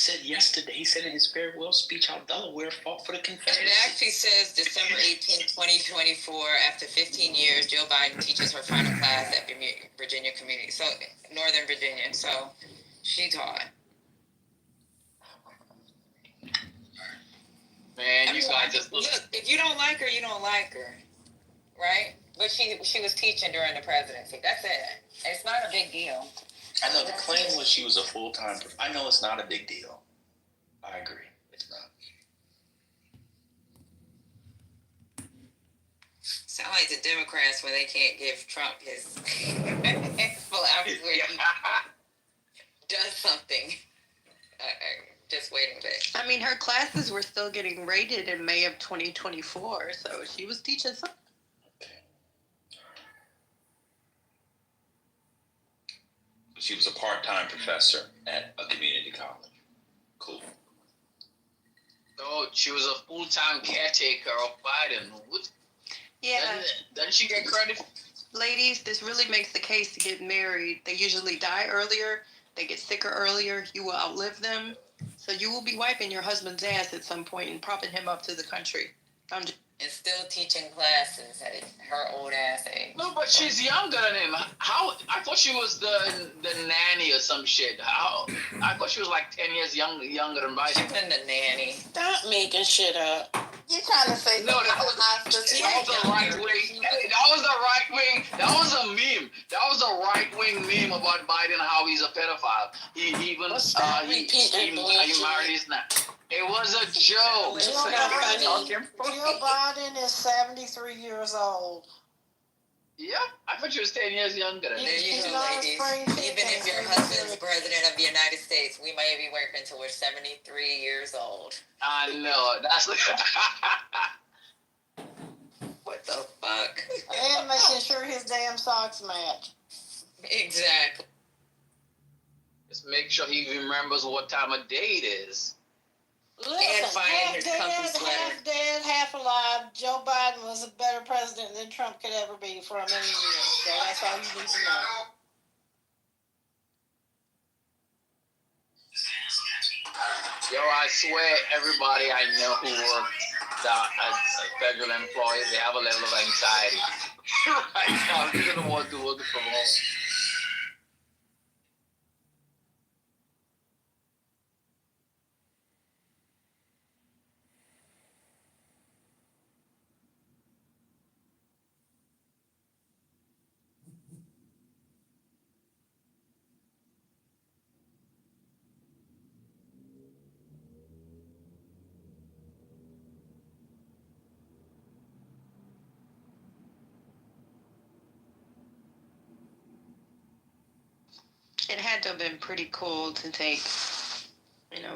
said yesterday, he said in his farewell speech how Delaware fought for the Confederacy. It actually says December 18, 2024, after 15 years, Joe Biden teaches her final class at Virginia Community, so Northern Virginia. So she taught. Man, you guys just look. If you don't like her, you don't like her, right? But she was teaching during the presidency. That's it. It's not a big deal. I know the claim was she was a full-time. I know it's not a big deal. I agree. It's not. Sound like the Democrats when they can't give Trump his flowers where he does something. Just waiting a bit. I mean, her classes were still getting rated in May of 2024, so she was teaching something. She was a part-time professor at a community college. Cool. Oh, she was a full-time caretaker of Biden. What? Yeah. Doesn't she get credit? Ladies, this really makes the case to get married. They usually die earlier. They get sicker earlier. You will outlive them. So you will be wiping your husband's ass at some point and propping him up to the country. And still teaching classes at her old ass age. No, but she's younger than him. How? I thought she was the nanny or some shit. How? I thought she was like 10 years younger than Biden. She's been the nanny. Stop making shit up. You're trying to say no, that was the right wing. That was the right wing. That was a meme. That was a right wing meme about Biden, how he's a pedophile. He even he married his now. It was a joke. Joe Biden is 73 years old. Yep, I thought she was 10 years younger than There you go, ladies. Even if your husband's president of the United States, we may be working until we're 73 years old. I know. That's what the fuck? And making sure his damn socks match. Exactly. Just make sure he remembers what time of day it is. Listen, half dead, half alive. Joe Biden was a better president than Trump could ever be for a million years. So that's all you need to know. Yo, I swear, everybody I know who works as federal employees, they have a level of anxiety right now. They don't want to work from home. It had to have been pretty cool to take,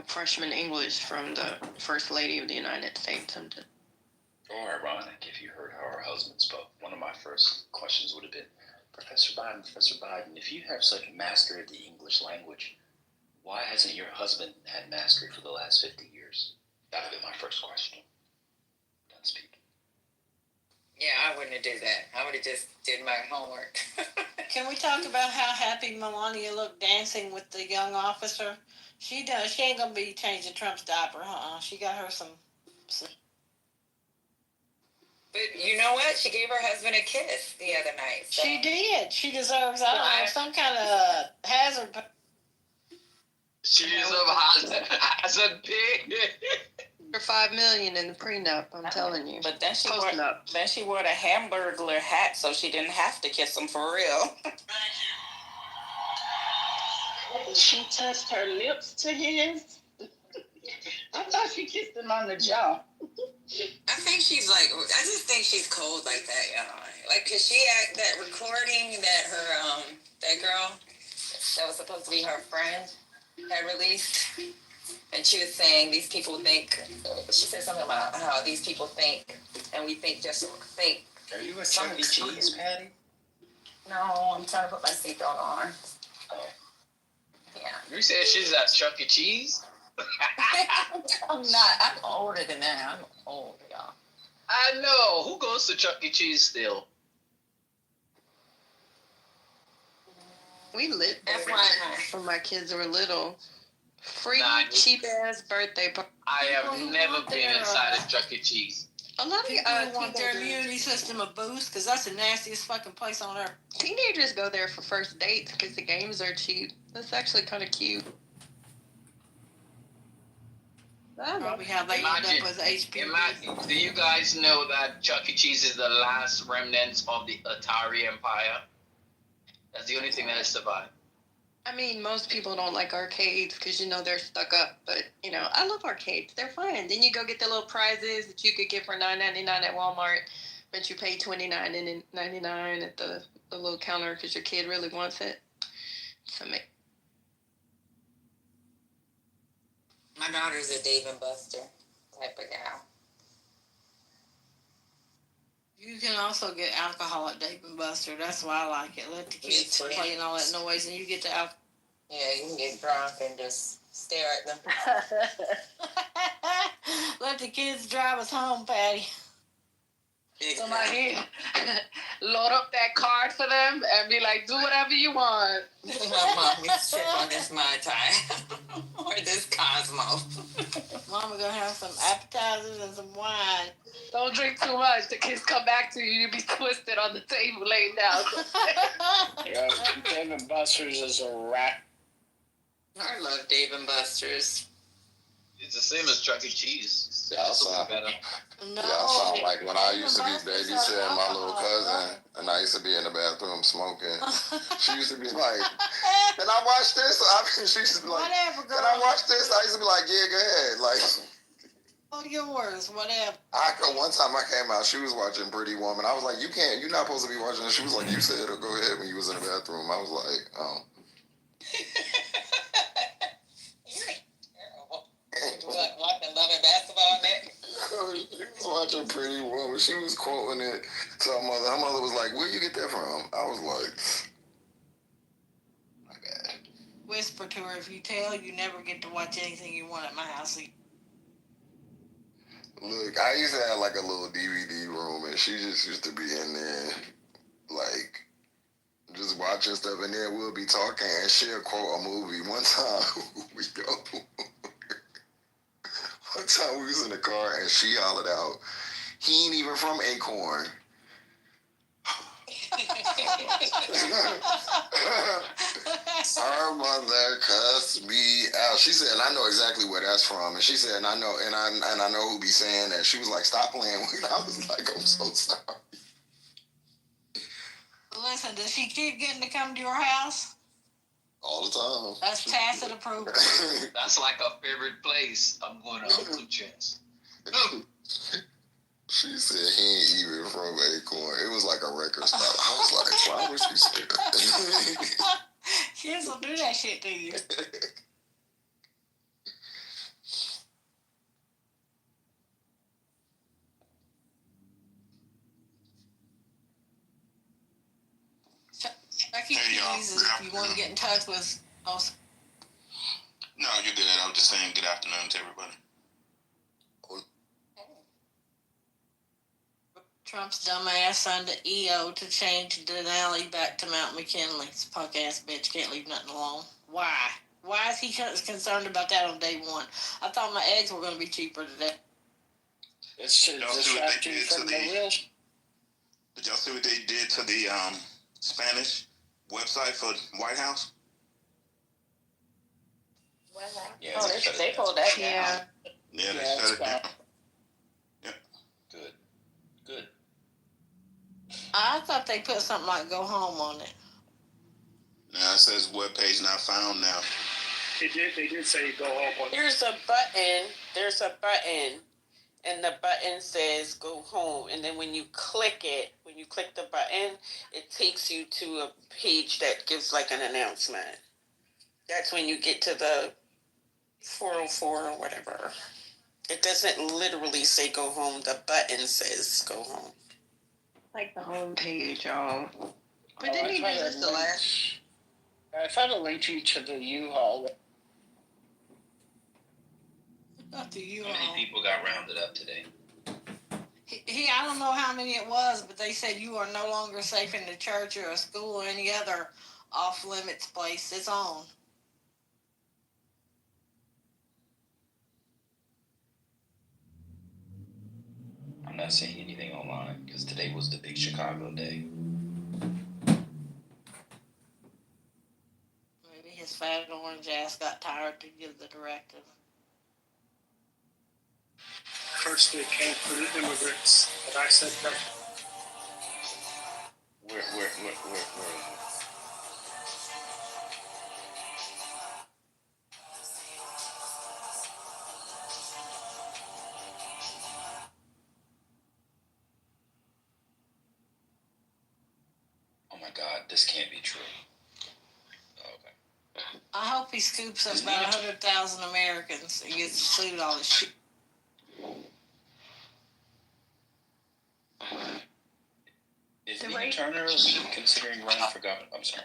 freshman English from the First Lady of the United States. Or ironic if you heard how her husband spoke. One of my first questions would have been, Professor Biden, if you have such mastery of the English language, why hasn't your husband had mastery for the last 50 years? That would be my first question. Done speaking. Yeah, I wouldn't have did that. I would have just did my homework. Can we talk about how happy Melania looked dancing with the young officer? She ain't gonna be changing Trump's diaper, She got her some. But you know what? She gave her husband a kiss the other night. So. She did. She deserves, some kind of hazard. She deserves a hazard pig. For $5 million in the prenup, I'm telling you. But then she wore the Hamburglar hat, so she didn't have to kiss him for real. She touched her lips to his. I thought she kissed him on the jaw. I just think she's cold like that, Like, cause that recording that her, that girl that was supposed to be her friend had released. And she was saying these people think, she said something about how these people think, and we think just think. Are you a Chuck E. Cheese, Patty? No, I'm trying to put my seatbelt on. Oh. Yeah. You said she's at Chuck E. Cheese? I'm not. I'm older than that. I'm old, y'all. I know. Who goes to Chuck E. Cheese still? We lit That's there why when my kids were little. Free Nah, cheap ass birthday party. I have People who never want been their, inside a Chuck E. Cheese. A lot of People who want their teenagers, immunity system a boost, because that's the nastiest fucking place on earth. teenagers go there for first dates because the games are cheap. That's actually kind of cute. Probably how they end Imagine- up with HPV. Do you guys know that Chuck E. Cheese is the last remnants of the Atari Empire? That's the only thing that has survived. I mean, most people don't like arcades because, they're stuck up. But, I love arcades. They're fun. Then you go get the little prizes that you could get for $9.99 at Walmart, but you pay $29.99 at the little counter because your kid really wants it. So, My daughter's a Dave and Buster type of gal. You can also get alcohol at Dave and Buster. That's why I like it. Let the kids too. play and all that noise, and you get the alcohol. Yeah, you can get drunk and just stare at them. Let the kids drive us home, Patty. Somebody load up that card for them and be like, do whatever you want. My mom used to sip on this Mai Tai or this Cosmo. Mama gonna have some appetizers and some wine. Don't drink too much. The kids come back to you. You be twisted on the table laying down. Yeah, Dave and Buster's is a rat. I love Dave and Buster's. It's the same as Chuck E. Cheese. Yeah, It's so- better. No. Yeah, I sound like when I used to be Dave and Buster's babysitting have my little alcohol. cousin, and I used to be in the bathroom smoking. She used to be like, "Can I watch this?" She used to be like, Whatever, girl. "Can I watch this?" I used to be like, "Yeah, go ahead." Like, All yours, whatever. one time I came out, she was watching Pretty Woman. I was like, "You're not supposed to be watching this." She was like, "You said it. Go ahead." When you was in the bathroom, I was like, "Oh." You like watching Love and Basketball, Nick? She was watching Pretty Woman. She was quoting it to her mother. Her mother was like, "Where you get that from?" I was like, "My bad." Whisper to her, if you tell, you never get to watch anything you want at my house. Look, I used to have like a little DVD room, and she just used to be in there, like, just watching stuff, and then we'll be talking, and she'll quote a movie. One time, one time we was in the car, and she hollered out, "He ain't even from Acorn." Her mother cussed me out. She said, and I know exactly where that's from. And she said, and I know who be saying that. She was like, "Stop playing with me." I was like, "I'm so sorry." Listen, does she keep getting to come to your house? All the time. That's tacit approval. That's like a favorite place. I'm going to Uncle Chet's. She said he ain't even from Acorn. It was like a record stop. I was like, why would she say that? Kids will do that shit to you. Chuck E. Hey, y'all. Cheese is if you want to get in touch with us. No, you're good. I was just saying good afternoon to everybody. Trump's dumbass signed the EO to change Denali back to Mount McKinley. This punk ass bitch can't leave nothing alone. Why? Why is he concerned about that on day one? I thought my eggs were going to be cheaper today. It's to Y'all see what distract they you did from to the the- real. Did y'all see what they did to the Spanish website for White House? Yeah, Oh, they pulled that down. Yeah. Yeah, they Yeah, shut it's it down. Good. Good. I thought they put something like go home on it. Now it says webpage not found now. They did say go home on. There's a button, and the button says go home. And then when you click the button, it takes you to a page that gives like an announcement. That's when you get to the 404 or whatever. It doesn't literally say go home. The button says go home. Like the home page, y'all. But Oh, didn't I he do found this a the link. last? I found a link to you to the U-Haul. Not the How many U-Haul. people got rounded up today? I don't know how many it was, but they said you are no longer safe in the church or a school or any other off-limits place. It's on. not seeing anything online because today was the big Chicago day. Maybe his fat orange ass got tired to give the directive. First it came for the immigrants, but I said no. Where is it? Oh my God, this can't be true. Okay. I hope he scoops up about 100,000 Americans and gets to suit all this shit. Is Nina Turner considering running for governor? I'm sorry.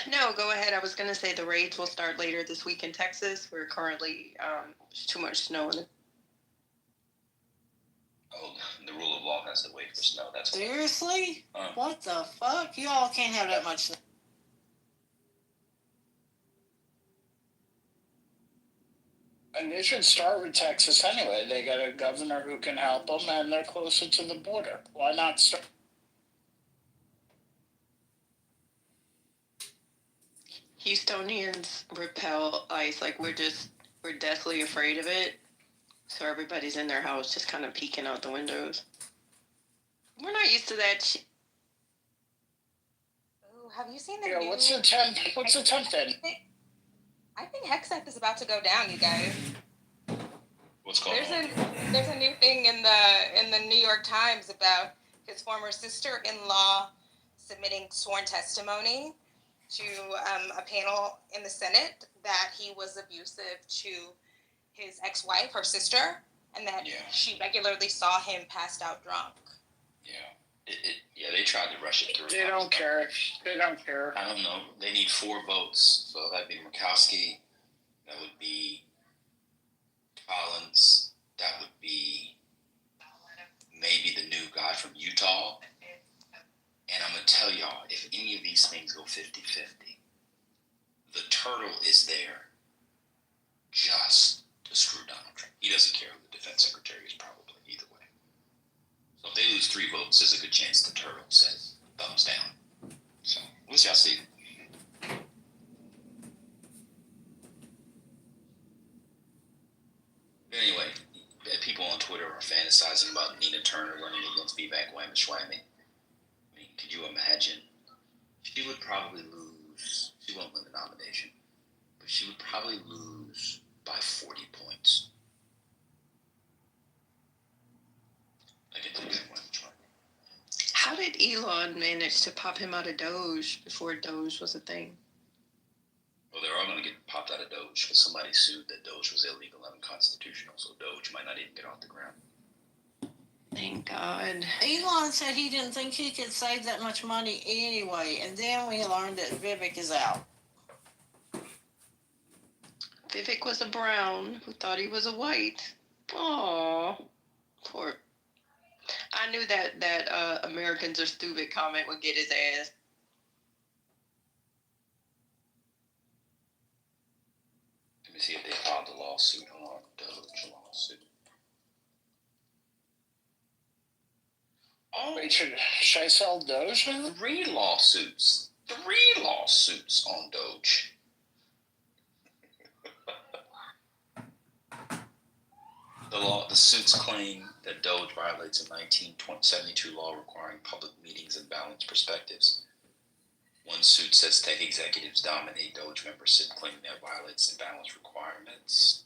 No, go ahead. I was going to say the raids will start later this week in Texas. We're currently, there's too much snow in it. Oh, the rule of law has to wait for snow. That's Seriously? What the fuck? You all can't have that much snow. And they should start with Texas anyway. They got a governor who can help them, and they're closer to the border. Why not start? Houstonians repel ICE. Like, we're deathly afraid of it. So everybody's in their house just kind of peeking out the windows. We're not used to that shit. Ooh, have you seen the Yeah, new... what's the temp then? I think Hex is about to go down, you guys. What's going on? There's a new thing in the New York Times about his former sister-in-law submitting sworn testimony to a panel in the Senate that he was abusive to his ex-wife, her sister, and that she regularly saw him passed out drunk. Yeah. They tried to rush it through. They don't care. They don't care. I don't know. They need 4 votes. So that'd be Murkowski. That would be Collins. That would be maybe the new guy from Utah. And I'm going to tell y'all, if any of these things go 50-50, the turtle is there just to screw Donald Trump. He doesn't care who the defense secretary is, probably, either way. So if they lose 3 votes, there's a good chance the turtle says thumbs down. So we'll see. Anyway, people on Twitter are fantasizing about Nina Turner running against Vivek Ramaswamy. I mean, could you imagine? She would probably lose. She won't win the nomination, but she would probably lose by 40 points. Against Vivek Ramaswamy. How did Elon manage to pop him out of Doge before Doge was a thing? Well, they're all going to get popped out of Doge because somebody sued that Doge was illegal and unconstitutional, so Doge might not even get off the ground. Thank God. Elon said he didn't think he could save that much money anyway, and then we learned that Vivek is out. Vivek was a brown who thought he was a white. Aww. Poor. I knew that Americans are stupid comment would get his ass. Let me see if they filed a lawsuit. Hold on, Doge lawsuit. Oh, Wait, should I sell Doge now? 3 lawsuits. 3 lawsuits on Doge. The suits claim that Doge violates a 1972 law requiring public meetings and balanced perspectives. One suit says tech executives dominate Doge membership, claiming that violates the balance requirements.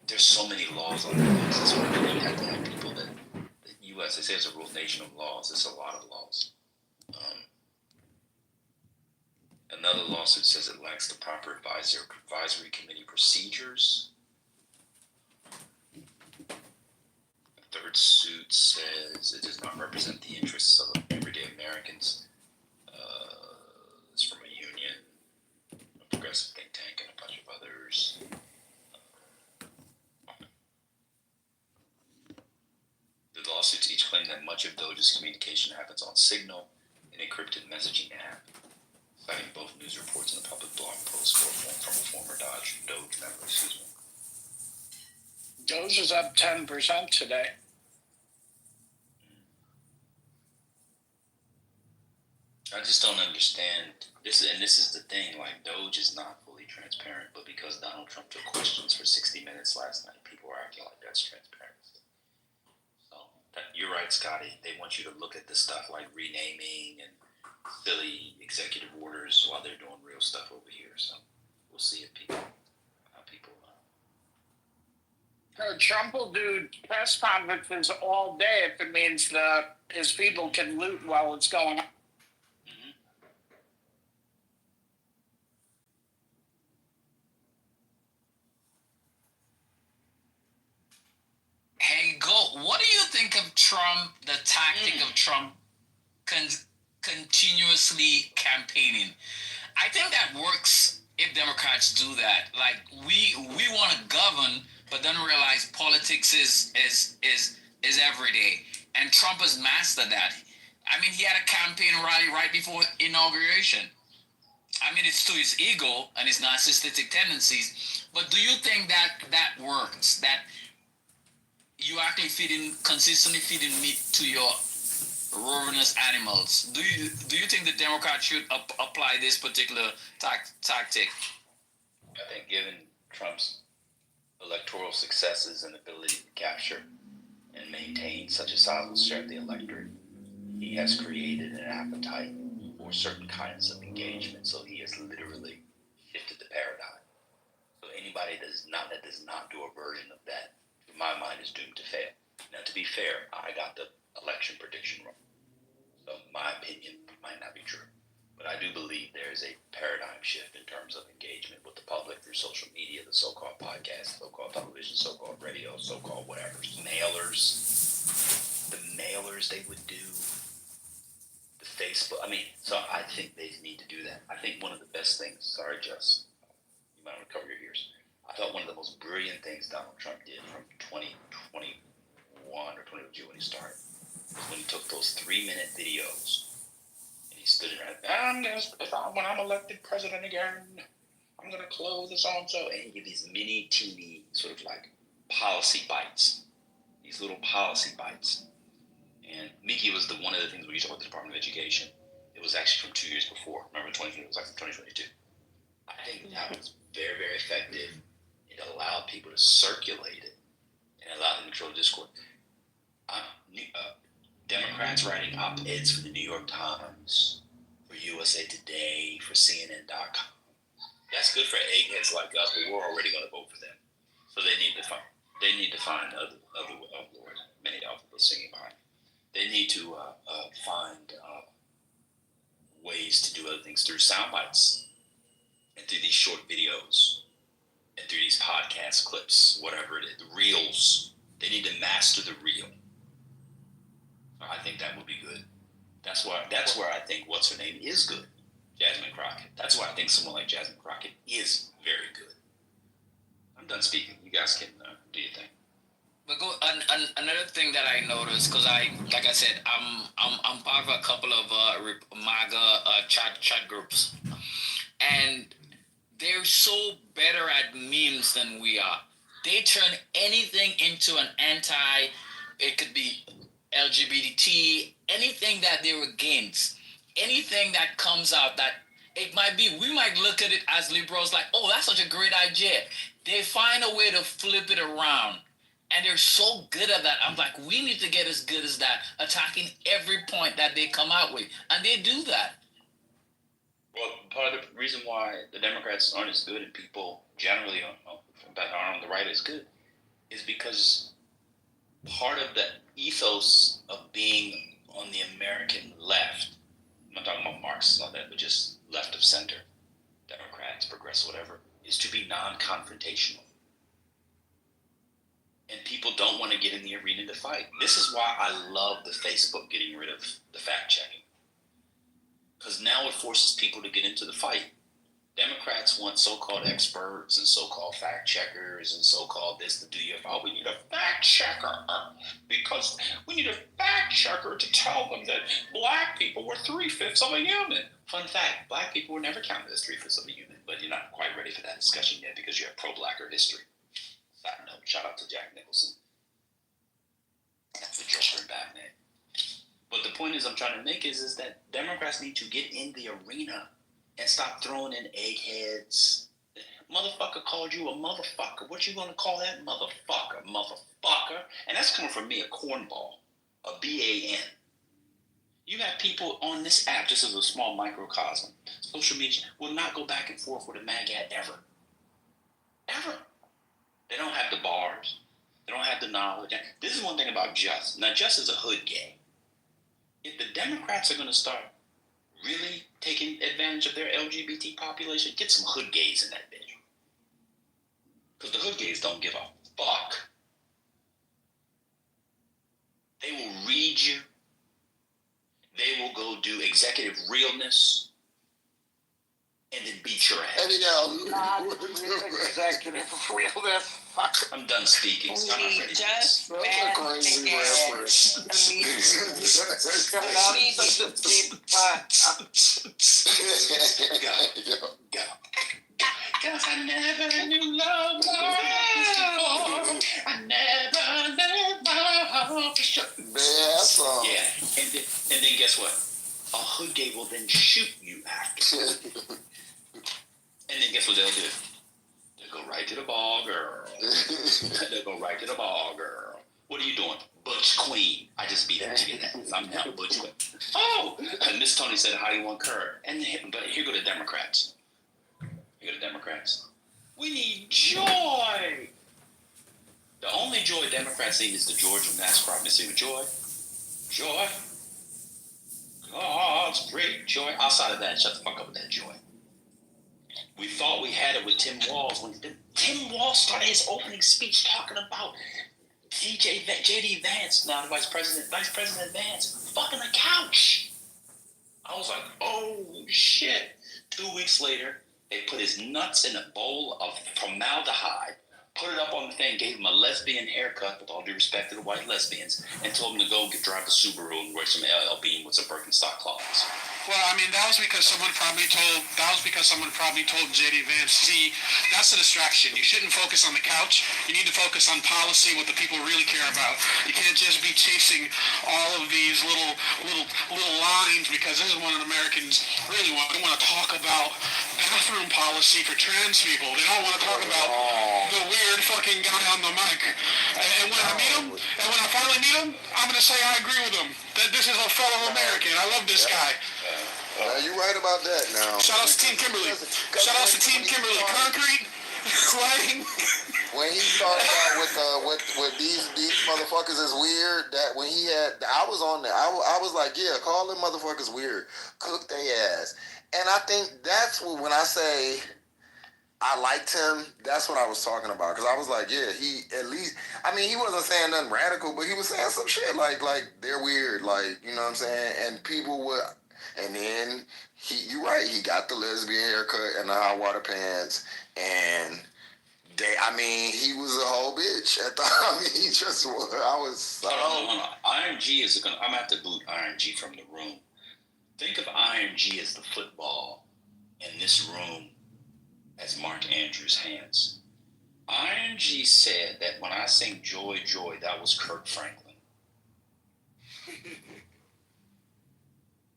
There's so many laws on Doge. That's why you have to have people that the U.S. They say it's a rule nation of laws. It's a lot of laws. Another lawsuit says it lacks the proper advisory committee procedures. The third suit says it does not represent the interests of everyday Americans. It's from a union, a progressive think tank, and a bunch of others. The lawsuits each claim that much of Doge's communication happens on Signal, an encrypted messaging app, citing both news reports and a public blog post from a former Doge member. Doge is up 10% today. I just don't understand this, and this is the thing. Like Doge is not fully transparent, but because Donald Trump took questions for 60 minutes last night, people are acting like that's transparency. So you're right, Scotty. They want you to look at the stuff like renaming and silly executive orders while they're doing real stuff over here. So we'll see if people, how people. Trump will do press conferences all day if it means that his people can loot while it's going on. Hey, Go, what do you think of Trump, the tactic of Trump continuously campaigning? I think that works if Democrats do that. Like, we want to govern, but then realize politics is every day. And Trump has mastered that. I mean, he had a campaign rally right before inauguration. I mean, it's to his ego and his narcissistic tendencies. But do you think that works? That you actually consistently feeding meat to your ravenous animals? Do you think the Democrats should apply this particular tactic? I think given Trump's electoral successes and ability to capture and maintain such a sizable share of the electorate, he has created an appetite for certain kinds of engagement. So he has literally shifted the paradigm. So anybody that does not do a version of that, in my mind, is doomed to fail. Now, to be fair, I got the election prediction wrong. So my opinion might not be true. But I do believe there is a paradigm shift in terms of engagement with the public through social media, the so-called podcast, so-called television, so-called radio, so-called whatever, mailers. The mailers they would do, the Facebook. I mean, so I think they need to do that. I think one of the best things, sorry, Jess, you might want to cover your ears. I thought one of the most brilliant things Donald Trump did from 2021 or 2022 when he started was when he took those 3-minute videos and he stood around, and when I'm elected president again, I'm going to close the so-and-so. And he gave these mini, teeny sort of like policy bites, these little policy bites. And Mickey was one of the things we used to talk about the Department of Education. It was actually from 2 years before. Remember, 2020, it was like 2022. I think that was very, very effective. It allowed people to circulate it and allowed them to control the discourse. Democrats writing op-eds for the New York Times, for USA Today, for CNN.com. That's good for eggheads like us, but we're already going to vote for them. So they need to find other Lord, many alphabets singing behind. They need to find ways to do other things through sound bites and through these short videos and through these podcast clips, whatever it is, the reels. They need to master the reel. I think that would be good. That's where I think what's her name is good, Jasmine Crockett. That's why I think someone like Jasmine Crockett is very good. I'm done speaking. You guys can do your thing. But another thing that I noticed, because like I said, I'm part of a couple of MAGA chat groups, and they're so better at memes than we are. They turn anything into an it could be LGBT, anything that they're against, anything that comes out that it might be, we might look at it as liberals like, oh, that's such a great idea. They find a way to flip it around. And they're so good at that. I'm like, we need to get as good as that, attacking every point that they come out with. And they do that. Well, part of the reason why the Democrats aren't as good and people generally that are on the right as good is because part of the ethos of being on the American left, I'm not talking about Marx and all that, but just left of center, Democrats, progressive, whatever, is to be non-confrontational. And people don't want to get in the arena to fight. This is why I love the Facebook getting rid of the fact checking. Because now it forces people to get into the fight. Democrats want so-called experts and so-called fact checkers and so-called this to do your fault. We need a fact checker because we need a fact checker to tell them that black people were 3/5 of a human. Fun fact, black people were never counted as 3/5 of a human, but you're not quite ready for that discussion yet because you have pro-blacker history. Side note, shout out to Jack Nicholson. That's the Joker in Batman. But the point is I'm trying to make is that Democrats need to get in the arena and stop throwing in eggheads. Motherfucker called you a motherfucker. What you gonna call that motherfucker? Motherfucker. And that's coming from me, a cornball. A BAN. You have people on this app, just as a small microcosm. Social media will not go back and forth with a MAGA ever. Ever. They don't have the bars. They don't have the knowledge. This is one thing about Just. Now, Just is a hood gay. If the Democrats are going to start really taking advantage of their LGBT population, get some hood gays in that bitch. Because the hood gays don't give a fuck. They will read you. They will go do executive realness and then beat your ass. Executive realness. I'm done speaking. So I'm not ready for Just this. bad Crazy reference. Go. Cause I never knew love before. I never knew love for sure. Bad song. Yeah, and then guess what? A hood gay will then shoot you after. And then guess what they'll do? They'll go right to the ball girl. They'll go right to the ball girl. What are you doing? Butch Queen. I just beat that chicken ass. I'm now Butch Queen. Oh! And Miss Tony said, how do you want Kurt? But here go the Democrats. Here go the Democrats. We need joy. The only joy Democrats need is the Georgia NASCAR Mississippi joy. Joy. God's great joy. Outside of that, shut the fuck up with that joy. We thought we had it with Tim Walz when Tim Walz started his opening speech talking about J.D. Vance, now the Vice President Vance, fucking the couch. I was like, oh shit. 2 weeks later, they put his nuts in a bowl of formaldehyde, put it up on the thing, gave him a lesbian haircut, with all due respect to the white lesbians, and told him to go drive a Subaru and wear some LL Bean with some Birkenstock clogs. Well, I mean, that was because someone probably told JD Vance, see, that's a distraction. You shouldn't focus on the couch. You need to focus on policy, what the people really care about. You can't just be chasing all of these little lines, because this is what Americans really want. They want to talk about bathroom policy for trans people. They don't want to talk about the weird fucking guy on the mic. And when I meet him, and when I finally meet him, I'm going to say I agree with him. That this is a fellow American. I love this guy. You're right about that now. Shout out to Team Kimberly. Shout out to Team Kimberly. Concrete, lighting. When he started out with these motherfuckers is weird, that when he had, I was on there. I was like, yeah, call them motherfuckers weird. Cook their ass. And I think that's when I say I liked him, that's what I was talking about. Because I was like, yeah, he at least, I mean, he wasn't saying nothing radical, but he was saying some shit like they're weird, like, you know what I'm saying? And people would, and then you're right, he got the lesbian haircut and the hot water pants, and he was a whole bitch at the time. He just was. Hold on. Iron G is I'm gonna have to boot Iron G from the room. Think of Iron G as the football in this room as Mark Andrews' hands. Iron G said that when I sing Joy, Joy, that was Kirk Franklin.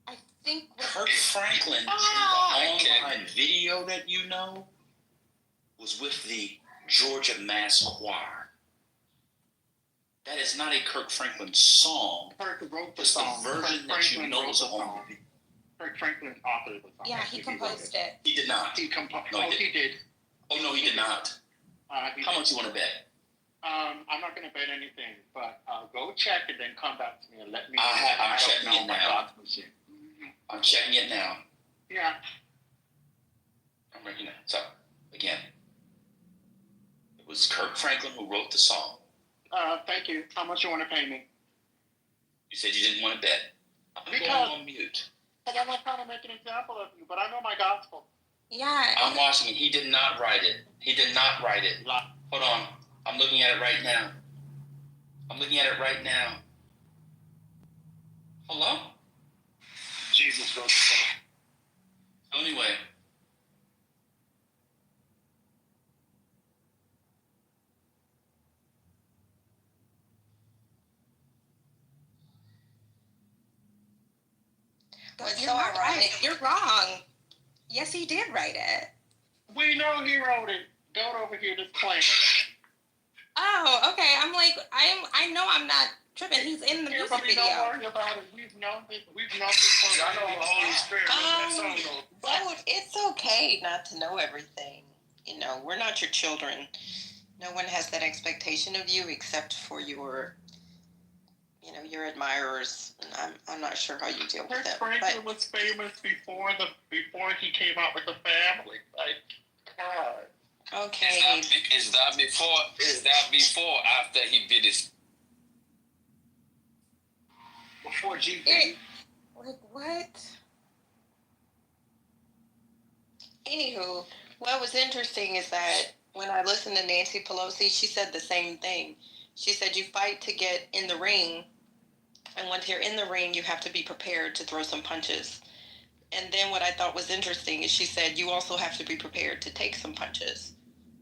I think Kirk Franklin in the online video that you know was with the Georgia Mass Choir. That is not a Kirk Franklin song. Kirk wrote the It's the song. version that you know is on. Kirk Franklin authored the song. Yeah, he composed it. He did not. He he did. Oh, no, he did not. How much you want to bet? I'm not going to bet anything, but go check and then come back to me and let me know. I'm checking it now. Mm-hmm. I'm checking it now. Yeah. I'm ready now. So, again, it was Kirk Franklin who wrote the song. Thank you. How much you want to pay me? You said you didn't want to bet. I'm going on mute. Because I'm not trying to make an example of you, but I know my gospel. Yeah. I'm watching it. He did not write it. Hold on. I'm looking at it right now. Hello? Jesus wrote the song. So anyway. It's You're so not ironic. right. You're wrong. Yes, he did write it. We know he wrote it. Don't over here disclaim. Oh, okay. I'm like, I know I'm not tripping. He's in the music Everybody video. don't worry about it. We've known this for I know the Holy Spirit wrote that song though. But it's okay not to know everything. You know, we're not your children. No one has that expectation of you except for your, you know, your admirers. And I'm not sure how you deal with Kirk them. Franklin was famous before he came out with the family. Like, God. Okay. Is that before after he bit his Before GP. Like, what? Anywho, what was interesting is that when I listened to Nancy Pelosi, she said the same thing. She said you fight to get in the ring, and once you're in the ring, you have to be prepared to throw some punches. And then what I thought was interesting is she said you also have to be prepared to take some punches.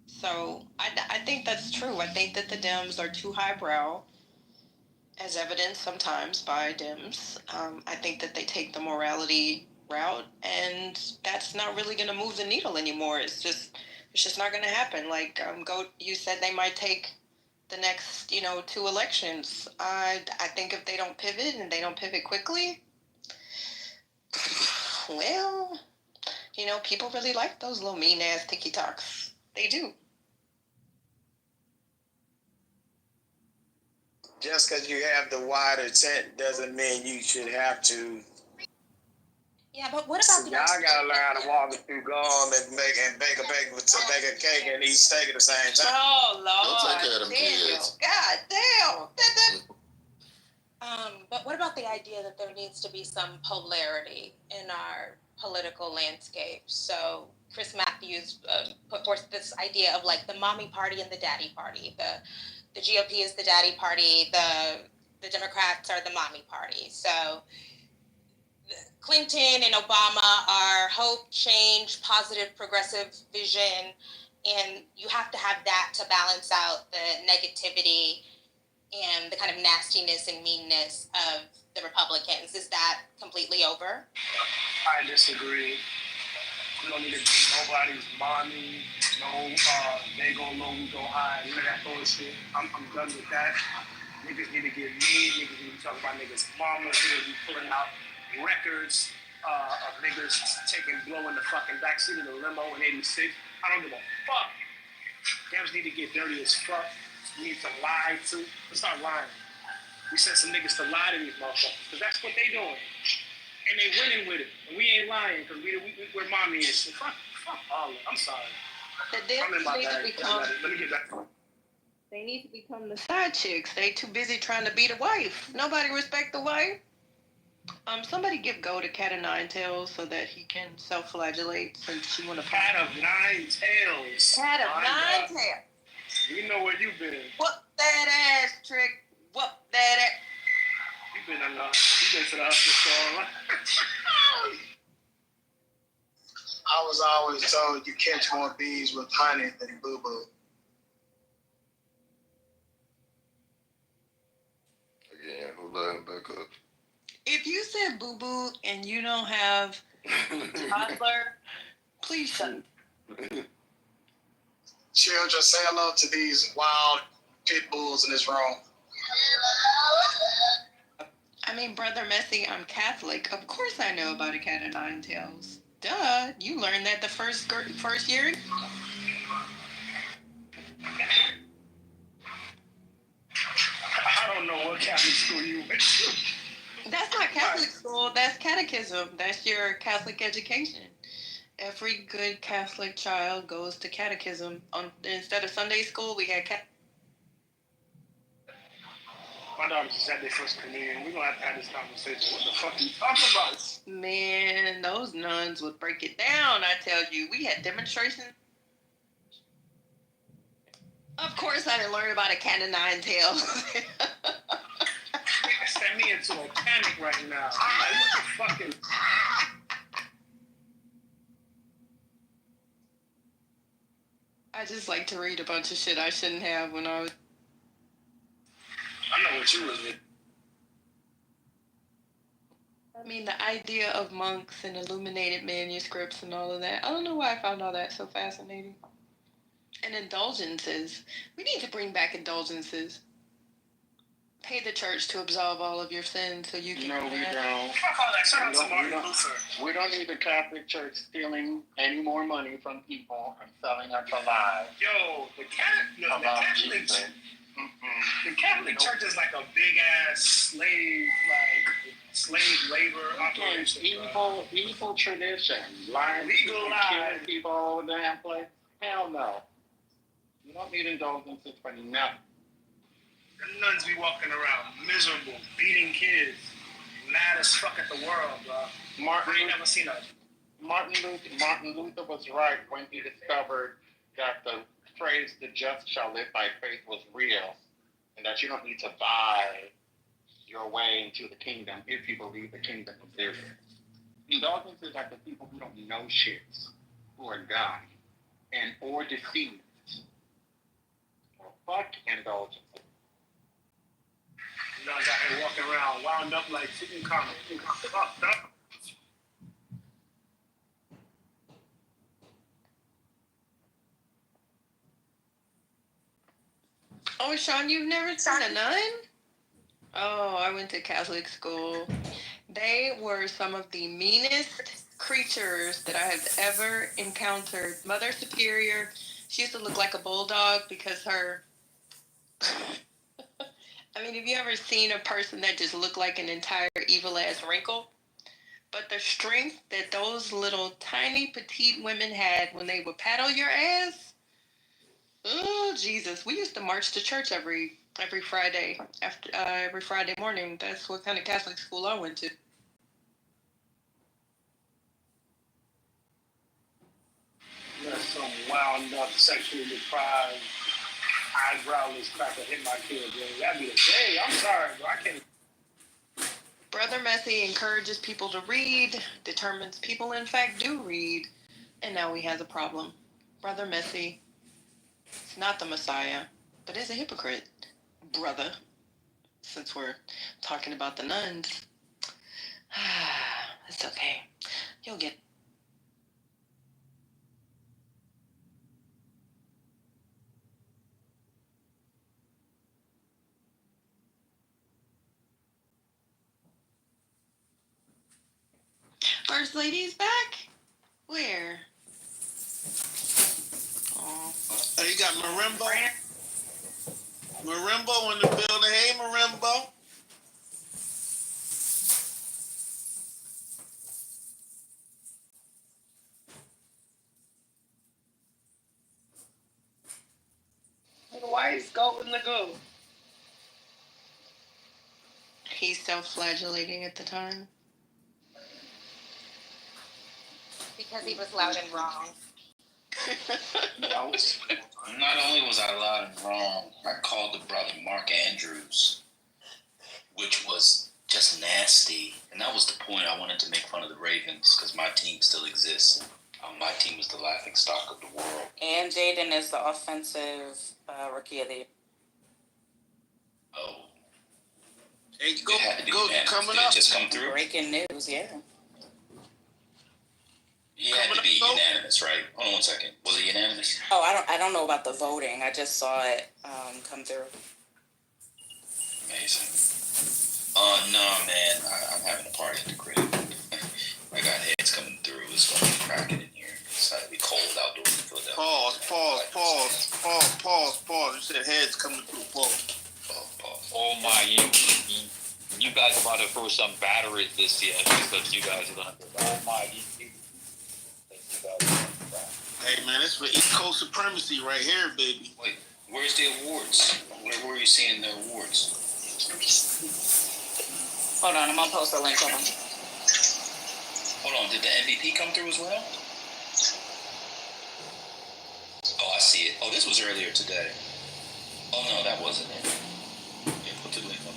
So I think that's true. I think that the Dems are too highbrow, as evidenced sometimes by Dems. I think that they take the morality route, and that's not really going to move the needle anymore. It's just not going to happen. Like you said, they might take the next 2 elections. I think if they don't pivot and they don't pivot quickly, well, people really like those little mean ass TikToks. They do. Just because you have the wider tent doesn't mean you should have to. Yeah, but what about y'all gotta learn how to walk through gum and bake a cake and eat steak at the same time. Oh Lord, Don't take care of them kids. God damn. But what about the idea that there needs to be some polarity in our political landscape? So Chris Matthews put forth this idea of like the mommy party and the daddy party. The GOP is the daddy party. The Democrats are the mommy party. So Clinton and Obama are hope, change, positive, progressive vision, and you have to have that to balance out the negativity and the kind of nastiness and meanness of the Republicans. Is that completely over? I disagree. We don't need to be nobody's mommy. No, they go low, we go high. None of that bullshit. I'm done with that. Niggas need to get mean. Niggas need to talk about niggas' mamas. Niggas be pulling out records of niggas blowing the fucking backseat of the limo in '86. I don't give a fuck. Dems need to get dirty as fuck. We need to lie too. Let's start lying. We sent some niggas to lie to these motherfuckers because that's what they doing. And they winning with it. And we ain't lying because we're mommy is. So fuck all of it. I'm sorry. The Dems Let me get back. They need to become the side chicks. They too busy trying to be the wife. Nobody respect the wife. Somebody give Go to Cat of Nine Tails so that he can self-flagellate since she want to. Cat of Nine Tails. Cat of Nine Tails. You know where you been. Whoop that ass, Trick. Whoop that ass. You been to the hospital. I was always told you catch more bees with honey than boo-boo. Again, who let him back up? If you said boo-boo and you don't have a toddler, please shut. Children, say hello to these wild pit bulls in this room. I mean, Brother Messi, I'm Catholic. Of course I know about a Cat of Nine Tails. Duh, you learned that the first year? I don't know what Catholic school you went to. That's not Catholic school. That's catechism. That's your Catholic education. Every good Catholic child goes to catechism. Instead of Sunday school, we had My daughters just had their first communion. We're going to have this conversation. What the fuck are you talking about? Man, those nuns would break it down, I tell you. We had demonstrations. Of course I didn't learn about a Cat of Nine Tails. Set me into a panic right now. I'm like, what the fucking... I just like to read a bunch of shit I shouldn't have when I was... I know what you was with. I mean, the idea of monks and illuminated manuscripts and all of that. I don't know why I found all that so fascinating. And indulgences. We need to bring back indulgences. Pay the church to absolve all of your sins so you can. No, we don't. We don't need the Catholic Church stealing any more money from people and selling us a lie. Yo, the Catholic Church is like a big ass slave labor operation. Evil tradition. Lying, killing people all the damn place. Hell no. You don't need indulgences for nothing. The nuns be walking around miserable, beating kids, mad as fuck at the world, bro. I ain't never seen that. Martin Luther was right when he discovered that the phrase "the just shall live by faith" was real, and that you don't need to buy your way into the kingdom if you believe the kingdom is there. Indulgences are the people who don't know shit, who are dumb and or deceived. Well, fuck indulgences. Nuns out here walking around, wound up like Tutankhamun. Fucked up. Oh, Sean, you've never seen a nun? Oh, I went to Catholic school. They were some of the meanest creatures that I have ever encountered. Mother Superior, she used to look like a bulldog because her... I mean, have you ever seen a person that just looked like an entire evil-ass wrinkle? But the strength that those little tiny petite women had when they would paddle your ass, oh Jesus! We used to march to church every Friday every Friday morning. That's what kind of Catholic school I went to. That's some wound up, sexually deprived, eyebrowless cracker hit my kid, bro. That'd be the day. I'm sorry, bro. I can't. Brother Messi encourages people to read, determines people in fact do read, and now he has a problem. Brother Messi is not the Messiah, but is a hypocrite, brother, since we're talking about the nuns. It's okay. You'll get... First Lady's back? Where? Oh, you got Marimbo? Marimbo in the building. Hey, Marimbo. Why is Golden Lagoon? He's self-flagellating at the time. Because he was loud and wrong. Not only was I loud and wrong, I called the brother Mark Andrews, which was just nasty. And that was the point. I wanted to make fun of the Ravens because my team still exists. My team is the laughing stock of the world. And Jaden is the offensive rookie of the year. Oh. Hey, coming up. Just come through. Breaking news, yeah. He had to be unanimous, right? Hold on 1 second. Was it unanimous? Oh, I don't know about the voting. I just saw it come through. Amazing. No, man. I'm having a party at the crib. I got heads coming through. It's going to be cracking in here. It's going to be cold outdoors in Philadelphia. Pause. You said heads coming through. Pause. Oh my, you guys are about to throw some batteries this year because you guys are going to... Oh my, Hey man, it's for East Coast supremacy right here, baby. Wait, where's the awards? Where are you seeing the awards? Hold on, I'm gonna post a link. Hold on, did the MVP come through as well? Oh, I see it. Oh, this was earlier today. Oh no, that wasn't it. Yeah, put the link on.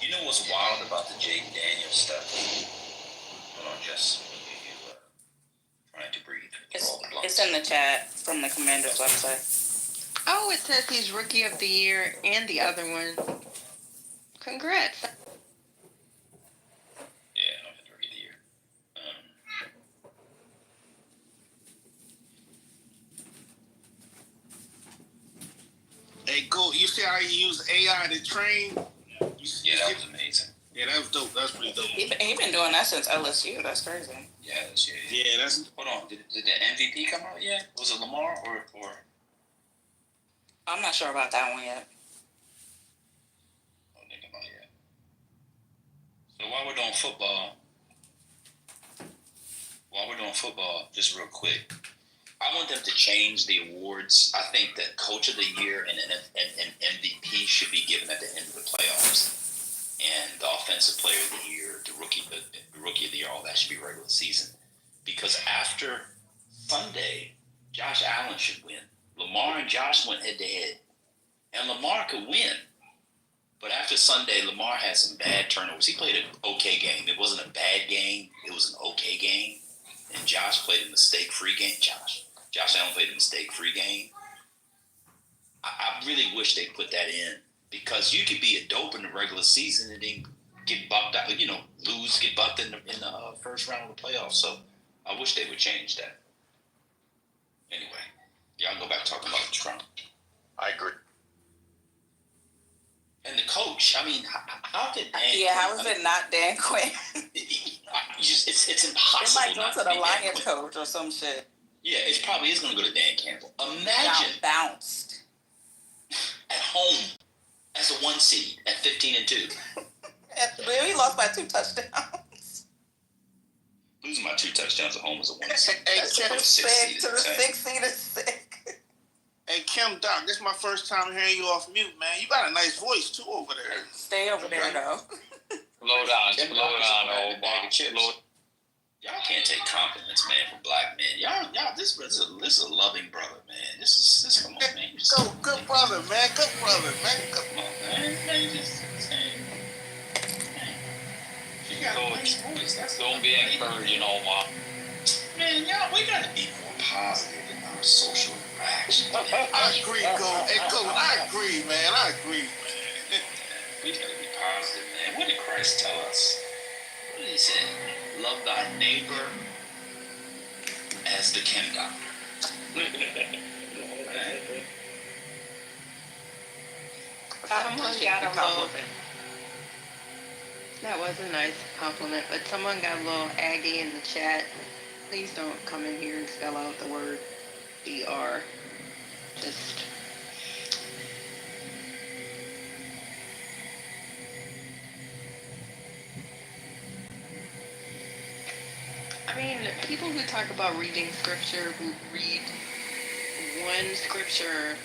You know what's wild about the Jaden Daniels stuff? Hold on, Jess. Trying to breathe. It's in the chat from the commander's website. Oh, it says he's Rookie of the Year and the other one. Congrats. Yeah, I don't have Rookie of the Year. Hey, go. You see how he used AI to train? Yeah, that was amazing. Yeah, that was dope. That's pretty dope. He been doing that since LSU. That's crazy. Yeah, that's yeah. Yeah, that's. Hold on, did the MVP come out yet? Was it Lamar or? I'm not sure about that one yet. Oh, didn't come out yet. So while we're doing football, just real quick, I want them to change the awards. I think that Coach of the Year and MVP should be given at the end of the playoffs. And the Offensive Player of the Year, the Rookie of the Year, all that should be regular season. Because after Sunday, Josh Allen should win. Lamar and Josh went head-to-head. And Lamar could win. But after Sunday, Lamar had some bad turnovers. He played an okay game. It wasn't a bad game. It was an okay game. And Josh played a mistake-free game. Josh Allen played a mistake-free game. I really wish they put that in. Because you could be a dope in the regular season and then get bucked out, get bucked in the first round of the playoffs. So I wish they would change that. Anyway, y'all go back talking about Trump. I agree. And the coach, I mean, how did Dan? Yeah, how is it not Dan Quinn? It's impossible. It might go to the Lions coach or some shit. Yeah, it probably is going to go to Dan Campbell. Imagine bounced at home as a 1 seed at 15-2. He lost by 2 touchdowns. Losing by 2 touchdowns at home as a 1 seed. That's Kim, to the 6 seed is sick. Hey, Kim, Doc, this is my first time hearing you off mute, man. You got a nice voice, too, over there. Stay over there, though. Slow down, Y'all can't take compliments, man, from black men. Y'all, this is a loving brother, man. This come on, man. Good brother, man. Good brother, man. Come on, man. You got a nice voice. Don't be encouraging, Omar. Man, we gotta be more positive in our social interactions. I agree, Go. Hey, Go, I agree, man. We gotta be positive, man. What did Christ tell us? What did he say? Love thy neighbor as the Kim doctor. Someone got a little. That was a nice compliment, but someone got a little aggy in the chat. Please don't come in here and spell out the word BR. Just. I mean, people who talk about reading scripture, who read one scripture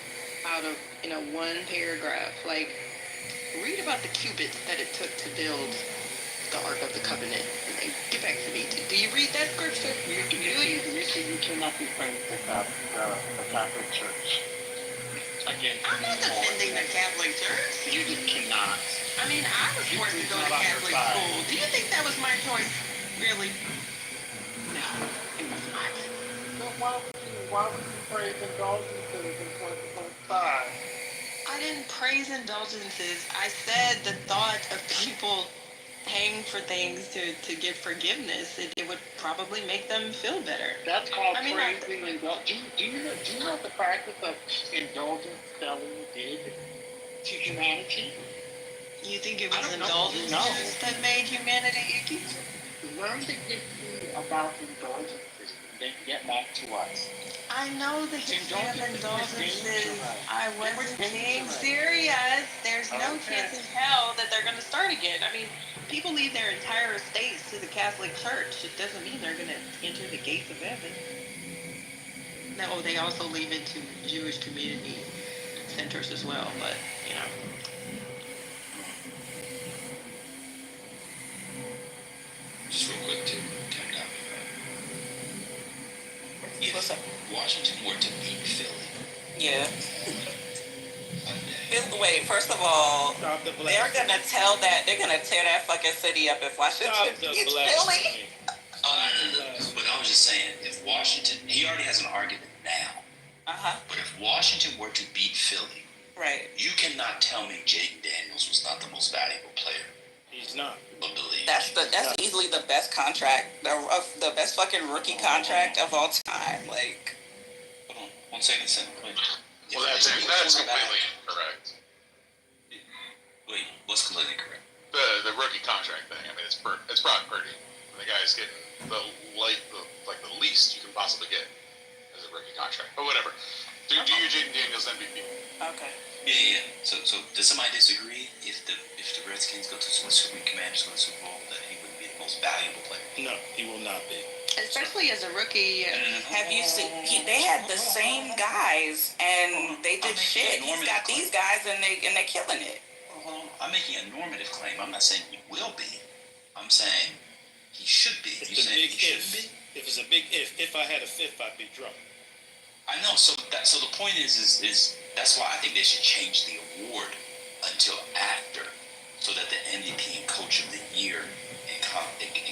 out of, one paragraph, like, read about the cubits that it took to build the Ark of the Covenant. And get back to me. Do you read that scripture? You cannot be friends with the Catholic Church. Again, I'm not defending the Catholic Church. You just cannot. I mean, I was forced to go to Catholic school. Do you think that was my choice? Really? No, it was not. So why would you praise indulgences in 2025? I didn't praise indulgences. I said the thought of people paying for things to get forgiveness, it would probably make them feel better. That's called praising indulgence. Do you know what the practice of indulgence selling did to humanity? You think it was indulgences that made humanity icky? Learn the history about indulgences, then get back to us. I know the history of indulgences. I wasn't being serious. There's no chance in hell that they're going to start again. I mean, people leave their entire estates to the Catholic Church. It doesn't mean they're going to enter the gates of heaven. No, they also leave it to Jewish community centers as well, but, Just real quick, too. What's up? Washington were to beat Philly. Yeah. Wait, first of all, they're gonna tear that fucking city up if Washington beats Philly. But I was just saying, if Washington, he already has an argument now. Uh-huh. But if Washington were to beat Philly, Right. you cannot tell me Jaden Daniels was not the most valuable player He's not. of the league. That's easily the best contract, the best fucking rookie contract of all time. Like, Hold on, 1 second, Sam. Wait. Well, that's completely incorrect. Wait, what's completely incorrect? The rookie contract thing. I mean, it's Brock Purdy. The guy's getting the least you can possibly get as a rookie contract. But whatever. Do your Jaden Daniels MVP. okay. Yeah. So does somebody disagree if the Redskins go to Commanders go to Super Bowl that he would be the most valuable player? No, he will not be. Especially as a rookie. Have you seen? They had the same guys, and they did shit. He's got these guys, and they're killing it. Hold on. I'm making a normative claim. I'm not saying he will be. I'm saying he should be. It's You a saying big he should if. be? If it's a big if I had a fifth, I'd be drunk. I know. So the point is that's why I think they should change the award until after, so that the MVP and Coach of the Year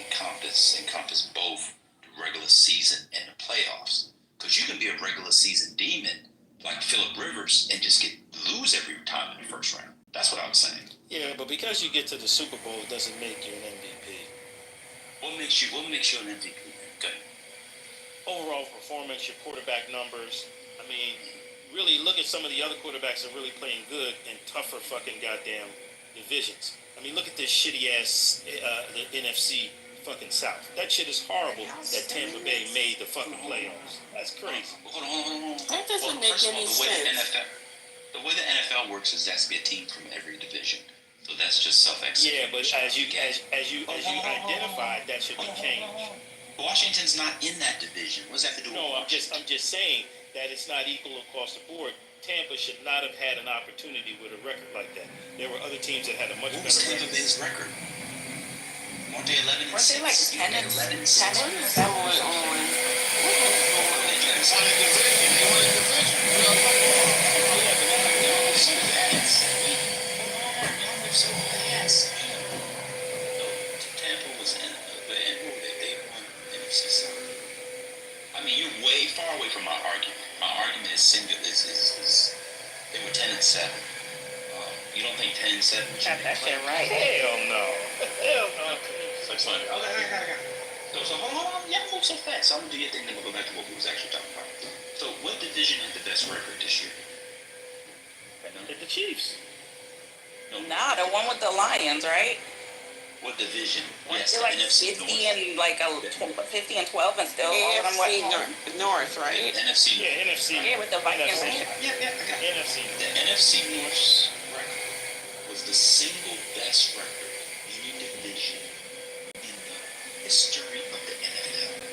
encompass both the regular season and the playoffs. Because you can be a regular season demon like Phillip Rivers and just lose every time in the first round. That's what I was saying. Yeah, but because you get to the Super Bowl doesn't make you an MVP. What makes you an MVP? Good. Overall performance, your quarterback numbers. I mean, really look at some of the other quarterbacks that are really playing good in tougher fucking goddamn divisions. I mean, look at this shitty ass the NFC fucking South. That shit is horrible that Tampa Bay made the fucking playoffs. That's crazy. Hold on. That doesn't make any sense. The way the NFL works is there has to be a team from every division. So that's just self-execution. Yeah, but as you identified, that should be changed. Washington's not in that division. What does that have to do with No, I'm just saying that it's not equal across the board. Tampa should not have had an opportunity with a record like that. There were other teams that had a much What better was Tampa record. Bay's record? Weren't they 11 and Weren't 6? they like 10 and 11 and 6? 6. What is going on? Tampa was in they won NFC South. I mean, you're way far away from my argument. My argument is they were 10 and 7. You don't think 10 and 7 should Got that shit right. Hell no. Hell no. 600. Okay. So hold on. Yeah, move so fast. I'm gonna do your thing. Then we'll go back to what we was actually talking about. So, what division had the best record this year? The Chiefs. Nah, the one with the Lions, right? What division? Yes, They're the like NFC 50 North. and like 50 and 12 and still all of them went home. North, right? NFC. Yeah, NFC. Yeah, with the Vikings. NFC. Yeah, I got it. NFC. The NFC North's record was the single best record in any division in the history of the NFL.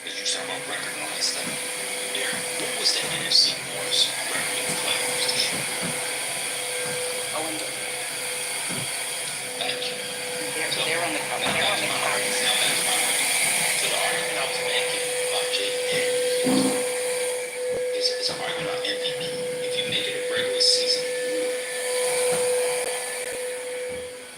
Because you talking about record and all that stuff. Derek, what was the NFC North's record in the playoffs this year? Thank you. They're on the cover. Now back to my argument. So the argument I was making about Jaden Daniels is an argument about MVP. If you make it a regular season award,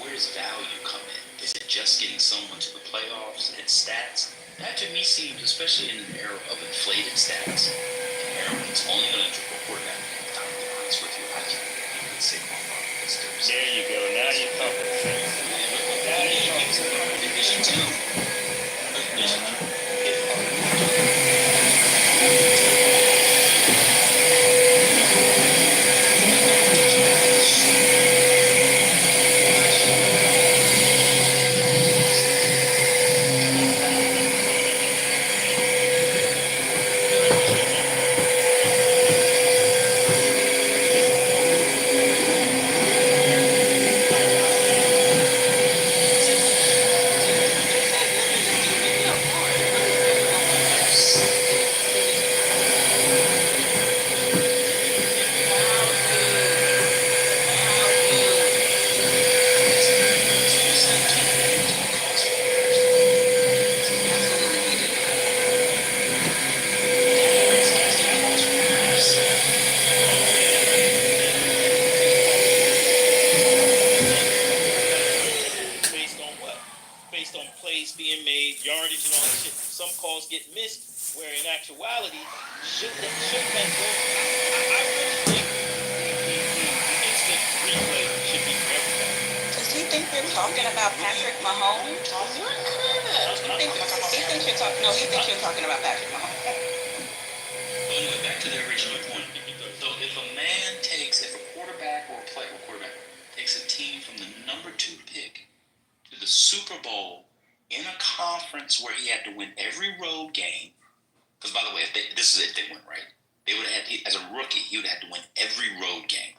where does value come in? Is it just getting someone to the playoffs and stats? That to me seems, especially in an era of inflated stats, an era when it's only going to report that. I'm be honest with you, I can't even say There you go. Now you're talking sense. Division 2. being made, yardage and all that shit. Some calls get missed, where in actuality, should that go? I really think the instant replay should be for everybody. Does he think you're talking about Patrick Mahomes? He thinks you're talking. No, he thinks you're talking about Patrick Mahomes. So anyway, back to the original point. So if a quarterback or a player or quarterback takes a team from the number 2 pick to the Super Bowl in a conference where he had to win every road game, because by the way, this is if they went right, they would have had, as a rookie, he would have had to win every road game.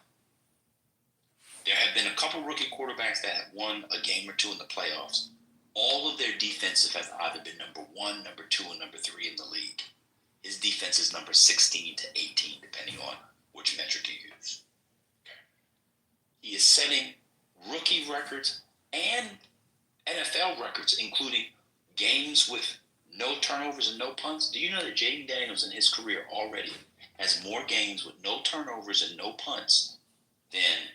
There have been a couple rookie quarterbacks that have won a game or 2 in the playoffs. All of their defenses have either been number 1, number 2, or number 3 in the league. His defense is number 16 to 18, depending on which metric you use. He is setting rookie records and NFL records, including games with no turnovers and no punts. Do you know that Jaden Daniels in his career already has more games with no turnovers and no punts than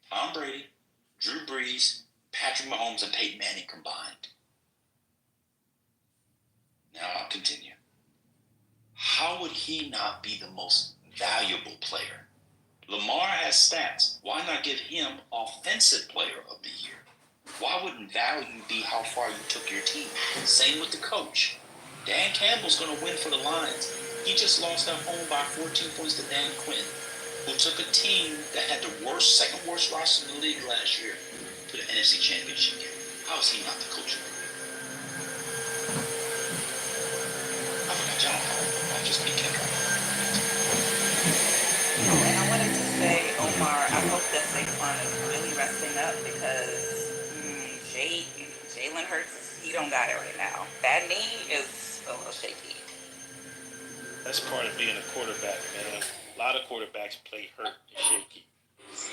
Tom Brady, Drew Brees, Patrick Mahomes, and Peyton Manning combined? Now I'll continue. How would he not be the most valuable player? Lamar has stats. Why not give him Offensive Player of the Year? Why wouldn't value be how far you took your team? Same with the coach. Dan Campbell's going to win for the Lions. He just lost at home by 14 points to Dan Quinn, who took a team that had the second worst roster in the league last year to the NFC Championship game. How is he not the coach of the year? I forgot John Hall. I just be careful. And I wanted to say, Omar, I hope that Saquon is really resting up because Jalen Hurts, he don't got it right now. That knee is a little shaky. That's part of being a quarterback, man. A lot of quarterbacks play hurt and shaky.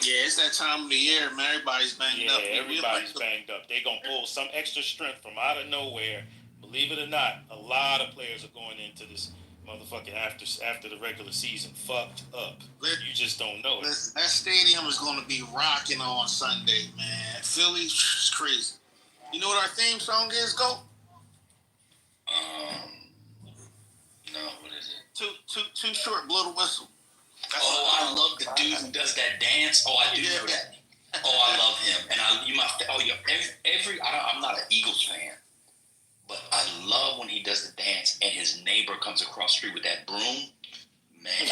Yeah, it's that time of the year, man. Everybody's banged up. Yeah, everybody's banged up. They're going to pull some extra strength from out of nowhere. Believe it or not, a lot of players are going into this motherfucking after the regular season fucked up. You just don't know it. That stadium is going to be rocking on Sunday, man. Philly is crazy. You know what our theme song is, Go? No, what is it? Too short, blow the whistle. I love the dude who does that dance. Oh, I do know that. Oh, I love him. And I'm not an Eagles fan, but I love when he does the dance and his neighbor comes across the street with that broom. Man,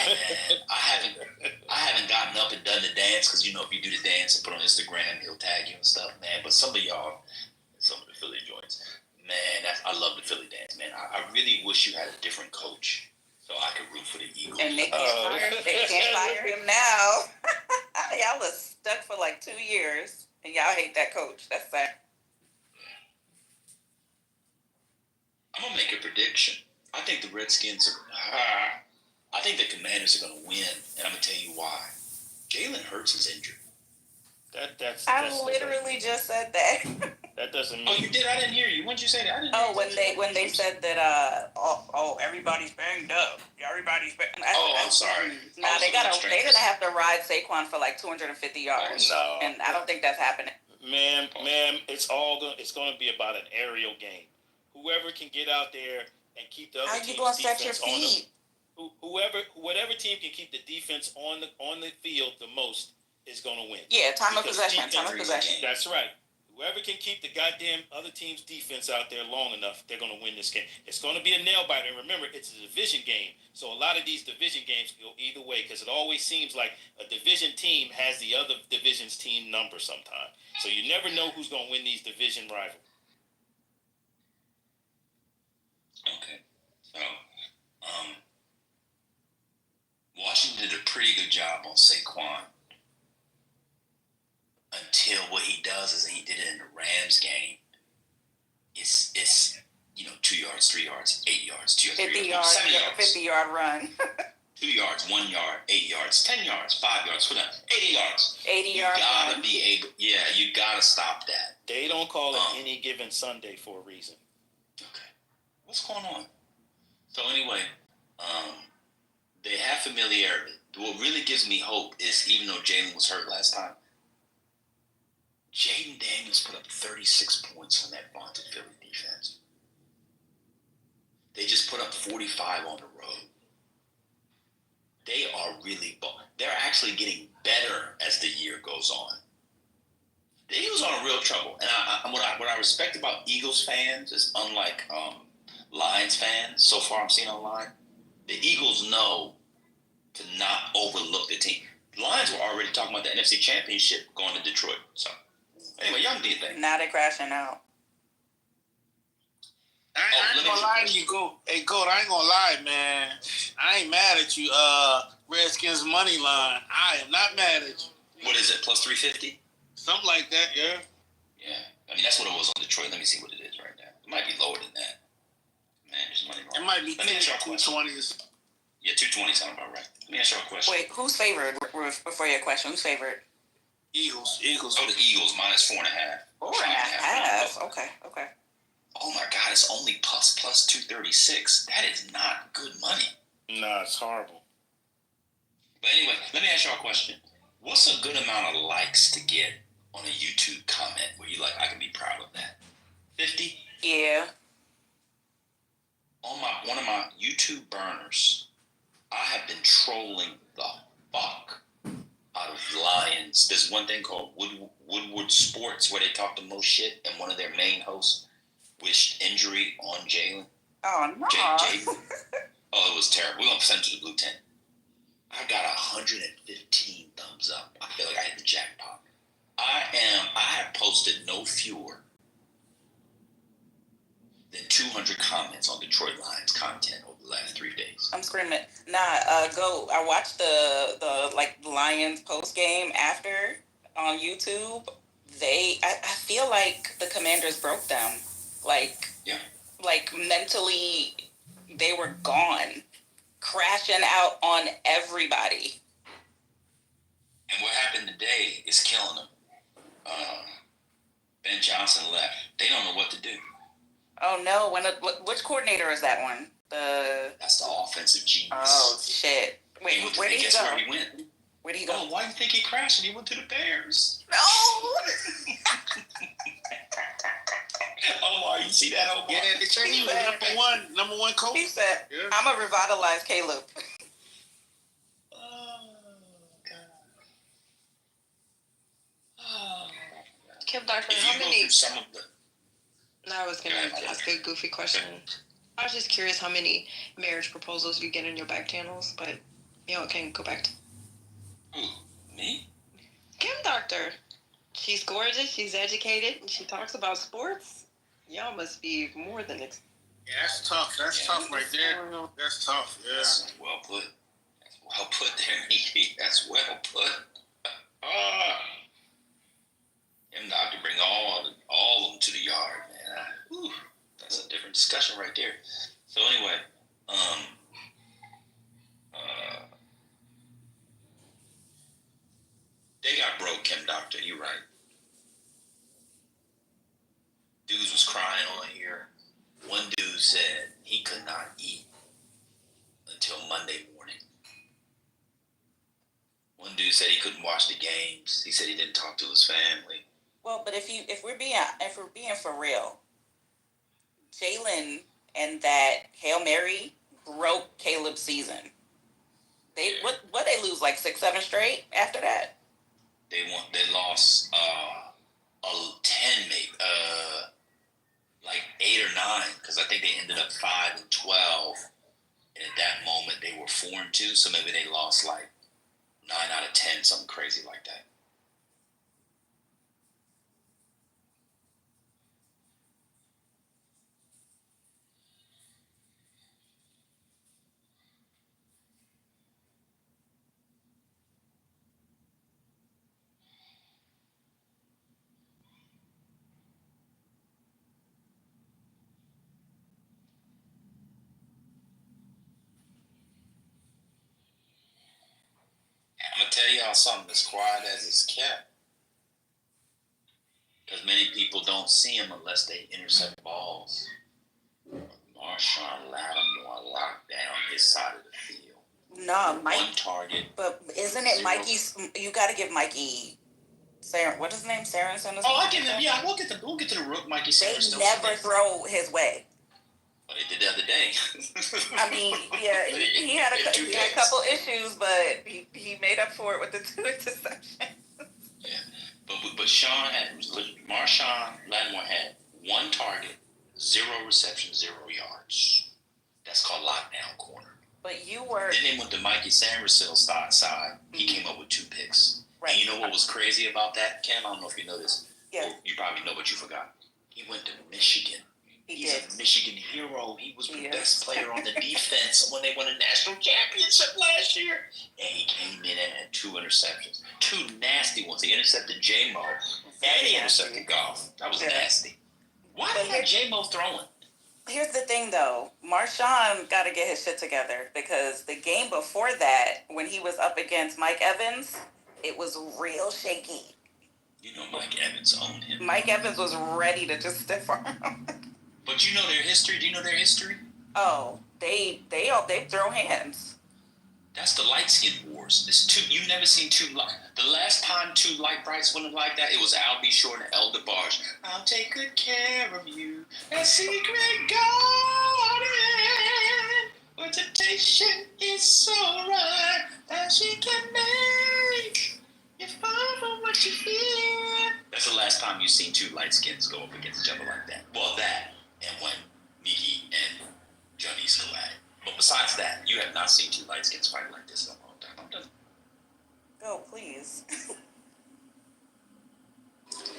I haven't gotten up and done the dance because, if you do the dance and put on Instagram, he'll tag you and stuff, man. But some of y'all, some of the Philly joints, man, I love the Philly dance, man. I really wish you had a different coach so I could root for the Eagles. And they can't fire him now. Y'all was stuck for like 2 years, and y'all hate that coach. That's sad. I'm going to make a prediction. I think the Redskins I think the Commanders are going to win, and I'm going to tell you why. Jalen Hurts is injured. I literally just said that. That doesn't mean. Oh, you did? I didn't hear you. When did you say that? I didn't. Oh, when they said that everybody's banged up. Everybody's banged. I'm sorry. Nah, they're gonna have to ride Saquon for like 250 yards. Oh, no. And I don't think that's happening. Ma'am, it's going to be about an aerial game. Whoever can get out there and keep the other team's defense on them. Whatever team can keep the defense on the field the most is going to win. Yeah, time of possession. That's right. Whoever can keep the goddamn other team's defense out there long enough, they're going to win this game. It's going to be a nail biter. And remember, it's a division game. So a lot of these division games go either way because it always seems like a division team has the other division's team number sometimes. So you never know who's going to win these division rivalries. Okay. So, Washington did a pretty good job on Saquon until what he does is he did it in the Rams game. It's 2 yards, 3 yards, 8 yards, 2 yards, 3 yards, 7 yards, 50-yard run. 2 yards, 1 yard, 8 yards, 10 yards, 5 yards, 80 yards. 80 yards. You gotta be able. Yeah, you gotta stop that. They don't call it any given Sunday for a reason. Okay. What's going on? So anyway, they have familiarity. What really gives me hope is, even though Jalen was hurt last time, Jaden Daniels put up 36 points on that vaunted Philly defense. put up 45 on the road. They are really they're actually getting better as the year goes on. The Eagles are in real trouble, and what I respect about Eagles fans is unlike Lions fans. So far, I'm seeing online, the Eagles know to not overlook the team. The Lions were already talking about the NFC Championship going to Detroit. So anyway, y'all do your thing. Now they're crashing out. I ain't gonna lie to you, Goat. Hey, Goat, I ain't gonna lie, man. I ain't mad at you. Redskins money line. I am not mad at you. What is it? Plus 350? Something like that, yeah. Yeah. I mean, that's what it was on Detroit. Let me see what it is right now. It might be lower than that. Man, there's money wrong. It might be Let me ask y'all a question. 220s. Yeah, 220 sound about right. Let me ask y'all a question. Wait, who's favored? Before your question, who's favored? Eagles. Oh, the Eagles minus 4.5. 4.5. Okay. Oh my God, it's only plus 236. That is not good money. Nah, it's horrible. But anyway, let me ask y'all a question. What's a good amount of likes to get on a YouTube comment where you like, I can be proud of that? 50? Yeah. On one of my YouTube burners, I have been trolling the fuck out of Lions. There's one thing called Woodward Sports where they talk the most shit, and one of their main hosts wished injury on Jalen. Oh, no. Jalen. Oh, it was terrible. We're going to send it to the blue tent. I got 115 thumbs up. I feel like I hit the jackpot. I have posted no fewer than 200 comments on Detroit Lions content over the last 3 days. I'm screaming. Go. I watched the Lions post game after on YouTube. I feel like the Commanders broke them. Like mentally, they were gone, crashing out on everybody. And what happened today is killing them. Ben Johnson left. They don't know what to do. Oh no! Which coordinator is that one? That's the offensive genius. Oh shit! Wait, where did he go? Where he went? Where did he go? Oh, why do you think he crashed? And he went to the Bears. No. Omar, you see that, Omar? Yeah, they say he was number one coach. He said, "I'm gonna revitalize Caleb." Kim Doctor, how many? No, I was gonna ask a goofy question. I was just curious how many marriage proposals you get in your back channels, but y'all can go back to. Me? Kim Doctor. She's gorgeous. She's educated. And she talks about sports. Y'all must be more than. Yeah, that's tough. That's tough right there. That's tough. Yeah. That's well put. That's well put there, Nikki. That's well put. Him Doctor bring all of them to the yard, man. That's a different discussion right there. So anyway, they got broke, Kim Doctor. You're right. Dudes was crying on here. One dude said he could not eat until Monday morning. One dude said he couldn't watch the games. He said he didn't talk to his family. Well, but if we're being for real, Jalen and that Hail Mary broke Caleb's season. What they lose like 6-7 straight after that? They lost 10 maybe, like 8 or 9, because I think they ended up 5-12, and at that moment they were 4-2, so maybe they lost like 9 out of 10, something crazy like that. I'm going to tell y'all something as quiet as it's kept. Because many people don't see him unless they intercept balls. Marshawn Lattimore locked down his side of the field. No, Mike. One target. But isn't it Mikey's? You got to give Mikey. What's his name? Sarensen? Oh, I give him. Yeah, we'll get to the rook, Mikey Sarensen. They never throw his way. Well, they did the other day. I mean, yeah, he had a couple issues, but he made up for it with the 2 interceptions. Yeah, but Sean Marshawn Lattimore had 1 target, 0 reception, 0 yards. That's called lockdown corner. But you were. Then they went to Mikey Sanderson's side. He came up with 2 picks. Right. And you know what was crazy about that, Cam? I don't know if you know this. Yeah. You probably know, but you forgot. He went to Michigan. He's a Michigan hero. He was the best player on the defense when they won a national championship last year. And he came in and had 2 interceptions. 2 nasty ones. He intercepted J-Mo and he intercepted Goff. That was nasty. Why did he have J-Mo throwing? Here's the thing, though. Marshawn got to get his shit together because the game before that, when he was up against Mike Evans, it was real shaky. You know Mike Evans owned him. Mike Evans was ready to just stiff arm him. But you know their history? Do you know their history? Oh, they throw hands. That's the light skin wars. It's 2. You've never seen 2 light. The last time 2 light brights went like that, it was Al B. Short and El DeBarge. I'll take good care of you, a secret garden where temptation is so right that she can make you fall for what you feel. That's the last time you've seen 2 light skins go up against each other like that. Well, that and when Miggy and Johnny's collided. But besides that, you have not seen 2 light skins fight like this in a long time. I'm done. Go, please.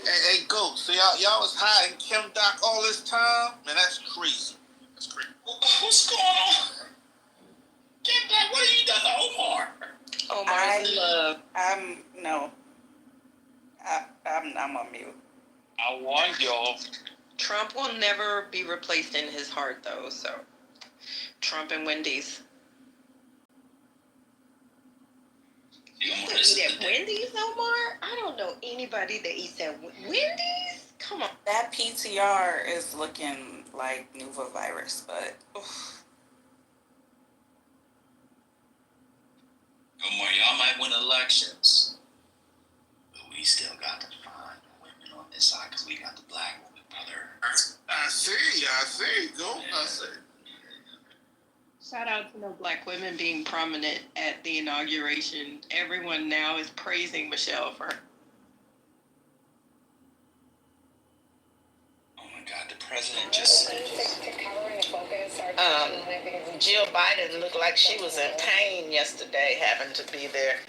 Hey, go. So y'all was hiding Kim Doc all this time? Man, that's crazy. That's crazy. What's going on? Kim Doc, what have you done to Omar? I'm on mute. I warned y'all. Trump will never be replaced in his heart, though, so. Trump and Wendy's. You eat at Wendy's, Omar? I don't know anybody that eats at Wendy's. Come on. That PTR is looking like Nuva virus, but. Oof. Omar, y'all might win elections, but we still got to find women on this side because we got the black woman, brother. I see. Go. I see. Shout out to no black women being prominent at the inauguration. Everyone now is praising Michelle for her. Oh my God, the president just said Jill Biden looked like she was in pain yesterday having to be there.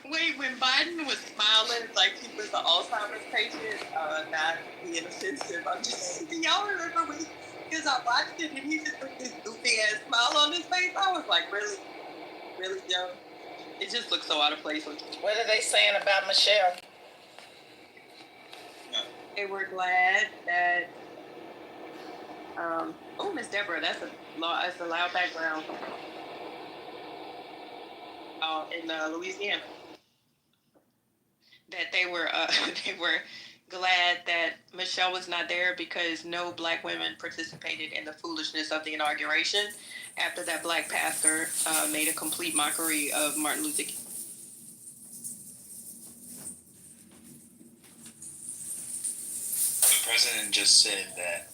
Wait, when Biden was smiling like he was an Alzheimer's patient, not being offensive, I'm just, do y'all remember when, because I watched it and he just put this goofy ass smile on his face? I was like, really? Really, Joe? It just looks so out of place. What are they saying about Michelle? They were glad that, oh, Miss Deborah, that's a loud background. In Louisiana. That they were glad that Michelle was not there because no black women participated in the foolishness of the inauguration after that black pastor made a complete mockery of Martin Luther King. The president just said that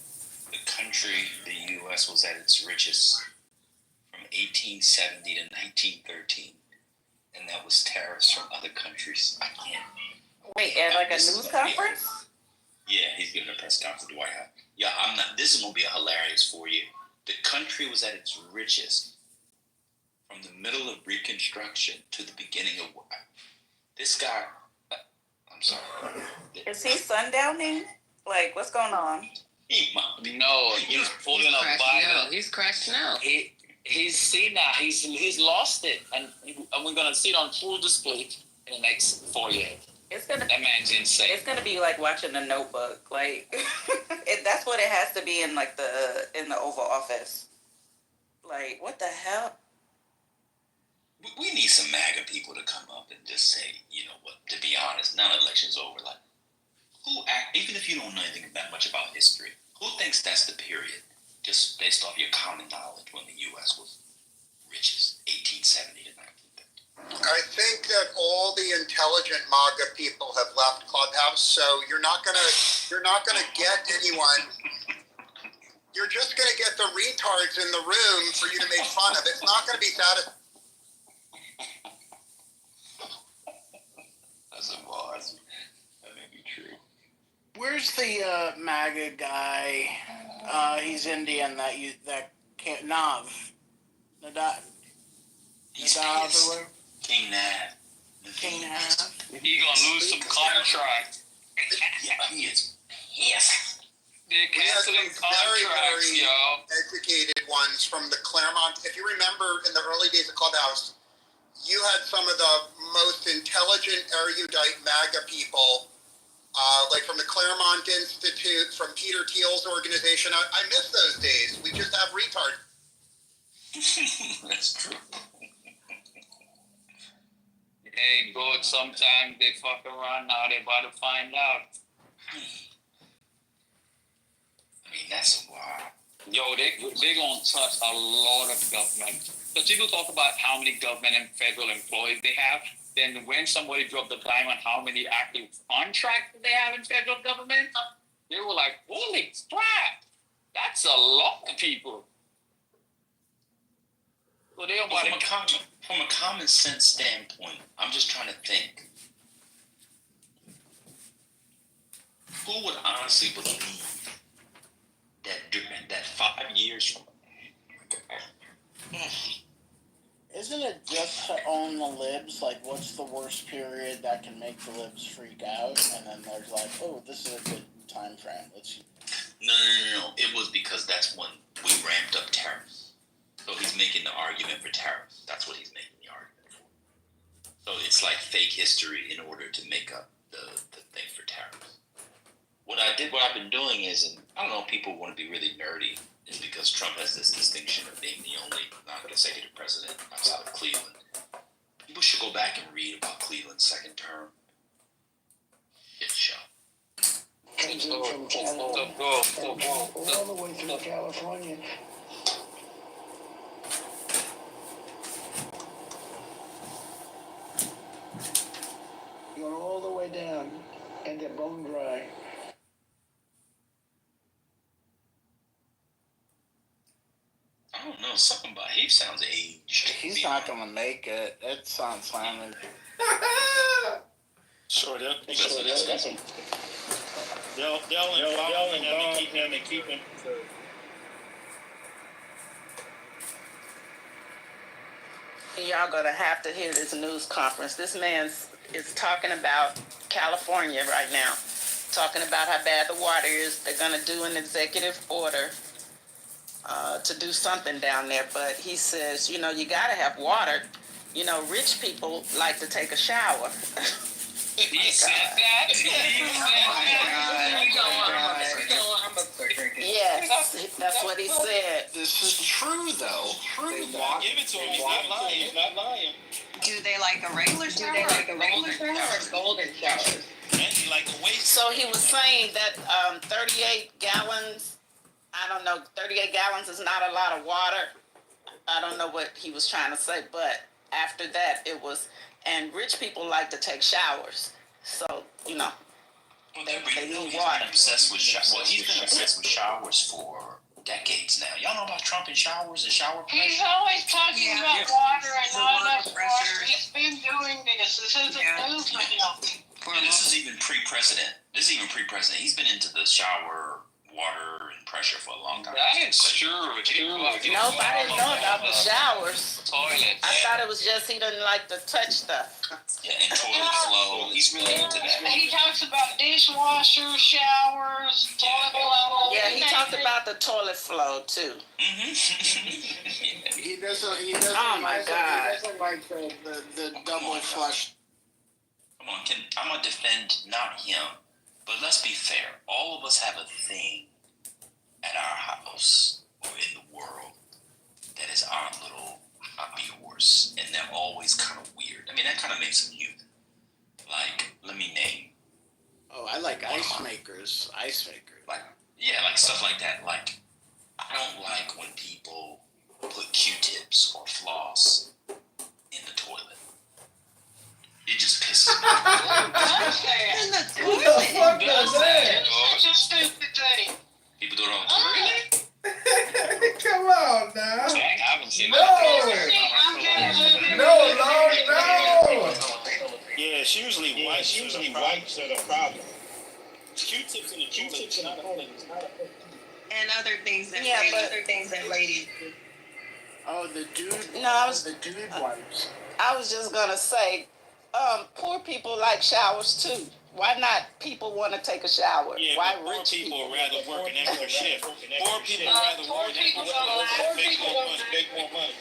the country, the U.S., was at its richest from 1870 to 1913, and that was tariffs from other countries. I can't. Wait, at like a news conference? Yeah, he's giving a press conference at the White House. Yeah, I'm not. This is gonna be hilarious for you. The country was at its richest from the middle of Reconstruction to the beginning of war. This guy. I'm sorry. Is he sundowning? Like, what's going on? No, he's pulling a Biden. He's crashing out. He's seen now. He's lost it, and we're gonna see it on full display in the next 4 years. That man's insane. It's gonna be like watching The Notebook. Like, that's what it has to be in like in the Oval Office. Like, what the hell? We need some MAGA people to come up and just say, you know what? To be honest, now the election's over. Like, even if you don't know anything that much about history, who thinks that's the period? Just based off your common knowledge when the U.S. was richest, 1870 to 1930. I think that all the intelligent MAGA people have left Clubhouse, so you're not gonna get anyone. You're just going to get the retards in the room for you to make fun of. It's not going to be satisfying. That's a boss. That may be true. Where's the MAGA guy? He's Indian. That can't Nav. He's Nadav pissed. or whatever. King Nav. King Nav. He gonna lose some contract. Yeah, he is pissed. They're We had canceling some very, contracts, very yo. educated ones from the Claremont. If you remember in the early days of Clubhouse, you had some of the most intelligent, erudite MAGA people, like from the Claremont Institute, from Peter Thiel's organization. I miss those days. We just have retards. That's true. Hey, but sometimes they fuck around now. They about to find out. I mean, that's wild. Yo, they gonna touch a lot of government. But people talk about how many government and federal employees they have. Then when somebody dropped the dime on how many active contracts they have in federal government, they were like, holy crap, that's a lot of people. So they But from a common sense standpoint, I'm just trying to think. Who would honestly believe that 5 years from Isn't it just to own the libs? Like, what's the worst period that can make the libs freak out? And then there's like, oh, this is a good time frame. Let's. No. It was because that's when we ramped up tariffs. So he's making the argument for tariffs. That's what he's making the argument for. So it's like fake history in order to make up the thing for tariffs. What I've been doing is, and I don't know if people want to be really nerdy, is because Trump has this distinction of being the only non-consecutive president outside of Cleveland. People should go back and read about Cleveland's second term. Shit show. From California. All the way through California. Going all the way down and get bone dry. I don't know, something about he sounds aged. He's not gonna make it. It sounds like. Sure, they'll empower him and keep him. Y'all gonna have to hear this news conference. This man is talking about California right now, talking about how bad the water is. They're gonna do an executive order to do something down there, but he says, you gotta have water. Rich people like to take a shower. He said that. Yes, that's what he said. This is true, though. Give it to him. He's not lying. Do they like a regular shower? Or golden showers? And like a waste. So he was saying that 38 gallons, 38 gallons is not a lot of water. I don't know what he was trying to say, but after that it was, and rich people like to take showers. So, they need water. Obsessed with showers. Well, he's been obsessed with showers for decades now. Y'all know about Trump and showers and shower pressure? He's always talking about water and not enough water. He's been doing this. This isn't new for him. And this is even pre-president. He's been into the shower, water, and pressure for a long time. That is true. Nope, I didn't know about the showers. Toilet. I thought it was just he doesn't like to touch stuff. Yeah, and toilet flow. He's really into that. He talks about dishwashers, showers, toilet flow. Yeah, he talked about the toilet flow too. He doesn't. Oh my God. He doesn't like the double flush. Come on, I'm gonna defend not him, but let's be fair. All of us have a thing at our house or in the world that is our little hobby horse, and they're always kind of weird. I mean, that kind of makes them human. Like, let me name. Oh, I like ice makers. Like stuff like that. Like, I don't like when people put Q-tips or floss in the toilet. It just pisses me off. In the toilet? Who does that? It's such a stupid thing. People do it all the time. See, No, Lord, no. Yeah, it's usually white. It's usually whites that are the problem. Q-tips in the toilet is not a thing. And other things that ladies do. Oh, the dude. No, I was- the dude wipes. I was just gonna say, poor people like showers too. Why not people want to take a shower? Yeah, Why but poor rich people would rather work an extra shift. Poor people would rather work an extra shift. Make more money.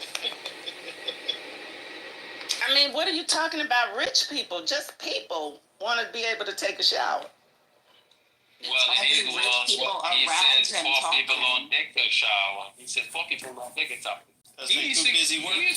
I mean, what are you talking about? Rich people, just people want to be able to take a shower. Well, he says poor people don't take a shower. He says poor people don't take a shower. He used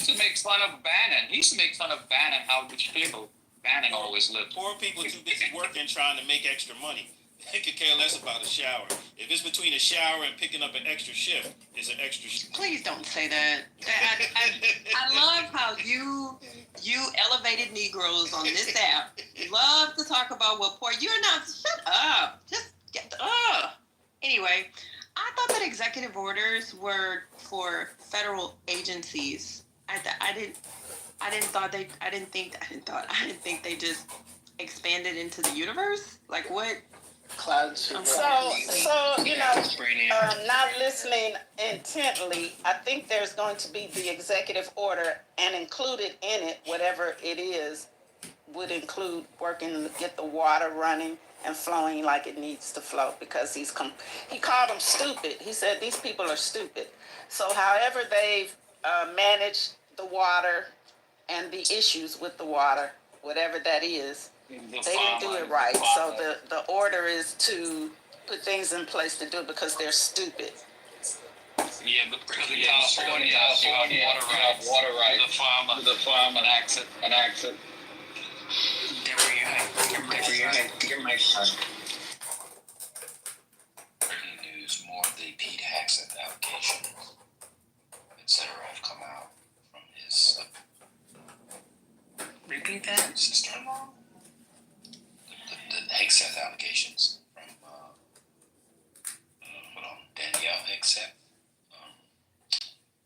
to make fun of Bannon. He used to make fun of Bannon, how rich people Bannon always lived. Poor people too busy working trying to make extra money. They could care less about a shower. If it's between a shower and picking up an extra shift, it's an extra shift. Please don't say that. I love how you elevated Negroes on this app love to talk about what poor. You're not. Shut up. Just get. Anyway, I thought that executive orders were for federal agencies. I didn't think they just expanded into the universe. Like what? Cloud So you know, not listening intently, I think there's going to be the executive order, and included in it, whatever it is, would include working to get the water running and flowing like it needs to flow, because he called them stupid. He said these people are stupid. So however they've managed the water and the issues with the water, whatever that is, they didn't do it right. So the order is to put things in place to do it because they're stupid. Yeah, but because in California, you have water rights. The farmer, an exit. Breaking news: more of the Pete Hegseth allegations, etc., have come out from his Repeat that. sister-in-law. The Hegseth allegations from Danielle Hegseth,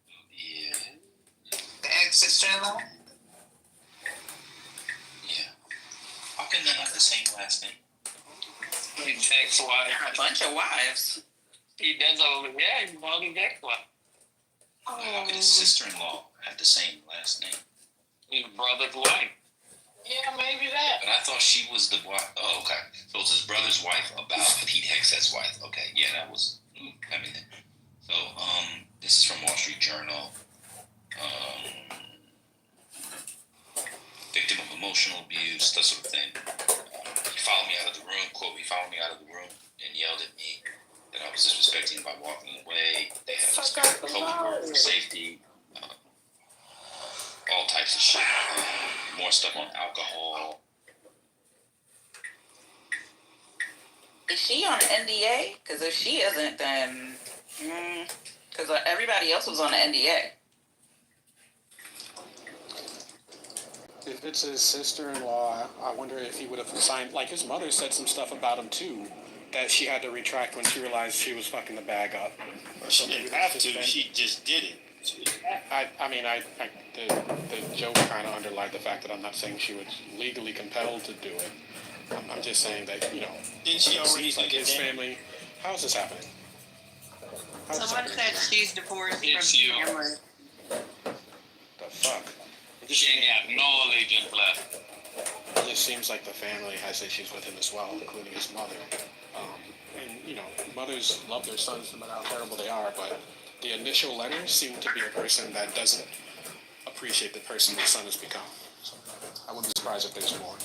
who is The ex-sister-in-law? yeah. How can they have the same last name? His ex-wife. A bunch of wives. He does he's one of his ex-wife. How could his sister-in-law have the same last name? His brother's wife. Yeah, maybe that. But I thought she was the wife. Oh, okay. So it's his brother's wife about Pete Hegseth's wife. Okay, yeah, that was. I mean, so this is from Wall Street Journal. Victim of emotional abuse, that sort of thing. He followed me out of the room. Quote: "He followed me out of the room and yelled at me that I was disrespecting him by walking away. They had a public word for safety." All types of shit. More stuff on alcohol. Is she on NDA? Because if she isn't, then because everybody else was on the NDA. If it's his sister-in-law, I wonder if he would have signed. Like his mother said some stuff about him too, that she had to retract when she realized she was fucking the bag up. She didn't have to. She just did it. The joke kind of underlined the fact that I'm not saying she was legally compelled to do it. I'm just saying that, you know, Didn't she already like his family. How is this happening? Someone said she's divorced from It's you. family. The fuck? She ain't got no allegiance left. It just seems like the family has issues with him as well, including his mother. And, you know, mothers love their sons no matter how terrible they are, but the initial letters seem to be a person that doesn't appreciate the person their son has become. So I wouldn't be surprised if there's more.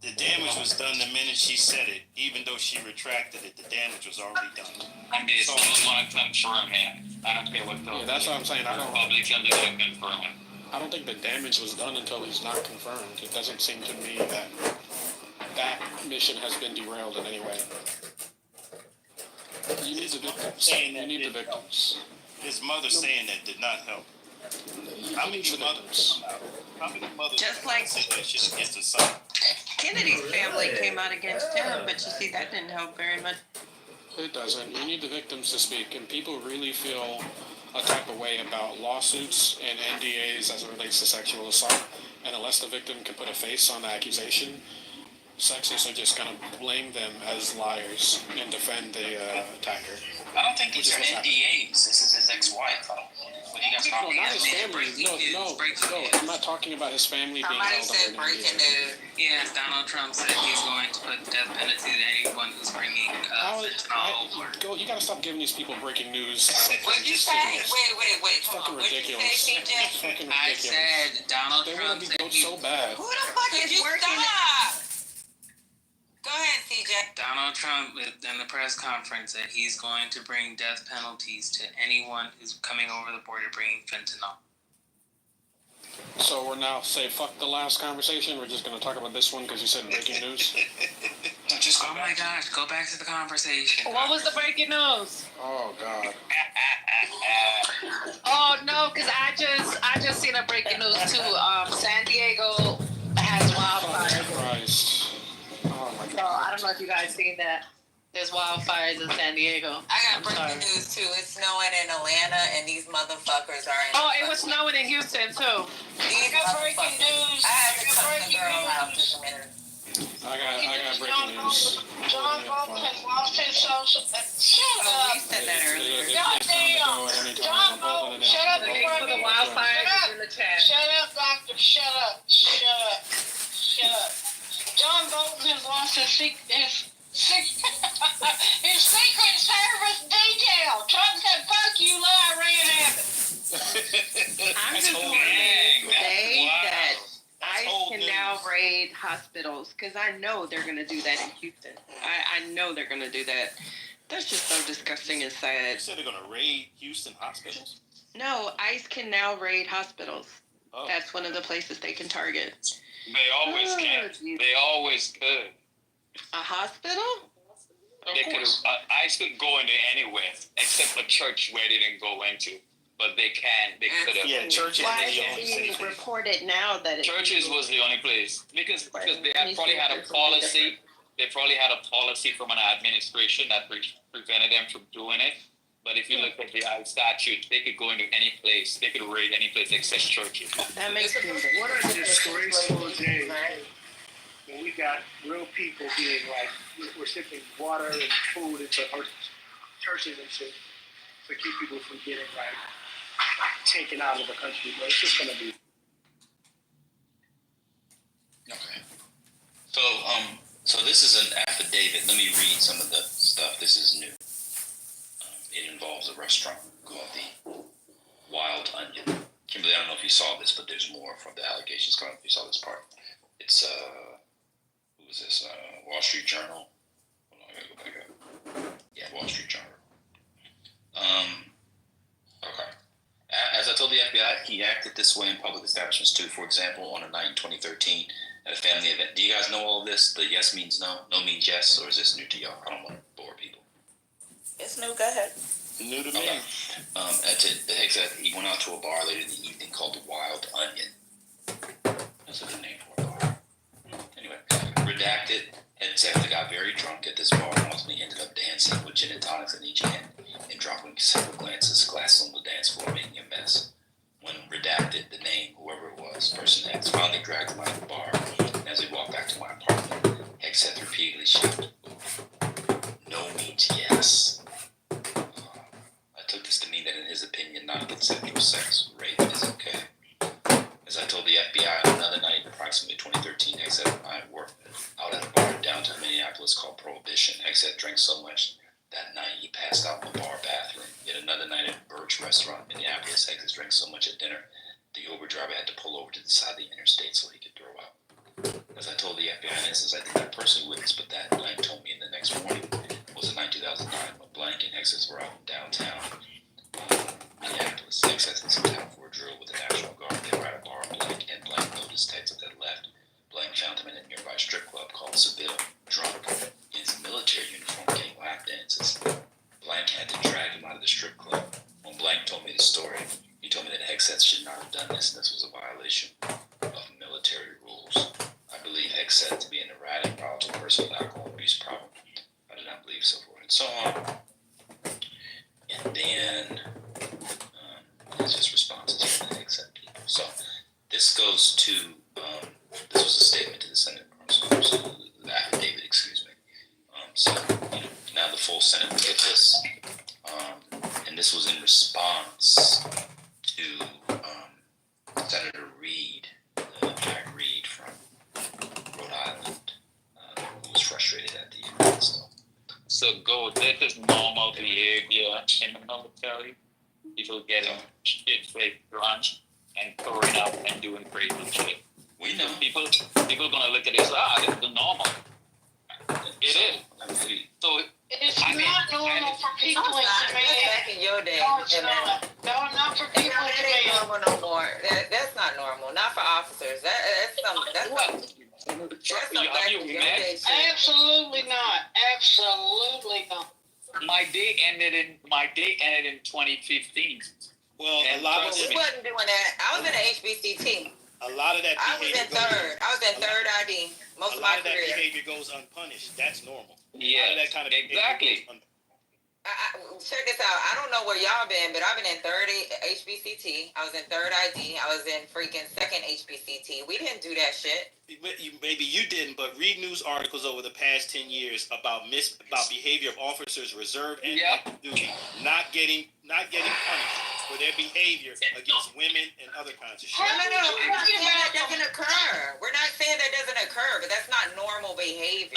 The damage was done the minute she said it. Even though she retracted it, the damage was already done. I mean, it's still want to confirm him. I don't care what Yeah, that's what I'm saying. I don't confirm him. I don't think the damage was done until he's not confirmed. It doesn't seem to me that that mission has been derailed in any way. You need the victims. You need the victims. His mother saying that did not help. How many mothers? How many mothers? Just like said that shit against the son? Kennedy's family came out against him, but you see that didn't help very much. It doesn't. You need the victims to speak, and people really feel a type of way about lawsuits and NDAs as it relates to sexual assault, and unless the victim can put a face on the accusation, sexists are just going to blame them as liars and defend the attacker. I don't think these are NDAs. This is his ex-wife. What do you guys No, not his family. No, I'm not talking about his family being Somebody held said under an breaking NDA. news. Yeah, Donald Trump said he's going to put death penalty to anyone who's bringing fentanyl over. You gotta stop giving these people breaking news. What'd you say? Wait. It's Hold fucking on. What'd you ridiculous. say, CJ? It's fucking I ridiculous. said Donald They Trump want to said be he... so bad. Who the fuck is working? Stop! Go ahead, CJ. Donald Trump, in the press conference, said he's going to bring death penalties to anyone who's coming over the border bringing fentanyl. So we're now say fuck the last conversation. We're just gonna talk about this one because you said breaking news. Oh my gosh, go back to the conversation. What was the breaking news? Oh God. Oh no, because I just seen a breaking news too. San Diego has wildfires. Christ. Oh my So God. I don't know if you guys seen that. There's wildfires in San Diego. I got breaking news too. It's snowing in Atlanta, and these motherfuckers are in. Oh, it was snowing in Houston too. These breaking news. I had to cut the girl out just a minute. I got breaking news. John Bolton has lost his social. Shut Oh, up. we said that earlier. Goddamn. John Bolton, shut up before The wildfires is in the chat. Shut up, doctor. Shut up. John Bolton has lost his his Secret Service detail. Trump said, "Fuck you, I ran at it." I'm just want to say that ICE can now raid hospitals because I know they're going to do that in Houston. I know they're going to do that. That's just so disgusting and sad. You said they're going to raid Houston hospitals? No, ICE can now raid hospitals. Oh. That's one of the places they can target. They always can. They always could. A hospital? They could. ICE could go into anywhere except a church where they didn't go into, but they can. They could have. Yeah, churches. Why is it being reported now that it's Churches was the only place because they had probably had a policy. They probably had a policy from an administration that prevented them from doing it. But if you look at the ICE statute, they could go into any place. They could raid any place except churches. That makes sense. What a disgraceful day when we got real people being like, we're shipping water and food into our churches and shit to keep people from getting like taken out of the country. But it's just gonna be. Okay. So this is an affidavit. Let me read some of the stuff. This is new. It involves a restaurant called the Wild Onion. Kimberly, I don't know if you saw this, but there's more from the allegations. I don't know if you saw this part. It's who is this? Wall Street Journal. Hold on, I gotta go back up. Yeah, Wall Street Journal. Okay. As I told the FBI, he acted this way in public establishments too. For example, on a night in 2013 at a family event. Do you guys know all of this? The yes means no, no means yes, or is this new to y'all? I don't want to bore people. It's new. Go ahead. New to me. Okay. The Hicks said he went out to a bar later in the evening called the Wild Onion. That's a good name for a bar. Anyway, redacted had said they got very drunk at this bar and ultimately ended up dancing with gin and tonics in each hand and dropping several glasses on the dance floor, making a mess. When redacted, the name, whoever it was, person X, finally dragged him out of the bar. And as we walked back to my apartment, Hex had repeatedly shouted, "No means yes." I took this to mean that in his opinion, non-consensual sex, rape is okay. As I told the FBI on another night, approximately 2013, Hex and I were out at a bar in downtown Minneapolis called Prohibition. Hex had drank so much that night he passed out in the bar bathroom. Yet another night at Birch Restaurant in Minneapolis, Hex had drank so much at dinner, the Uber driver had to pull over to the side of the interstate so he could throw up. As I told the FBI in instance, I did not personally witness, but that blank told me in the next morning was the night 2009 when blank and Hexes were out in downtown Minneapolis. Hexes in some town for a drill with the National Guard. They were at a bar blank, and blank noticed Hexes had left. Blank found him in a nearby strip club called Seville, drunk in his military uniform, getting lap dances. Blank had to drag him out of the strip club. When Blank told me the story, he told me that Hexes should not have done this, and this was a violation of military rules. I believe Hexes to be an erratic, volatile person with alcohol abuse problem. I do not believe so forth and so on. And then it's just responses from the except people. So this goes to this was a statement to the Senate, the affidavit, excuse me. So now the full Senate will get this, and this was in response to Senator Reid, Jack Reid from Rhode Island, who was frustrated at the event. So go, this is normal behavior in the military. People getting shit-faced drunk and throwing up and doing crazy shit. We know. People gonna look at this, this is normal. It is. So it's not normal for people in command. Back in your day. No, it's not. No, not for people in That ain't command. normal no more. That's not normal. Not for officers. That's something. That's some back in your day shit. Absolutely not. Absolutely not. my day ended in 2015. Well, And a lot of We wasn't doing that. I was in the HBCT. a lot of that I was behavior in third. I was in third ID most a of lot my of that career. behavior goes unpunished. That's normal. Yeah, that kind of exactly. Check this out. I don't know where y'all been, but I've been in third HBCT. I was in third ID. I was in freaking second HBCT. We didn't do that shit. Maybe you didn't, but read news articles over the past 10 years about behavior of officers reserved and active duty not getting punished for their behavior against women and other kinds of shit. No. We're not saying that doesn't occur. We're not saying that doesn't occur, but that's not normal behavior.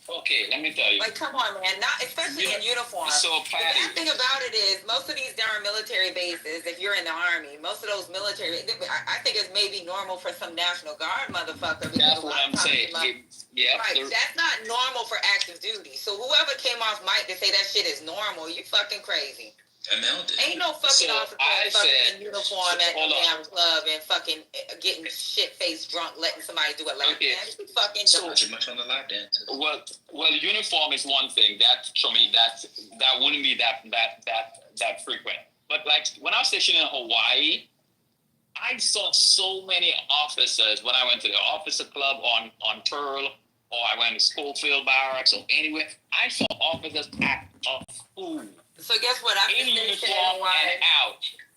Okay, let me tell you. Like, come on, man. Not especially in uniform. So, the bad thing about it is most of these darn military bases, if you're in the Army, most of those military, I think it's maybe normal for some National Guard motherfucker. That's what I'm saying. Right. That's not normal for active duty. So whoever came off mic to say that shit is normal, you fucking crazy. ML did. Ain't no fucking officer fucking in uniform at the damn club and fucking getting shit-faced drunk, letting somebody do a lap dance. You fucking So, too much on the lap dance. Well, uniform is one thing. That for me, that wouldn't be that frequent. But like when I was stationed in Hawaii, I saw so many officers when I went to the officer club on Pearl, or I went to Schofield Barracks, or anywhere. I saw officers act a fool. So guess what? I've been stationed in Hawaii.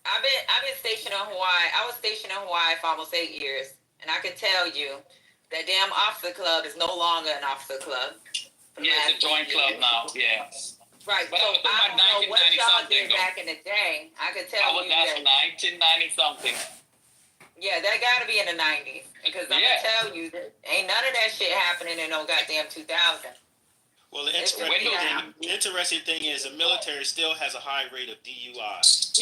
I've been stationed in Hawaii. I was stationed in Hawaii for almost 8 years, and I can tell you that damn officer club is no longer an officer club. Yeah, it's a joint club now. Yeah. Right. But so I don't know what y'all did back in the day. I could tell you that's that. 1990 something. Yeah, that got to be in the 90s because I'm gonna tell you that ain't none of that shit happening in no goddamn 2000. Well, the interesting thing is the military still has a high rate of DUI.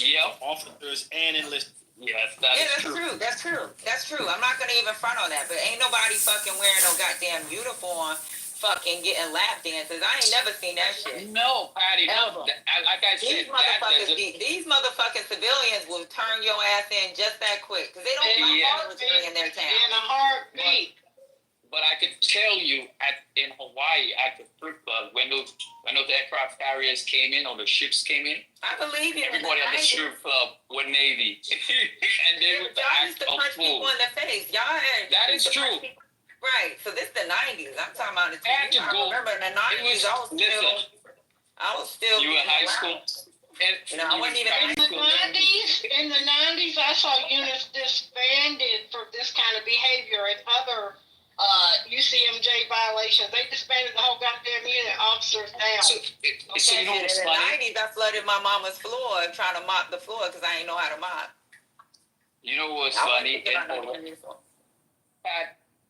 Yep. Officers and enlisted. Yes, that's true. That's true. I'm not gonna even front on that, but ain't nobody fucking wearing no goddamn uniform, fucking getting lap dances. I ain't never seen that shit. No, Patty. No. Like I said, these motherfucking civilians will turn your ass in just that quick because they don't like military in their town. In a heartbeat. But I could tell you in Hawaii at the strip club when those aircraft carriers came in or the ships came in. I believe you. Everybody at the strip club were Navy, and they would act a punch people in the face. Y'all had that is true. Right. So this the 90s. I'm talking about the 20s. I remember in the 90s. I was still. You were in high school. I wasn't even in the 90s. In the 90s, I saw units disbanded for this kind of behavior and other UCMJ violations. They disbanded the whole goddamn unit, officers down. So you know what's funny? In the 90s, I flooded my mama's floor trying to mop the floor because I didn't know how to mop. You know what's funny?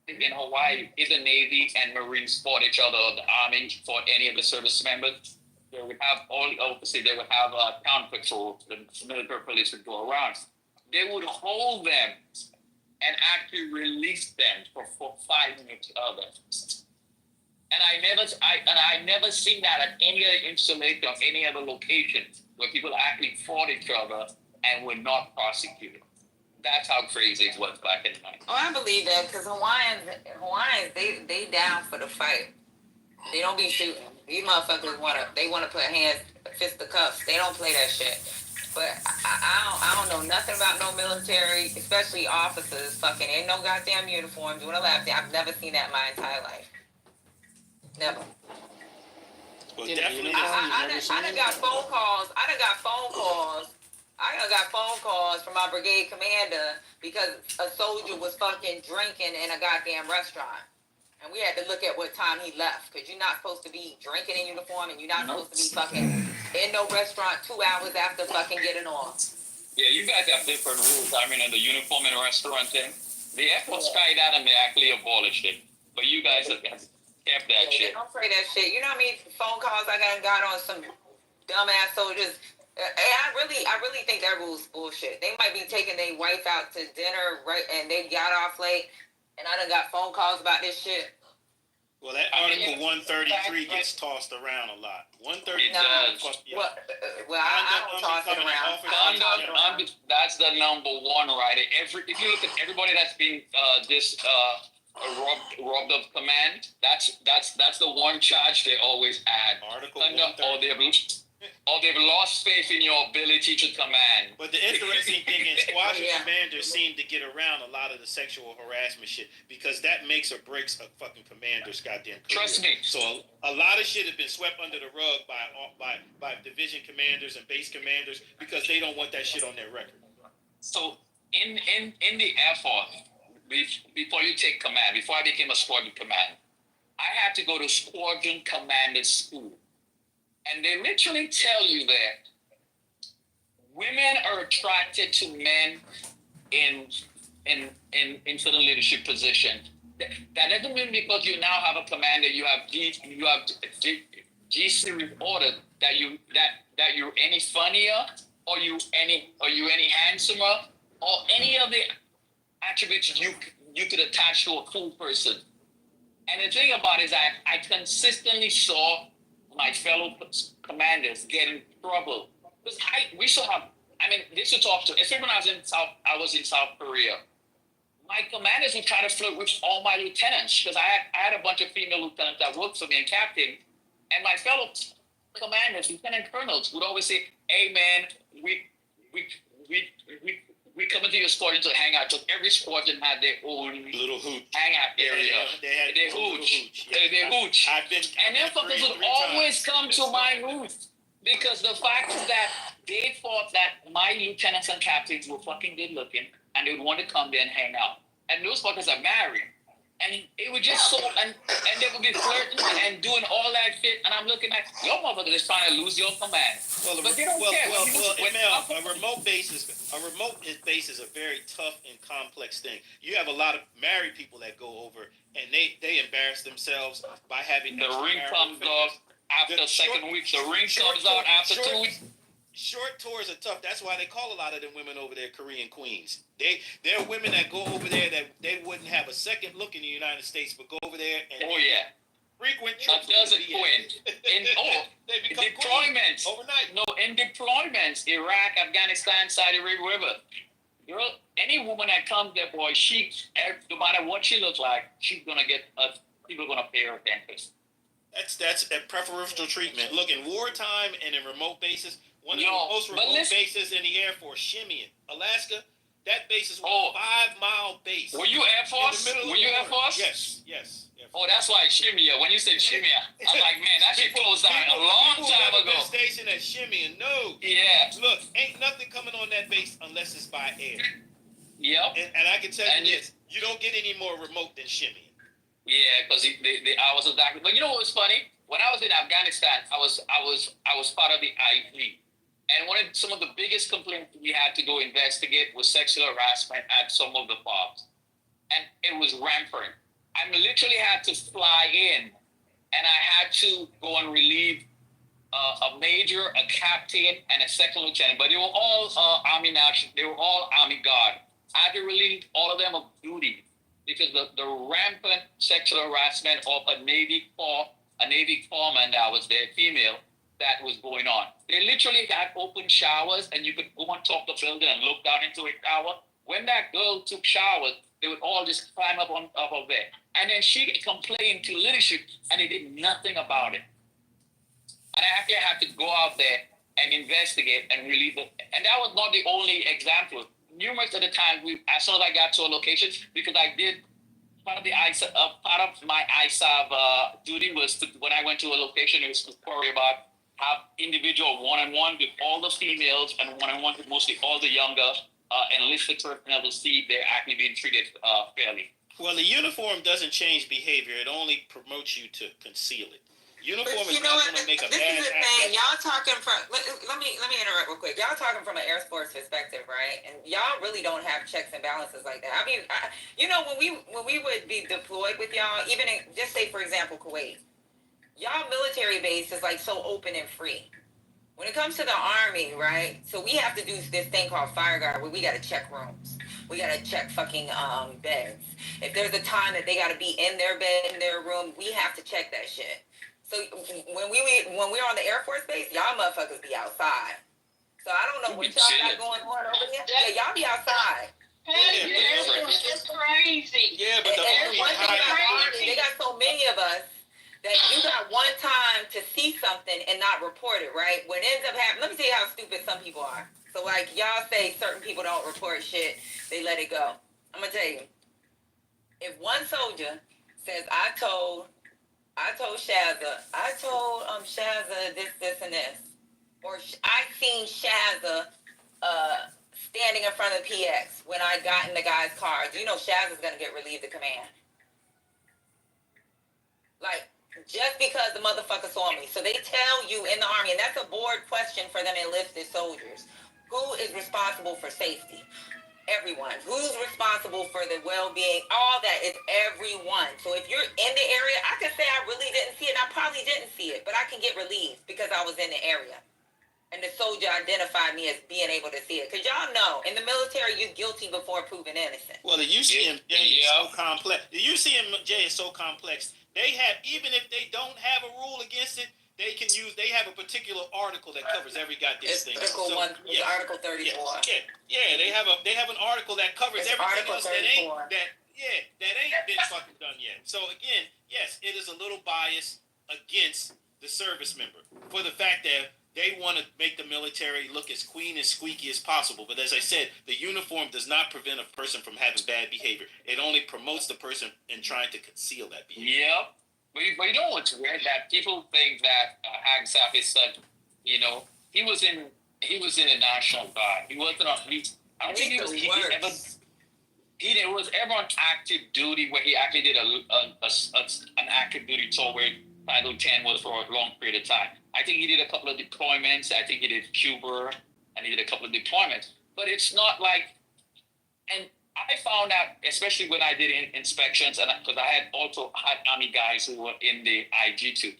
In Hawaii, if the Navy and Marines fought each other, or the Army fought any of the service members, they would have they would have town patrols, the military police would go around. They would hold them and actually release them for fighting each other. And I never seen that at any other installation or any other location where people actually fought each other and were not prosecuted. That's how crazy it was back in the 90s. Oh, I believe that because Hawaiians, they down for the fight. They don't be shooting. These motherfuckers wanna put hands, fist the cuffs. They don't play that shit. But I don't know nothing about no military, especially officers. Fucking ain't no goddamn uniform doing a lap dance. I've never seen that in my entire life. Never. Well, definitely. I done got phone calls. I done got got phone calls from our brigade commander because a soldier was fucking drinking in a goddamn restaurant. And we had to look at what time he left, because you're not supposed to be drinking in uniform, and you're not supposed to be fucking in no restaurant 2 hours after fucking getting off. Yeah, you guys have different rules. I mean, in the uniform and restaurant thing, the Air Force tried that and they actually abolished it. But you guys have kept that shit. Don't say that shit. You know what I mean? Phone calls I got on some dumbass soldiers. I really think that rule's bullshit. They might be taking their wife out to dinner, right, and they got off late, and I done got phone calls about this shit. Well, that Article 133 gets tossed around a lot. 133. Well, I don't toss it around. That's the number one, right? If you look at everybody that's been robbed of command, that's the one charge they always add. Article 133. Or they've lost faith in your ability to command. But the interesting thing is, squadron commanders seem to get around a lot of the sexual harassment shit because that makes or breaks a fucking commander's goddamn career. Trust me. So a lot of shit has been swept under the rug by division commanders and base commanders because they don't want that shit on their record. So in the Air Force, before you take command, before I became a squadron commander, I had to go to squadron commander school. And they literally tell you that women are attracted to men in certain leadership positions. That doesn't mean because you now have a commander, you have G series order that you're any funnier or you any handsomer or any of the attributes you could attach to a cool person. And the thing about it is I consistently saw my fellow commanders get in trouble. Because this would talk to, especially when I was in South Korea, my commanders would try to flirt with all my lieutenants, because I had a bunch of female lieutenants that worked for me and captain, and my fellow commanders, lieutenant colonels, would always say, "Hey man, we come into your squadron to hang out." So every squadron had their own little hooch hangout area. They hooch. And then fuckers would always come to my roof. Because the fact is that they thought that my lieutenants and captains were fucking good looking and they would want to come there and hang out. And those fuckers are married. And it would just and they would be flirting and doing all that shit. And I'm looking at, your motherfuckers is trying to lose your command. But they don't care. A remote base is a very tough and complex thing. You have a lot of married people that go over and they embarrass themselves by having the ring comes off after the second week. The ring comes out after 2 weeks. Short tours are tough. That's why they call a lot of them women over there Korean queens. There are women that go over there that they wouldn't have a second look in the United States, but go over there and frequent trips. A dozen quit. They become deployments overnight. No, in deployments, Iraq, Afghanistan, Saudi Arabia. Girl, any woman that comes there, boy, no matter what she looks like, she's gonna get people are gonna pay her attention. That's a preferential treatment. Look, in wartime and in remote bases, one of the most remote bases in the Air Force, Shimian, Alaska, that base is a 5-mile base. Were you Air Force? Were you Air Force? Yes. Oh, that's why Shimia. When you said Shimia, I'm like, man, that shit closed down a long time ago. Been stationed at Shimian. No. Yeah. Look, ain't nothing coming on that base unless it's by air. Yep. And I can tell you this, you don't get any more remote than Shimian. Yeah, because the hours of doctor. But you know what was funny? When I was in Afghanistan, I was part of the IV. And some of the biggest complaints we had to go investigate was sexual harassment at some of the pubs. And it was rampant. I literally had to fly in and I had to go and relieve a major, a captain, and a second lieutenant. But they were all Army National. They were all Army Guard. I had to relieve all of them of duty because the rampant sexual harassment of a Navy corpsman that was there, female, that was going on. They literally had open showers and you could go on top of the building and look down into a shower. When that girl took showers, they would all just climb up on top of there. And then she complained to leadership and they did nothing about it. And I actually had to go out there and investigate and relieve it. And that was not the only example. Numerous of the times, as soon as I got to a location, because I did part of my ISAV duty was when I went to a location, it was to worry about have individual one-on-one with all the females and one-on-one with mostly all the younger enlisted personnel to see if they're actually being treated fairly. Well, the uniform doesn't change behavior; it only promotes you to conceal it. Uniform is not going to make a this bad is the actor. thing. Y'all talking from let me interrupt real quick. Y'all talking from an Air Force perspective, right? And y'all really don't have checks and balances like that. I mean, when we would be deployed with y'all, even in, just say for example Kuwait, y'all military base is like so open and free. When it comes to the Army, right? So we have to do this thing called fire guard where we got to check rooms. We got to check fucking beds. If there's a time that they got to be in their bed, in their room, we have to check that shit. So when we're on the Air Force base, y'all motherfuckers be outside. So I don't know what y'all got going on over here. Yeah, y'all be outside. It's crazy. Yeah, but they got so many of us that you got one time to see something and not report it, right? What ends up happening, let me tell you how stupid some people are. So like y'all say certain people don't report shit, they let it go. I'm gonna tell you, if one soldier says, I told Shazza, Shazza this and this, or I seen Shazza standing in front of the PX when I got in the guy's car, do you know Shazza's gonna get relieved of command? Like, just because the motherfucker saw me. So they tell you in the Army, and that's a board question for them enlisted soldiers. Who is responsible for safety? Everyone. Who's responsible for the well-being? All that is everyone. So if you're in the area, I can say I really didn't see it. I probably didn't see it, but I can get relieved because I was in the area. And the soldier identified me as being able to see it. Because y'all know, in the military, you're guilty before proven innocent. Well, the UCMJ is so complex. The UCMJ is so complex. They have, even if they don't have a rule against it, they have a particular article that covers every goddamn thing. Article 34. They have an article that covers everything else that ain't been fucking done yet. So again, yes, it is a little biased against the service member for the fact that they want to make the military look as clean and squeaky as possible. But as I said, the uniform does not prevent a person from having bad behavior. It only promotes the person in trying to conceal that behavior. Yep. But you know what's weird? That people think that Hagsap is such, he was in the National Guard. He wasn't on. I don't think he was ever on active duty where he actually did an active duty tour where Title 10 was for a long period of time. I think he did a couple of deployments. I think he did Cuba, and he did a couple of deployments. But it's not like, and I found out, especially when I did inspections, and because I had also had Army guys who were in the IG too.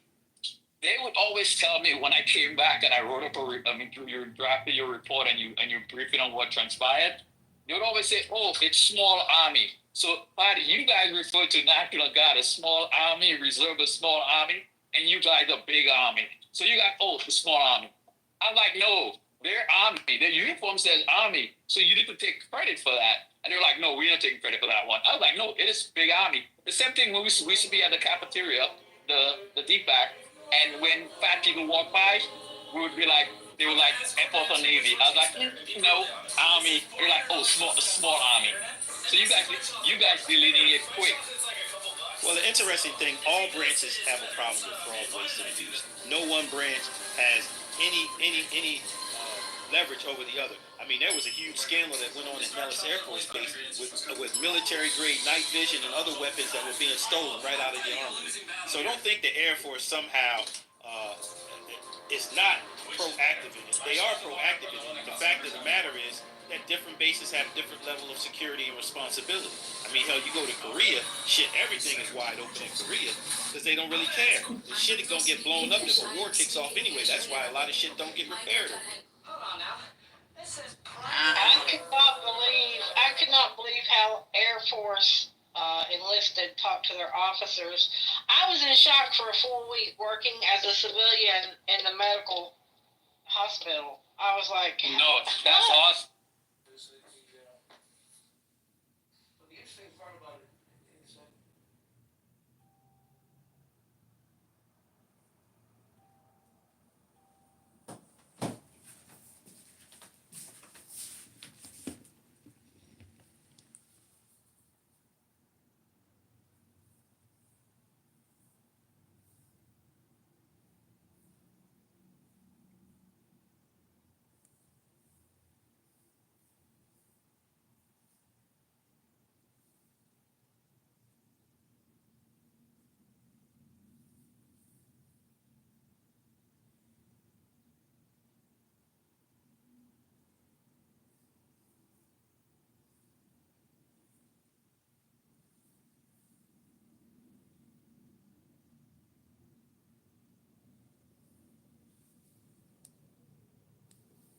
They would always tell me when I came back and I wrote up you drafted your report and you're briefing on what transpired. They would always say, "Oh, it's small army." So, Patty, you guys refer to National Guard as small army, reserve a small army, and you guys are big army. So you got, the small army. I'm like, no, they're army. Their uniform says army. So you need to take credit for that. And they're like, no, we're not taking credit for that one. I was like, no, it is big army. The same thing when we used to be at the cafeteria, the DPAC, and when fat people walk by, we would be like, they were like, Air Force or Navy. I was like, army. They're like, small army. So you guys delineate quick. Well, the interesting thing, all branches have a problem with fraud, waste, and abuse. No one branch has any leverage over the other. I mean, there was a huge scandal that went on at Nellis Air Force Base with military-grade night vision and other weapons that were being stolen right out of the Army. So don't think the Air Force somehow is not proactive in it. They are proactive in it. The fact of the matter is that different bases have different level of security and responsibility. I mean, hell, you go to Korea, everything is wide open in Korea because they don't really care. The shit is gonna get blown up if a war kicks off anyway. That's why a lot of shit don't get repaired. Hold on now. This is I could not believe how Air Force enlisted talked to their officers. I was in shock for a full week working as a civilian in the medical hospital. I was like, no, that's awesome.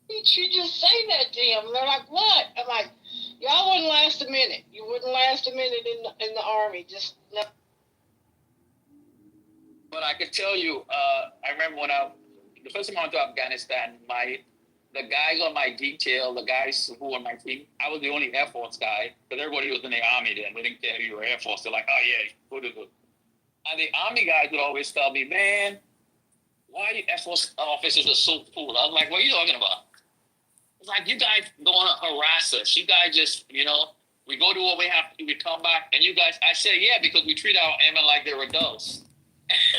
did you just say that to him? And they're like, what? I'm like, y'all wouldn't last a minute. You wouldn't last a minute in the Army. Just no. But I could tell you, I remember when the first time I went to Afghanistan, the guys on my detail, the guys who were on my team, I was the only Air Force guy, because everybody was in the Army then. They didn't care if you were Air Force. They're like, oh yeah, good. And the Army guys would always tell me, man, why you Air Force officers are so cool? I was like, what are you talking about? It's like, you guys don't want to harass us. You guys just, we go do what we have to do, we come back, and you guys, I said, yeah, because we treat our airmen like they're adults.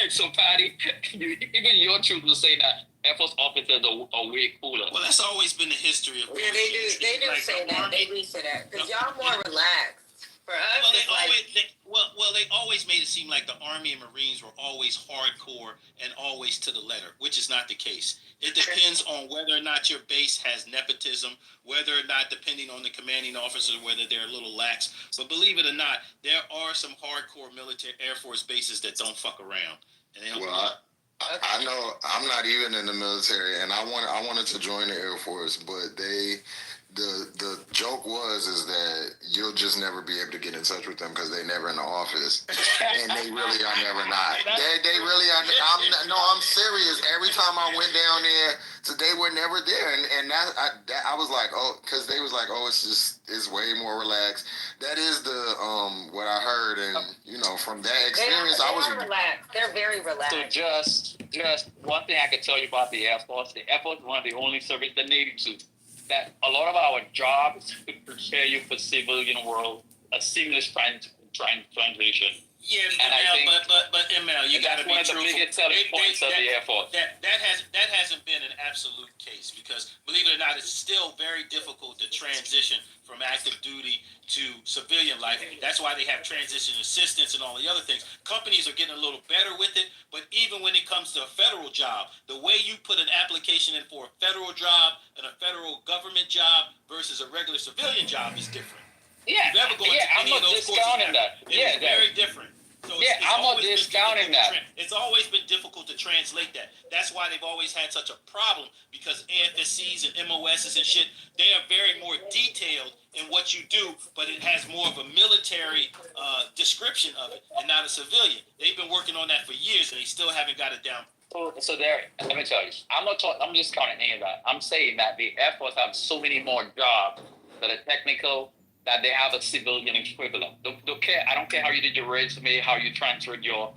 And so, Patty, even your truth was saying that Air Force officers are way cooler. Well, that's always been the history of. Yeah, they do like say that. Army. They do say that because y'all more relaxed. For us, Well, it's they always made it seem like the Army and Marines were always hardcore and always to the letter, which is not the case. It depends on whether or not your base has nepotism, whether or not, depending on the commanding officer, whether they're a little lax. But believe it or not, there are some hardcore military Air Force bases that don't fuck around. And they don't I know I'm not even in the military, and I wanted to join the Air Force, but the joke is that you'll just never be able to get in touch with them because they never in the office, and they really are never not. They really are. I'm serious. Every time I went down there, they were never there, and I was like, oh, because they was like, oh, it's way more relaxed. That is the what I heard, and from that experience, they are relaxed. They're very relaxed. So just one thing I could tell you about the Air Force. The Air Force is one of the only service, the Navy too, that a lot of our jobs could prepare you for civilian world, a seamless transition. Yeah, but ML, you got to be truthful. That's one of the biggest selling points of the Air Force. That hasn't been an absolute case because, believe it or not, it's still very difficult to transition from active duty to civilian life. That's why they have transition assistance and all the other things. Companies are getting a little better with it, but even when it comes to a federal job, the way you put an application in for a federal job and a federal government job versus a regular civilian job is different. Yeah, I'm not discounting that. It's very different. So I'm not discounting that. It's always been difficult to translate that. That's why they've always had such a problem because AFSCs and MOSs and shit, they are very more detailed in what you do, but it has more of a military description of it and not a civilian. They've been working on that for years and they still haven't got it down. So there, let me tell you, I'm just counting any of that. I'm saying that the Air Force have so many more jobs that are technical, that they have a civilian equivalent. Don't care. I don't care how you did your resume, how you transferred your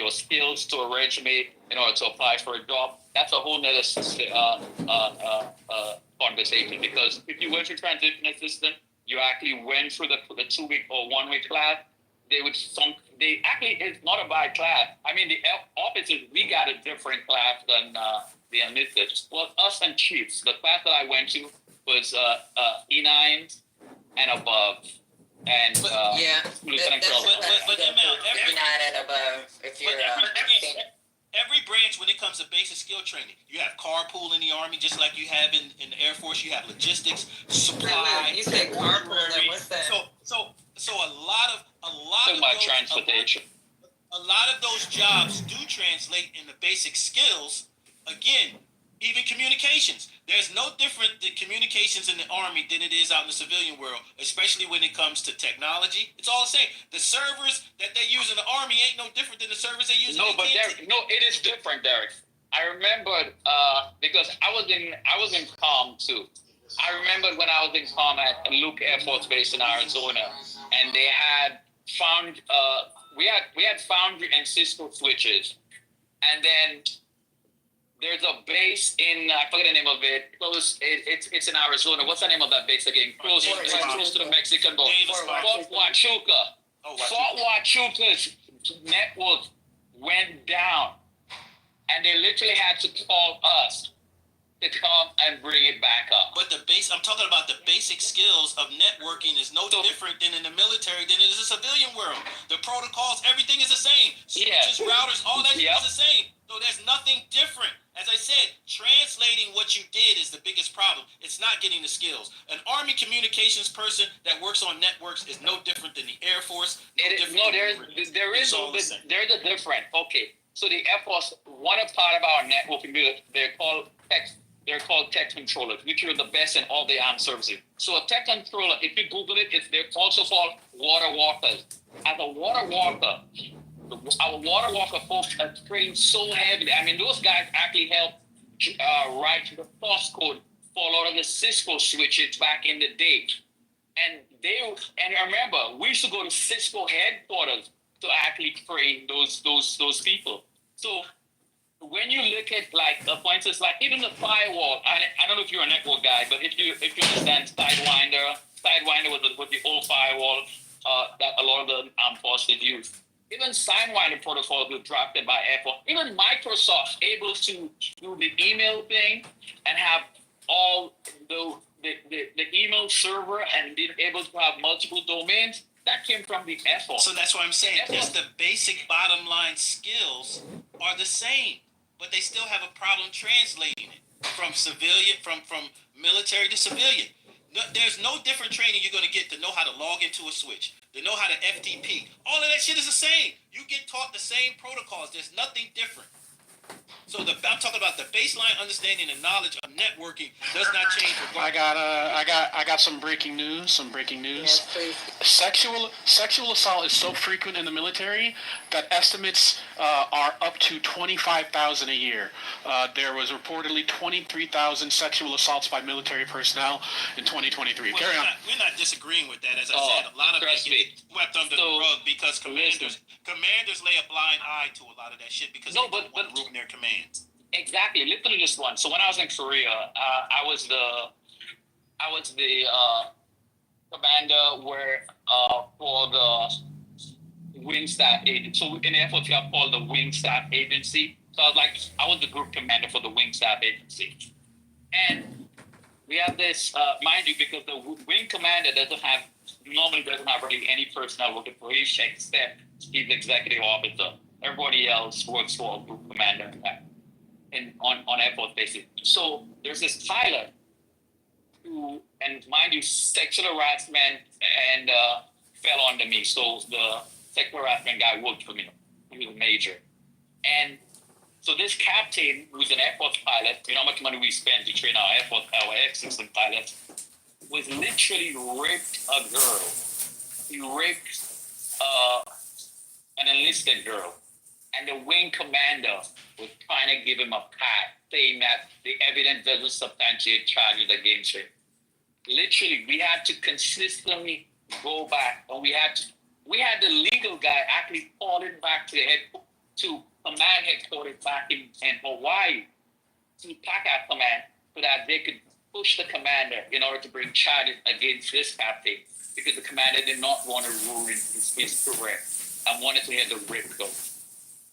skills to a resume in order to apply for a job. That's a whole nother conversation. Because if you went through transition assistant, you actually went through the 2-week or 1-week class. It's not a bad class. I mean, the officers, we got a different class than the enlisted. Well, us and chiefs. The class that I went to was E9 and above, and lieutenant colonel. But ML, every 9 and above. If you're every branch, when it comes to basic skill training, you have carpool in the Army, just like you have in the Air Force. You have logistics, supply. You said carpool. What's that? So a lot of those, transportation. A lot of those jobs do translate into basic skills. Again, even communications. There's no different than communications in the Army than it is out in the civilian world, especially when it comes to technology. It's all the same. The servers that they use in the Army ain't no different than the servers they use in the AT&T. It is different, Derek. I remembered because I was in comm too. I remembered when I was in comm at Luke Air Force Base in Arizona, and they had found we had Foundry and Cisco switches, and then there's a base in I forget the name of it. Close. It's in Arizona. What's the name of that base again? Close to the Mexican border. Fort Huachuca. Fort Huachuca's network went down, and they literally had to call us to come and bring it back up. But I'm talking about the basic skills of networking is no different than in the military than it is in the civilian world. The protocols, everything is the same. Switches, routers, all that is the same. So there's nothing different. As I said, translating what you did is the biggest problem. It's not getting the skills. An Army communications person that works on networks is no different than the Air Force. There's a difference. Okay, so the Air Force, one part of our networking, they're called text They're called tech controllers, which are the best in all the armed services. So a tech controller, if you Google it, they're also called water walkers. As a water walker, our water walker folks are trained so heavily. I mean, those guys actually helped write the source code for a lot of the Cisco switches back in the day. And remember, we used to go to Cisco headquarters to actually train those people. So when you look at like for instance, like even the firewall, I don't know if you're a network guy, but if you understand Sidewinder was the old firewall that a lot of the armed forces use. Even Sidewinder protocol was drafted by Apple. Even Microsoft able to do the email thing and have all the email server and being able to have multiple domains. That came from the Apple. So that's what I'm saying. It's the basic bottom line skills are the same, but they still have a problem translating it from civilian, from military to civilian. No, there's no different training you're going to get to know how to log into a switch, to know how to FTP. All of that shit is the same. You get taught the same protocols. There's nothing different. So I'm talking about the baseline understanding and knowledge of networking does not change. I got some breaking news. Yes, please. Sexual assault is so frequent in the military that estimates are up to 25,000 a year. There was reportedly 23,000 sexual assaults by military personnel in 2023. Well, Carry on. We're not disagreeing with that. As I said, a lot of that gets swept under the rug because commanders lay a blind eye to a lot of that shit because they don't want to ruin their commands. Exactly, literally just one. So when I was in Korea, I was the commander where for the wing staff agency. So in the Air Force, you have called the wing staff agency. So I was the group commander for the wing staff agency, and we have this, mind you, because the wing commander normally doesn't have really any personnel working for him except he's executive officer. Everybody else works for a group commander on Air Force bases. So there's this pilot who, and mind you, sexual harassment and fell under me. So the sexual harassment guy worked for me. He was a major. And so this captain, who's an Air Force pilot, you know how much money we spend to train our F-16 pilots, was literally raped a girl. He raped an enlisted girl. And the wing commander was trying to give him a pass, saying that the evidence doesn't substantiate charges against him. Literally, we had to consistently go back, and we had the legal guy actually calling back to command headquarters back in Hawaii, to PACAF command, so that they could push the commander in order to bring charges against this captain, because the commander did not want to ruin his career and wanted to hear the rip go.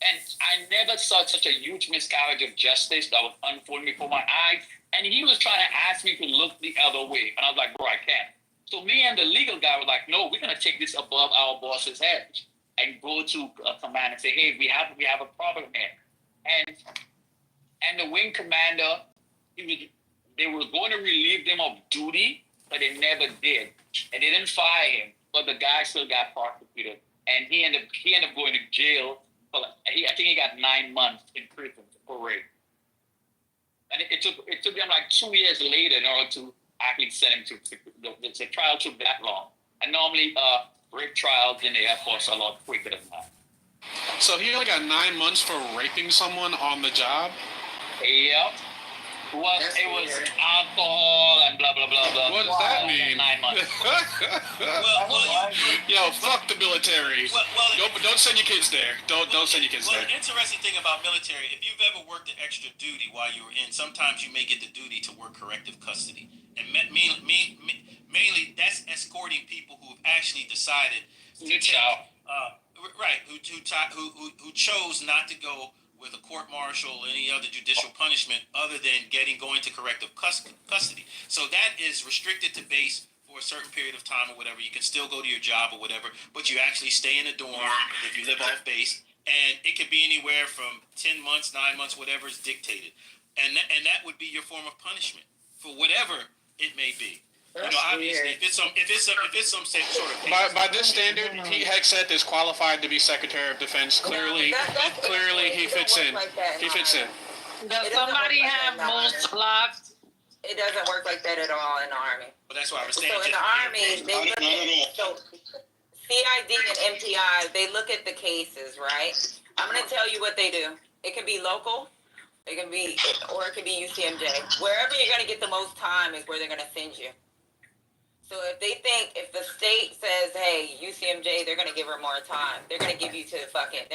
And I never saw such a huge miscarriage of justice that was unfolding before my eyes. And he was trying to ask me to look the other way. And I was like, bro, I can't. So me and the legal guy were like, no, we're going to take this above our boss's head and go to a command and say, hey, we have a problem here. And the wing commander, they were going to relieve them of duty, but they never did. And they didn't fire him, but the guy still got prosecuted. And he ended up going to jail. I think he got 9 months in prison for rape. And it took them like 2 years later in order to actually send him to the trial took that long. And normally rape trials in the Air Force are a lot quicker than that. So he only got 9 months for raping someone on the job? Yep. Well, it was alcohol and blah, blah, blah, blah. What does that mean? 9 months. Yo, fuck the military. Don't send your kids there. Don't send your kids there. The interesting thing about military, if you've ever worked an extra duty while you were in, sometimes you may get the duty to work corrective custody. And mainly that's escorting people who have actually decided to who chose not to go with a court-martial or any other judicial punishment other than going to corrective custody. So that is restricted to base for a certain period of time or whatever. You can still go to your job or whatever, but you actually stay in a dorm if you live off base. And it could be anywhere from 10 months, 9 months, whatever is dictated. And that would be your form of punishment for whatever it may be. That's obviously, if it's some sort of by this standard, Hegseth is qualified to be Secretary of Defense. Clearly, he fits in. He fits in. Does somebody have multi-blocks? It doesn't work like that at all in the Army. But that's why I was saying. So in the Army, they look at, so CID and MPI, they look at the cases, right? I'm going to tell you what they do. It can be local, it can be, or it can be UCMJ. Wherever you're going to get the most time is where they're going to send you. So if they think, if the state says, hey, UCMJ, they're going to give her more time. They're going to give you to the fucking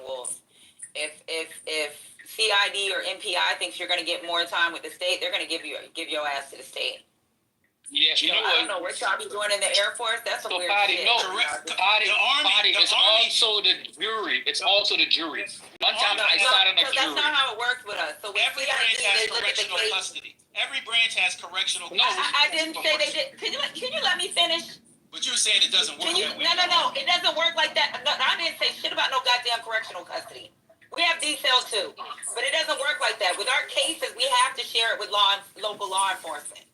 wolves. If CID or MPI thinks you're going to get more time with the state, they're going to give your ass to the state. Yeah, you know I don't know what y'all be doing in the Air Force. That's some weird shit. Party, it's also the jury. It's also the jury. One time I sat on a jury. That's not how it works with us. So every branch has correctional custody. Every branch has correctional custody. I didn't say they did. Can you let me finish? But you're saying it doesn't work that way. No. It doesn't work like that. No, I didn't say shit about no goddamn correctional custody. We have D-cell too. But it doesn't work like that. With our cases, we have to share it with local law enforcement.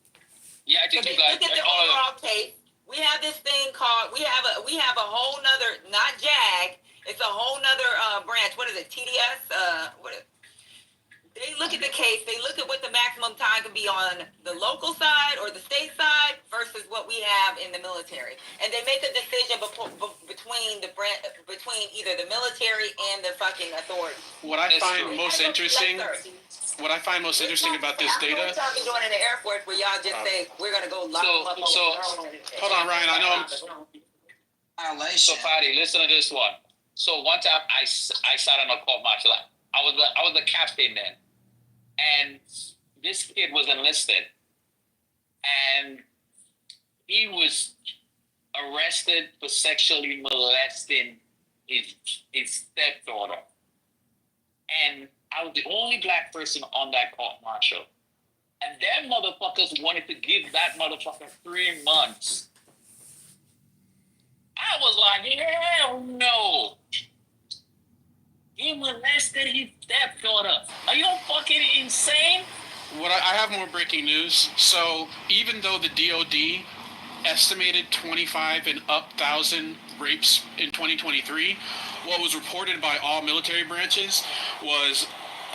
Yeah, I think so you guys. Look at the overall case. We have this thing called. We have a whole nother, not JAG. It's a whole nother branch. What is it? TDS. They look at the case. They look at what the maximum time can be on the local side or the state side versus what we have in the military, and they make a decision between either the military and the fucking authority. What I find most interesting. What I find most interesting about this data. What y'all be doing in the Air Force where y'all just say we're gonna go lock them up? Hold on, Ryan. I know. So, Patty, listen to this one. So one time I sat on a court martial. I was the captain then, and this kid was enlisted, and he was arrested for sexually molesting his stepdaughter, and I was the only black person on that court martial. And them motherfuckers wanted to give that motherfucker 3 months. I was like, hell no. He molested his stepdaughter. Are you fucking insane? I have more breaking news. So even though the DOD estimated 25,000 rapes in 2023, what was reported by all military branches was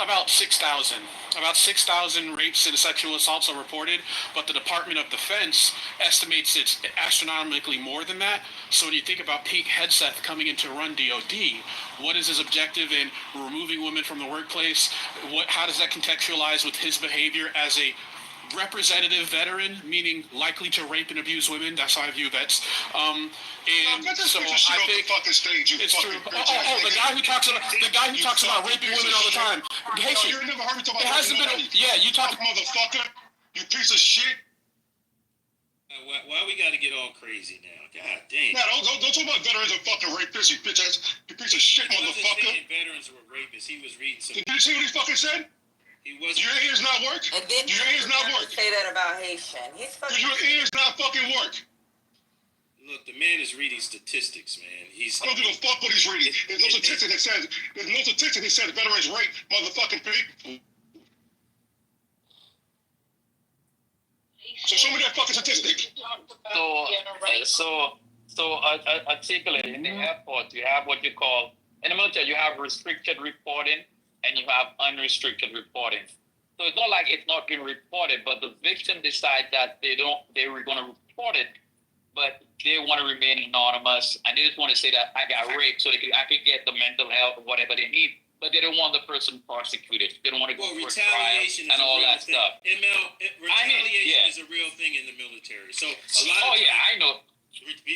about 6,000. About 6,000 rapes and sexual assaults are reported, but the Department of Defense estimates it's astronomically more than that. So when you think about Pete Hegseth coming in to run DOD, what is his objective in removing women from the workplace? How does that contextualize with his behavior as a representative veteran, meaning likely to rape and abuse women? That's how I view vets. And so I think it's true. The guy who talks about raping women all the time. Haitian. You never heard me talk about it hasn't been. You talk, motherfucker. You piece of shit. Why we got to get all crazy now? God damn. Nah, don't talk about veterans and fucking rapists, you bitch ass, you piece of shit, motherfucker. He wasn't saying veterans were rapists. He was reading some. Did you see what he fucking said? He wasn't. Do your ears not work? And then do your ears not work? Say that about Haitian. He's fucking. Do your ears not fucking work? Look, the man is reading statistics, man. I don't give a fuck what he's reading. There's no statistic that says veterans rape motherfucking people. So show me that fucking statistic. So articulate in the airport, you have what you call, in the military, you have restricted reporting and you have unrestricted reporting. So it's not like it's not being reported, but the victim decide that they were going to report it, but they want to remain anonymous and they just want to say that I got raped so I could get the mental health or whatever they need. But they don't want the person prosecuted. They don't want to go for trial and all that stuff. Retaliation is a real thing in the military. So a lot of I know.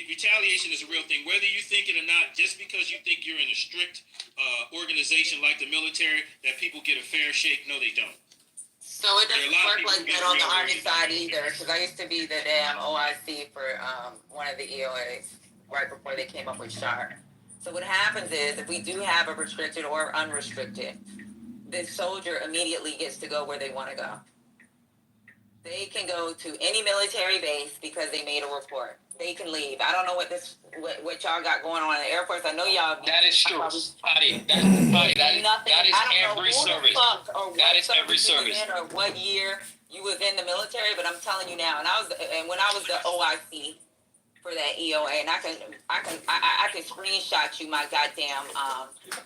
Retaliation is a real thing, whether you think it or not. Just because you think you're in a strict organization like the military, that people get a fair shake. No, they don't. So it doesn't work like that on the Army side either, because I used to be the damn OIC for one of the EOAs right before they came up with SHARP. So what happens is, if we do have a restricted or unrestricted, the soldier immediately gets to go where they want to go. They can go to any military base because they made a report. They can leave. I don't know what y'all got going on in the Air Force. I know y'all. That is true. That is every service. That is every service. Or what year you was in the military, but I'm telling you now. And when I was the OIC, for that EOA, and I can screenshot you my goddamn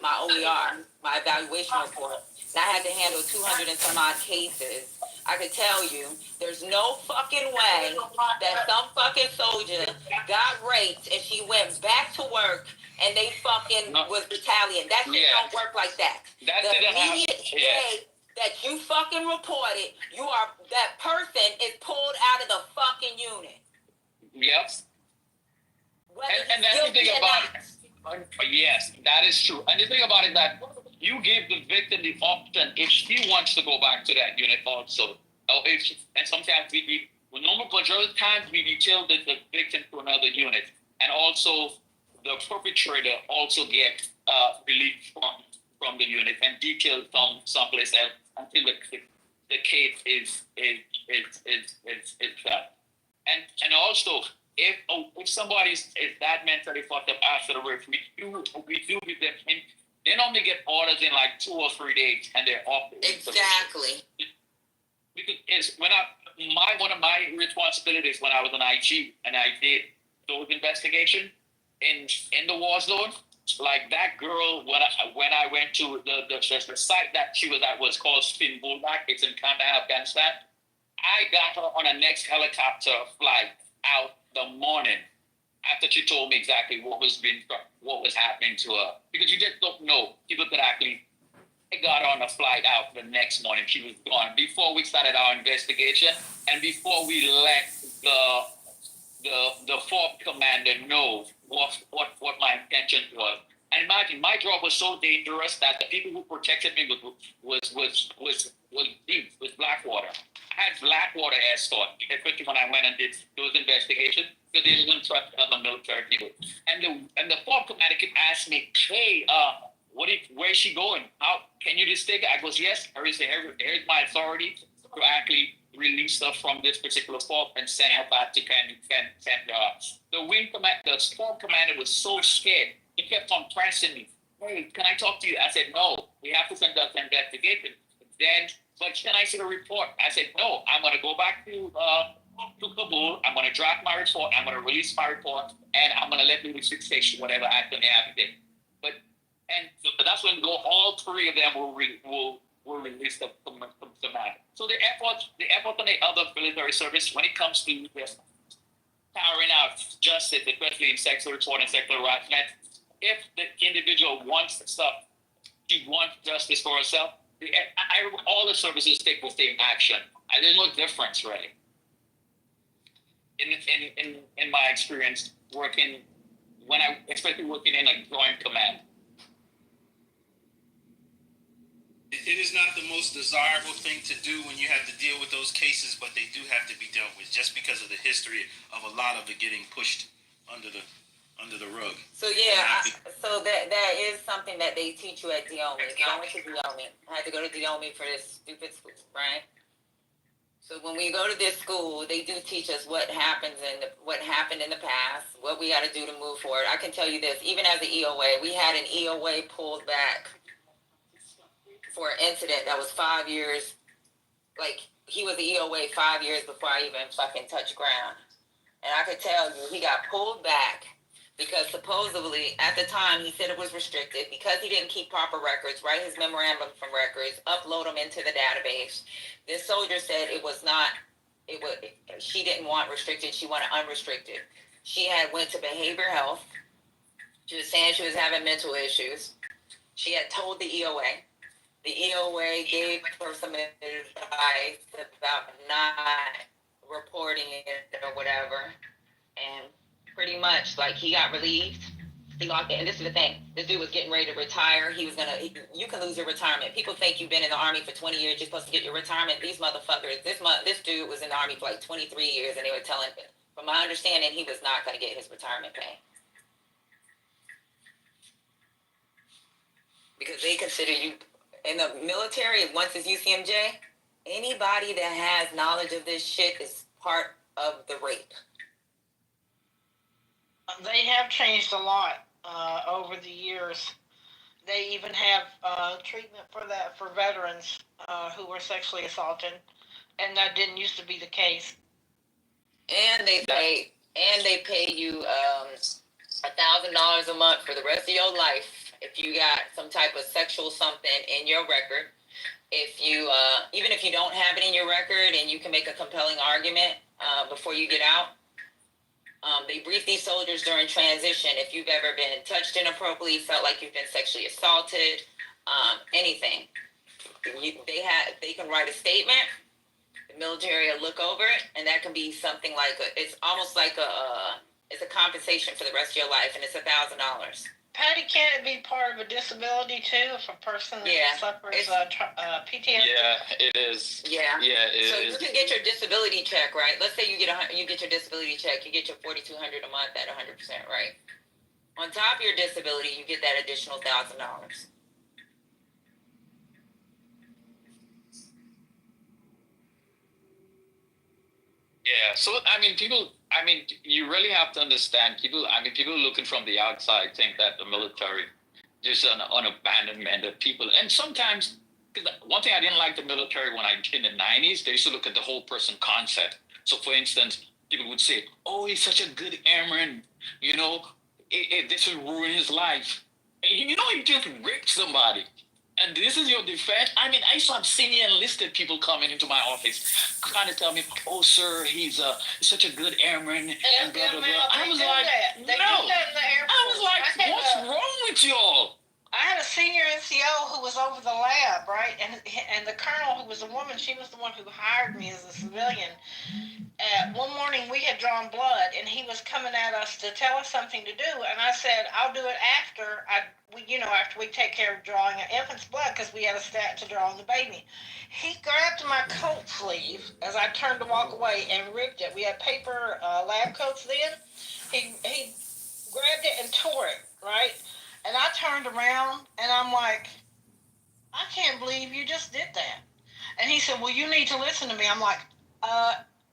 my OER, my evaluation report. And I had to handle 200 and some odd cases. I could tell you, there's no fucking way that some fucking soldier got raped and she went back to work and they fucking was retaliating. That shit don't work like that. The immediate day that you fucking reported, that person is pulled out of the fucking unit. Yep. And that's the thing about it. Yes, that is true. And the thing about it that you give the victim the option if she wants to go back to that unit also. And sometimes majority of the times we detail the victim to another unit. And also the perpetrator also gets relief from the unit and detailed from someplace else until the case is done. And also if somebody is that mentally fucked up after the rape, we do give them, and they normally get orders in like 2 or 3 days, and they're off. Exactly. Because one of my responsibilities when I was in IG and I did those investigations in the war zone, like that girl when I went to the site that she was at was called Spin Bullback. It's in Kandahar, Afghanistan. I got her on a next helicopter flight out the morning after she told me exactly what was happening to her, because you just don't know. People could actually. I got on a flight out the next morning. She was gone before we started our investigation and before we let the fourth commander know what my intention was. And imagine, my job was so dangerous that the people who protected me was deep, with Blackwater. I had Blackwater escort, especially when I went and did those investigations, because they didn't trust other military people. And the fourth commander kept asking me, hey, where's she going? How can you just take her? I goes, yes, here's my authority to actually release her from this particular fort and send her back to the fourth commander was so scared. He kept on pressing me. Hey, can I talk to you? I said, no, we have to conduct an investigation. Then, but can I see the report? I said, no, I'm going to go back to Kabul. I'm going to draft my report. I'm going to release my report, and I'm going to let the station whatever action they have to take. But that's when all three of them will release the matter. So the effort on the other military service when it comes to carrying out justice, especially in sexual report and sexual harassment, if the individual wants stuff, she wants justice for herself, all the services take the same action. There's no difference, really. In my experience especially working in a joint command. It is not the most desirable thing to do when you have to deal with those cases, but they do have to be dealt with just because of the history of a lot of it getting pushed under the rug. So so that is something that they teach you at Diomi. I went to Diomi. I had to go to Diomi for this stupid school, right? So when we go to this school, they do teach us what happened in the past, what we got to do to move forward. I can tell you this, even as the EOA, we had an EOA pulled back for an incident that was 5 years, like he was the EOA 5 years before I even fucking touched ground. And I could tell you, he got pulled back because supposedly at the time he said it was restricted because he didn't keep proper records, write his memorandum from records, upload them into the database. This soldier said she didn't want restricted, she wanted unrestricted. She had went to behavioral health. She was saying she was having mental issues. She had told the EOA. The EOA gave her some advice about not reporting it or whatever. And pretty much, like, he got relieved. He locked it. And this is the thing. This dude was getting ready to retire. You can lose your retirement. People think you've been in the Army for 20 years. You're supposed to get your retirement. These motherfuckers, this dude was in the Army for like 23 years, and they were telling him, from my understanding, he was not going to get his retirement pay. Because they consider you, in the military, once it's UCMJ, anybody that has knowledge of this shit is part of the rape. They have changed a lot over the years. They even have treatment for that for veterans who were sexually assaulted, and that didn't used to be the case. And they say and they pay you $1,000 a month for the rest of your life if you got some type of sexual something in your record. If you even if you don't have it in your record and you can make a compelling argument before you get out. They brief these soldiers during transition if you've ever been touched inappropriately, felt like you've been sexually assaulted, anything. They can write a statement. The military will look over it, and that can be something like it's almost like it's a compensation for the rest of your life, and it's $1,000. Patty, can it be part of a disability too if a person suffers PTSD? Yeah, it is. Yeah. Yeah, it so is. You can get your disability check, right? Let's say you get your disability check, you get your $4,200 a month at 100%, right? On top of your disability, you get that additional $1,000. Yeah, so you really have to understand people looking from the outside think that the military just an abandonment of people. And sometimes, one thing I didn't like the military when in the 90s, they used to look at the whole person concept. So for instance, people would say, oh, he's such a good airman, this will ruin his life. He just raped somebody. And this is your defense? I used to have senior enlisted people coming into my office trying to tell me, oh, sir, he's such a good airman, and blah, blah, blah. I was like, what's wrong with y'all? I had a senior NCO who was over the lab, right? And the colonel, who was a woman, she was the one who hired me as a civilian. One morning we had drawn blood, and he was coming at us to tell us something to do. And I said, I'll do it after we take care of drawing an infant's blood, because we had a stat to draw on the baby. He grabbed my coat sleeve as I turned to walk away and ripped it. We had paper lab coats then. He grabbed it and tore it, right? And I turned around and I'm like, I can't believe you just did that. And he said, well, you need to listen to me. I'm like,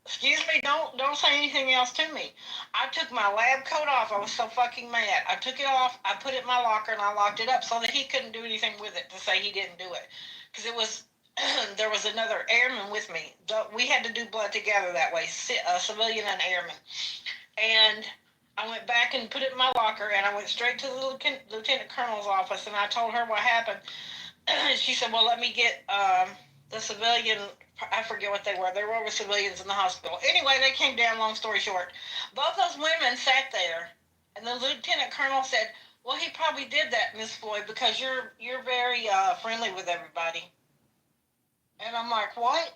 excuse me, don't say anything else to me. I took my lab coat off. I was so fucking mad. I took it off, I put it in my locker, and I locked it up so that he couldn't do anything with it to say he didn't do it. Because it was, there was another airman with me. We had to do blood together that way, a civilian and airman. And I went back and put it in my locker, and I went straight to the lieutenant colonel's office, and I told her what happened. She said, well, let me get the civilian, I forget what they were. They were over civilians in the hospital. Anyway, they came down, long story short. Both those women sat there, and the lieutenant colonel said, well, he probably did that, Miss Floyd, because you're very friendly with everybody. And I'm like, what?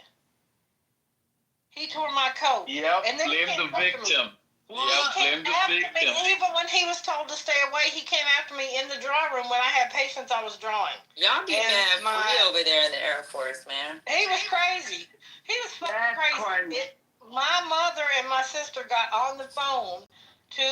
He tore my coat. Yep, and then blame the victim. Blame the victim. Even when he was told to stay away, he came after me in the drawing room when I had patients I was drawing. Y'all get mad free over there in the Air Force, man. He was crazy. He was fucking crazy. My mother and my sister got on the phone to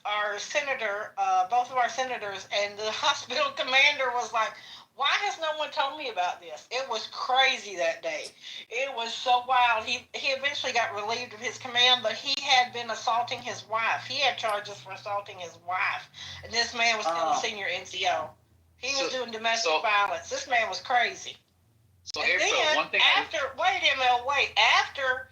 our senator, both of our senators, and the hospital commander was like, why has no one told me about this? It was crazy that day. It was so wild. He eventually got relieved of his command, but he had been assaulting his wife. He had charges for assaulting his wife. And this man was still a senior NCO. He was doing domestic violence. This man was crazy. So and April, then, one thing after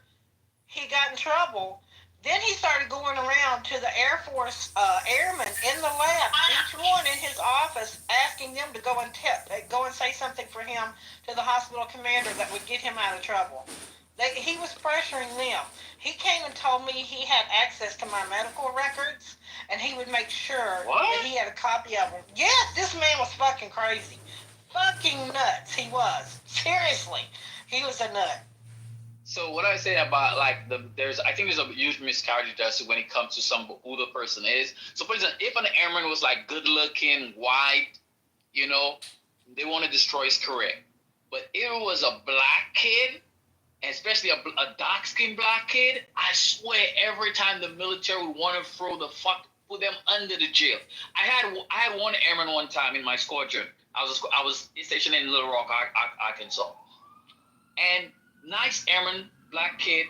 he got in trouble, then he started going around to the Air Force airmen in the lab, each one in his office, asking them to go and say something for him to the hospital commander that would get him out of trouble. He was pressuring them. He came and told me he had access to my medical records, and he would make sure that he had a copy of them. Yes, this man was fucking crazy. Fucking nuts, he was. Seriously, he was a nut. So what I say about I think there's a huge miscarriage of justice when it comes to who the person is. So for example, if an airman was good looking, white, they want to destroy his career. But if it was a black kid, especially a dark skinned black kid, I swear every time the military would want to put them under the jail. I had one airman one time in my squadron. I was stationed in Little Rock, Arkansas, and nice airman, black kid,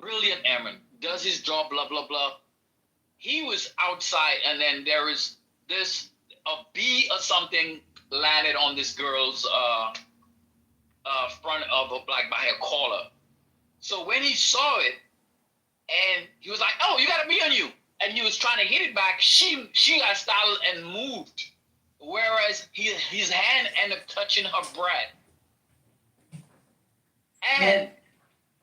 brilliant airman, does his job, blah, blah, blah. He was outside, and then there is a bee or something landed on this girl's front of by her collar. So when he saw it, and he was like, "Oh, you got a bee on you," and he was trying to hit it back. She got startled and moved, whereas his hand ended up touching her breast. And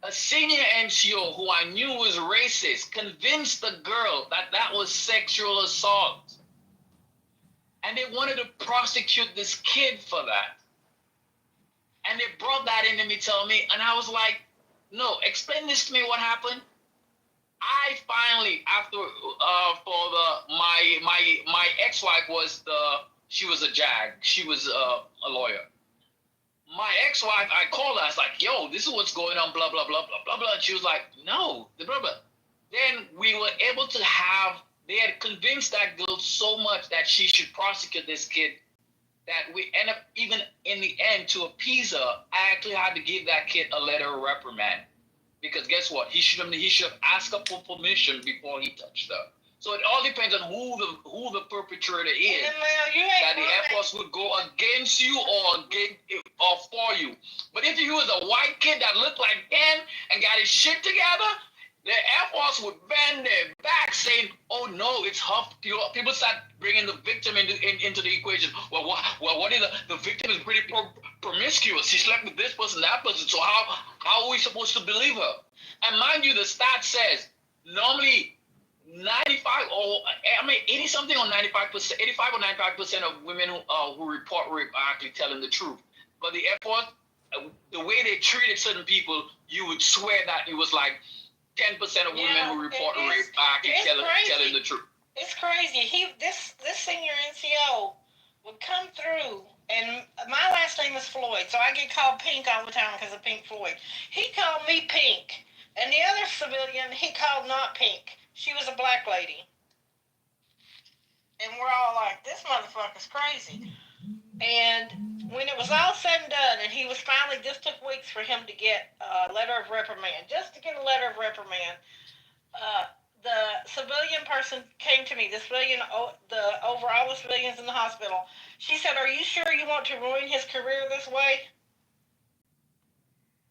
a senior NCO who I knew was racist convinced the girl that that was sexual assault. And they wanted to prosecute this kid for that. And they brought that into me, telling me, and I was like, no, explain this to me, what happened? I finally, after, my ex-wife she was a JAG. She was a lawyer. My ex-wife, I called her, I was like, yo, this is what's going on, blah, blah, blah, blah, blah, blah. And she was like, no, the blah, blah. Then we were able to they had convinced that girl so much that she should prosecute this kid that we end up, even in the end, to appease her, I actually had to give that kid a letter of reprimand. Because guess what? He should have asked her for permission before he touched her. So it all depends on who the perpetrator is. That the Air Force would go against you or for you. But if he was a white kid that looked like Dan and got his shit together, the Air Force would bend their back saying, "Oh no, it's her." People start bringing the victim into the equation. Well, what is the victim is pretty promiscuous. She slept with this person, that person. So how are we supposed to believe her? And mind you, the stat says normally 80 something or 95%, 85 or 95% of women who report rape are actually telling the truth. But the Air Force, the way they treated certain people, you would swear that it was like 10% of women who report rape are actually telling the truth. It's crazy. This senior NCO would come through, and my last name is Floyd, so I get called Pink all the time because of Pink Floyd. He called me Pink, and the other civilian he called not Pink. She was a black lady. And we're all like, this motherfucker's crazy. And when it was all said and done, and he was finally, this took weeks for him to get a letter of reprimand, just to get a letter of reprimand, the civilian person came to me, the over all the civilians in the hospital. She said, "Are you sure you want to ruin his career this way?"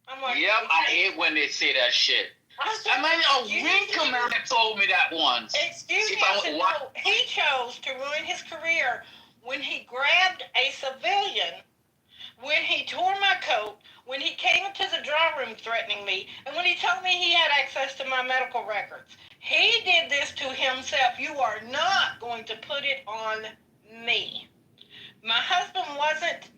I'm like, yep, I hate when they say that shit. I mean, a wing commander told me that once. Excuse me, I said, no, he chose to ruin his career when he grabbed a civilian, when he tore my coat, when he came into the draw room threatening me, and when he told me he had access to my medical records. He did this to himself. You are not going to put it on me. My husband wasn't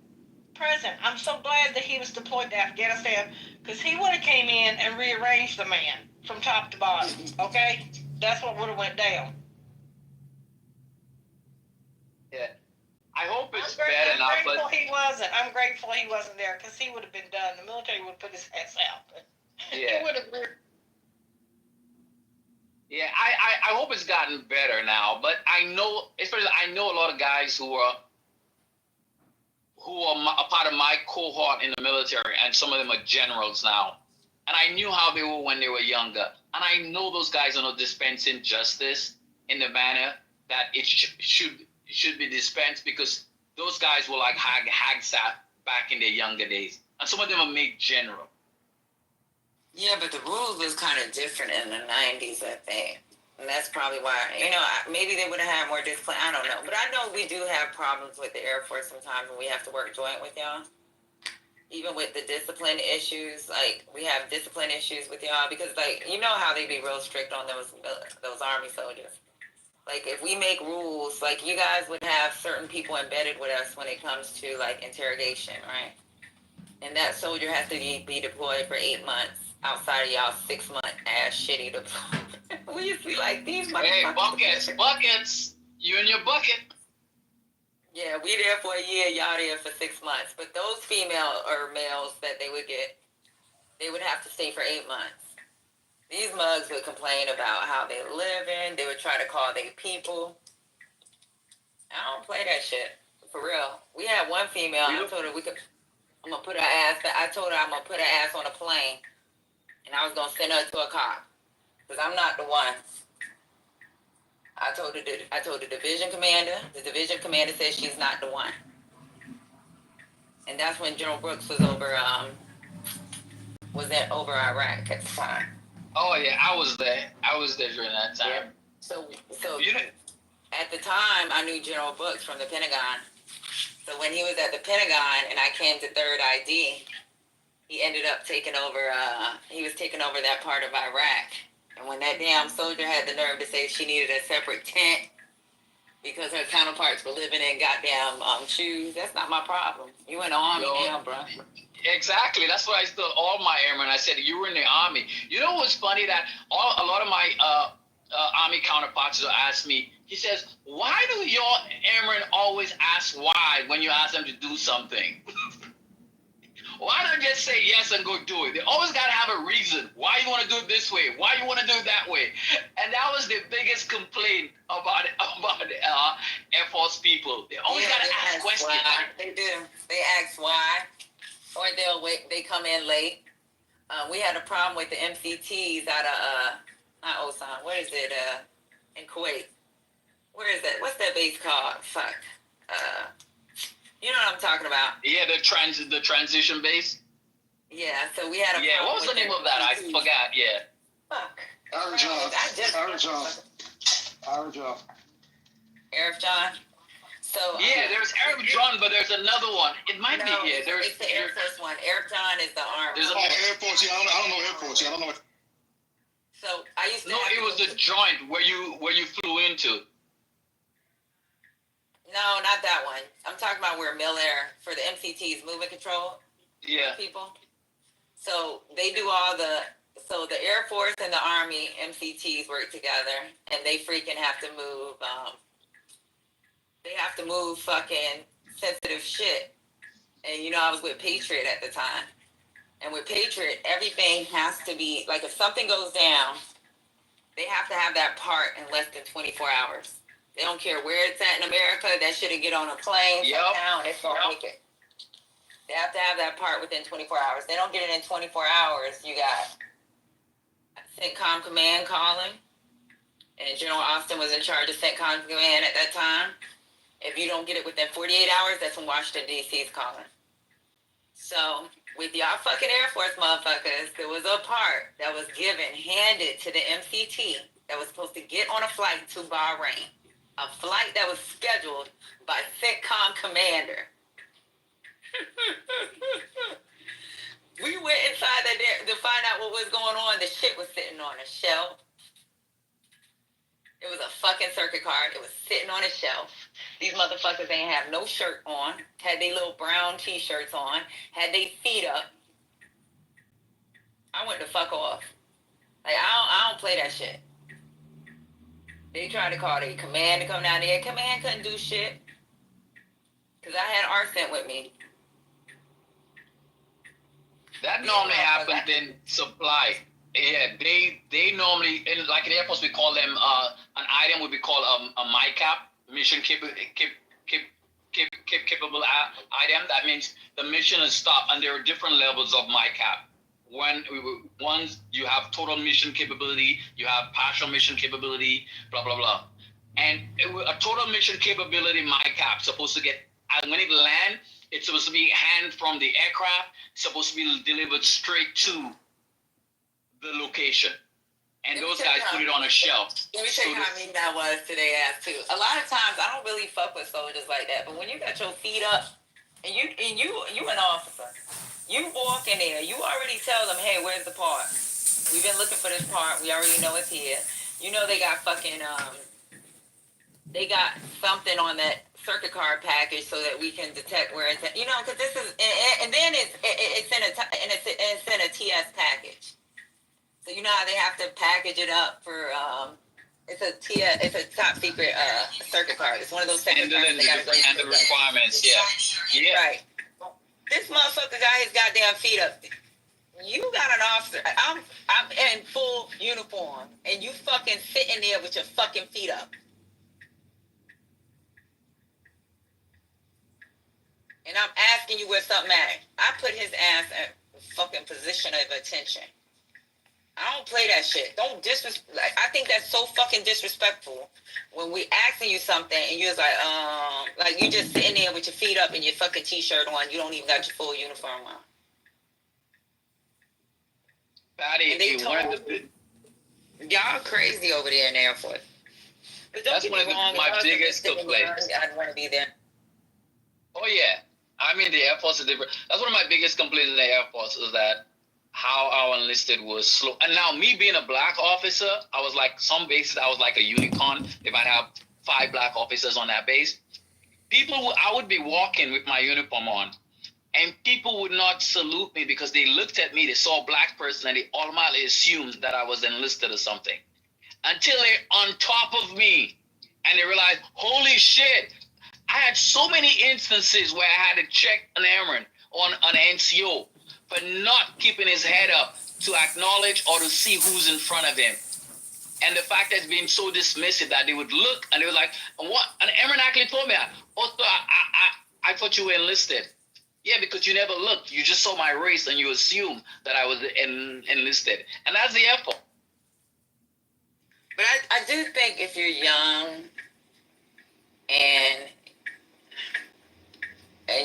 present. I'm so glad that he was deployed to Afghanistan, because he would have came in and rearranged the man from top to bottom. Okay? That's what would have went down. Yeah. I hope it's better now. I'm grateful he wasn't there, because he would have been done. The military would have put his ass out. Yeah. It would have been. Yeah, I hope it's gotten better now. But I know a lot of guys who are a part of my cohort in the military, and some of them are generals now. And I knew how they were when they were younger. And I know those guys are not dispensing justice in the manner that it should be dispensed, because those guys were like Hagsat back in their younger days. And some of them are made general. Yeah, but the rules was kind of different in the 90s, I think. And that's probably why, maybe they would have had more discipline. I don't know. But I know we do have problems with the Air Force sometimes, and we have to work joint with y'all. Even with the discipline issues, like, we have discipline issues with y'all, because, like, you know how they be real strict on those Army soldiers. Like, if we make rules, like, you guys would have certain people embedded with us when it comes to, like, interrogation, right? And that soldier has to be deployed for 8 months outside of y'all 6-month ass shitty deployment. We used to be like, these motherfuckers. Buckets. You and your bucket. Yeah, we there for a year, y'all there for 6 months. But those female or males that they would get, they would have to stay for 8 months. These mugs would complain about how they living. They would try to call their people. I don't play that shit. For real. We had one female, I told her I'm going to put her ass, I told her I'm going to put her ass on a plane. And I was going to send her to a cop. Because I'm not the one. I told the division commander. The division commander said she's not the one. And that's when General Brooks was over Iraq at the time. Oh yeah, I was there. I was there during that time. Yeah. So You know, at the time, I knew General Brooks from the Pentagon. So when he was at the Pentagon and I came to Third ID, he ended up taking over. He was taking over that part of Iraq. And when that damn soldier had the nerve to say she needed a separate tent because her counterparts were living in goddamn shoes, that's not my problem. You in the army now, bro. exactly. That's what I told all my airmen. I said, you were in the army. You know what's funny? That a lot of my army counterparts will ask me, he says, why do your airmen always ask why when you ask them to do something? Why not just say yes and go do it? They always got to have a reason. Why you want to do it this way? Why you want to do it that way? And that was the biggest complaint about Air Force people. They always got to ask questions. Why. They do. They ask why, or they'll wait. They come in late. We had a problem with the MCTs out of not Osan. Where is it? In Kuwait. Where is that? What's that base called? Fuck. You know what I'm talking about? Yeah, the transition base. Yeah, so we had a yeah. problem. What was the name of that? I forgot. Yeah. Fuck. Arif John. So yeah, there's Arif John, but there's another one. It might be here. There's it's the Air Force one. Arif John is the Army. Air Force. Yeah, I don't know Air Force. Yeah, I don't know. So I used to. No, it was the joint where you flew into. No, not that one. I'm talking about where Mil Air for the MCTs, movement control. Yeah. People. So they do all the. So the Air Force and the Army MCTs work together, and they freaking have to move. They have to move fucking sensitive shit. And you know, I was with Patriot at the time, and with Patriot, everything has to be like if something goes down, they have to have that part in less than 24 hours. They don't care where it's at in America. That shit'll get on a plane somehow, and it's gonna make it. They have to have that part within 24 hours. They don't get it in 24 hours. You got CENTCOM Command calling, and General Austin was in charge of CENTCOM Command at that time. If you don't get it within 48 hours, that's when Washington D.C. is calling. So with y'all fucking Air Force motherfuckers, there was a part that was handed to the MCT that was supposed to get on a flight to Bahrain. A flight that was scheduled by CENTCOM commander. We went inside there to find out what was going on. The shit was sitting on a shelf. It was a fucking circuit card. It was sitting on a shelf. These motherfuckers ain't have no shirt on. Had they little brown t-shirts on. Had they feet up. I went the fuck off. Like, I don't play that shit. They tried to call the command to come down there. Command couldn't do shit. Because I had Arsent with me. That normally happens in supply. Yeah, they normally, like in Air Force, we call them, an item would be called a MICAP, mission capable item. That means the mission is stopped, and there are different levels of MICAP. Once you have total mission capability, you have partial mission capability, blah, blah, blah. And a total mission capability MICAP supposed to get, when it lands, it's supposed to be hand from the aircraft, supposed to be delivered straight to the location. And those guys put it on a shelf. Let me tell you how mean that was to their ass too. A lot of times I don't really fuck with soldiers like that, but when you got your feet up and you an officer, you walk in there, you already tell them, hey, where's the part? We've been looking for this part. We already know it's here. You know they got fucking they got something on that circuit card package so that we can detect where it's at. You know, because this is and then it's in a TS package. So you know how they have to package it up for it's a top secret circuit card. It's one of those circuit cards. And the requirements, yeah. Right. This motherfucker got his goddamn feet up. You got an officer. I'm in full uniform, and you fucking sitting there with your fucking feet up. And I'm asking you where something at. I put his ass at a fucking position of attention. I don't play that shit. Don't disrespect. Like, I think that's so fucking disrespectful when we asking you something and you're like you just sitting there with your feet up and your fucking t-shirt on. You don't even got your full uniform on. Patty, Y'all crazy over there in the Air Force. But don't That's get one me of wrong, my if I was biggest enlisted in the complaints. Army, I'd want to be there. Oh yeah, I mean the Air Force is different. That's one of my biggest complaints in the Air Force is that how our enlisted was slow. And now me being a black officer, I was like some bases I was like a unicorn. They might have 5 black officers on that base. I would be walking with my uniform on, and people would not salute me because they looked at me, they saw a black person, and they automatically assumed that I was enlisted or something. Until they're on top of me, and they realized, holy shit, I had so many instances where I had to check an airman on an NCO for not keeping his head up to acknowledge or to see who's in front of him. And the fact that it's being so dismissive that they would look and they were like, what? An airman actually told me, also, I thought you were enlisted. Yeah, because you never looked. You just saw my race and you assumed that I was enlisted. And that's the Air Force. But I do think if you're young and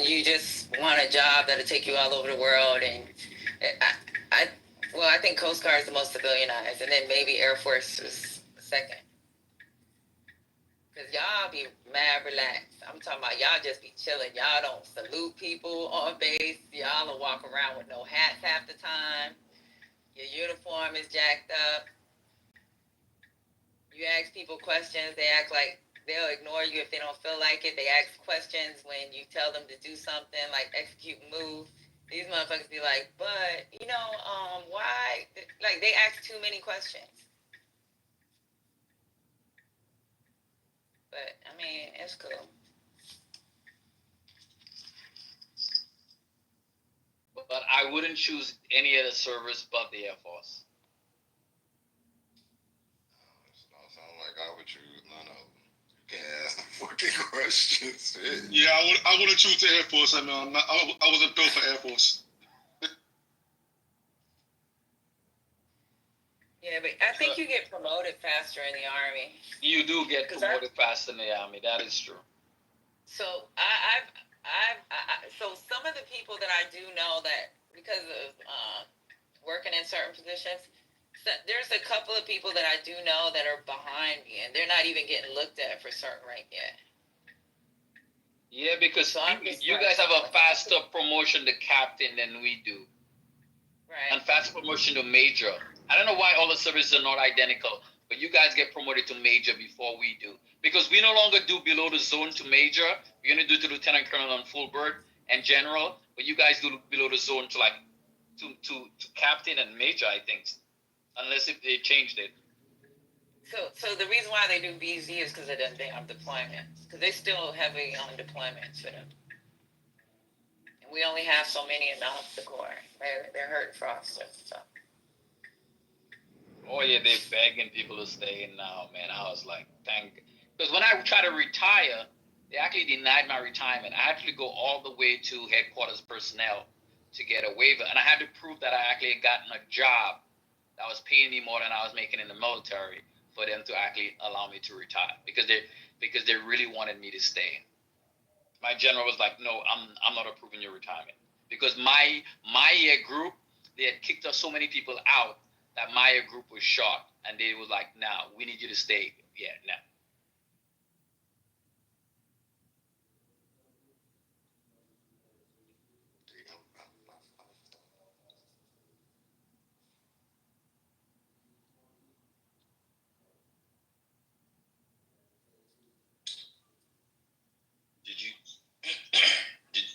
you just want a job that'll take you all over the world, and I think Coast Guard is the most civilianized, and then maybe Air Force is second. Because y'all be mad relaxed. I'm talking about y'all just be chilling. Y'all don't salute people on base. Y'all will walk around with no hats half the time. Your uniform is jacked up. You ask people questions, they act like they'll ignore you if they don't feel like it. They ask questions when you tell them to do something, like execute and move. These motherfuckers be like, but, why? Like, they ask too many questions. But, I mean, it's cool. But I wouldn't choose any other service but the Air Force. Don't sound like I would choose none of them. You can't ask them fucking questions. Yeah, I wouldn't choose the Air Force. I mean, I wasn't built for Air Force. Yeah, but I think you get promoted faster in the Army. You do get promoted faster in the Army. That is true. So so some of the people that I do know that because of working in certain positions, there's a couple of people that I do know that are behind me, and they're not even getting looked at for certain rank yet. Yeah, because you guys have a faster promotion to captain than we do. Right. And faster promotion to major. I don't know why all the services are not identical, but you guys get promoted to major before we do. Because we no longer do below the zone to major. We're going to do to lieutenant colonel and full bird and general, but you guys do below the zone to like to captain and major, I think, unless if they changed it. So the reason why they do BZ is because they have deployments, because they still heavy on deployments for them. And we only have so many in the obstacle corps. They're hurting for officers. So. Oh yeah, they're begging people to stay in now, man. I was like, because when I tried to retire, they actually denied my retirement. I had to go all the way to headquarters personnel to get a waiver, and I had to prove that I actually had gotten a job that was paying me more than I was making in the military for them to actually allow me to retire, because they really wanted me to stay. My general was like, no, I'm not approving your retirement, because my year group, they had kicked us so many people out that my year group was shocked, and they was like, nah, we need you to stay. Yeah, no.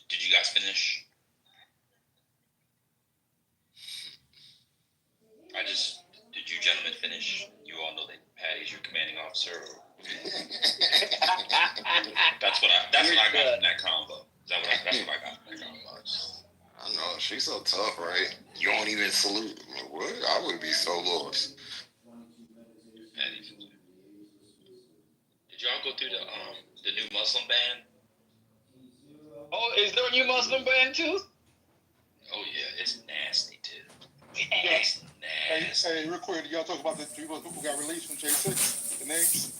Did you guys finish? Did you gentlemen finish? You all know that Patty's your commanding officer. That's what I got from that combo. That's what I got from that combo. I know, she's so tough, right? You don't even salute. What? I would be so lost. Patty, did y'all go through the new Muslim ban? Oh, is there a new Muslim ban too? Oh yeah, it's nasty too. Yes. Hey, real quick, y'all talk about the people who got released from J6, the names?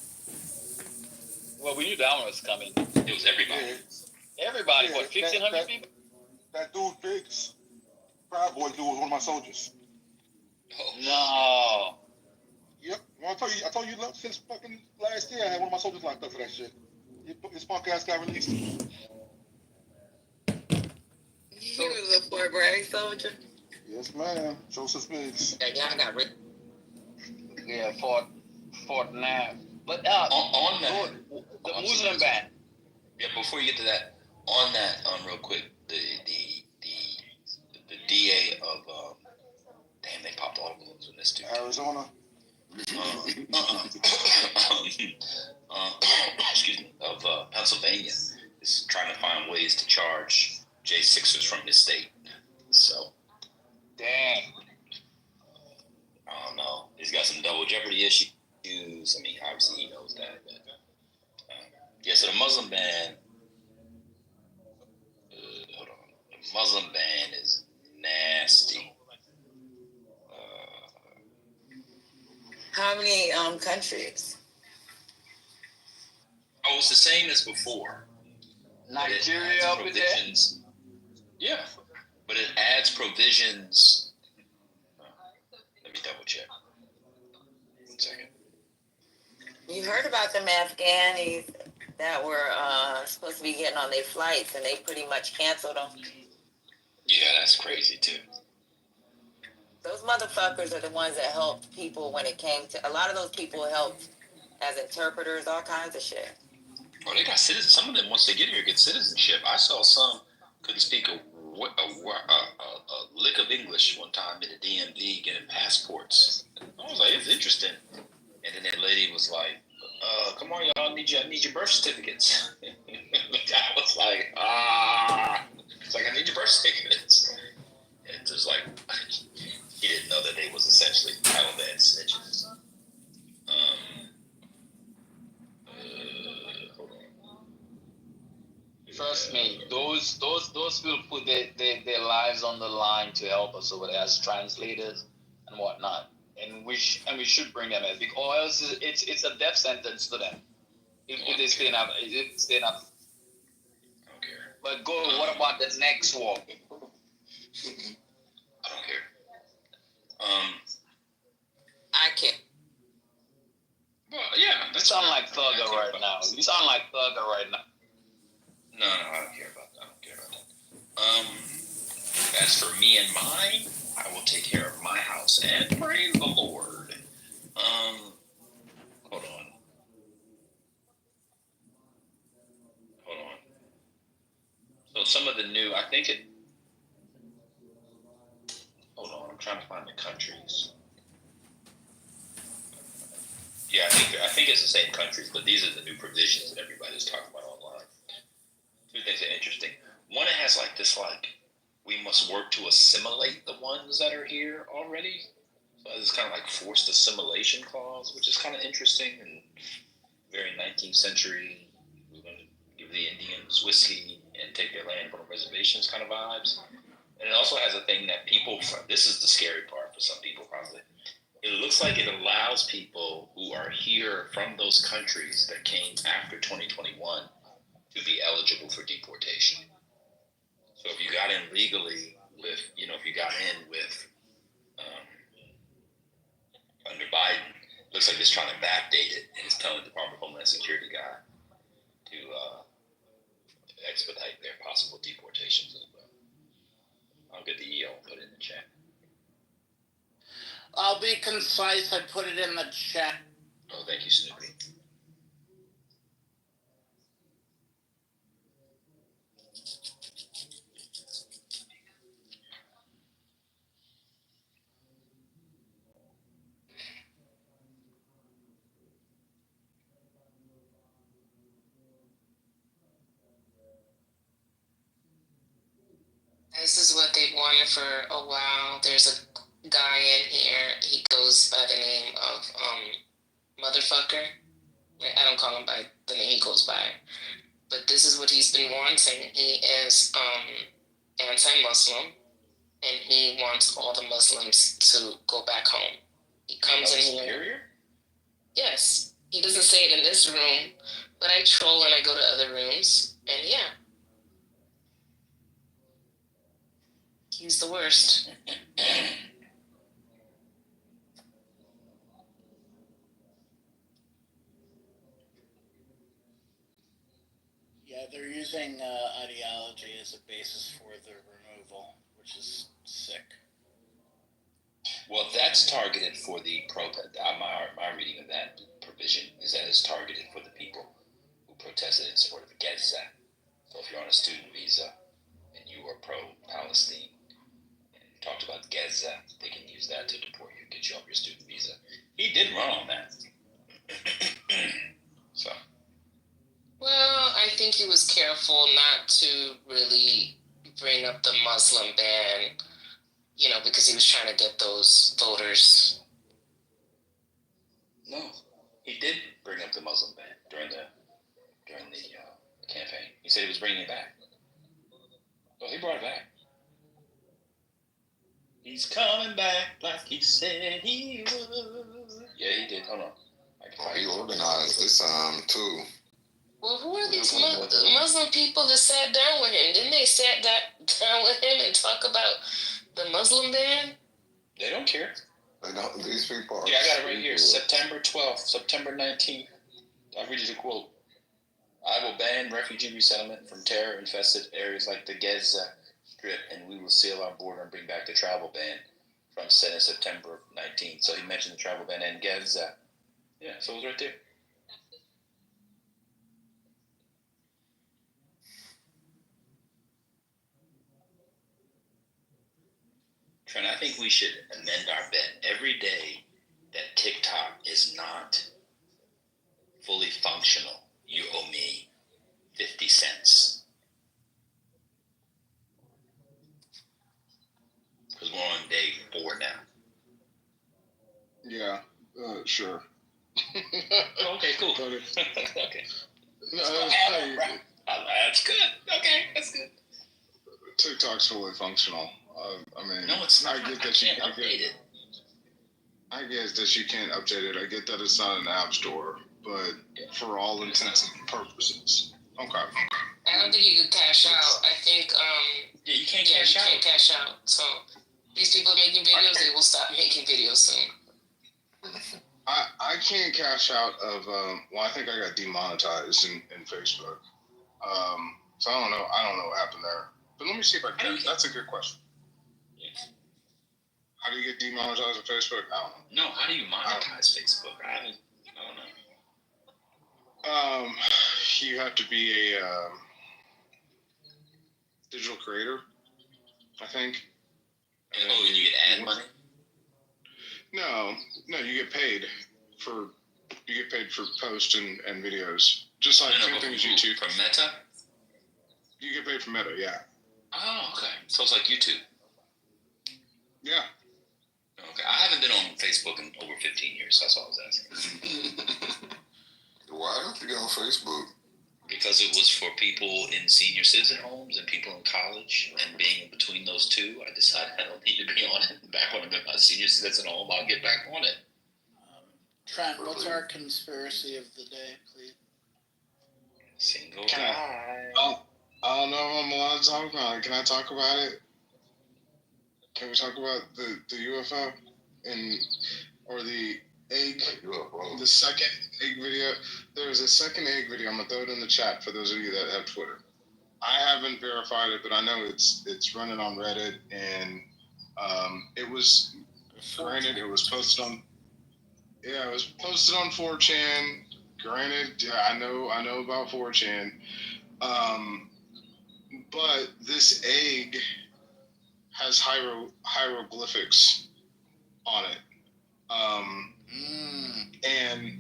Well, we knew that one was coming. It was everybody. Yeah. Everybody, what, 1,500 people? That dude, Biggs, Proud Boy dude, was one of my soldiers. No. Yep. Well, I told you since fucking last year I had one of my soldiers locked up for that shit. His punk ass got released. He was a Fort Bragg soldier. Yes, ma'am. Joseph Biggs. Yeah, y'all got rid. Yeah, Fort Nav. But on that, the Muslim ban. Yeah, before you get to that, on that, real quick, the DA of damn, they popped all the balloons in this dude. Arizona. Excuse me, of Pennsylvania is trying to find ways to charge J6ers from his state. So, dang. I don't know. He's got some double jeopardy issues. I mean, obviously he knows that. But, yeah, so the Muslim ban. Hold on. The Muslim ban is nasty. How many countries? Oh, it's the same as before. Nigeria up in there? Yeah, but it adds provisions. Let me double check. 1 second. You heard about them Afghanis that were supposed to be getting on their flights, and they pretty much canceled them. Yeah, that's crazy too. Those motherfuckers are the ones that helped people when it came to. A lot of those people helped as interpreters, all kinds of shit. Well, they got citizens. Some of them, once they get here, get citizenship. I saw some couldn't speak a lick of English one time in the DMV getting passports. I was like, it's interesting. And then that lady was like, come on, y'all, I need your birth certificates. I was like, it's like, I need your birth certificates. And it was like, he didn't know that they was essentially Taliban snitches. Hold on. Trust me, those people put their lives on the line to help us over there as translators and whatnot, and we should bring them in, because it's a death sentence to them if they stay up. I don't care. But what about the next war? I don't care. I can't. Well, yeah. You sound like Thugger right now. No, I don't care about that. As for me and mine, I will take care of my house and praise the Lord. Hold on. So some of the new, I think it. Hold on, I'm trying to find the countries. Yeah, I think it's the same countries, but these are the new provisions that everybody's talking about online. Two things are interesting. One, it has like this, we must work to assimilate the ones that are here already. So it's kind of like forced assimilation clause, which is kind of interesting and very 19th century. We're going to give the Indians whiskey and take their land from reservations kind of vibes. And it also has a thing that people, this is the scary part for some people probably, it looks like it allows people who are here from those countries that came after 2021 to be eligible for deportation. So if you got in legally with, if you got in with, under Biden, looks like it's trying to backdate it, and it's telling the Department of Homeland Security guy to expedite their possible deportations as well. I'll get the EO and put it in the chat. I'll be concise. I put it in the chat. Oh, thank you, Snoopy. This is what they've wanted for a while. There's a guy in here. He goes by the name of Motherfucker. I don't call him by the name he goes by. But this is what he's been wanting. He is anti-Muslim, and he wants all the Muslims to go back home. He comes in here. Superior? Yes. He doesn't say it in this room, but I troll and I go to other rooms, and yeah. He's the worst. they're using ideology as a basis for the removal, which is sick. Well, that's targeted for the my reading of that provision is that it's targeted for the people who protested in support of the Gaza. So if you're on a student visa and you were pro-Palestine and talked about Gaza, they can use that to deport you, get you off your student visa. He did run on that. So. Well, I think he was careful not to really bring up the Muslim ban, you know, because he was trying to get those voters. No, he did bring up the Muslim ban during the campaign. He said he was bringing it back. Well, he brought it back. He's coming back like he said he would. Yeah, he did. Hold on. He organized this too. Well, who are these Muslim people that sat down with him? Didn't they sat down with him and talk about the Muslim ban? They don't care. They don't. These people are. Yeah, I got it right here. September 12th, September 19th. I'll read you the quote. I will ban refugee resettlement from terror-infested areas like the Gaza Strip, and we will seal our border and bring back the travel ban from September 19th. So he mentioned the travel ban and Gaza. Yeah, so it was right there. Trent, I think we should amend our bet every day that TikTok is not fully functional. You owe me 50 cents. Because we're on day 4 now. Yeah, sure. Okay, cool. Okay. That's good. Okay, that's good. TikTok's fully functional. I mean, no, it's not. I get that you can't update it. I guess that you can't update it. I get that it's not an app store, but for all intents and purposes. Okay. I don't think you can cash out. I think yeah, you can't cash out. You can't cash out. So these people making videos, they will stop making videos soon. I can't cash out of well, I think I got demonetized in Facebook. So I don't know what happened there. But let me see if I can. That's a good question. Yes. How do you get demonetized on Facebook? I don't know. No, how do you monetize Facebook? I don't know. You have to be a digital creator, I think. And then you get ad money? No, you get paid for posts and videos. Just like same thing as YouTube. From Meta? You get paid from Meta, yeah. Oh, okay. So it's like YouTube. Yeah. Okay. I haven't been on Facebook in over 15 years. That's all I was asking. Why don't you get on Facebook? Because it was for people in senior citizen homes and people in college, and being in between those two, I decided I don't need to be on it. Back when I'm in my senior citizen home, I'll get back on it. Trent, what's our conspiracy of the day, please? Single guy. I don't know if I'm allowed to talk about it. Can I talk about it? Can we talk about the UFO or the egg? The second egg video. There was a second egg video. I'm gonna throw it in the chat for those of you that have Twitter. I haven't verified it, but I know it's running on Reddit, and it was granted it was posted on. Yeah, it was posted on 4chan. Granted, yeah, I know about 4chan. But this egg has hieroglyphics on it. And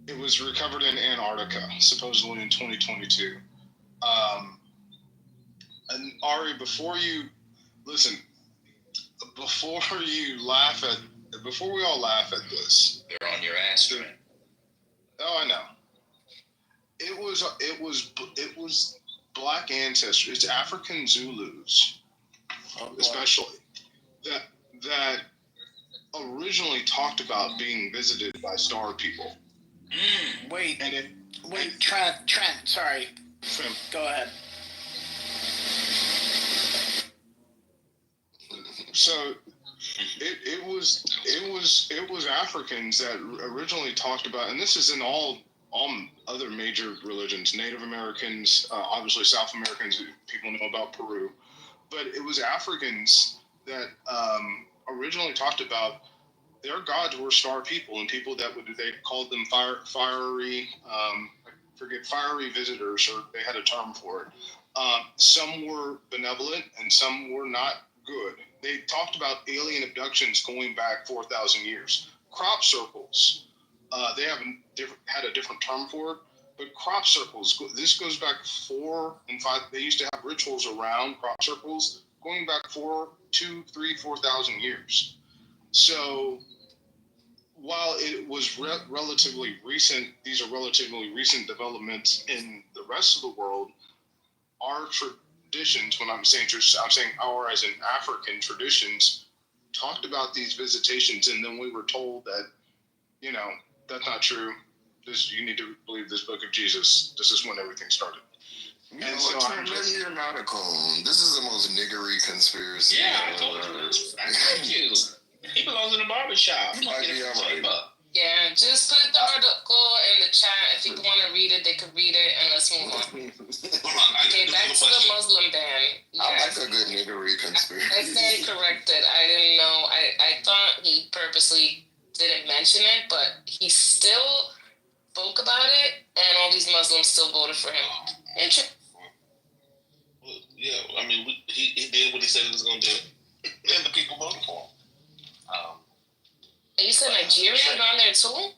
it was recovered in Antarctica, supposedly in 2022. And Ari, before we all laugh at this. They're on your ass, Trent. Oh, I know. It was Black ancestors. It's African Zulus, especially that originally talked about being visited by star people. Wait, Trent. Sorry. Go ahead. So it was Africans that originally talked about, and this is in all other major religions, Native Americans, obviously South Americans, people know about Peru, but it was Africans that originally talked about their gods were star people and people that they called them fiery, fiery visitors, or they had a term for it. Some were benevolent and some were not good. They talked about alien abductions going back 4,000 years. Crop circles, they had a different term for it, but crop circles, this goes back 4 and 5. They used to have rituals around crop circles going back 4,000 years. So while it was relatively recent, these are relatively recent developments in the rest of the world. Our traditions, when I'm saying our as in African traditions, talked about these visitations, and then we were told that, that's not true. You need to believe this book of Jesus. This is when everything started. And so I read an article. This is the most niggery conspiracy. Yeah, I told you. He belongs in the barbershop. He might be all right. Yeah, just put the article in the chat. If people want to read it, they could read it, and let's move on. Okay, back to the Muslim ban. Yeah. I like a good niggery conspiracy. I stand corrected. I didn't know. I thought he purposely didn't mention it, but he still spoke about it, and all these Muslims still voted for him. Well, yeah, I mean, he did what he said he was going to do, and the people voted for him. And you said Nigeria is on there too?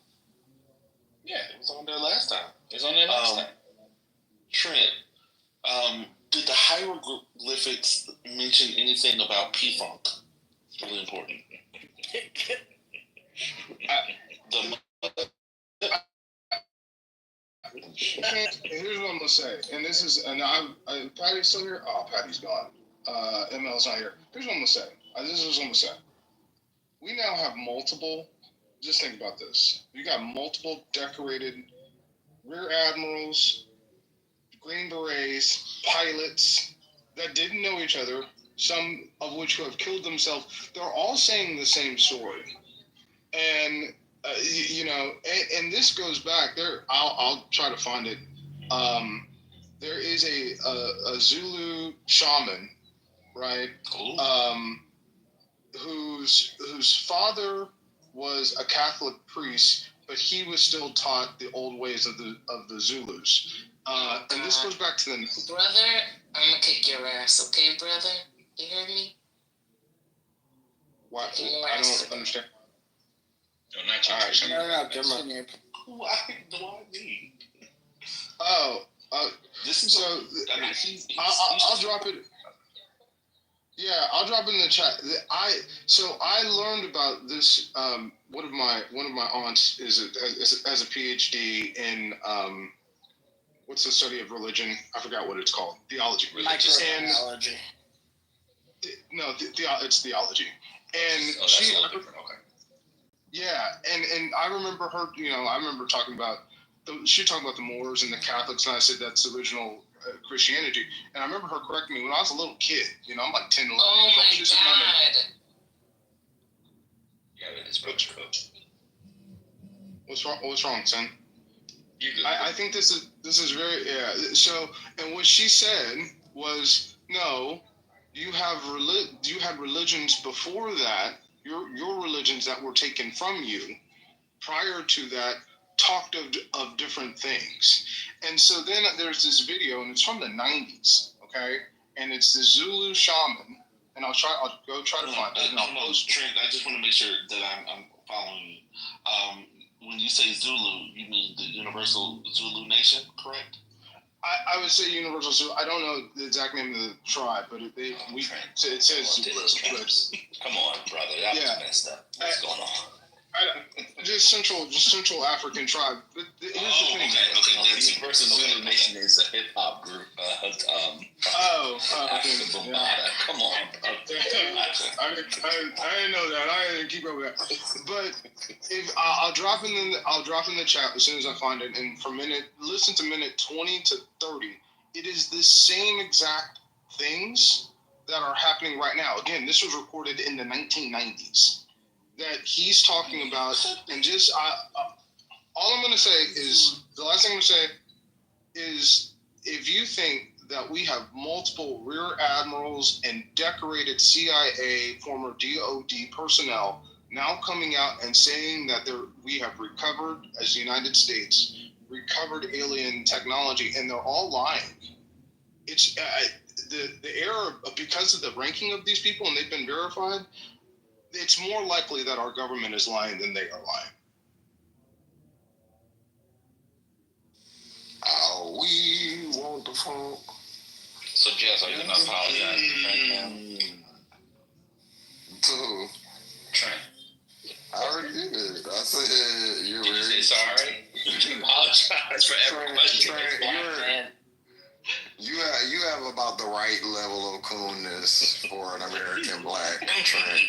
Yeah, it was on there last time. It was on there last time. Trent, did the hieroglyphics mention anything about P-Funk? It's really important. Here's what I'm gonna say, Patty's still here. Oh, Patty's gone. ML's not here. Here's what I'm gonna say. This is what I'm gonna say. We now have multiple. Just think about this. You got multiple decorated rear admirals, Green Berets, pilots that didn't know each other. Some of which have killed themselves. They're all saying the same story, and. And this goes back there. I'll try to find it. There is a Zulu shaman, right? Whose father was a Catholic priest, but he was still taught the old ways of the Zulus. And this goes back to the brother. I'm gonna kick your ass, okay, brother? You hear me? What? I don't understand. No, not you. Right. No. Why me? This is so. I'll drop it. Yeah, I'll drop it in the chat. I learned about this. One of my aunts has a PhD in what's the study of religion? I forgot what it's called. Theology. Microbiology. No, it's theology. And that's a little different. Okay. Yeah, and I remember her, I remember talking about, she talked about the Moors and the Catholics, and I said that's the original Christianity. And I remember her correcting me when I was a little kid, I'm like 10, 11 years old. Oh my God. Yeah, it is coach. What's wrong, son? I think this is very, so, and what she said was, no, you had religions before that. Your religions that were taken from you prior to that talked of different things. And so then there's this video, and it's from the 90s, okay? And it's the Zulu shaman, and I'll go try to find it. And I'll post. Trent, I just want to make sure that I'm following you. When you say Zulu, you mean the Universal Zulu Nation, correct? I would say Universal Zulu. I don't know the exact name of the tribe, but it says Zulu. Come on, brother. That was messed up. What's going on? Just Central African tribe. But here's the thing. Okay. The Universal Zulu Nation is a hip hop group. Come on. I didn't know that. I didn't keep up with that. But I'll drop in the chat as soon as I find it. And listen to minute 20 to 30. It is the same exact things that are happening right now. Again, this was recorded in the 1990s. That he's talking about, and just all I'm going to say is, the last thing I'm going to say is, if you think that we have multiple rear admirals and decorated CIA, former DOD personnel now coming out and saying that we have recovered, as the United States, recovered alien technology, and they're all lying. It's the error, because of the ranking of these people, and they've been verified, it's more likely that our government is lying than they are lying. We want the phone. So, Jess, are you going to apologize to Trent now? Dude. Trent. I already did. I said, you're Did you say sorry? Did you apologize for every question? You have about the right level of coolness for an American black Trent.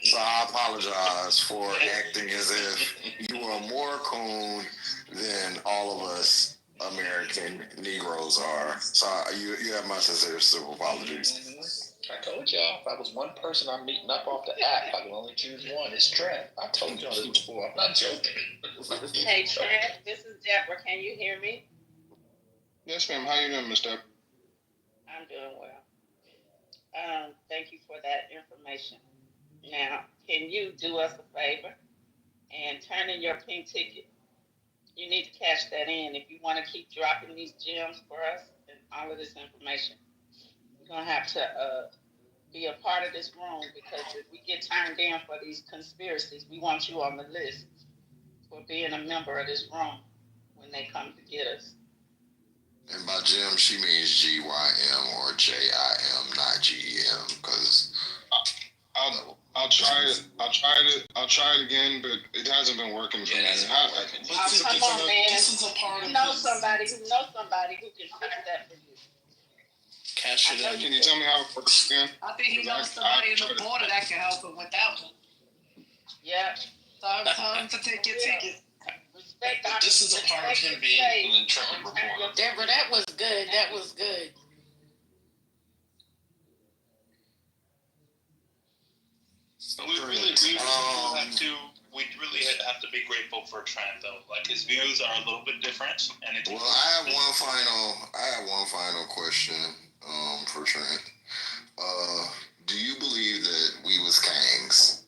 So I apologize for acting as if you are more coon than all of us American Negroes are. So you have my sincere civil apologies. I told y'all, if I was one person I'm meeting up off the app, I can only choose one. It's Trent. I told y'all this before. I'm not joking. Hey, Trent, this is Deborah. Can you hear me? Yes, ma'am. How you doing, Miss Deb? I'm doing well. Thank you for that information. Now, can you do us a favor and turn in your pink ticket? You need to cash that in if you want to keep dropping these gems for us and all of this information. You're going to have to be a part of this room, because if we get turned in for these conspiracies, we want you on the list for being a member of this room when they come to get us. And by Jim, she means GYM or JIM, not GEM, because I'll try it. I'll try it again, but it hasn't been working for me. Come on, man. This is a part of somebody who knows somebody who can fix that for you. Cash it in. Can you tell me how it works again? I think he knows somebody in the border that can help him with that one. Yeah. Tell him to take your ticket. This is a part of him being an intrepid reporter. Deborah, that was good. That was good. We really have to be grateful for Trent, though. Like, his views are a little bit different, and it's. Well, I have one final question for Trent. Do you believe that we was kangs?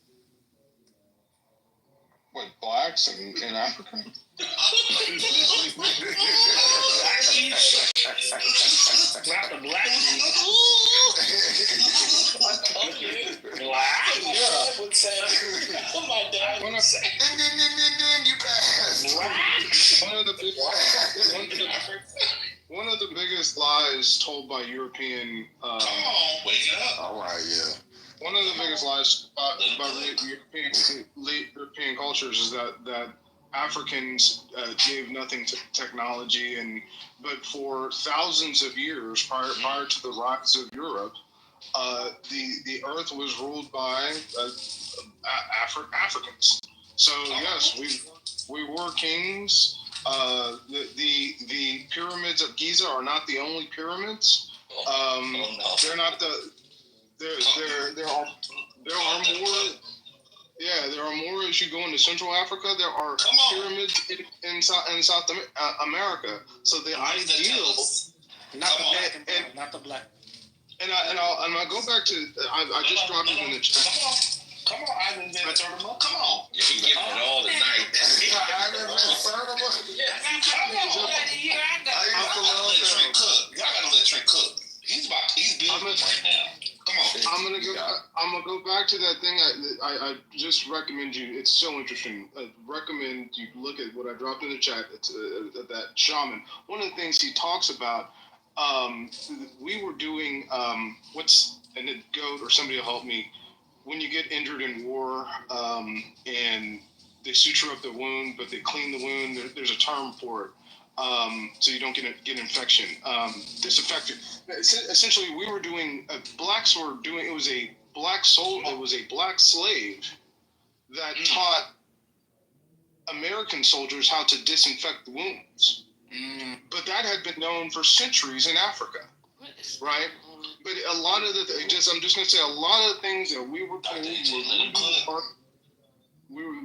What, blacks in Africa? Not the black One of the biggest lies told by European. Come on, wake it up. All right, yeah. One of the biggest lies about European cultures is that Africans gave nothing to technology, but for thousands of years prior to the rise of Europe, the earth was ruled by Africans. So yes, we were kings. The pyramids of Giza are not the only pyramids. They're not the. There are more. Yeah, there are more as you go into Central Africa. There are pyramids in South America. So the ideal, not the black. And I'll go back to I just dropped it in the chat. Come on, Ivan Van Sertima. Come on. Yeah, he giving it all tonight. Ivan Van Sertima. Y'all gotta let Trent cook. He's building right now. Come on. I'm gonna go back to that thing. I just recommend you. It's so interesting. I recommend you look at what I dropped in the chat. It's that shaman. One of the things he talks about. We were doing and it goat or somebody will help me. When you get injured in war, and they suture up the wound, but they clean the wound. There's a term for it. So you don't get infection. Disinfectant. Essentially, we were doing blacks were doing. It was a black soul. It was a black slave that taught American soldiers how to disinfect the wounds. But that had been known for centuries in Africa, right? But a lot of I'm just gonna say a lot of the things that we were told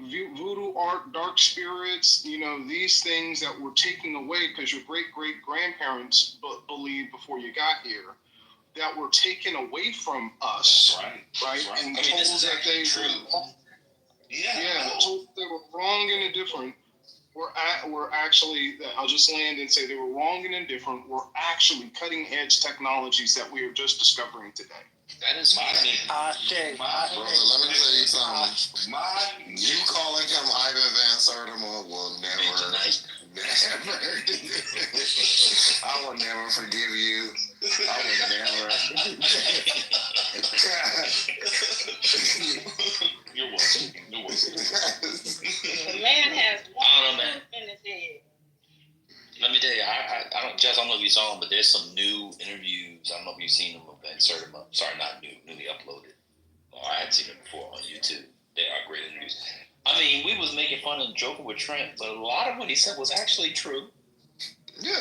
voodoo art, dark spirits, these things that we're taking away because your great-great-grandparents believed before you got here, that were taken away from us, right? And told that they told they were wrong and indifferent. We're actually, I'll just land and say they were wrong and indifferent. We're actually cutting edge technologies that we are just discovering today. That is my brother, let me tell you something. You calling him Ivan Van Sertima will never. I will never forgive you. I will never. You're welcome. You're welcome. The man has one man. in his head. Let me tell you, I don't, Jess, I don't know if you saw them, but there's some new interviews. I don't know if you've seen them of Ben Sertima. Sorry, not new, newly uploaded. I had seen them before on YouTube. They are great interviews. I mean, we was making fun and joking with Trent, but a lot of what he said was actually true. Yeah.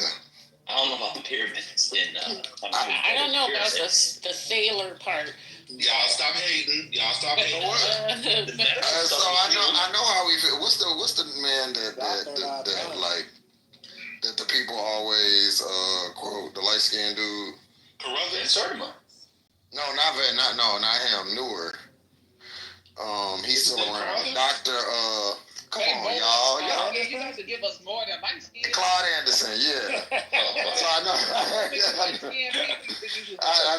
I don't know about the pyramids. I don't know about the sailor part. Y'all stop hating. So I know how we feel. What's the man that like that the people always quote, the light skinned dude? Ben Sertima. No, not him. Newer. He's still around. Dr. Come on, y'all. You have to give us more than light skin. Claude Anderson, yeah. So I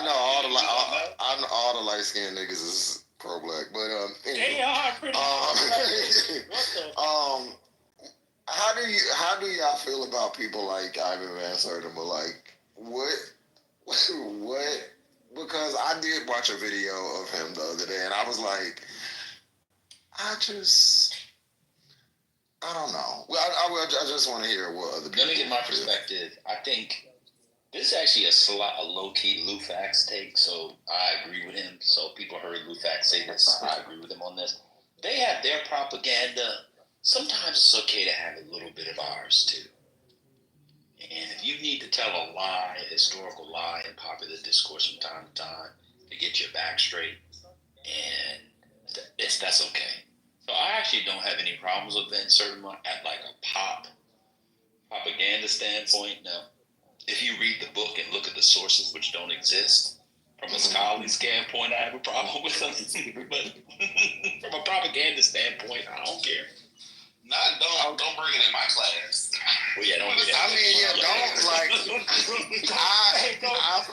know all the light skinned niggas is pro black, but anyway. They are pretty. How do y'all feel about people like Ivan Van Sertima? Like what? Because I did watch a video of him the other day, and I was like, I don't know. Well, I just want to hear what other people. Let me get my perspective. I think this is actually a low-key Lou Fax take, so I agree with him. So people heard Lou Fax say this. I agree with him on this. They have their propaganda. Sometimes it's okay to have a little bit of ours, too. And if you need to tell a lie, a historical lie in popular discourse from time to time to get your back straight, and that's okay. So I actually don't have any problems with Ben Sertima at like a propaganda standpoint. Now, if you read the book and look at the sources which don't exist, from a scholarly standpoint, I have a problem with them. But from a propaganda standpoint, I don't care. Don't bring it in my class. Well, yeah, don't.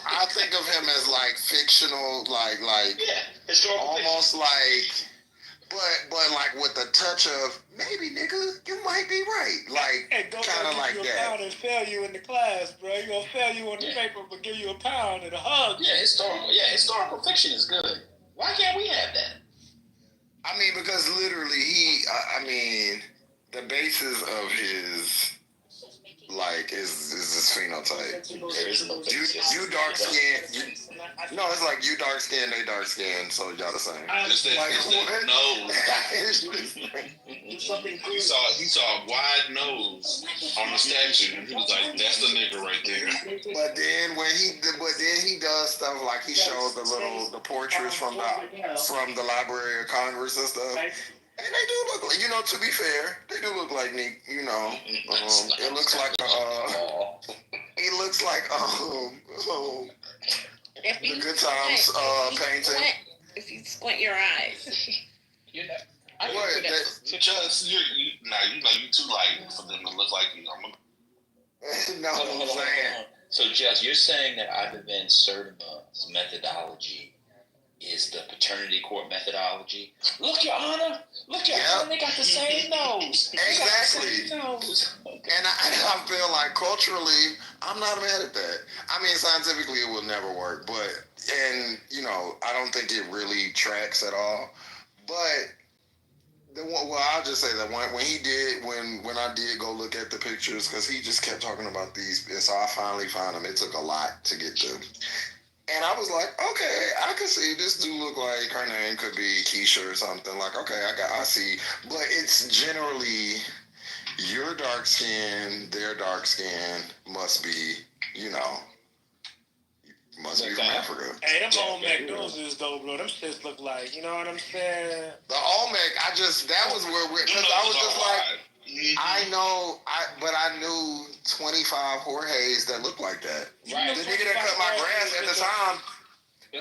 I think of him as like fictional, like historical almost fiction. like. But like with a touch of maybe nigga, you might be right, like kind of like that. Pound and fail you in the class, bro. You gonna fail you on the paper, but give you a pound and a hug. Historical fiction is good. Why can't we have that? I mean, because literally the basis of his is his phenotype. There is no you dark skin. No, it's like you dark skin, they dark skin, so y'all the same. No. He saw a wide nose on the statue, and he was like, "That's the nigga right there." But then he does stuff like he shows the portraits from the Library of Congress and stuff. And they do look like, to be fair, they do look like me, it looks like the Good Times painting. If you squint your eyes. You too light for them to look like you. I'm saying. So, Jess, you're saying that Ivan Van Sertima's methodology is the paternity court methodology? Look, Your Honor. They got the same nose. Exactly. And I feel like culturally, I'm not mad at that. I mean, scientifically, it will never work, I don't think it really tracks at all. But I'll just say that when I did go look at the pictures, because he just kept talking about these, and so I finally found them. It took a lot to get them. And I was like, okay, I can see this do look like her name could be Keisha or something. Like, okay, I see. But it's generally your dark skin, their dark skin must be, Must be from Africa. Hey, them Olmec noses though, bro. Them shits look like, you know what I'm saying? The Olmec, that was where because I was just like, I knew 25 Jorges that looked like that. Right. The nigga that cut my grass at the time, the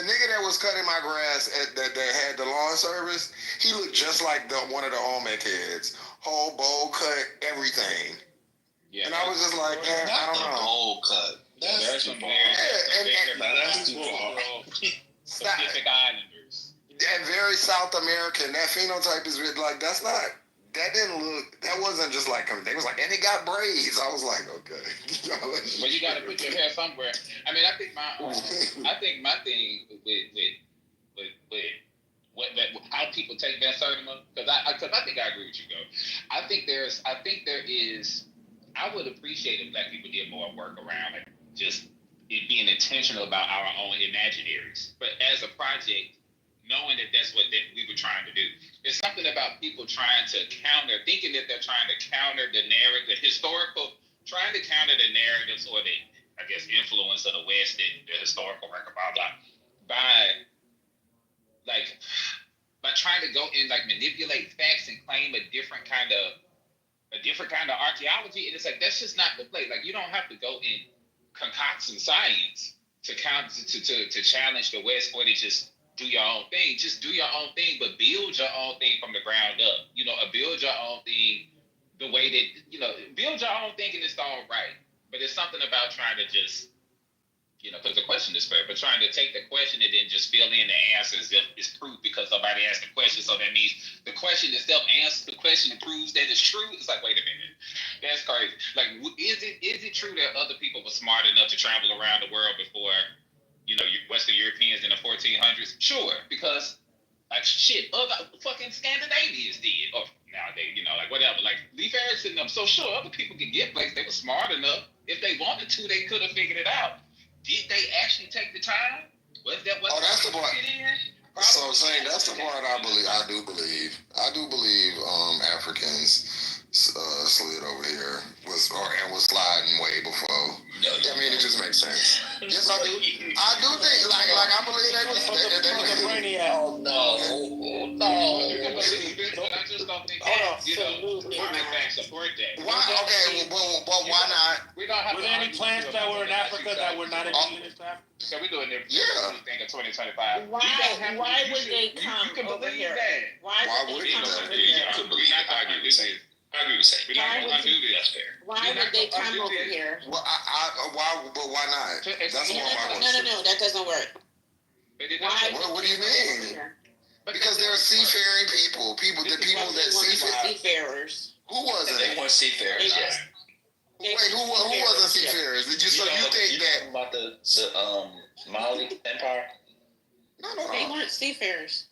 nigga that was cutting my grass that had the lawn service, he looked just like one of the Olmec heads. Whole bowl cut, everything. Yeah, and I was just like, man, I don't know. Bowl cut. That's too far. That's too far. Pacific Islanders. And very South American. That phenotype is like, that wasn't just like, they was like, and it got braids. I was like, okay. But you got to put your hair somewhere. I mean, I think my thing with how people take Van Sertima, because I think I agree with you, Go. I think there is. I would appreciate if Black people did more work around like just it being intentional about our own imaginaries. But as a project, knowing that that's what we were trying to do, it's something about people trying to thinking that they're trying to counter the narrative, trying to counter the narratives or the, I guess, influence of the West and the historical record, blah, blah, by trying to go and like manipulate facts and claim a different kind of archaeology. And it's like, that's just not the play. Like, you don't have to go and concoct some science to challenge the West or to just do your own thing. Just do your own thing, but build your own thing from the ground up. Build your own thing the way that, build your own thing and it's all right. But it's something about trying to just, because the question is fair, but trying to take the question and then just fill in the answers if it's proof because somebody asked the question. So that means the question itself answers the question and proves that it's true. It's like, wait a minute. That's crazy. Like, is it true that other people were smart enough to travel around the world before, Western Europeans in the 1400s? Sure, because, like, shit, other fucking Scandinavians did. Or nowadays, like, whatever. Like, Leif Erikson and them. So, sure, other people could get places. They were smart enough. If they wanted to, they could have figured it out. Did they actually take the time? Was that what that's the part. So I'm saying that's the part I do believe Africans slid over here was sliding way before. I mean, it just makes sense. Yes, I do. I do think like I believe they was. Oh no. But I just don't think facts support that. Why? Okay, well, why not? We don't have. Were there any plants that were in Africa that were not indigenous to Africa? So we're doing it. Yeah. Thing of 2025. Why would they come you can over believe here? That. Why would they come over here? I agree with that. We're not going to do this. Why would they come over here? Well, why not? That's one of my questions. No, that doesn't work. What do you mean? Because they're seafaring people. The people that seafarers. Who was it? They weren't seafarers. Wait, who wasn't seafarers? Did you think that about the Mali Empire? No. They weren't seafarers.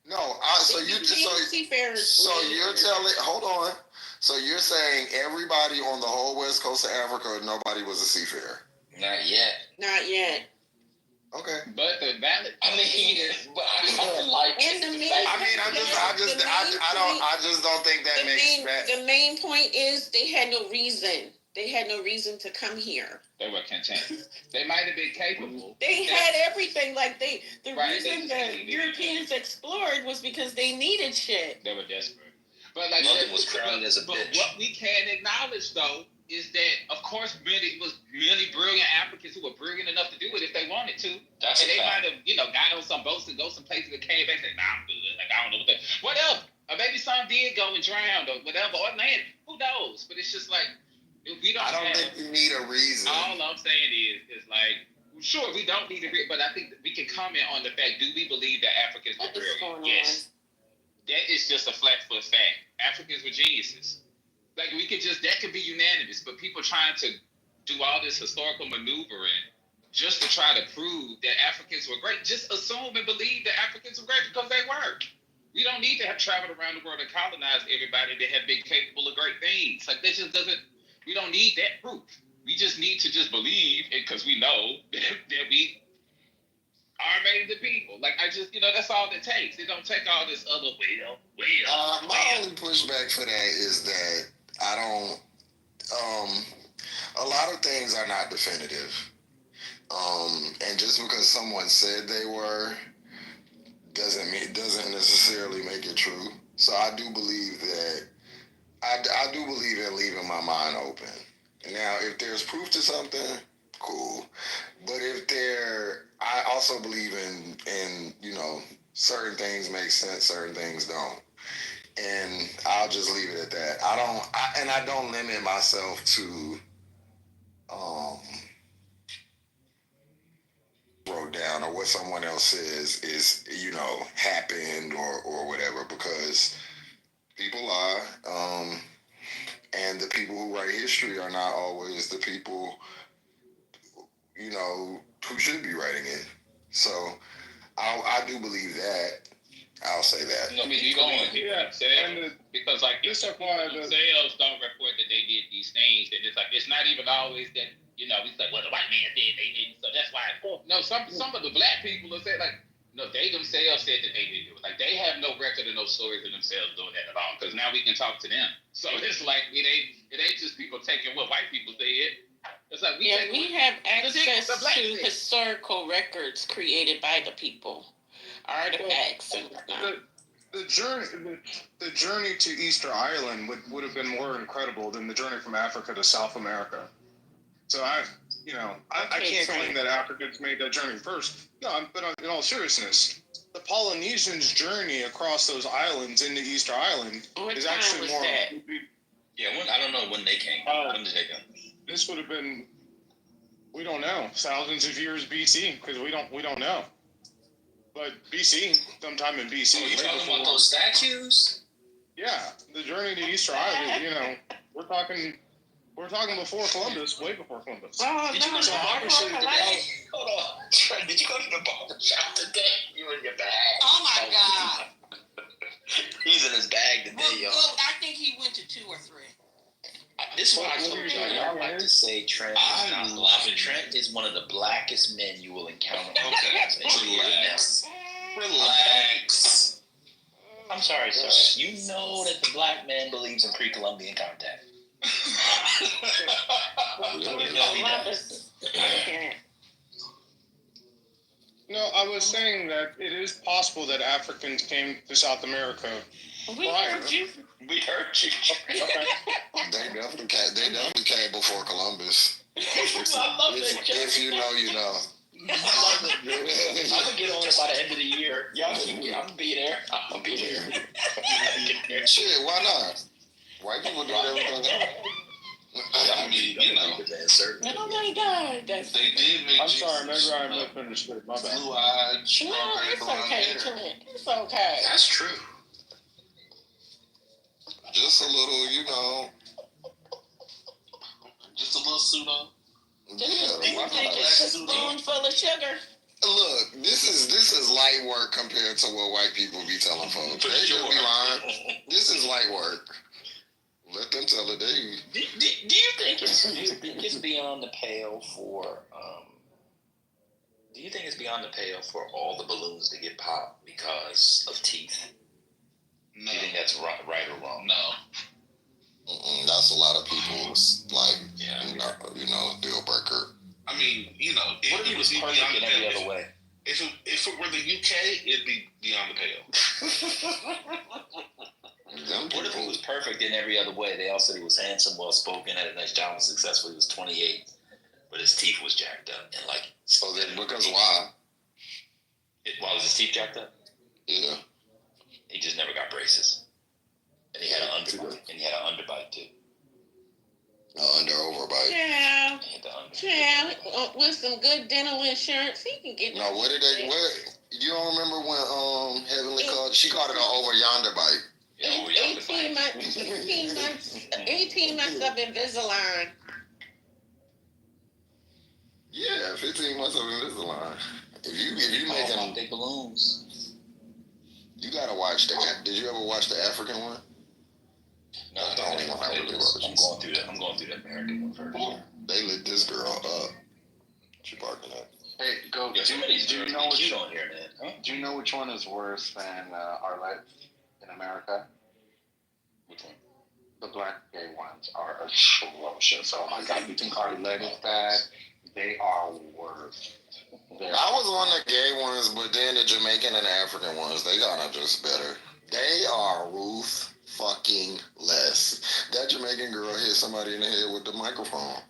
No, seafarers. So you're telling? Hold on. So you're saying everybody on the whole west coast of Africa, nobody was a seafarer? Not yet. Not yet. Okay. But the valid. I don't like. I just don't think that makes sense. The main point is they had no reason. They had no reason to come here. They were content. They might have been capable. They had everything. Like the reason that Europeans explored was because they needed shit. They were desperate. But like London was crying as a bitch. What we can acknowledge though is that of course it was really brilliant Africans who were brilliant enough to do it if they wanted to. And they might have, got on some boats and go some places and came back and said, nah, I'm good. Like I don't know whatever. Or maybe some did go and drown or whatever or land. Who knows? But it's just like I don't think you need a reason. All I'm saying is like, sure, we don't need a reason, but I think we can comment on the fact, do we believe that Africans were brilliant? Yes. That is just a flat-foot fact. Africans were geniuses. Like, that could be unanimous, but people trying to do all this historical maneuvering just to try to prove that Africans were great, just assume and believe that Africans were great because they were. We don't need to have traveled around the world and colonized everybody that have been capable of great things. Like, that just doesn't. We don't need that proof. We just need to just believe it because we know that we are made of the people. Like, that's all it takes. It don't take all this other my only pushback for that is that I don't, a lot of things are not definitive. And just because someone said they were doesn't necessarily make it true. So I do believe that I do believe in leaving my mind open. Now, if there's proof to something, cool. But I also believe in certain things make sense, certain things don't. And I'll just leave it at that. I don't limit myself to wrote down or what someone else says is happened or whatever, because people lie, and the people who write history are not always the people who should be writing it. So I do believe that. I'll say that. I mean, you don't want to hear themselves because, like, if themselves don't report that they did these things, then it's not even always that, we say, well, the white man did, they didn't, so that's why. No, some of the black people will say, like, no, they themselves said that they didn't do it. Like, they have no record of no stories of themselves doing that at all, because now we can talk to them. So it's like, it ain't just people taking what white people said. It's like we have access to historical records created by the people. Artifacts and the journey to Easter Island would have been more incredible than the journey from Africa to South America. So I can't claim that Africans made that journey first. No, but in all seriousness, the Polynesians' journey across those islands into Easter Island is actually more. Yeah, I don't know when they came. When did they come? This would have been, we don't know, thousands of years BC, because we don't know. But BC, sometime in BC. Oh, you talking about those statues? Yeah, the journey to Easter Island. We're talking before Columbus, way before Columbus. Did you go to the barber shop today? Hold on, Trent. Did you go to the barber shop today? You in your bag? Oh my God! He's in his bag today, yo. Well, I think he went to 2 or 3. This is why I told you, I like to say Trent is not black. Trent is one of the blackest men you will encounter. Relax. I'm sorry, sir. You know that the black man believes in pre-Columbian contact. No, I was saying that it is possible that Africans came to South America. We heard you. Okay. They definitely came before Columbus. If you know, you know. I'm gonna get on it by the end of the year. I'm gonna be there. I'm gonna be there. Shit, why not? White people do everything else. I mean, Oh my God! They did make. I'm sorry, maybe I misunderstood. My bad. Blue-eyed, No, strawberry it's blonde okay, hair. Trent. It's okay. That's true. Just a little, Just a little pseudo. It's a spoonful of sugar. Look, this is light work compared to what white people be telling folks. They just be lying. This is light work. Let them tell it. Do you think it's beyond the pale for do you think it's beyond the pale for all the balloons to get popped because of teeth? No. Do you think that's right or wrong? No. That's a lot of people's deal breaker. I mean, what if it was perfect in every other way? If it were the UK, it'd be beyond the pale. What if it was perfect in every other way? They all said he was handsome, well spoken, had a nice job, was successful. He was 28, but his teeth was jacked up, and so then because why? Why was his teeth jacked up? Yeah. He just never got braces, and he had an underbite too. Overbite. Yeah. Yeah. With some good dental insurance, he can get. No, you don't remember when Heavenly called? She called it an over yonder bite. 18 months of Invisalign. Yeah, 15 months of Invisalign. If you making big balloons, you gotta watch that. Did you ever watch the African one? No, that's the only one I really watched. I'm going through the American one first. They lit this girl up. She barking up. Hey, go. Yeah, do you know which on here, man? Huh? Do you know which one is worse than Arlette in America? Which one? The black gay ones are atrocious. Oh my God, you think Arlette is bad? They are worse. I was on the gay ones, but then the Jamaican and the African ones, they gotta just better. They are roof fucking less. That Jamaican girl hit somebody in the head with the microphone.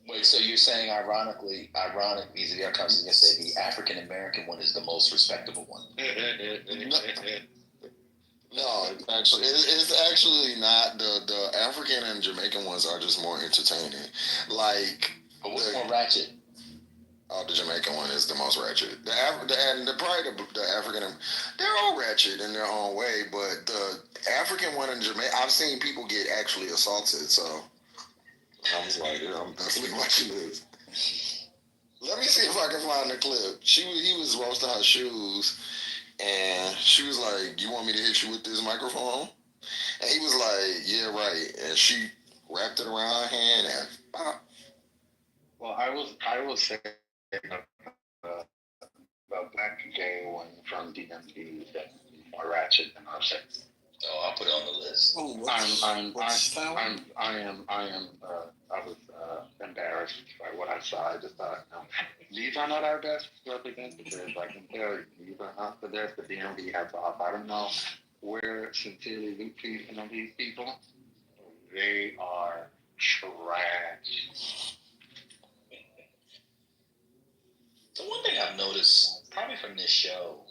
Wait, so you're saying ironic vis-a-vis our conversation yesterday, the African American one is the most respectable one? No, it's actually not. The African and Jamaican ones are just more entertaining. Like, but what's more ratchet? Oh, the Jamaican one is the most ratchet. The African, they're all ratchet in their own way. But the African one in Jamaica, I've seen people get actually assaulted. So I was like, yeah, I'm definitely watching this. Let me see if I can find the clip. He was roasting her shoes. And she was like, "You want me to hit you with this microphone?" And he was like, "Yeah, right." And she wrapped it around her hand and pop. Well, I will say the black gay one from DMV is definitely more ratchet than our sex. Oh, I'll put it on the list. I was embarrassed by what I saw. I just thought, no, these are not our best representatives. I can tell you, these are not the best the DMV has to offer. I don't know where Sincerely Luke sees some of these people. They are trash. So one thing I've noticed, probably from this show,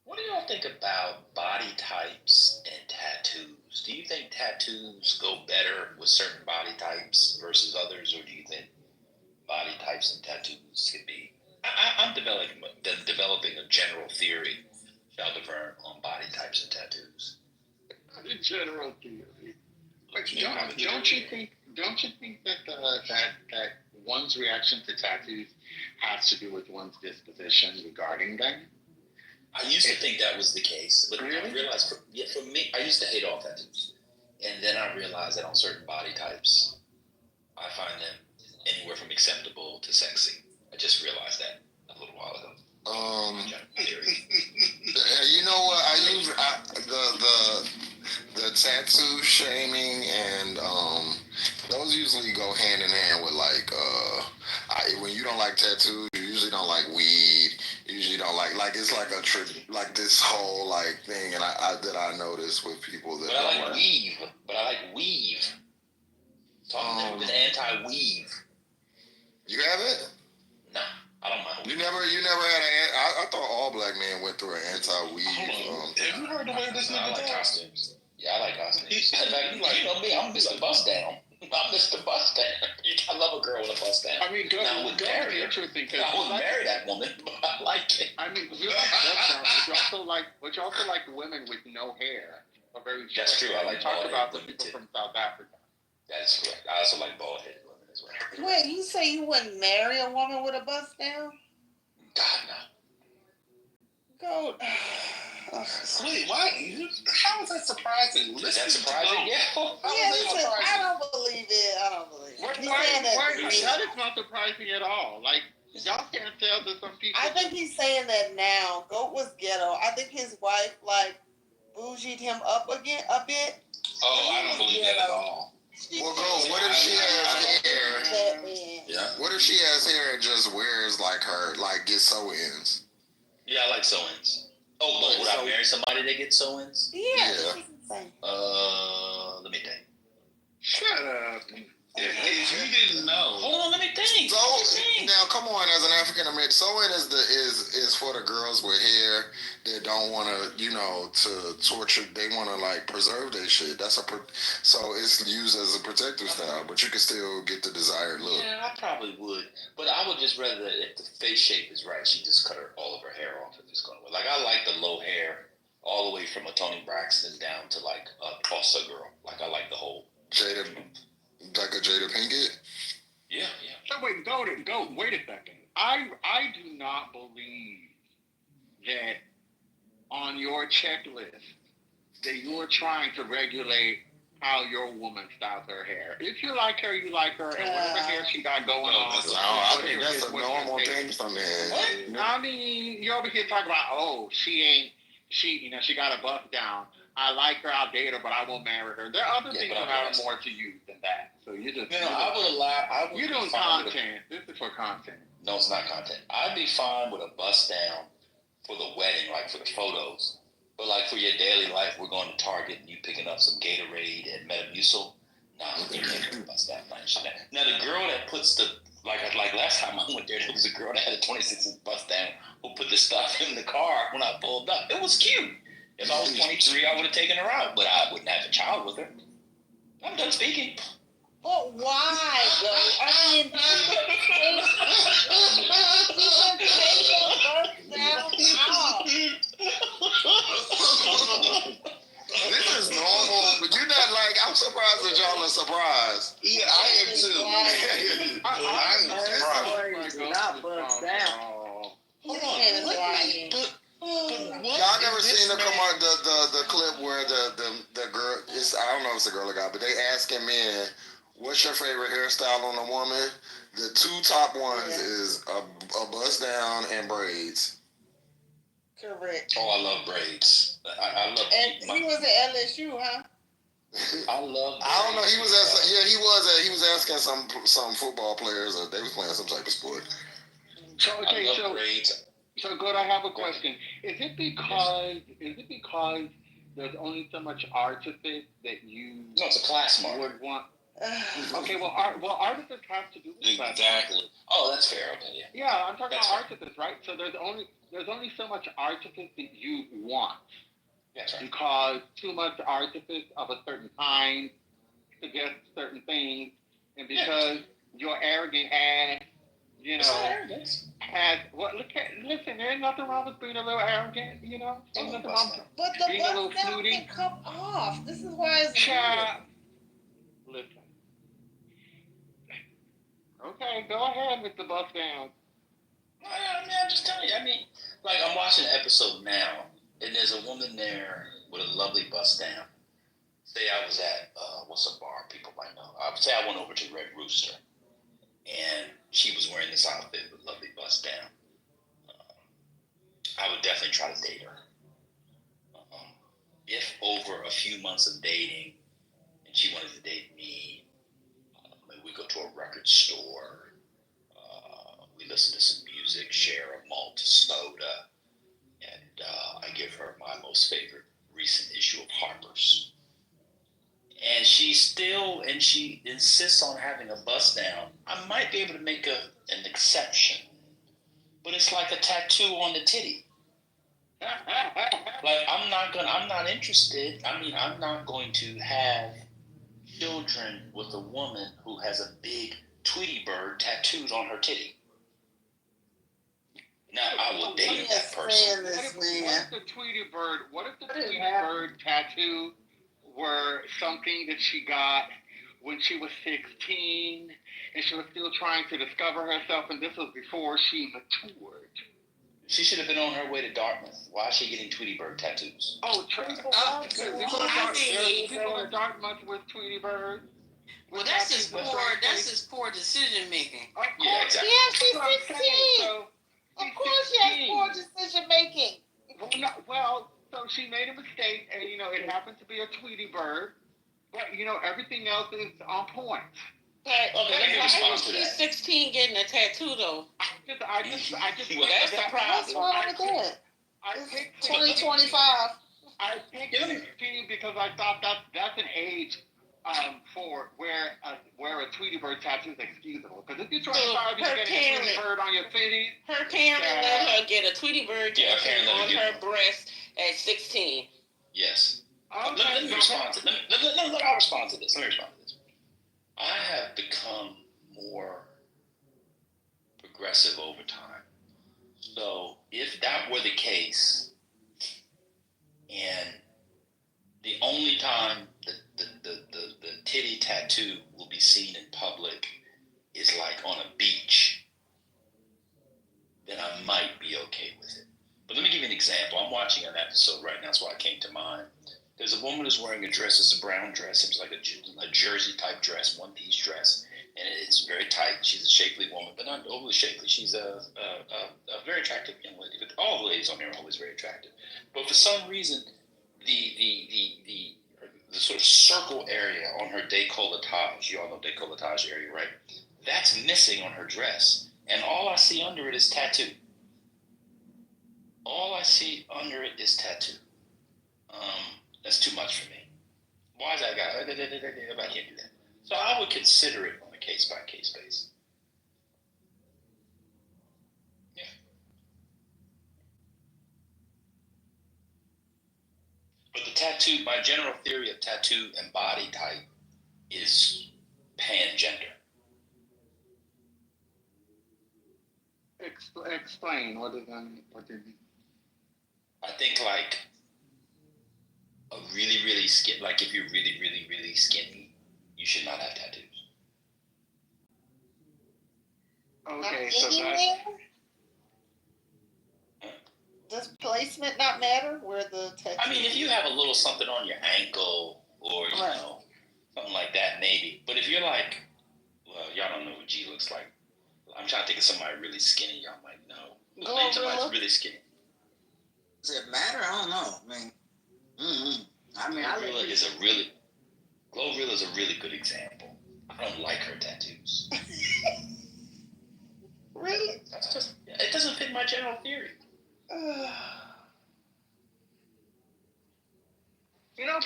what do y'all think about body types and tattoos? Do you think tattoos go better with certain body types versus others, or do you think body types and tattoos can be? I'm developing a general theory, Shelter, on body types and tattoos. The general theory. But don't you think that one's reaction to tattoos has to do with one's disposition regarding them? I used to think that was the case, but really? I realized for me, I used to hate all tattoos. And then I realized that on certain body types, I find them anywhere from acceptable to sexy. I just realized that a little while ago. You know what? I use the tattoo shaming and those usually go hand in hand with like when you don't like tattoos, you usually don't like weed. You usually don't like it's like a trip, like this whole like thing, and I noticed with people that. But I like weave. So I've never been anti-weave. You haven't? No, I don't mind. You never had I thought all black men went through an anti-weave. Have you heard the way this nigga I like costumes. Yeah, I like costumes. In fact, you know me, I'm Mr. Bust Down. I'm Mr. Bust Down. I love a girl with a bust down. I mean, I wouldn't marry that woman, but I like it. I mean, you also like women with no hair. That's true. I like talk about the people from South Africa. That's correct. I also like bald-headed women as well. Wait, you say you wouldn't marry a woman with a bust down? God, no. Go. Wait, why? How is that surprising? Is that surprising? Yeah. Listen, I don't believe it. That is not surprising at all. Like, y'all can't tell that some people. I think he's saying that now. Goat was ghetto. I think his wife, like, bougied him up again a bit. Oh, I don't believe that at all. Well, Goat, what if she has hair? Yeah. What if she has hair and just wears like gets sew-ins? Yeah, I like sew-ins. Oh, would I marry somebody that gets sew-ins? Yeah. Let me think. Shut up. If you didn't know. Hold on, let me think. So now, come on, as an African American, sewing is for the girls with hair that don't want to torture. They want to like preserve their shit. So it's used as a protective style, but you can still get the desired look. Yeah, I probably would, but I would just rather that if the face shape is right, she just cut all of her hair off and just go away. Like I like the low hair all the way from a Toni Braxton down to like a Tulsa girl. Like I like the whole Jada. Like a Jada Pinkett? Yeah. So wait, wait a second. I do not believe that on your checklist that you're trying to regulate how your woman styles her hair. If you like her, you like her, and whatever hair she got going on. I think that's a normal thing for me. I mean, you're over here talking about, she got a bust down. I like her, I'll date her, but I won't marry her. There are other things that matter more to you than that. So you just I would allow. You're doing content. This is for content. No, it's not content. I'd be fine with a bust down for the wedding, like for the photos. But like for your daily life, we're going to Target and you picking up some Gatorade at Metamucil. Nah, you can't bust down. Now the girl that puts the like last time I went there was a girl that had a 26-inch bust down who put the stuff in the car when I pulled up. It was cute. If I was 23, I would have taken her out, but I wouldn't have a child with her. I'm done speaking. But why, though? I mean, This is normal, but you're not like, I'm surprised that y'all are surprised. Yeah, I am too. I'm surprised. Not bust down. Y'all never seen the clip where the girl, I don't know if it's a girl or guy, but they asking men, what's your favorite hairstyle on a woman? The two top ones is a bust down and braids. Correct. Oh, I love braids. I love. And he was at LSU, huh? I love. I don't know. He was asking some football players. They was playing some type of sport. So okay, I love braids. So good. I have a question. Is it because there's only so much artifice that you? No, it's a class mark. Would want. Okay, artifice has to do with class. Exactly. Oh, that's fair. Okay, yeah. Yeah, I'm talking about artifice, right? So there's only so much artifice that you want. That's right. Because too much artifice of a certain kind suggests certain things, and because your arrogant ass, listen, there's nothing wrong with being a little arrogant, There's nothing wrong with But the being a little bust down snooty. can come off. This is why it's Child. Listen. Okay, go ahead with the bust down. I mean, I'm just telling you. I mean, like I'm watching an episode now, and there's a woman there with a lovely bust down. Say I was at what's a bar people might know. I would say I went over to Red Rooster, and she was wearing this outfit with lovely bust down. I would definitely try to date her. If over a few months of dating, and she wanted to date me, maybe we go to a record store. We listen to some music, share a malt soda, and I give her my most favorite recent issue of Harper's. And she insists on having a bust down. I might be able to make an exception, but it's like a tattoo on the titty. Like I'm not interested. I mean, I'm not going to have children with a woman who has a big Tweety bird tattooed on her titty. Now I will date that person. What if the Tweety bird tattoo were something that she got when she was 16 and she was still trying to discover herself, and this was before she matured? She should have been on her way to Dartmouth. Why is she getting Tweety bird tattoos? Oh, people in Dartmouth with Tweety bird. Well, that's just poor decision making. Yeah, exactly. Yeah, she's 16. Of course, she has poor decision making. So she made a mistake, and it happened to be a Tweety bird, but everything else is on point. But let me respond to she's that. 16 getting a tattoo though. I just Well, that's the problem. What's wrong with that? I picked 2025. I picked 16 because I thought that's an age for where a Tweety bird tattoo is excusable. Because if you're 25, you get a Tweety bird on your titty. Her parent let her get a Tweety bird tattoo on her breast at 16. Yes. Okay. Let me respond to this. I'll respond to this. Let me respond to this. I have become more progressive over time. So if that were the case, and the only time the titty tattoo will be seen in public is like on a beach, then I might be okay with it. But let me give you an example. I'm watching an episode right now. That's why it came to mind. There's a woman who's wearing a dress. It's a brown dress. It's like a jersey type dress, one-piece dress, and it's very tight. She's a shapely woman, but not overly shapely. She's a very attractive young lady. But all the ladies on there are always very attractive. But for some reason, the sort of circle area on her décolletage, you all know décolletage area, right? That's missing on her dress. And all I see under it is tattoo. All I see under it is tattoo. That's too much for me. Why is that guy? I can't do that. So I would consider it on a case-by-case basis. Yeah. But the tattoo, my general theory of tattoo and body type is pan-gender. Explain what did you mean? I think like a really, really skinny, like if you're really, really, really skinny, you should not have tattoos. Okay, so does placement not matter where the tattoo? I mean, if you have a little something on your ankle or you know something like that, maybe. But if you're like, well, y'all don't know what G looks like. I'm trying to think of somebody really skinny. Y'all might know. Name somebody really skinny. Does it matter? I don't know. I mean, Glorilla is a really good example. I don't like her tattoos. Really? That's just, it doesn't fit my general theory. You know,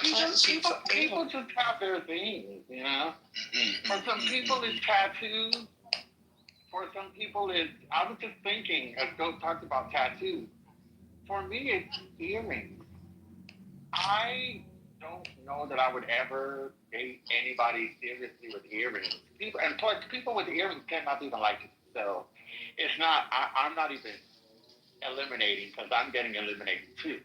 people just have their things, you know? For some people, it's tattoos. For some people, I was just thinking, as Goat talked about tattoos. For me, it's earrings. I don't know that I would ever date anybody seriously with earrings. People with earrings tend not even like it. So it's not, I'm not even eliminating because I'm getting eliminated too.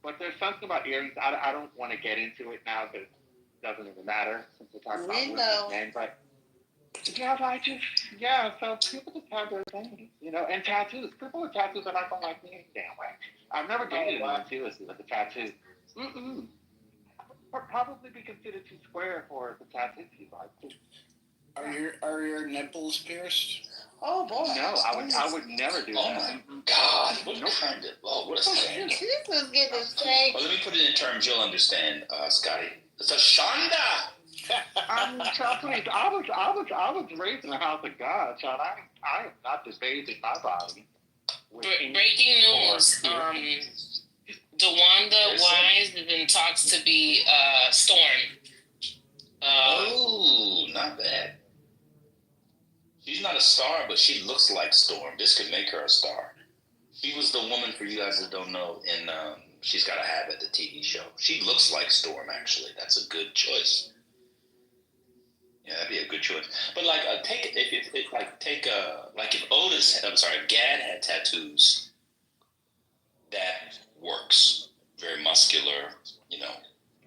But there's something about earrings, I don't want to get into it now because it doesn't even matter since we're talking about women and men. But so people just have their things, you know, and tattoos. People with tattoos are not going to like me any damn way. I've never dated anyone seriously with a tattoo. Probably be considered too square for the tattoo you like too. Are your nipples pierced? Oh boy. No, I would never do that. Oh my God! What kind of? Oh, what a scandal! This is getting insane. Well, let me put it in terms you'll understand, Scotty. It's a shanda. I was raised in the house of God, Sean. I am not debating my body. Breaking news. DeWanda Wise is in talks to be Storm. Oh, not bad. She's not a star, but she looks like Storm. This could make her a star. She was the woman, for you guys that don't know, in She's Gotta Have It, the TV show. She looks like Storm, actually. That's a good choice. Yeah, that'd be a good choice. But like, if Gad had tattoos, that works. Very muscular, you know,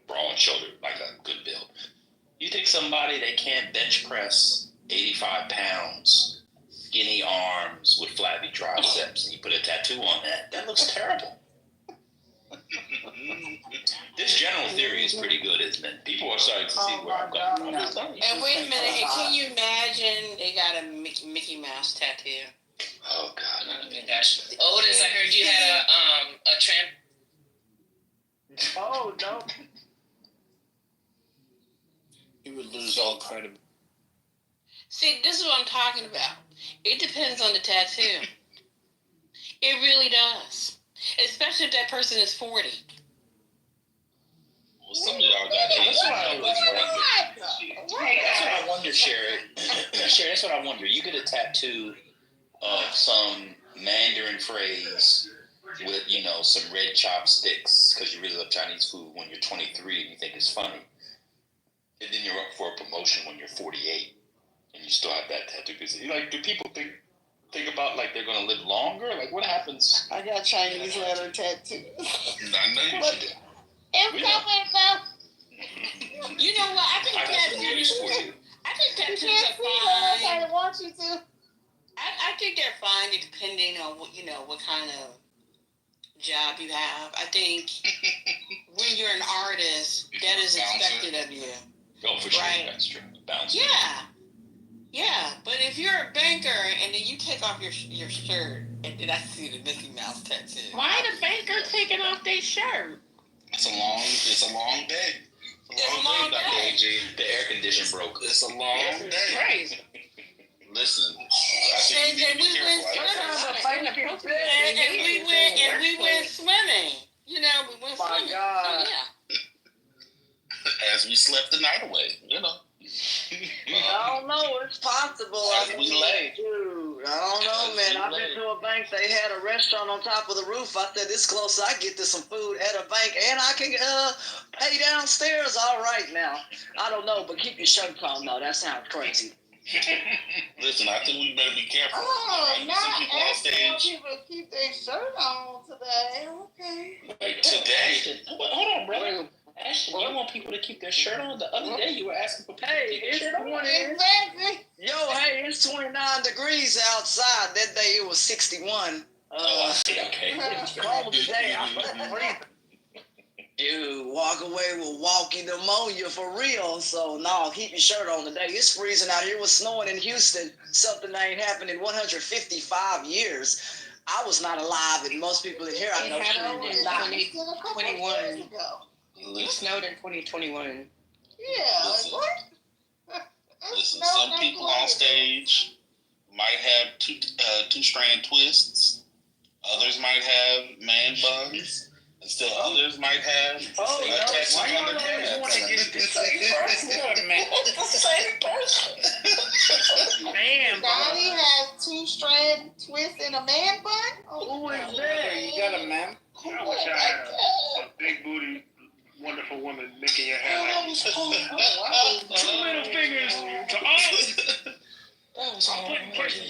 broad shoulder, like a good build. You take somebody that can't bench press 85 pounds, skinny arms with flabby triceps, and you put a tattoo on that looks terrible. This general theory is pretty good, isn't it? People are starting to see where I'm going. And wait a minute, can you imagine they got a Mickey Mouse tattoo? Oh God! Oh my gosh, Otis, I heard you had a tramp. Oh no! You would lose all credibility. See, this is what I'm talking about. It depends on the tattoo. It really does. Especially if that person is 40. Well, some of y'all got it. That's what I always wonder. That's what I wonder, Sherry. Sherry, that's what I wonder. You get a tattoo of some Mandarin phrase with, you know, some red chopsticks because you really love Chinese food when you're 23 and you think it's funny. And then you're up for a promotion when you're 48 and you still have that tattoo. Because, like, do people think about, like, they're going to live longer? Like, what happens? I got Chinese letter tattoo. I know you did. It's coming though. You know what? I think tattoos are fine. I want you to. I think they're fine depending on what kind of job you have. I think when you're an artist, that is expected of you. Oh, for sure. Right? That's true. Bounce. Yeah. But if you're a banker and then you take off your shirt and then I see the Mickey Mouse tattoo. Why the banker taking off their shirt? It's a long day. It's a long day, Dr. AG. The air condition broke. It's a long day. Crazy. Listen, I think you need to be careful. And we went swimming. You know, we went swimming. God. So, yeah. As we slept the night away, you know. I don't know. It's possible. As we lay. Dude, I don't know, man. I've been to a bank. They had a restaurant on top of the roof. I said, this close. I get to some food at a bank, and I can pay downstairs. All right now. I don't know, but keep your shirt on, though. That sounds crazy. Listen, I think we better be careful. Oh, Right? not Some people on asking stage. people to keep their shirt on today. Okay. Like today. Hold on, brother. Ashley, you want people to keep their shirt on? The other day you were asking for people to keep their shirt on. Exactly. Yo, hey, it's 29 degrees outside. That day it was 61. Okay. Cold today. I'm freezing. Dude, walk away with walking pneumonia for real. So, no, keep your shirt on today. It's freezing out here. It was snowing in Houston. Something that ain't happened in 155 years. I was not alive, and most people in here I know It happened in did not. 2021. It snowed in 2021. Yeah, Listen, some people on stage might have two-strand twists. Others might have man buns. And still others might have tattoo on their calf. Man, Donnie has two-strand twist in a man bun? Oh, who is that? You got a man? I wish I had a big booty, wonderful woman making your hair like this. 2 middle fingers to all. I'm putting pressure.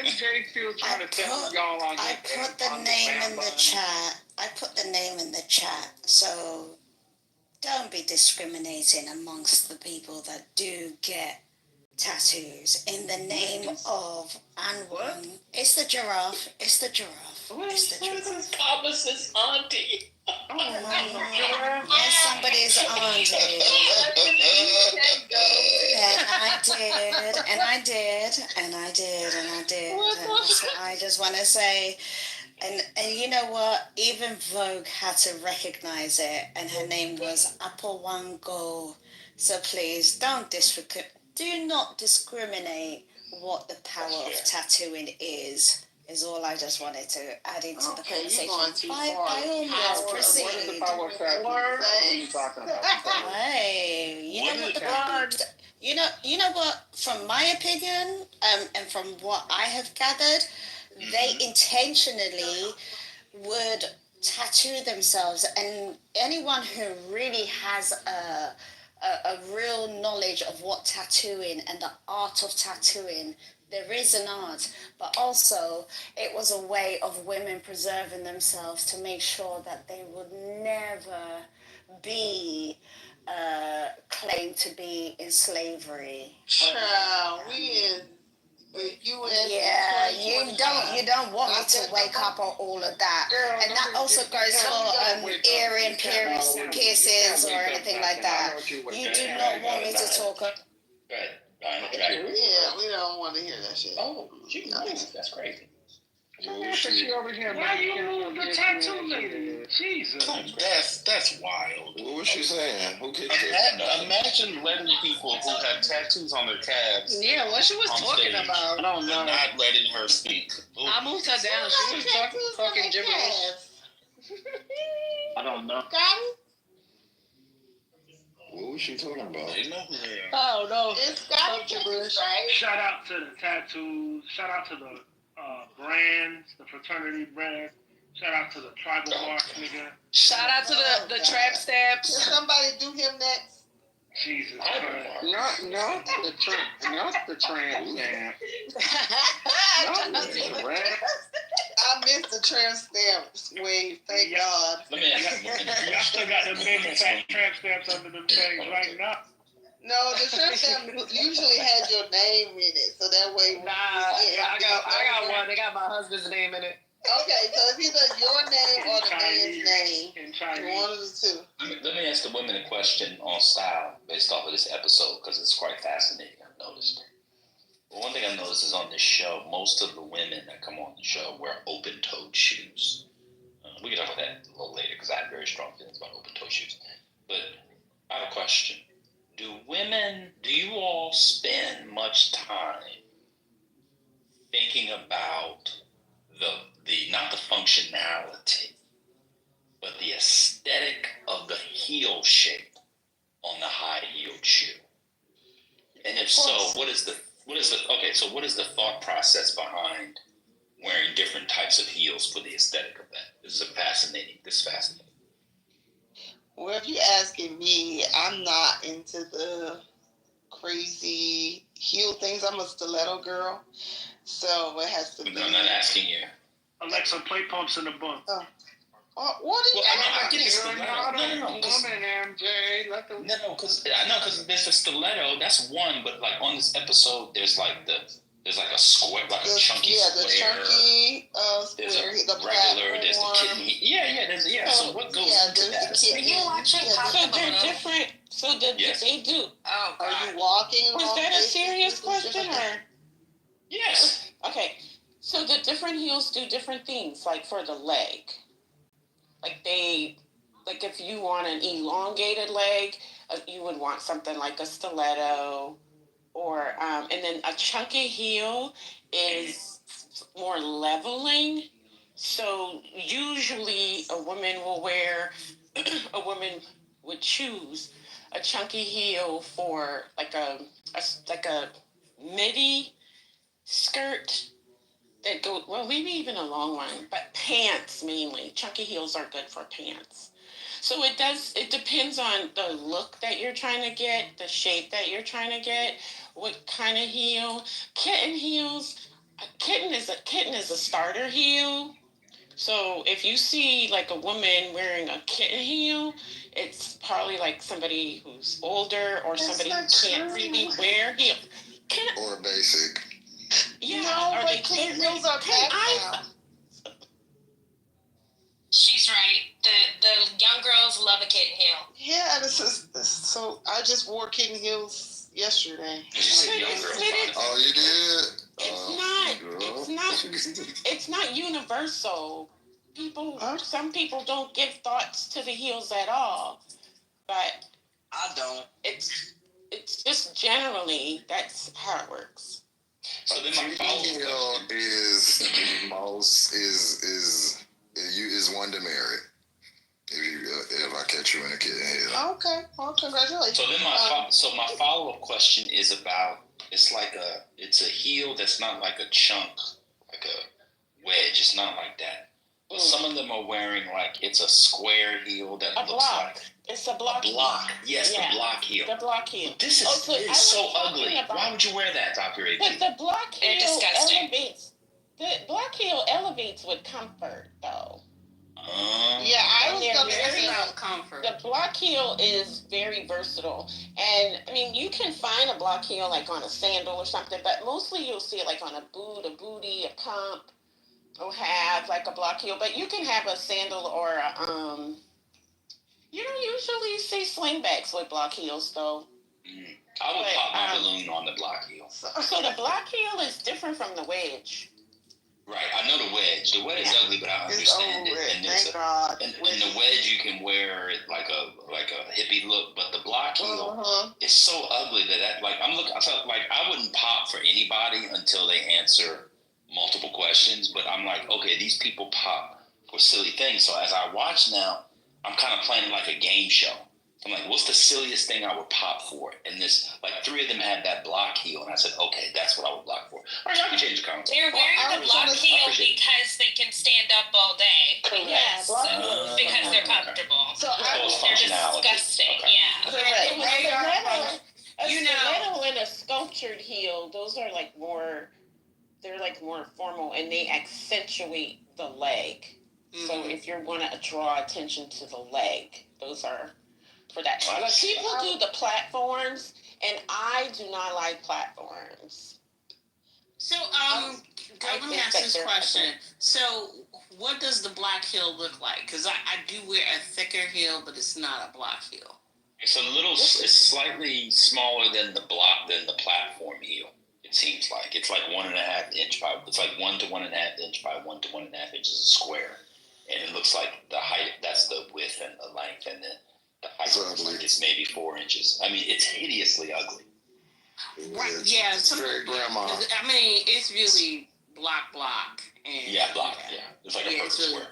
MJ still trying to tell y'all on I put the name in the chat. I put the name in the chat. So don't be discriminating amongst the people that do get tattoos in the name of Anwan. It's the giraffe. It's the giraffe. It's the giraffe. Thomas's auntie. Oh my God. Yes, somebody's auntie. And I did. And so I just want to say, and you know what? Even Vogue had to recognize it, and her name was Apowango. So please do not discriminate what the power of tattooing is all I just wanted to add into the conversation. By all means, proceed. What is the power of tattoo? What are you talking about? Hey, you know what? From my opinion, and from what I have gathered, they intentionally would tattoo themselves, and anyone who really has a real knowledge of what tattooing and the art of tattooing. There is an art, but also it was a way of women preserving themselves to make sure that they would never be claimed to be in slavery. We in the U.S. Yeah, you don't want me to wake up on all of that. And that also goes for earring piercings or anything like that. You do not want me to talk about. Yeah, we don't want to hear that shit. Oh, that's crazy. Why you move the tattoo lady? Jesus. That's wild. What was she saying? Who kicked it? Imagine letting people who have tattoos on their calves. Yeah, what she was talking about. I don't know. Not letting her speak. Ooh. I moved her down. She was talking gibberish. I don't know. What was she talking about? They know who they are. Oh no. It's got gibberish. Shout out to the tattoos. Shout out to the brands, the fraternity brands. Shout out to the tribal marks, nigga. Shout out to the trap stamps. Can somebody do him next? Jesus Christ. Not the tramp stamp. I missed the tramp stamps wave, thank God. Y'all still got them big fat tramp stamps under them things right now. No, the tramp stamp usually had your name in it, so that way. Nah, I got one. They got my husband's name in it. Okay, so it's either your name or the man's name. One of the two. Let me ask the women a question on style based off of this episode because it's quite fascinating. I've noticed. Well, one thing I've noticed is on this show, most of the women that come on the show wear open-toed shoes. we can talk about that a little later because I have very strong feelings about open toe shoes. But I have a question. Do you all spend much time thinking about the not the functionality, but the aesthetic of the heel shape on the high-heeled shoe? And if so, what is the thought process behind wearing different types of heels for the aesthetic of that? This is fascinating. Well, if you're asking me, I'm not into the crazy heel things. I'm a stiletto girl, so it has to be. I'm not asking you. Alexa, play Pumps in the Bump. What are you You're not a woman, MJ. No, because there's a stiletto. That's one, but like on this episode, there's like a square, like a chunky square. The chunky there's square. a The regular. platform. There's the kitten. So what goes into that? So they're different. So they do. Oh, God. Are you walking? Was that a serious question or? Yes. Okay. So the different heels do different things. Like for the leg, like if you want an elongated leg, you would want something like a stiletto, or and then a chunky heel is more leveling. So usually a woman would choose a chunky heel for like a midi skirt that go, well, maybe even a long one, but pants mainly. Chunky heels are good for pants. So it depends on the look that you're trying to get, the shape that you're trying to get, what kind of heel. Kitten heels, kitten is a starter heel. So if you see like a woman wearing a kitten heel, it's probably like somebody who's older or somebody who can't really wear heel. Or basic. Yeah, no, or but they can't kitten heels are back now. She's right. The young girls love a kitten heel. Yeah, this so I just wore kitten heels yesterday. Oh, you did? It's not universal. Some people don't give thoughts to the heels at all, but I don't. It's just generally that's how it works. So then my heel is one demerit. If I catch you in a kitten heel. Okay, well, congratulations. So then my follow-up question is about, it's a heel that's not like a chunk, like a wedge. It's not like that. But some of them are wearing like it's a square heel that looks like. It's a block. Yes, yeah. The block heel. The block heel. This is so ugly. Why would you wear that, Dr. AP? But the block heel disgusting. elevates. The block heel elevates with comfort, though. Yeah, I was going to say about comfort. The block heel is very versatile, and I mean you can find a block heel like on a sandal or something, but mostly you'll see it like on a boot, a bootie, a pump. Will have like a block heel, but you can have a sandal or a, you don't usually see slingbacks with block heels though. I would pop my balloon on the block heel. So the block heel is different from the wedge. Right, I know the wedge. The wedge is ugly, but I understand it. And in the wedge you can wear it like a hippie look, but the block heel is so ugly that I wouldn't pop for anybody until they answer multiple questions, but I'm like, okay, these people pop for silly things. So as I watch now, I'm kind of playing like a game show. I'm like, what's the silliest thing I would pop for? And this, like, 3 of them had that block heel, and I said, okay, that's what I would block for. All right, y'all can change the comments. They're wearing the block heel because they can stand up all day. Because they're comfortable. So they're disgusting. Okay. Yeah. A stiletto and a sculptured heel, those are like more. They're like more formal, and they accentuate the leg. Mm-hmm. So if you want to draw attention to the leg, those are for that. But people do the platforms, and I do not like platforms. So, let me ask this question. So, what does the block heel look like? Because I do wear a thicker heel, but it's not a block heel. It's slightly smaller than the platform heel. It seems like it's like 1.5 inch by. It's like 1 to 1.5 inch by 1 to 1.5 inches a square, and it looks like the height, that's the width and the length, and the height looks like it's maybe 4 inches. I mean, it's hideously ugly. Right, yeah. Straight grandma. I mean, it's really block. And Yeah, block, yeah. It's like a perfect really, square.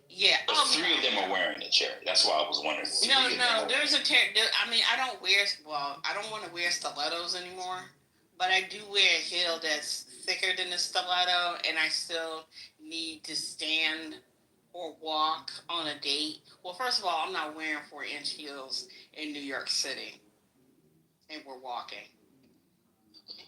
yeah. But 3 of them are wearing a cherry. That's why I was wondering. No, there's a I mean, I don't want to wear stilettos anymore, but I do wear a heel that's thicker than the stiletto, and I still need to stand or walk on a date. Well, first of all, I'm not wearing 4-inch heels in New York City, and we're walking.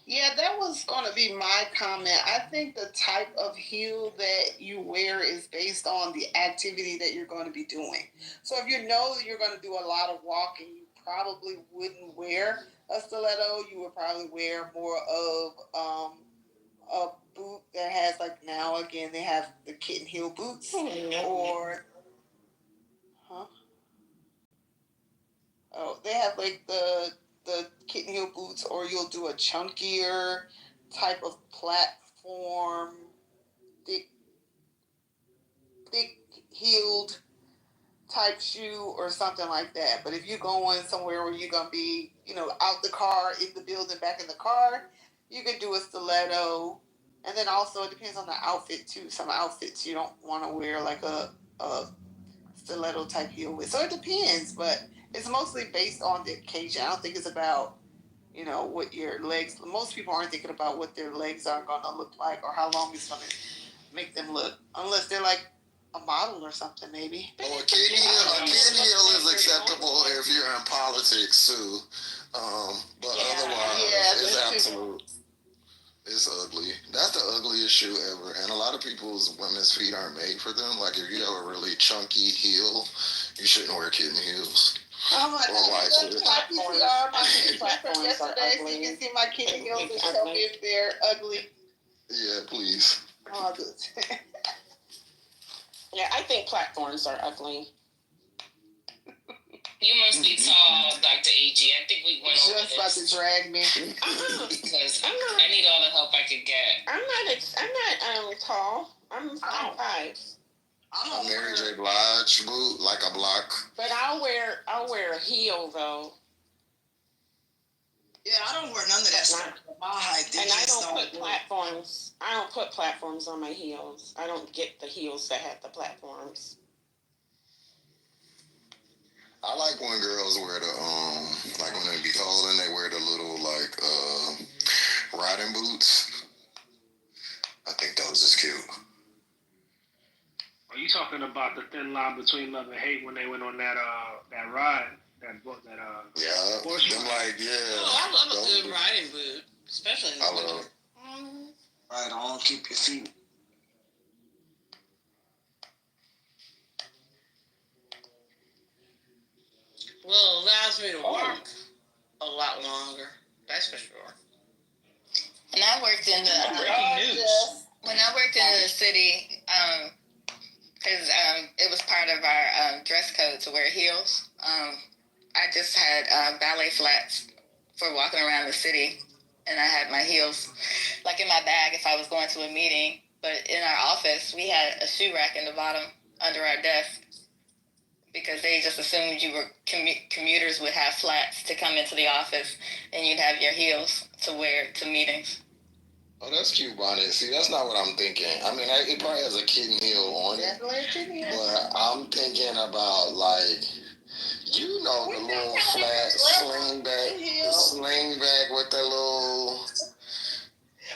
Yeah, that was going to be my comment. I think the type of heel that you wear is based on the activity that you're going to be doing. So if you know that you're going to do a lot of walking, you probably wouldn't wear a stiletto. You would probably wear more of a boot that has, like, now again they have the kitten heel boots, or they have like the kitten heel boots, or you'll do a chunkier type of platform, thick heeled type shoe or something like that. But if you're going somewhere where you're gonna be, out the car, in the building, back in the car, you could do a stiletto. And then also it depends on the outfit too. Some outfits you don't want to wear like a stiletto type heel with. So it depends, but it's mostly based on the occasion. I don't think it's about, what your legs. Most people aren't thinking about what their legs are going to look like or how long it's going to make them look, unless they're like a model or something, maybe. Well, a kitten heel is acceptable if you're in politics too, but otherwise, it's absolute. It's ugly. That's the ugliest shoe ever, and a lot of people's women's feet aren't made for them. Like if you have a really chunky heel, you shouldn't wear kitten heels. Oh my God! My PCR, my PCR from yesterday, so you can see my kitten heels and tell me if they're ugly. Yeah, please. Oh, good. Yeah, I think platforms are ugly. You must be tall, Dr. AG. I think we went over just about to drag me. Because I need all the help I could get. I'm not tall. I'm 5'5". A Mary J. Blige boot, like a block. But I'll wear a heel though. Yeah, I don't wear none of that stuff. My height, and I don't put platforms. I don't put platforms on my heels. I don't get the heels that have the platforms. I like when girls wear the like when they be cold and they wear the little riding boots. I think those is cute. Are you talking about the thin line between love and hate when they went on that ride, yeah, horse them ride? I love a good riding boot, especially in the winter. Right on, keep your feet. Well, it allows me to walk a lot longer. That's for sure. And I worked in the breaking news. When I worked in the city, because it was part of our dress code to wear heels. I just had ballet flats for walking around the city, and I had my heels like in my bag if I was going to a meeting. But in our office, we had a shoe rack in the bottom under our desk because they just assumed you were commuters would have flats to come into the office, and you'd have your heels to wear to meetings. Oh, that's cute, Bonnet. See, that's not what I'm thinking. I mean, it probably has a kitten heel on it. But I'm thinking about, the little flat sling back with the little...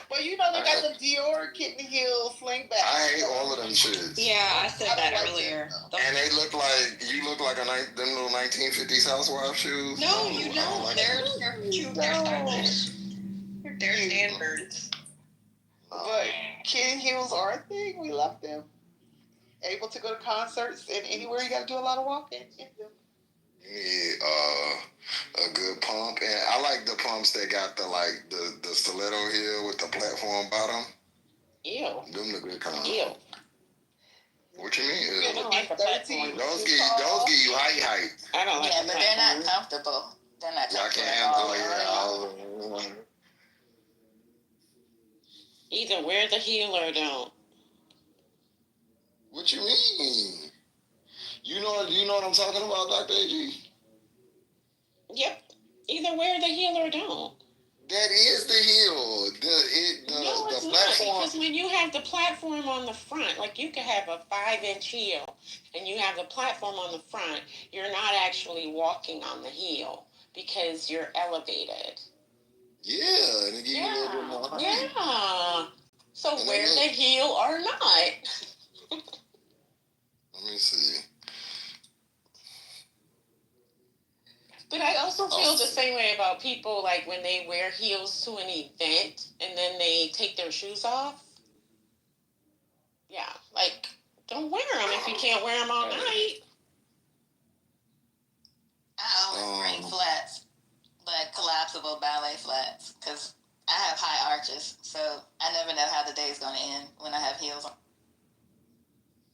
Well, they got the Dior kitten heel sling back. I hate all of them shits. Yeah, I said that earlier. And they look like them little 1950s housewife shoes. No, you don't. They're cute. They're stylish. They're standards. But kitten heels are a thing. We love them. Able to go to concerts and anywhere you got to do a lot of walking. You need a good pump, and I like the pumps that got the stiletto heel with the platform bottom. Ew. Them the good kind. Ew. What you mean? I don't like the platform. Those give you height. I don't like Yeah, the but platform. they're not comfortable. They're not Yeah, I comfortable. can't handle it. Either wear the heel or don't. What you mean? You know what I'm talking about, Dr. AG? Yep. Either wear the heel or don't. That is the heel. No, it's the not, platform. because when you have the platform on the front, like you could have a 5-inch heel and you have the platform on the front, you're not actually walking on the heel because you're elevated. Yeah, and it gives you a little bit more height. Yeah. So And wear the heel or not. Let me see. But I also feel the same way about people, like when they wear heels to an event and then they take their shoes off. Yeah, like, don't wear them if you can't wear them all night. I always bring flats, like collapsible ballet flats, because I have high arches, so I never know how the day's going to end when I have heels on.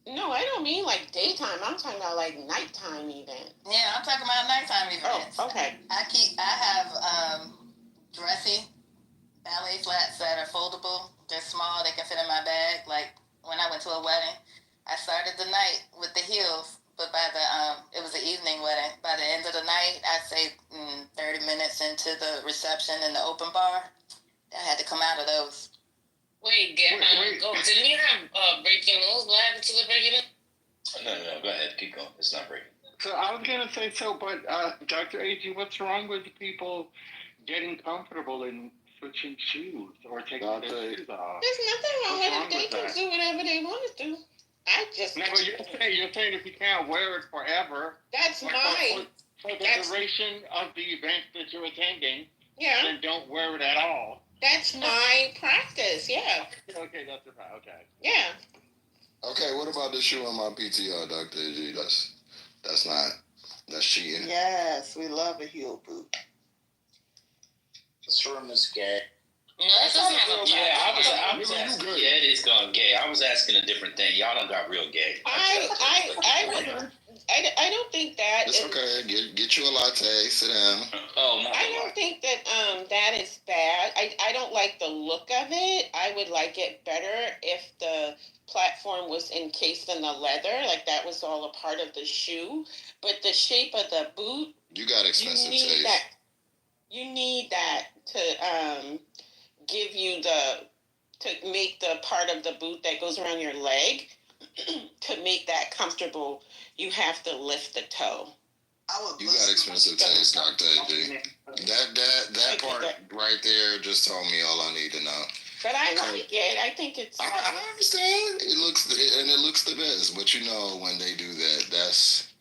No, I don't mean like daytime. I'm talking about like nighttime events. Yeah, I'm talking about nighttime events. Oh, okay. I have dressy ballet flats that are foldable. They're small. They can fit in my bag. Like when I went to a wedding, I started the night with the heels, but by the it was an evening wedding. By the end of the night, I'd say 30 minutes into the reception in the open bar, I had to come out of those. Wait, didn't you have breaking news? What happened to the breaking news? No, go ahead. Keep going. It's not breaking. So I was going to say but Dr. A.G., what's wrong with people getting comfortable in switching shoes or taking their shoes off? There's nothing wrong with it. They can do whatever they want to do. I just... No, but you're saying if you can't wear it forever... That's like for the duration of the event that you're attending, then don't wear it at all. That's my practice, yeah. Okay, that's right, okay. Yeah. Okay, what about the shoe on my PTR, Dr. AG? That's cheating. Yes, we love a heel boot. This room is gay. No, that doesn't have a I was asking. Yeah, it is gone gay. I was asking a different thing. Y'all done got real gay. I don't think that. It's okay. Get you a latte. Sit down. Oh, I don't think that that is bad. I don't like the look of it. I would like it better if the platform was encased in the leather, like that was all a part of the shoe. But the shape of the boot, you got expensive taste. You need that to give you to make the part of the boot that goes around your leg to make that comfortable. You have to lift the toe. You got expensive taste, Dr. AG. That part right there just told me all I need to know. But I like it. I think it's... I understand. It looks the best. But you know, when they do that, that's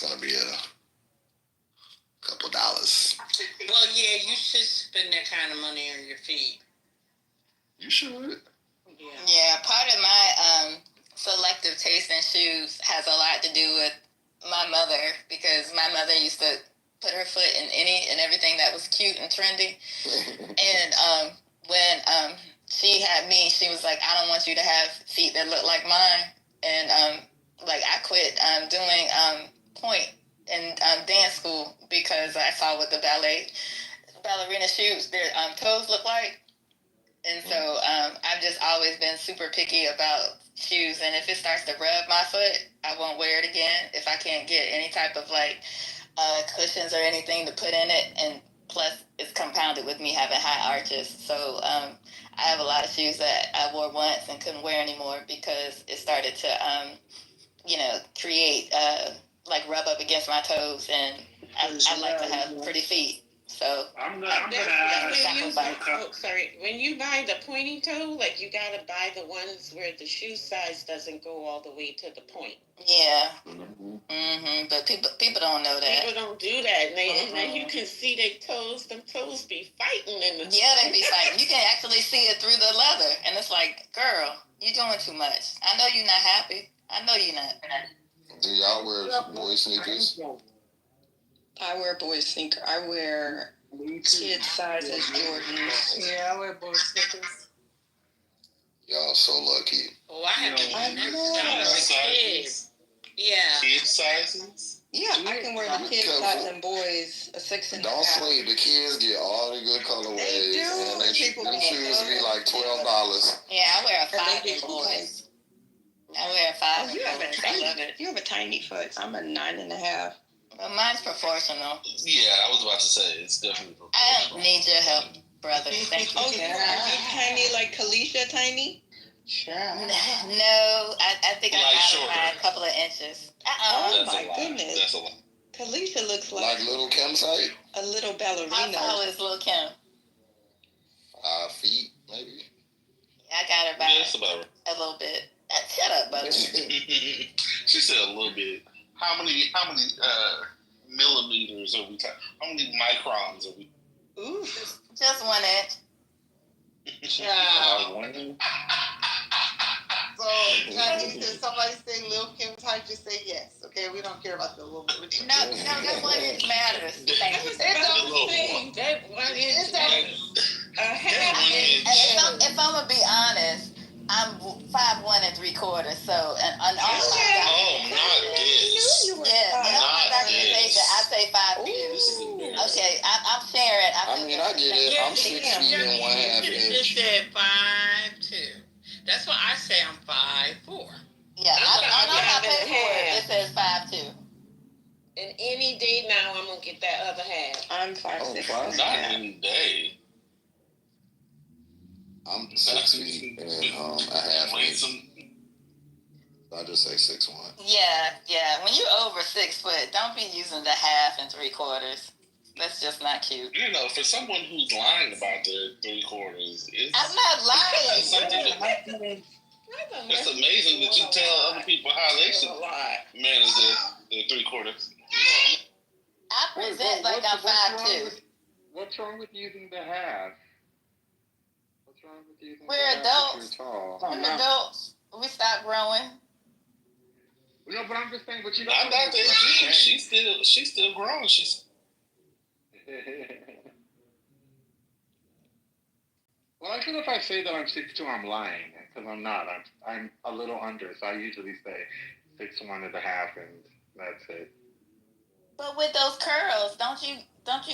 going to be a couple dollars. Well, yeah, you should spend that kind of money on your feet. You should. Yeah, part of my selective taste in shoes has a lot to do with my mother, because my mother used to put her foot in any and everything that was cute and trendy. And when she had me, she was like, I don't want you to have feet that look like mine. And I quit doing pointe in dance school because I saw what the ballerina shoes, their toes look like. And so I've just always been super picky about shoes. And if it starts to rub my foot, I won't wear it again if I can't get any type of cushions or anything to put in it. And plus, it's compounded with me having high arches. So I have a lot of shoes that I wore once and couldn't wear anymore because it started to, create, rub up against my toes. And I like to have pretty feet. So I'm gonna add when you buy the pointy toe, you gotta buy the ones where the shoe size doesn't go all the way to the point. Yeah. But people don't know that. People don't do that, and then you can see their toes. Them toes be fighting in the. Yeah, they be fighting. You can actually see it through the leather, and it's like, girl, you doing too much. I know you're not happy. I know you're not. Do y'all wear boy sneakers? I wear boy sneaker. I wear kid sizes Jordans. Yeah, I wear boy sneakers. Y'all so lucky. Oh, I have kids. Yeah. Kid sizes? Yeah, I can wear the kid size and boys a 6.5. Don't sleep. The kids get all the good colorways. They do. And them shoes be like $12. Yeah, I wear a 5 in boys. I wear 5. Oh, you have a tiny. You have a tiny foot. I'm a 9.5. Well, mine's proportional. Yeah, I was about to say it's definitely. I don't need your help, brother. Thank you. Oh, are you tiny like Kalisha tiny? No, I think I got it by a couple of inches. Oh That's my a lot. goodness. That's a lot. Kalisha looks Like Little Kim's height? a little ballerina. How tall is Lil' Kim? 5 feet, maybe. I got her by Yeah, that's about right. a little bit. Shut up, buddy. She said a little bit. How many millimeters are we talking? How many microns are we? Ooh, just 1 inch. So, Chinese, if somebody say Lil Kim's height, just say yes. Okay, we don't care about the little. No, that 1 inch matters. Thank you. That 1 inch. If I'm gonna be honest, I'm 5'1" 3/4. So, and on all my this. documentation, I say 5'2". Okay, I'm sharing. I get it. I'm 6 feet and 1/2 You inch. just said 5'2". That's why I say I'm 5'4". Yeah, on all my paperwork, it says 5'2". And any day now, I'm gonna get that other half. I'm 5'6". Not any day. I'm 6 feet and a half inch. I just say 6'1". Yeah. When you're over 6 foot, don't be using the 1/2 and 3/4. That's just not cute. You know, for someone who's lying about their 3/4, I'm not lying. It's amazing that you tell other people how they should manage their 3/4. I present like I'm 5'2". What's wrong with using the half? What's wrong with using We're the half adults. if you're tall? We're adults. We stop growing. No, but I'm just saying, but you Not don't that she's still growing. Well, I feel if I say that I'm 6'2", I'm lying, because I'm not. I'm a little under, so I usually say 6'1" and a half, and that's it. But with those curls, don't you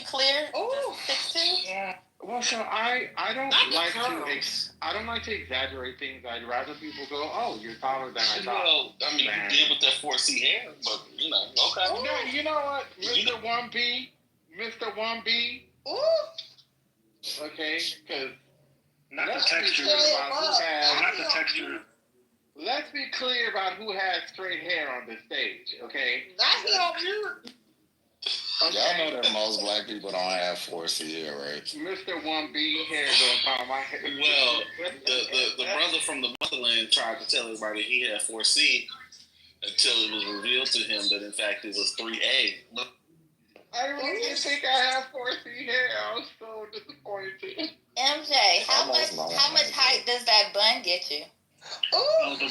clear 6'2"? Yeah. Well, so I don't I don't like to exaggerate things. I'd rather people go, "Oh, you're taller than I thought." Well, I mean, you did with that 4C hair, but okay. No, you know what, Mr. 1B. Ooh. Okay, because not the texture. Not the texture. Let's be clear about who has straight hair on this stage, okay? That's not you. Okay. Y'all know that most black people don't have 4C hair, right? Mr. 1B hair don't call my hair. Well, the brother from the motherland tried to tell everybody he had 4C until it was revealed to him that in fact it was 3A. I really didn't think I have 4C hair. I was so disappointed. MJ, how much height does that bun get you? Oh, the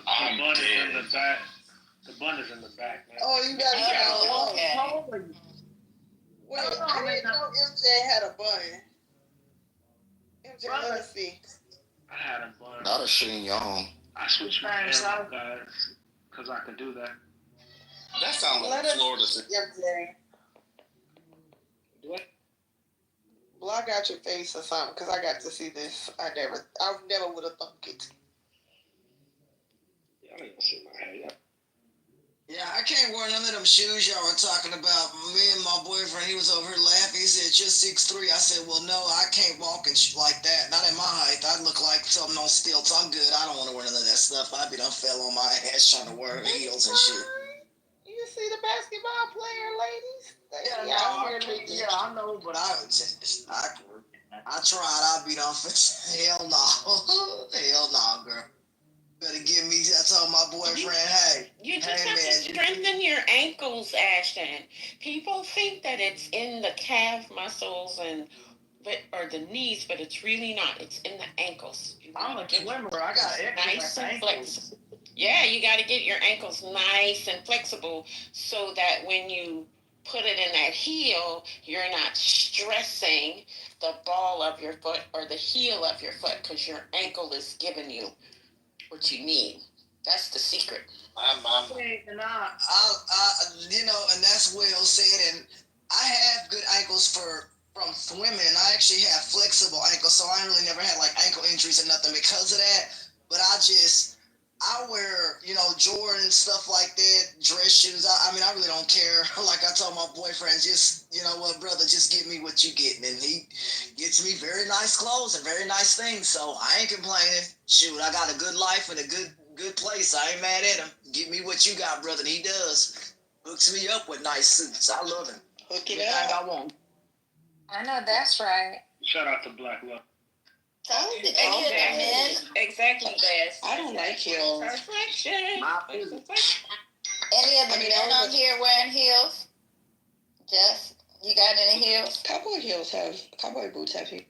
bun is in the back. The bun is in the back, man. Oh, you got it. Okay. Wait, I didn't know MJ had a bun. MJ, let's see. I had a bun. Not a Sheen Young. I switched my hair up, guys, because I could do that. That sounds like Florida. MJ. What? Well, I got your face or something because I got to see this. I never would have thought it. Yeah, I didn't see my hair. Yeah, I can't wear none of them shoes y'all were talking about. Me and my boyfriend, he was over here laughing. He said, "You're 6'3". I said, "Well, no, I can't walk and like that. Not at my height. I look like something on stilts. I'm good. I don't want to wear none of that stuff. I'd be done fell on my ass trying to wear heels and shit." You see the basketball player, ladies? I know, but I tried. I'd be done for hell no. Hell no, girl. Better give me. I told my boyfriend, "Hey, you just have to strengthen your ankles, Ashton. People think that it's in the calf muscles or the knees, but it's really not. It's in the ankles. I'm a swimmer. I got nice and flexible. Yeah, you got to get your ankles nice and flexible so that when you put it in that heel, you're not stressing the ball of your foot or the heel of your foot because your ankle is giving you what you need. That's the secret. And that's well said. And I have good ankles from swimming. I actually have flexible ankles, so I really never had like ankle injuries or nothing because of that. But I wear, Jordan stuff like that, dress shoes. I mean, I really don't care. Like I told my boyfriend, just, you know what, brother, just give me what you getting. And he gets me very nice clothes and very nice things. So I ain't complaining. Shoot, I got a good life and a good place. I ain't mad at him. Give me what you got, brother. And he does. Hooks me up with nice suits. I love him. Hook it Anything up. I want. I know that's right. Shout out to Black Love. Any of the men? Exactly, Bess. I don't like heels. Perfection. Any of the men on here wearing heels? Jess, you got any heels? Cowboy boots have heels.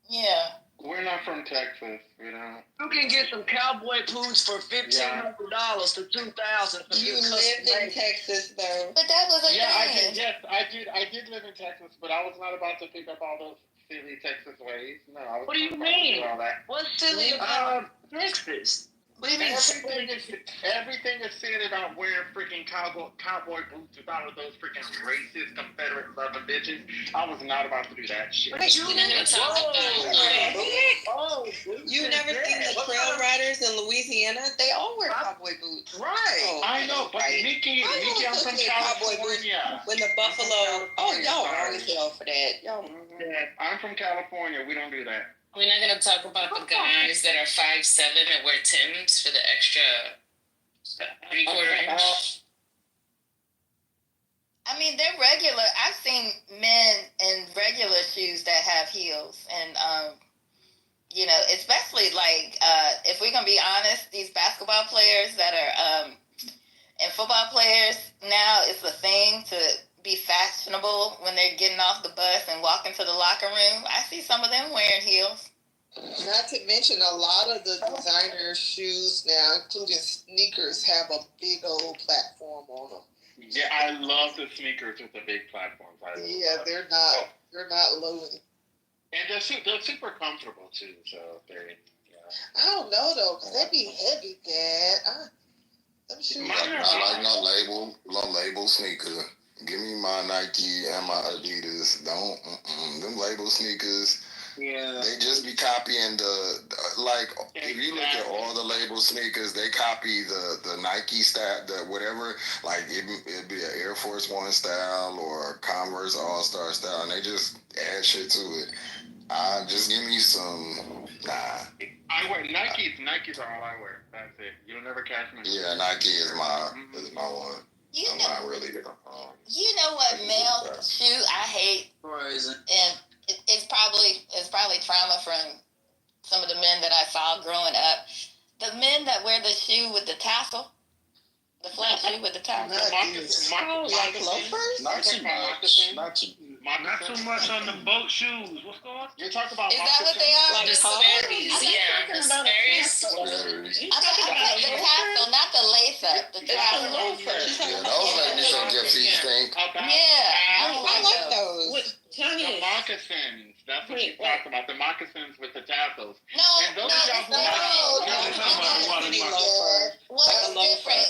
Yeah. We're not from Texas, you know. You can get some cowboy boots for $1,500 to $2,000. You lived in Texas, though. But that was a Yeah, I thing. did. Yes, I did live in Texas, but I was not about to pick up all those silly Texas ways. No, I was What do you not about to mean? do all that. What's silly about Texas? What do you mean? Everything is said about wearing freaking cowboy boots with all of those freaking racist Confederate loving bitches. I was not about to do that shit. You're not gonna talk about You never seen the trail riders in Louisiana? They all wear cowboy boots. Right. Oh, I know, but right. Nikki, I'm from California. When the buffalo, y'all wrong as hell for that. Y'all. I'm from California. We don't do that. We're not gonna talk about the guys that are 5'7" and wear Timbs for the extra 3/4 inch. I mean, they're regular. I've seen men in regular shoes that have heels. And, especially like, if we're going to be honest, these basketball players that are, and football players now, it's a thing to be fashionable when they're getting off the bus and walking to the locker room. I see some of them wearing heels. Not to mention, a lot of the designer shoes now, including sneakers, have a big old platform on them. Yeah, I love the sneakers with the big platforms. They're not low. And they're super comfortable too. So they're. I don't know though, cause they be heavy, Dad. Them shoes. I like no label sneaker. Give me my Nike and my Adidas. Them label sneakers. Yeah. They just be copying if you look at all the label sneakers, they copy the Nike style, the whatever, like it'd be an Air Force One style or a Converse All-Star style, and they just add shit to it. Just give me some, I wear Nikes. Nikes are all I wear. That's it. You'll never catch me. Yeah, Nike is my one. I'm not really You know what male shoe I hate? Crazy. And it's probably trauma from some of the men that I saw growing up. The men that wear the shoe with the tassel, the flat shoe with the tassel. Like loafers? Not too much. Not too much on the boat shoes. What's going on? You're talking about Is that what they are? Like the Sperry's, yeah. The Sperry's. I'm talking about the tassel, not the lace up. The tassel. Yeah, those make me think your feet stink. Yeah, I like those. The moccasins. That's what you talked about. The moccasins with the tassels. No, and those Well, it's different.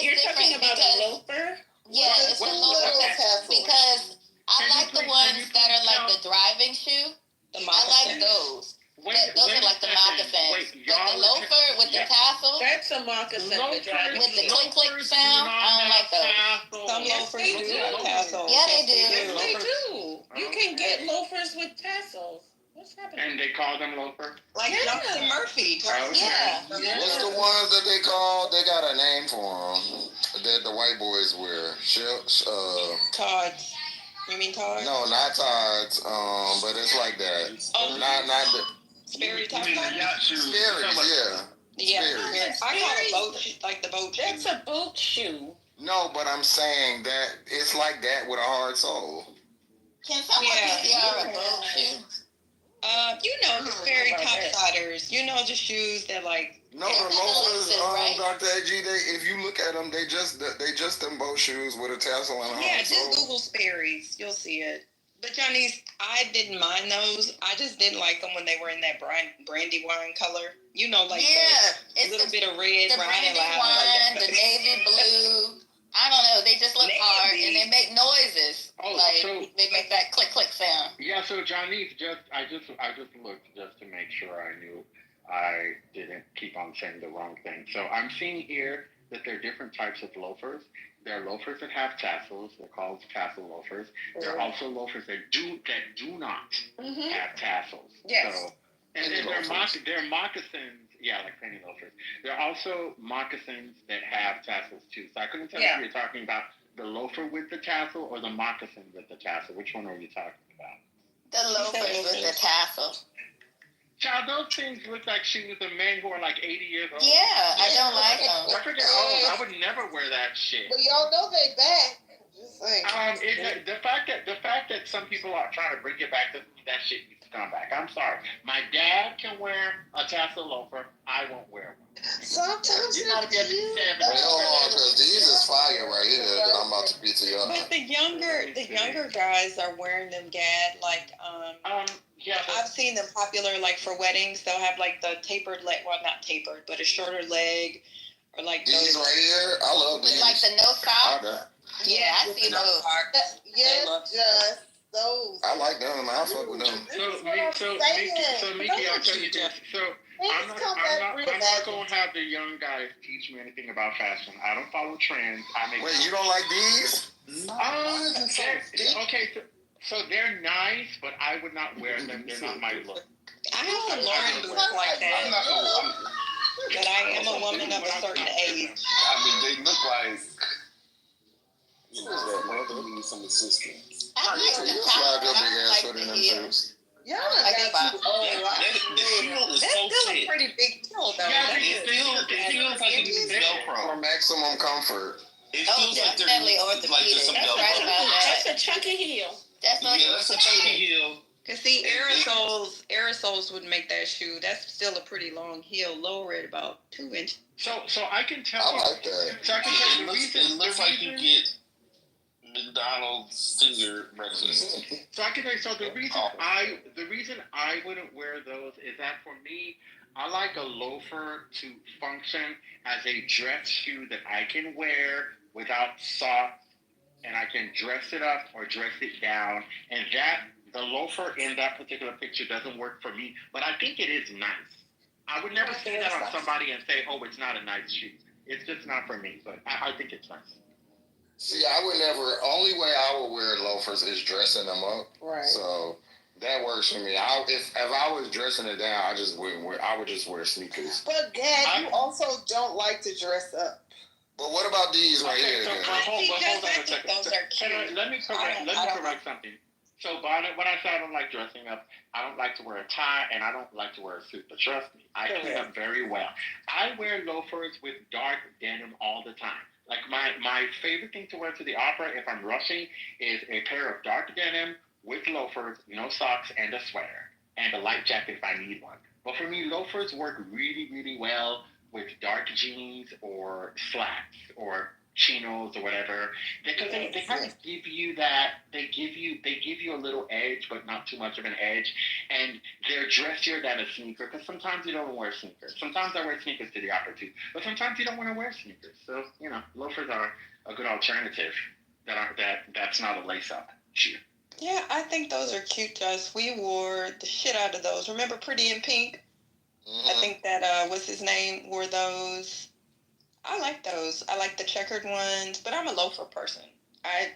You're talking about a loafer? Yeah, it's a loafer because I like the ones that are like the driving shoe. I like those. Those are like the moccasins. But the loafer with the tassel. That's a moccasin. With the click sound, I don't like those. Some loafers do have tassels. Yeah, they do. Yes, they do. You can get loafers with tassels. What's happening? And they call them loafer? Like Justin Murphy. Yeah. What's the ones that they call? They got a name for them that the white boys wear. Tods. You mean Tods? No, not Tods. But it's like that. Oh, not the Sperry top. Sperry's, yeah. Yeah, Sperry's. I call it boat, like the boat shoe. That's a boat shoe. No, but I'm saying that it's like that with a hard sole. Can someone PCR a boat shoe? The Sperry topsiders. The shoes that like. No, the loafers, Dr. AG, if you look at them, they just them boat shoes with a tassel and a hard just sole. Google Sperry's. You'll see it. But Johnny's, I didn't mind those. I just didn't like them when they were in that brandy wine color. The little bit of red. The brandy wine, the navy blue. I don't know. They just look hard and they make noises. They make that click click sound. Yeah. So Johnny's I just looked just to make sure I knew. I didn't keep on saying the wrong thing. So I'm seeing here that there are different types of loafers. There are loafers that have tassels. They're called tassel loafers. There are also loafers that do not have tassels. Yes. So, and then there are moccasins. Yeah, like penny loafers. There are also moccasins that have tassels too. So I couldn't tell if you're talking about the loafer with the tassel or the moccasin with the tassel. Which one are you talking about? The loafers with the tassel. Child, those things look like shoes of men who are like 80 years old. Yeah, I don't like them. I forget old. I would never wear that shit. But y'all know they back. Just saying. The fact that some people are trying to bring it back, that shit needs to come back. I'm sorry. My dad can wear a tassel loafer. I won't wear one. Sometimes you gotta be at least 70. Wait, hold on, because these is fire right here that I'm about to beat to y'all. But the younger guys are wearing them, Gad. Like, yeah, I've seen them popular, like for weddings. They'll have like the tapered leg, well, not tapered, but a shorter leg, or like these right here. I love with these. like the no sock. Yeah, I see those. Yes, just those. I like them. I fuck with them. So Mickey, I'll tell you this. So I'm not gonna have the young guys teach me anything about fashion. I don't follow trends. Wait, you don't like these? Okay, so they're nice, but I would not wear them. They're not my look. I have some Lauren boots like that. But I am a woman of a certain age. I mean, they look like some assistance. I like the slide your big ass like foot in the them heels. Yeah, I got The heel is That's so still thick. a pretty big heel, though. Yeah, It feels like it needs Velcro. For maximum comfort. It Oh, feels like definitely there's orthopedic. some That's Velcro. right about that. That's a chunky heel. Definitely Yeah, that's a chunky orthopedic. heel. Cause see, aerosols would make that shoe. That's still a pretty long heel, lower at about 2 inches. So I can tell. I like that. So I can tell you the reason. It looks like you get McDonald's finger breakfast. So I can tell you. So the reason I wouldn't wear those is that for me, I like a loafer to function as a dress shoe that I can wear without socks, and I can dress it up or dress it down, and the loafer in that particular picture doesn't work for me, but I think it is nice. I would never say that on somebody and say, oh, it's not a nice shoe. It's just not for me, but I think it's nice. See, I would never. Only way I would wear loafers is dressing them up. Right. So that works for me. If I was dressing it down, I would just wear sneakers. But Dad, you also don't like to dress up. But what about these right here? Then? Hold on a second. Those are cute. Let me correct something. So, Bonnet, when I say I don't like dressing up, I don't like to wear a tie and I don't like to wear a suit. But trust me, I clean up very well. I wear loafers with dark denim all the time. Like my favorite thing to wear to the opera if I'm rushing is a pair of dark denim with loafers, no socks, and a sweater, and a light jacket if I need one. But for me, loafers work really, really well with dark jeans or slacks or chinos or whatever, because they kind of give you they give you a little edge, but not too much of an edge, and they're dressier than a sneaker, because sometimes you don't wear sneakers. Sometimes I wear sneakers to the opera too, but sometimes you don't want to wear sneakers. So, loafers are a good alternative that's not a lace-up shoe. Yeah, I think those are cute to us. We wore the shit out of those. Remember Pretty in Pink? Mm-hmm. I think that, what's his name, wore those. I like those. I like the checkered ones, but I'm a loafer person. I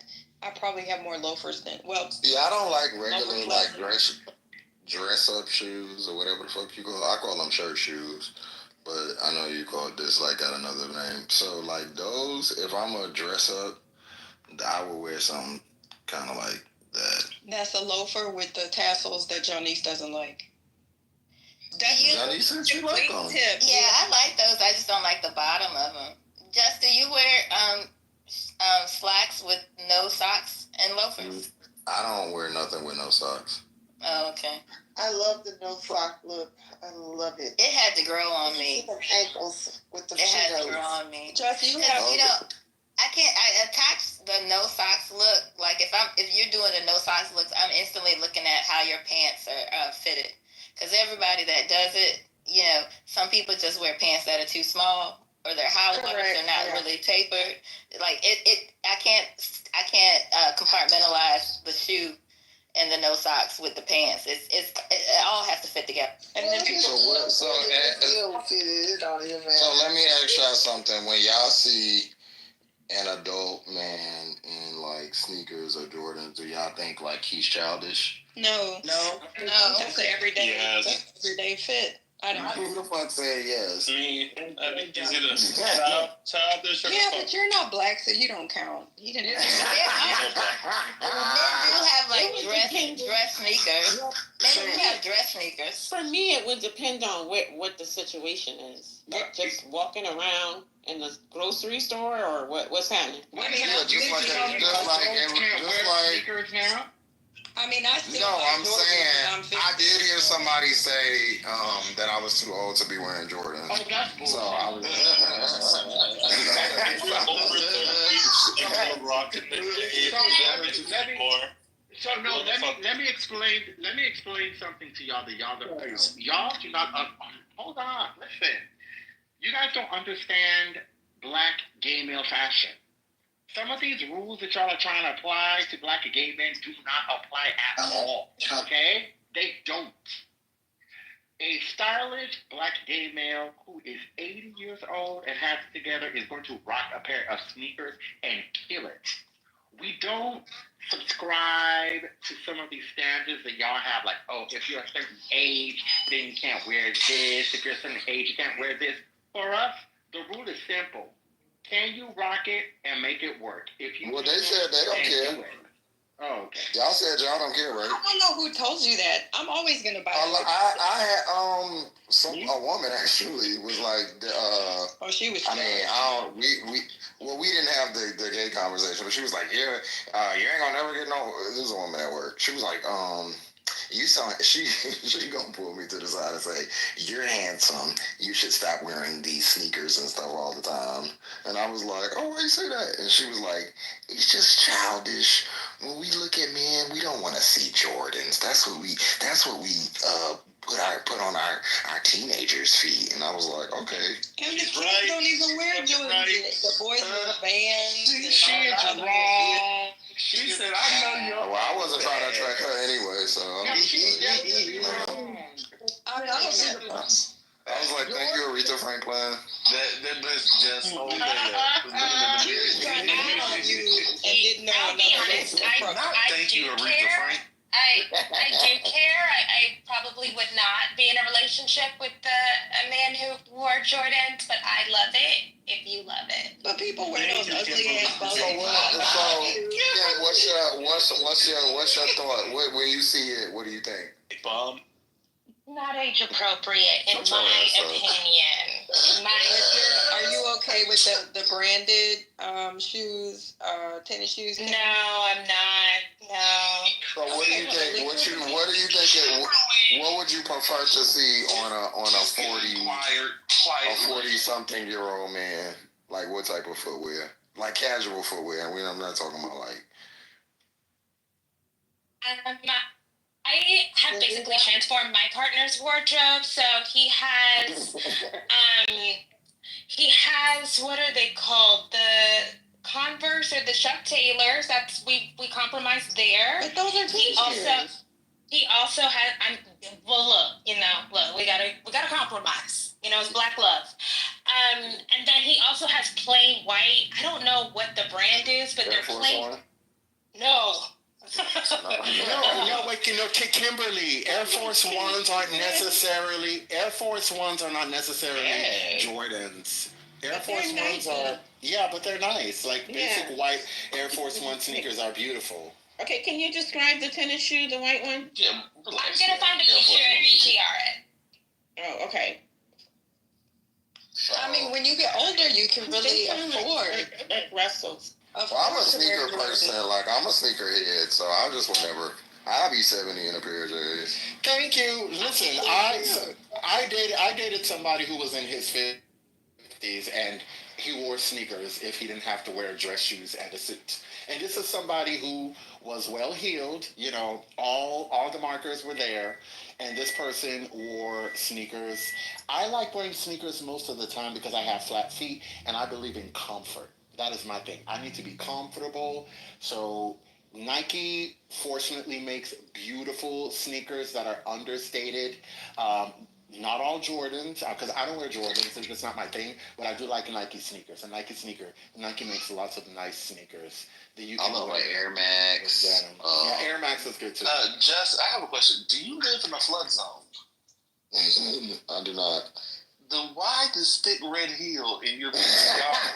probably have more loafers than, Yeah, I don't like regular dress up shoes or whatever the fuck you call. I call them shirt shoes, but I know you call this got another name. So like those, if I'm a dress up, I would wear something kind of like that. That's a loafer with the tassels that Jonice doesn't like. Jonice said she like them. Yeah, I like those. I just don't like the bottom of them. Just, do you wear slacks with no socks and loafers? I don't wear nothing with no socks. Oh, okay. I love the no sock look. I love it. It had to grow on me. The ankles with the It had to grow on me. Just you I attach the no socks look. Like if you're doing the no socks looks, I'm instantly looking at how your pants are fitted. Because everybody that does it, some people just wear pants that are too small, or they're high waters, they're not really tapered. Like I can't compartmentalize the shoe and the no socks with the pants. It all has to fit together. And then people. So let me ask y'all something. When y'all see an adult man in like sneakers or Jordans, do y'all think like he's childish? No. That's an everyday fit. I don't know. Who the fuck said yes? I think he's either childish or Yeah, but you're not black, so you don't count. You didn't. Men do have like dress sneakers. Men do have dress sneakers. For me, it would depend on what the situation is. Like just walking around in the grocery store, or what's happening. I mean, just like sneakers now. I mean, I still. No, I'm saying I did hear somebody say that I was too old to be wearing Jordans. Oh, that's bullshit. So I was. So no, let me explain something to y'all that y'all don't know. Y'all do not hold on, listen. You guys don't understand black gay male fashion. Some of these rules that y'all are trying to apply to black and gay men do not apply at all. Okay? They don't. A stylish black gay male who is 80 years old and has it together is going to rock a pair of sneakers and kill it. We don't subscribe to some of these standards that y'all have, like, oh, if you're a certain age, then you can't wear this. If you're a certain age, you can't wear this. For us, the rule is simple. Can you rock it and make it work? If you they said they don't care. Oh, okay. Y'all said y'all don't care, right? I don't know who told you that. I'm always gonna buy. I had a woman actually was like, oh, she was. I mean, we didn't have the gay conversation, but she was like, yeah, you ain't gonna never get no. This was a woman at work. She was like, you sound, she gonna pull me to the side and say, you're handsome. You should stop wearing these sneakers and stuff all the time. And I was like, oh, why you say that? And she was like, it's just childish. When we look at men, we don't want to see Jordans. That's what we put on our teenagers' feet. And I was like, okay. And the kids don't even wear Jordans. The boys wear Vans. She is wrong. She said, I know you're. Well, I wasn't trying to attract her anyway, so. I was like, thank you, Aretha Franklin. That bitch just hold that. I'll be honest, I do care. I do care. I probably would not be in a relationship with a man who wore Jordans, but I love it if you love it. But people wear those ugly ass boots. What's your thought? When you see it, what do you think? Not age appropriate, in my opinion. Are you okay with the branded shoes, tennis shoes? No, I'm not. No. So what do you think? What do you think? What would you prefer to see on a 40-something-year-old man? Like what type of footwear? Like casual footwear. I'm not talking about like. I have basically transformed my partner's wardrobe, so he has, what are they called? The Converse or the Chuck Taylors. That's we compromised there. But those are t-shirts. He also had. Look, we gotta compromise. It's black love. And then he also has plain white. I don't know what the brand is, but they're plain. No. Wait, Kimberly, Air Force Ones are not necessarily Jordans. Air Force Ones are, but they're nice. Like basic white Air Force One sneakers are beautiful. Okay, can you describe the tennis shoe, the white one? Yeah, I'm gonna find a picture and VTR it. Oh, okay. I mean, when you get older, you can really afford like Russells. Well, I'm a sneaker person. Like, I'm a sneaker head, so I just will never. I'll be 70 in a pair of J's. Thank you. Listen, I dated somebody who was in his 50s, and he wore sneakers if he didn't have to wear dress shoes and a suit. And this is somebody who was well heeled. All the markers were there, and this person wore sneakers. I like wearing sneakers most of the time because I have flat feet, and I believe in comfort. That is my thing. I need to be comfortable. So Nike fortunately makes beautiful sneakers that are understated. Not all Jordans, because I don't wear Jordans, it's just not my thing, but I do like Nike sneakers. Nike makes lots of nice sneakers that you can I love wear. like Air Max. Yeah, Air Max is good too. Jess, I have a question. Do you live in a flood zone? I do not. Then why this thick red heel in your PTR?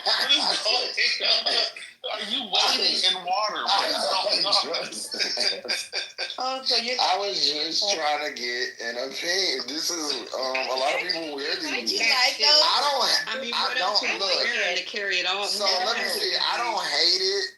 What is going on? Are you wading in water? What is going on? I was just trying to get an opinion. This is a lot of people wear these. What else are you wearing to carry it off? So let me see. I don't hate it.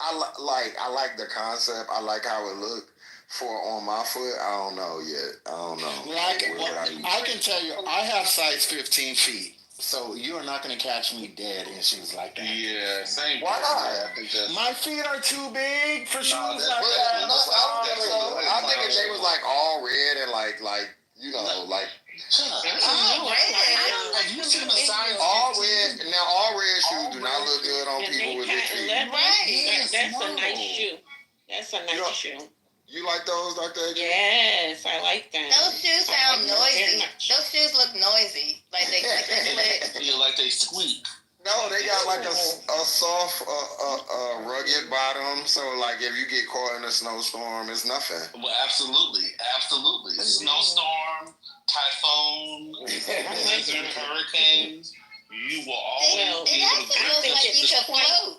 I like the concept. I like how it looked. For on my foot, I don't know yet. I don't know. Well, I can tell you, I have size 15 feet. So you are not going to catch me dead in shoes like that. Yeah, same. Why not? My feet are too big for shoes like that. I think if they was like all red and like you know like. Have you seen the size? All red shoes do not look good on people with big feet. Right. That's a nice shoe. That's a nice shoe. You like those, Dr. AJ? Yes, I like them. Those shoes sound noisy. Those shoes look noisy. Like they click. Feel like they squeak. No, they got like a soft, rugged bottom. So like if you get caught in a snowstorm, it's nothing. Well, absolutely. Snowstorm, typhoon, hurricanes. You will always be able to.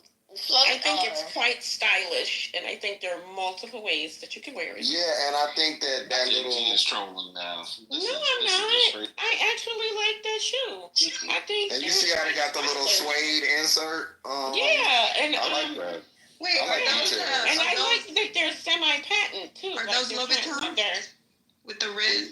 I think it's quite stylish, and I think there are multiple ways that you can wear it. Yeah, and I think that little. is trolling now. No, I'm not. I actually like that shoe. I think. And you see how they got the little suede insert? Yeah, and I like that. Wait, I like and details. I like that they're semi-patent too. Are those Louboutin with the red?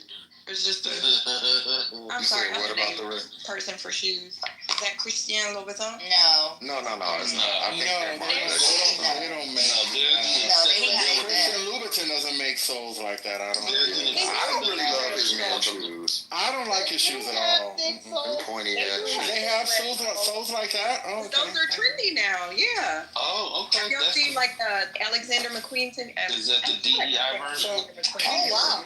Or is just I'm sorry, what I'm about the the red? person for shoes. Is that Christian Louboutin? No. No, it's not. I think They don't make. Christian Louboutin doesn't make soles like that. I don't really love his man shoes. I don't like his shoes at all. Them pointy ass shoes. They have soles like that? Oh, okay. Those are trendy now, yeah. Oh, okay. Have y'all seen like Alexander McQueen? Is that the DEI version? Oh wow.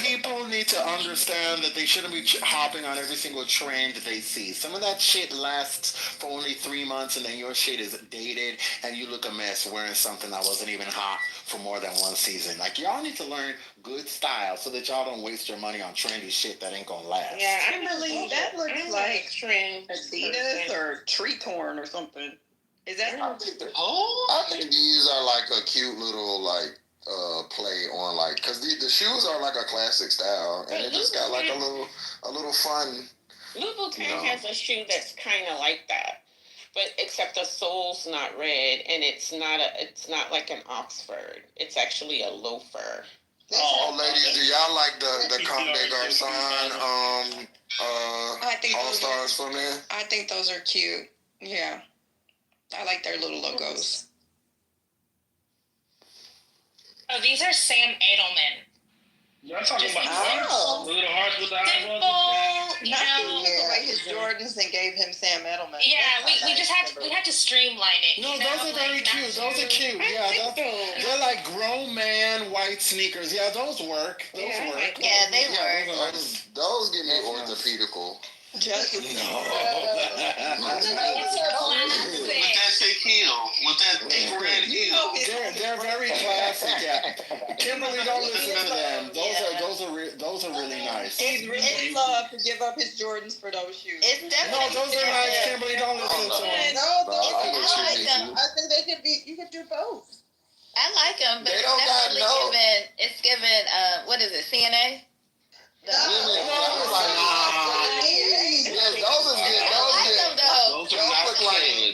People need to understand that they shouldn't be hopping on every single trend they see. Some of that shit lasts for only 3 months, and then your shit is dated, and you look a mess wearing something that wasn't even hot for more than one season. Like, y'all need to learn good style so that y'all don't waste your money on trendy shit that ain't gonna last. Yeah, Kimberly, that looks like Adidas or Tree Torn or something. Is that? I think these are like a cute little play on because the shoes are like a classic style, and it just got like a little fun. Louboutin has a shoe that's kind of like that, but except the sole's not red, and it's not like an Oxford. It's actually a loafer. Oh, ladies, do y'all like the Comme des Garçons All Stars for men? I think those are cute. Yeah, I like their little logos. Oh, these are Sam Edelman. Y'all talking about hearts? The little hearts with the eyes on them? You took away his Jordans and gave him Sam Edelman. Yeah, we just had to streamline it. No, those are very cute. Those are cute. Yeah, they're like grown man white sneakers. Yeah, those work. Those work. Yeah, they work. Those give me orthopedical. Just With that thick heel, with that thick red heel. They're very classic. Yeah. Kimberly, don't listen to them. Those are really nice. He's really loved to give up his Jordans for those shoes. It's No, those are nice. Kimberly, don't listen to them. I like them. I think they could be. You could do both. I like them, but They it's don't got definitely it's given. What is it? CNA.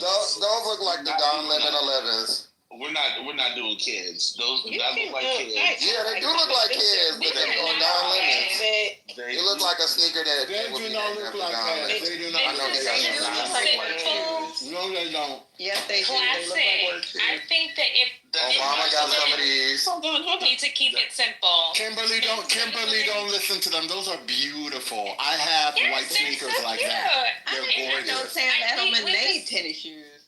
Those look like the Don Lemon 11s. We're not doing kids. Those do not look like kids. Yeah, they do look like kids, but they're on Don Lemons. They look like a sneaker that They do not look like that. They do not. I know they got some. No, they don't. Yes, they do. They Classic. look like work shoes. I think that if Obama got some of these. Hold on. need to keep it simple. Kimberly, don't listen to them. Those are beautiful. I have white sneakers like that. They're I know gorgeous. Sam Edelman made tennis shoes.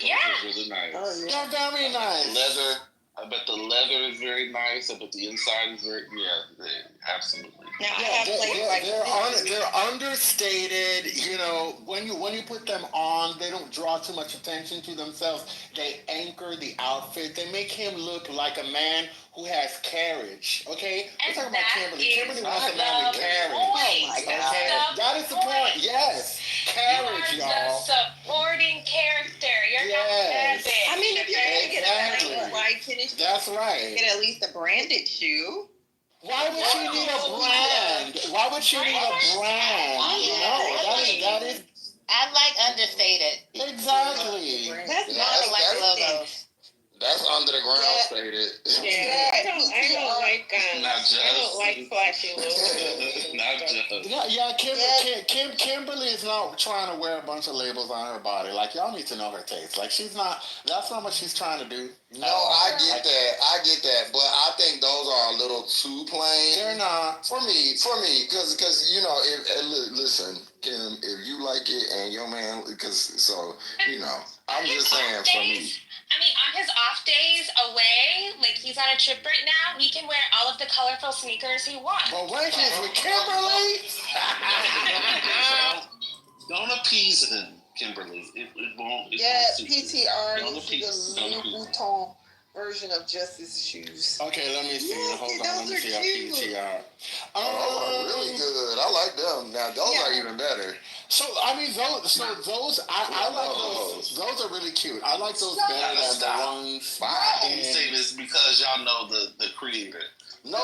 Yeah. It's really nice. Oh, yeah. They're very nice. Leather. I bet the leather is very nice. I bet the inside is very absolutely. Now I Yeah, have played like they're understated. You know, when you put them on, they don't draw too much attention to themselves. They anchor the outfit. They make him look like a man who has carriage. Okay, we're talking about Kimberly. Kimberly wants a man with carriage. Oh my God. Okay, that is the point. Yes, carriage, You are y'all. the supporting character. You're Yes. not that big. I mean, if you're gonna get a Exactly. branded right tennis shoe, That's right. get at least a branded shoe. Why would she need a brand? Why would she need a brand? No, that is I like understated. exactly. That's Yeah, not like that's- logos. That's under the ground Yeah. stated. Yeah, I don't like Not just. I don't like flashy logos. Not just. Yeah, Kimberly is not trying to wear a bunch of labels on her body. Like, y'all need to know her taste. Like, that's not what she's trying to do. No, I get that, but I think those are a little too plain. They're not. For me, because you know, listen, Kim, if you like it and your man, I'm just saying for me. I mean, on his off days away, like he's on a trip right now, he can wear all of the colorful sneakers he wants. But when he's with Kimberly, Don't appease him, Kimberly. It won't. Yeah, suit you. PTR Don't needs appease. the Don't Louis appease. Vuitton version of Justice shoes. okay, let me see. Yeah, Hold on, those let me are see our cute. PTR. Oh, really good. I like them. Now those are even better. So I mean, those I like those. Those are really cute. I like those better than the ones. You say this because y'all know the creator. No.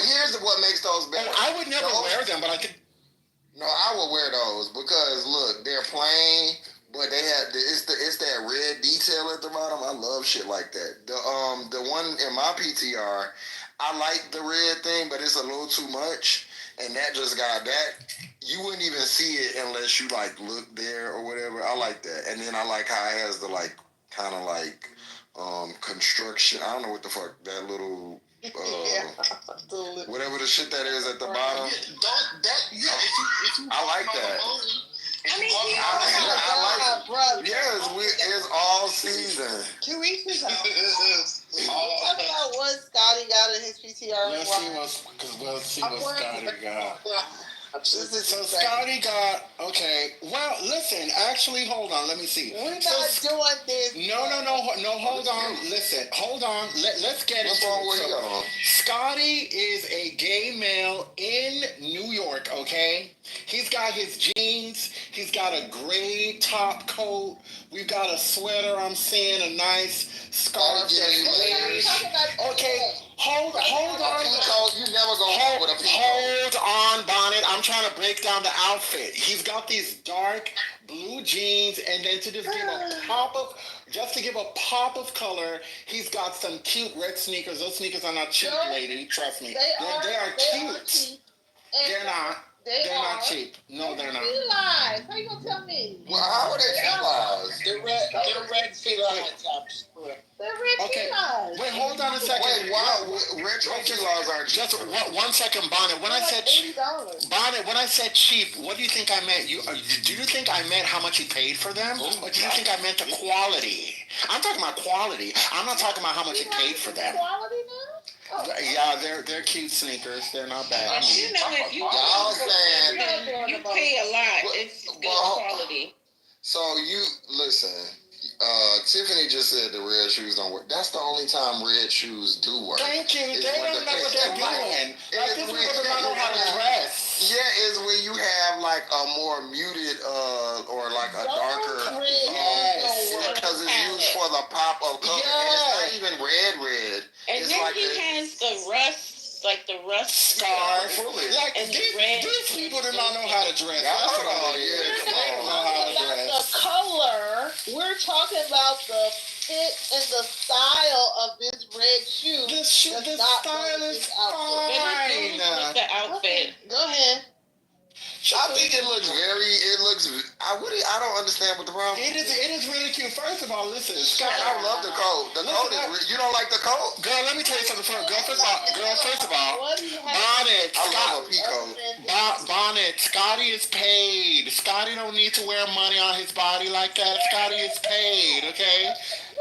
Here's what makes those better. I would never wear them, but I could. No, I would wear those because look, they're plain, but they have it's that red detail at the bottom. I love shit like that. The one in my PTR, I like the red thing, but it's a little too much, and that just got that. You wouldn't even see it unless you like look there or whatever. I like that, and then I like how it has the like kind of like construction. I don't know what the fuck that little. Whatever the shit that is at the bottom. I like that. I mean, I like it. Yeah, it's all season. To each his own. Talk about what Scotty got in his PTR. Let's see what Scotty got. So Scotty got, okay, well, listen, actually, hold on, let me see. We're not doing this. No, hold on, listen, hold on, let's get What's into wrong it. with So, him? Scotty is a gay male in New York, okay? He's got his jeans, he's got a gray top coat, we've got a sweater, I'm seeing a nice scarf. Okay, hold on. You never go with a peacoat. Hold on, Bonnet. I'm trying to break down the outfit. He's got these dark blue jeans, and then to just give a pop of color, he's got some cute red sneakers. Those sneakers are not cheap, lady. Trust me. They are cute. They're not. They're not cheap. No, they're not. Lies. How you gonna tell me? Well, how are they felines? They're red feline tops. They're red felines. Wait, hold on a second. Wait, why retro felines aren't cheap? Just 1 second, Bonnet. When I said Bonnet, when I said cheap, what do you think I meant? Do you think I meant how much you paid for them, or do you think I meant the quality? I'm talking about quality. I'm not talking about how much you paid for them. Quality now? Oh. Yeah, they're cute sneakers. They're not bad. You know, if you Y'all saying you pay a lot, it's good quality. So you listen. Tiffany just said the red shoes don't work. That's the only time red shoes do work. Thank you. Is They when don't know what they're doing. Like, these people when- don't know how to dress. Yeah, is when you have like a more muted or like a darker because it's used for the pop of color. And it's not even red. And It's then like he has the rust, like the rust Scarf. and Like, the red. these people do not know how to dress. Yeah, That's hold what on, it is. yeah, They come don't on. know how to About dress. the color, we're talking about the fit and the style of this red shoe. The That's not style what is this outfit. fine. With the outfit. Go ahead. I think it looks I don't understand what the problem It is really cute. First of all, listen, Scott, I love the coat. The coat is. You don't like the coat? Girl, let me tell you something. First of all, Bonnet. I love a peacoat. Bonnet. Scotty is paid. Scotty don't need to wear money on his body like that. Scotty is paid. Okay.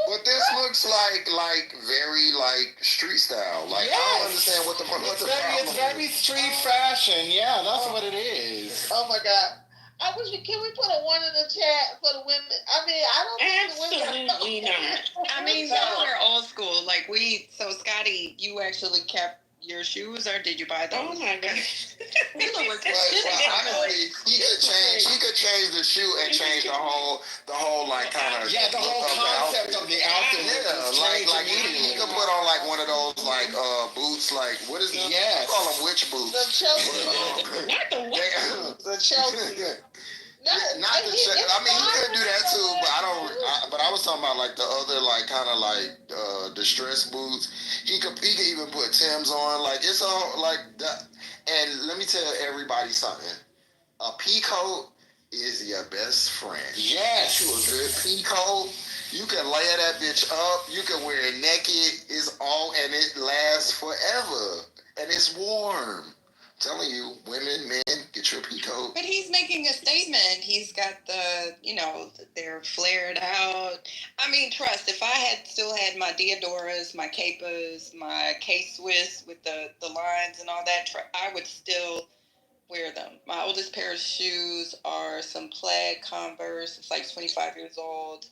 But this looks like very like street style. Like I don't understand what the problem It's is. very street fashion. Yeah, that's what it is. Oh my God. I wish can we put a one in the chat for the women? I mean, I don't think the women. Absolutely not. I mean, y'all are old school. Like so Scotty, you actually kept your shoes, or did you buy those? Oh my God. Honestly, he could change the shoe and change the whole like kind of the whole concept of the outfit. Yeah, like he could put on like one of those like boots, like what is it? Yes. You call them witch boots. The Chelsea. Not the what? The Chelsea. Not the I mean, he could do that too, but but I was talking about like the other like kind of like distressed boots. He could even put Tim's on. Like it's all like that. And let me tell everybody something. A peacoat is your best friend. Yes. You a good peacoat. You can layer that bitch up. You can wear it naked. It's all and it lasts forever. And it's warm. Telling you, women, men, get your peacoat. But he's making a statement. He's got they're flared out. I mean, trust, if I had still had my Diodoras, my Capas, my K-Swiss with the lines and all that, I would still wear them. My oldest pair of shoes are some plaid Converse. It's like 25 years old.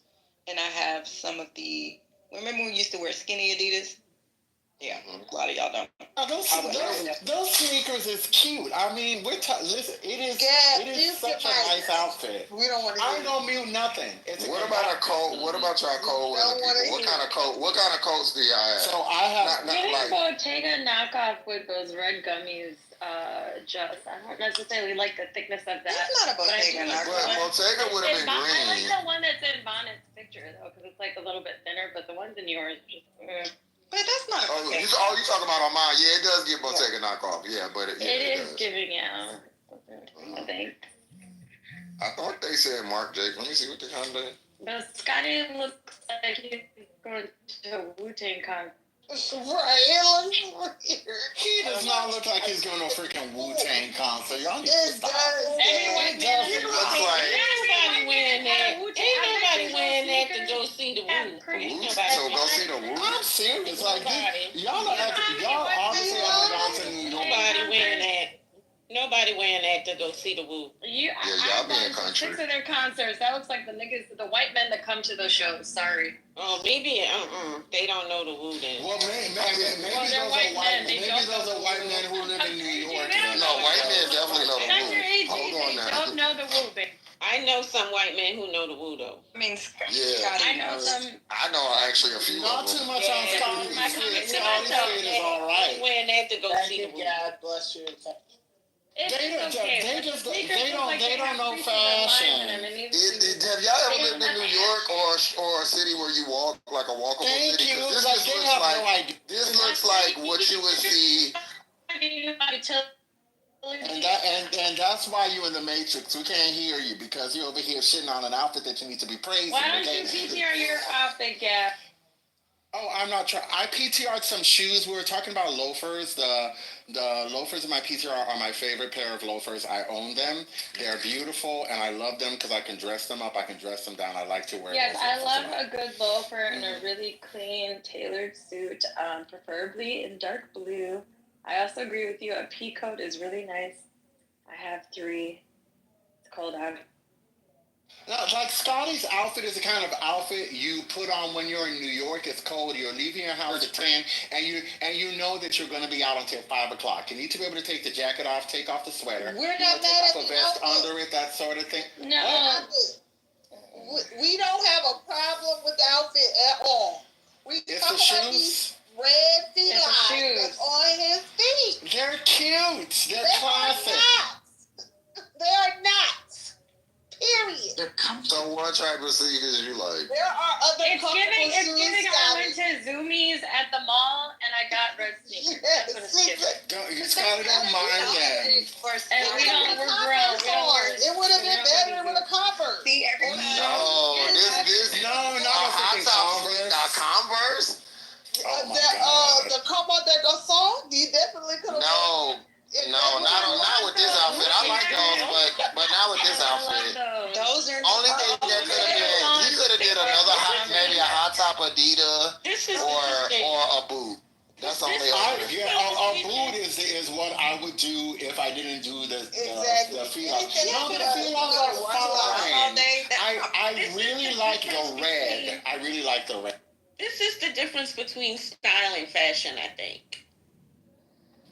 And I have some of remember when we used to wear skinny Adidas? Yeah, a lot of y'all don't. Those sneakers is cute. I mean, listen, it is such a nice outfit. We don't want to. I don't mute nothing. What about a coat? What about y'all coat? What kind of coat? What kind of coats do y'all have? So I have Getting Bottega knockoff with those red gummies. I don't necessarily like the thickness of that. That's not a Bottega knockoff. Bottega would have been green. I like the one that's in Bonnet's picture though, because it's like a little bit thinner. But the ones in yours just. But that's not. You talking about on mine? Yeah, it does give Bottega knockoff. Yeah, but it is giving I think. I thought they said Mark Jake. Let me see what they kind of did. But Scotty looks like he's going to a Wu-Tang concert. Right, he does not look like he's going to a freaking Wu-Tang concert. Y'all need to stop. Nobody wearing that. Ain't nobody wearing that to go see the Wu. So go see the Wu. I'm serious. Like y'all obviously haven't gone to New York. Nobody wearing that. Nobody wearing that to go see the Wu. Y'all being country. 6 of their concerts. That looks like the white men that come to those shows. Sorry. Oh, maybe they don't know the Wu then. Well, maybe those are white men who live in New York. No, white men definitely know the Wu. Hold on now. They don't know the Wu, babe. I know some white men who know the Wu though. I mean, I know some. I know actually a few. Not too much on Scotty. Scotty is all right. Wearing that to go see the Wu. God bless you. They don't know fashion. Have y'all ever lived in New York or a city where you walk like a walkable city? This looks like what you would see. And that's why you're in the Matrix. We can't hear you because you're over here shitting on an outfit that you need to be praising. Why don't you PTR your outfit, Gap? Oh, I'm not trying. I PTR'd some shoes. We were talking about loafers. The loafers in my PTR are my favorite pair of loafers. I own them. They're beautiful, and I love them because I can dress them up. I can dress them down. I like to wear. Yes, I love a good loafer and a really clean, tailored suit, preferably in dark blue. I also agree with you. A pea coat is really nice. I have 3. It's cold out. No, like Scotty's outfit is the kind of outfit you put on when you're in New York. It's cold. You're leaving your house at 10, and you know that you're going to be out until 5 o'clock. You need to be able to take the jacket off, take off the sweater. We're not mad at the vest under it, that sort of thing. No. We don't have a problem with the outfit at all. We talk about these red felines that's on his feet. They're cute. They're classic. They are not. Period. So what type of sneakers you like? There are other It's giving our winters Zoomies at the mall and I got red sneakers. That's what it's giving. You Skylar, don't mind them. And we're grown. We don't wear. It would have been better with a Converse. See, everybody. No, this No, not a a hot freaking top, Converse. a Converse. Oh my God. The combo that goes song, you definitely could have. No, not with this outfit. I like those, but not with this outfit. Those are Only thing that could have been, he could have did another maybe a hot top Adidas or a boot. That's the only. A boot is what I would do if I didn't do the feelers. No, the feelers are fine. I really like the red. I really like the red. This is the difference between style and fashion, I think.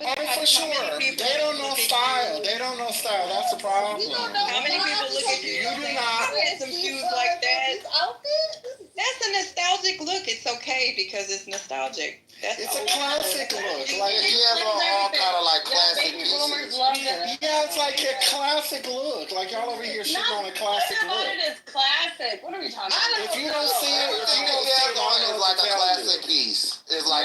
Oh, for sure. They don't know style. They don't know style. That's the problem. How many people look at you? You do not. Wear some shoes like that. That's a nostalgic look. It's okay because it's nostalgic. It's a classic look. Like you have all kind of like classic Baby boomers pieces. love them. Yeah, it's like a classic look. Like y'all over here shitting on a classic What look. it is classic. What are we talking about? If you don't see it, It's like a classic piece. It's like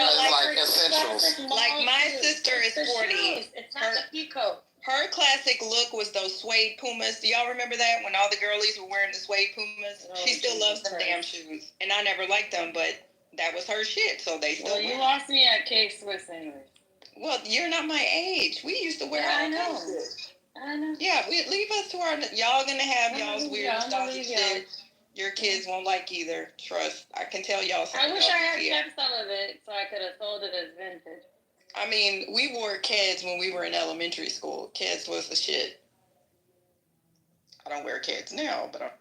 essentials. Like my sister is 40. It's not the peacoat. Her classic look was those suede Pumas. Do y'all remember that when all the girlies were wearing the suede Pumas? She still loves them damn shoes, and I never liked them, but that was her shit. So they still. Well, you lost me at K-Swiss anyways. Well, you're not my age. We used to wear Yeah, all I know. kinds. I know. Yeah, leave us to our. Y'all gonna have I'm y'all's gonna weird leave y'all. nostalgic shit. Your kids won't like either. Trust. I can tell y'all something. I wish I had else. kept some of it so I could have sold it as vintage. I mean, we wore Keds when we were in elementary school. Keds was the shit. I don't wear Keds now, but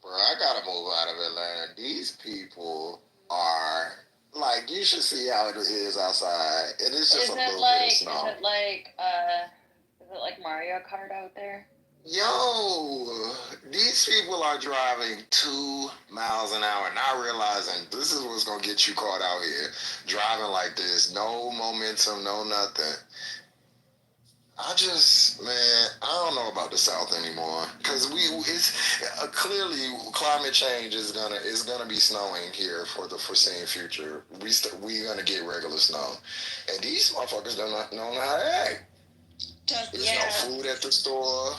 Bro, I gotta move out of Atlanta. These people are like, you should see how it is outside, and it's just a little bit of snow. Is it like Mario Kart out there? Yo, these people are driving 2 miles an hour, not realizing this is what's gonna get you caught out here. Driving like this, no momentum, no nothing. I don't know about the South anymore, because it's clearly climate change is gonna be snowing here for the foreseen future. We gonna get regular snow, and these motherfuckers don't know how to act. There's no food at the store.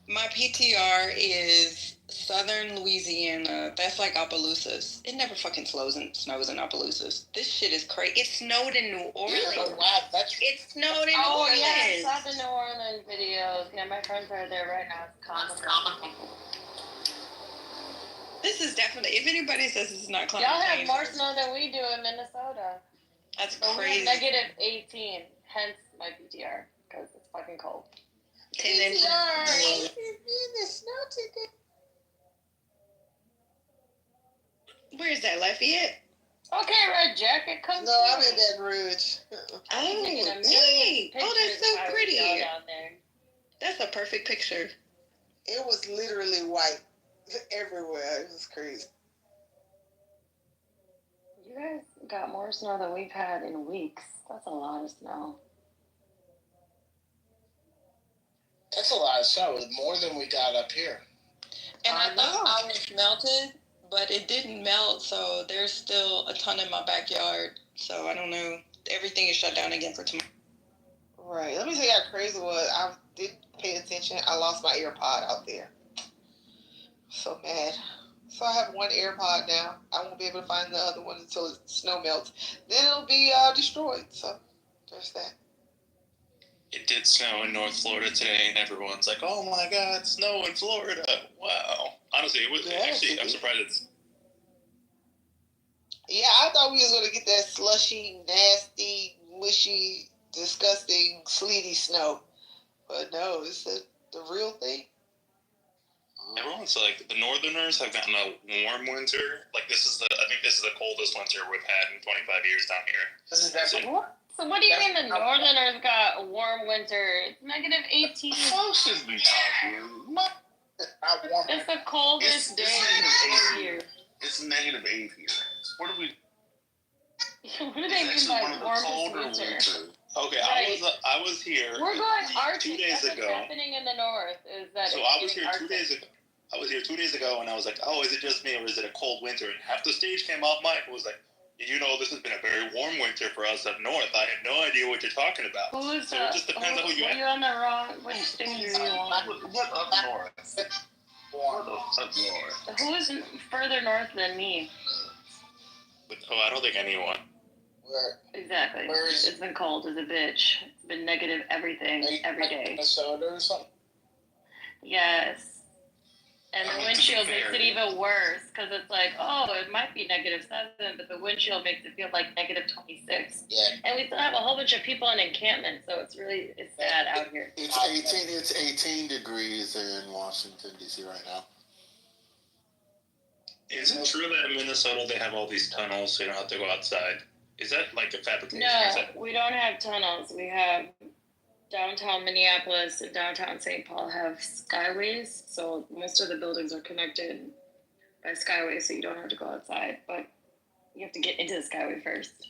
my PTR is Southern Louisiana. That's like Opelousas. It never fucking snows in Opelousas. This shit is crazy. It snowed in New Orleans. It snowed in New Orleans. Oh yeah, I saw the New Orleans videos. Yeah, my friends are there right now. It's comical. This is definitely. If anybody says this is not climate Y'all have change, more snow than we do in Minnesota. That's So crazy. we have negative 18. Hence my PTR because it's fucking cold. 10 inches. Where's that, Lafayette? Okay, Red Jacket, come No, I'm in Baton Rouge. Oh, neat. Oh, that's so pretty. Down there. That's a perfect picture. It was literally white everywhere. It was crazy. You guys got more snow than we've had in weeks. That's a lot of snow. That's a lot of snow. More than we got up here. And I thought I was melted, but it didn't melt, so there's still a ton in my backyard. So I don't know. Everything is shut down again for tomorrow. Right. Let me tell you how crazy it was. I did pay attention. I lost my AirPod out there. So mad. So I have one AirPod now. I won't be able to find the other one until the snow melts. Then it'll be destroyed. So there's that. It did snow in North Florida today, and everyone's like, "Oh my God, snow in Florida! Wow!" Honestly, it was actually. I'm surprised it's. Yeah, I thought we was gonna get that slushy, nasty, mushy, disgusting, sleety snow, but no, it's the real thing. Everyone's like, the Northerners have gotten a warm winter. Like I think this is the coldest winter we've had in 25 years down here. This is definitely. So what do you mean the Northerners got a warm winter? It's negative 18. Folks be talking. It's the coldest day of the year. It's -8 here. What do we? What do they mean by warmest winter? Okay, Right. I was here. We're going Arctic. 2 days That's ago. what's happening in the north is that So it's I was getting here 2 Arctic. days ago. I was here 2 days ago, and I was like, oh, is it just me, or is it a cold winter? And half the stage came off mic and was like, you know, this has been a very warm winter for us up north. I have no idea what you're talking about. Who is so it just depends on who you are. You're on the wrong. Which stage are you on? What up north? What up north? Who is further north than me? Oh, I don't think anyone. Where? Exactly. It's been cold as a bitch. It's been negative everything every day. Minnesota or something? Yes. And the windshield makes it even worse because it's like, oh, it might be -7, but the windshield makes it feel like -26. Yeah. And we still have a whole bunch of people in encampment, so it's sad out here. It's 18 degrees in Washington, D.C. right now. Is it true that in Minnesota they have all these tunnels so you don't have to go outside? Is that like a fabrication? No, we don't have tunnels. We have downtown Minneapolis and downtown St. Paul have skyways, so most of the buildings are connected by skyways, so you don't have to go outside, but you have to get into the skyway first.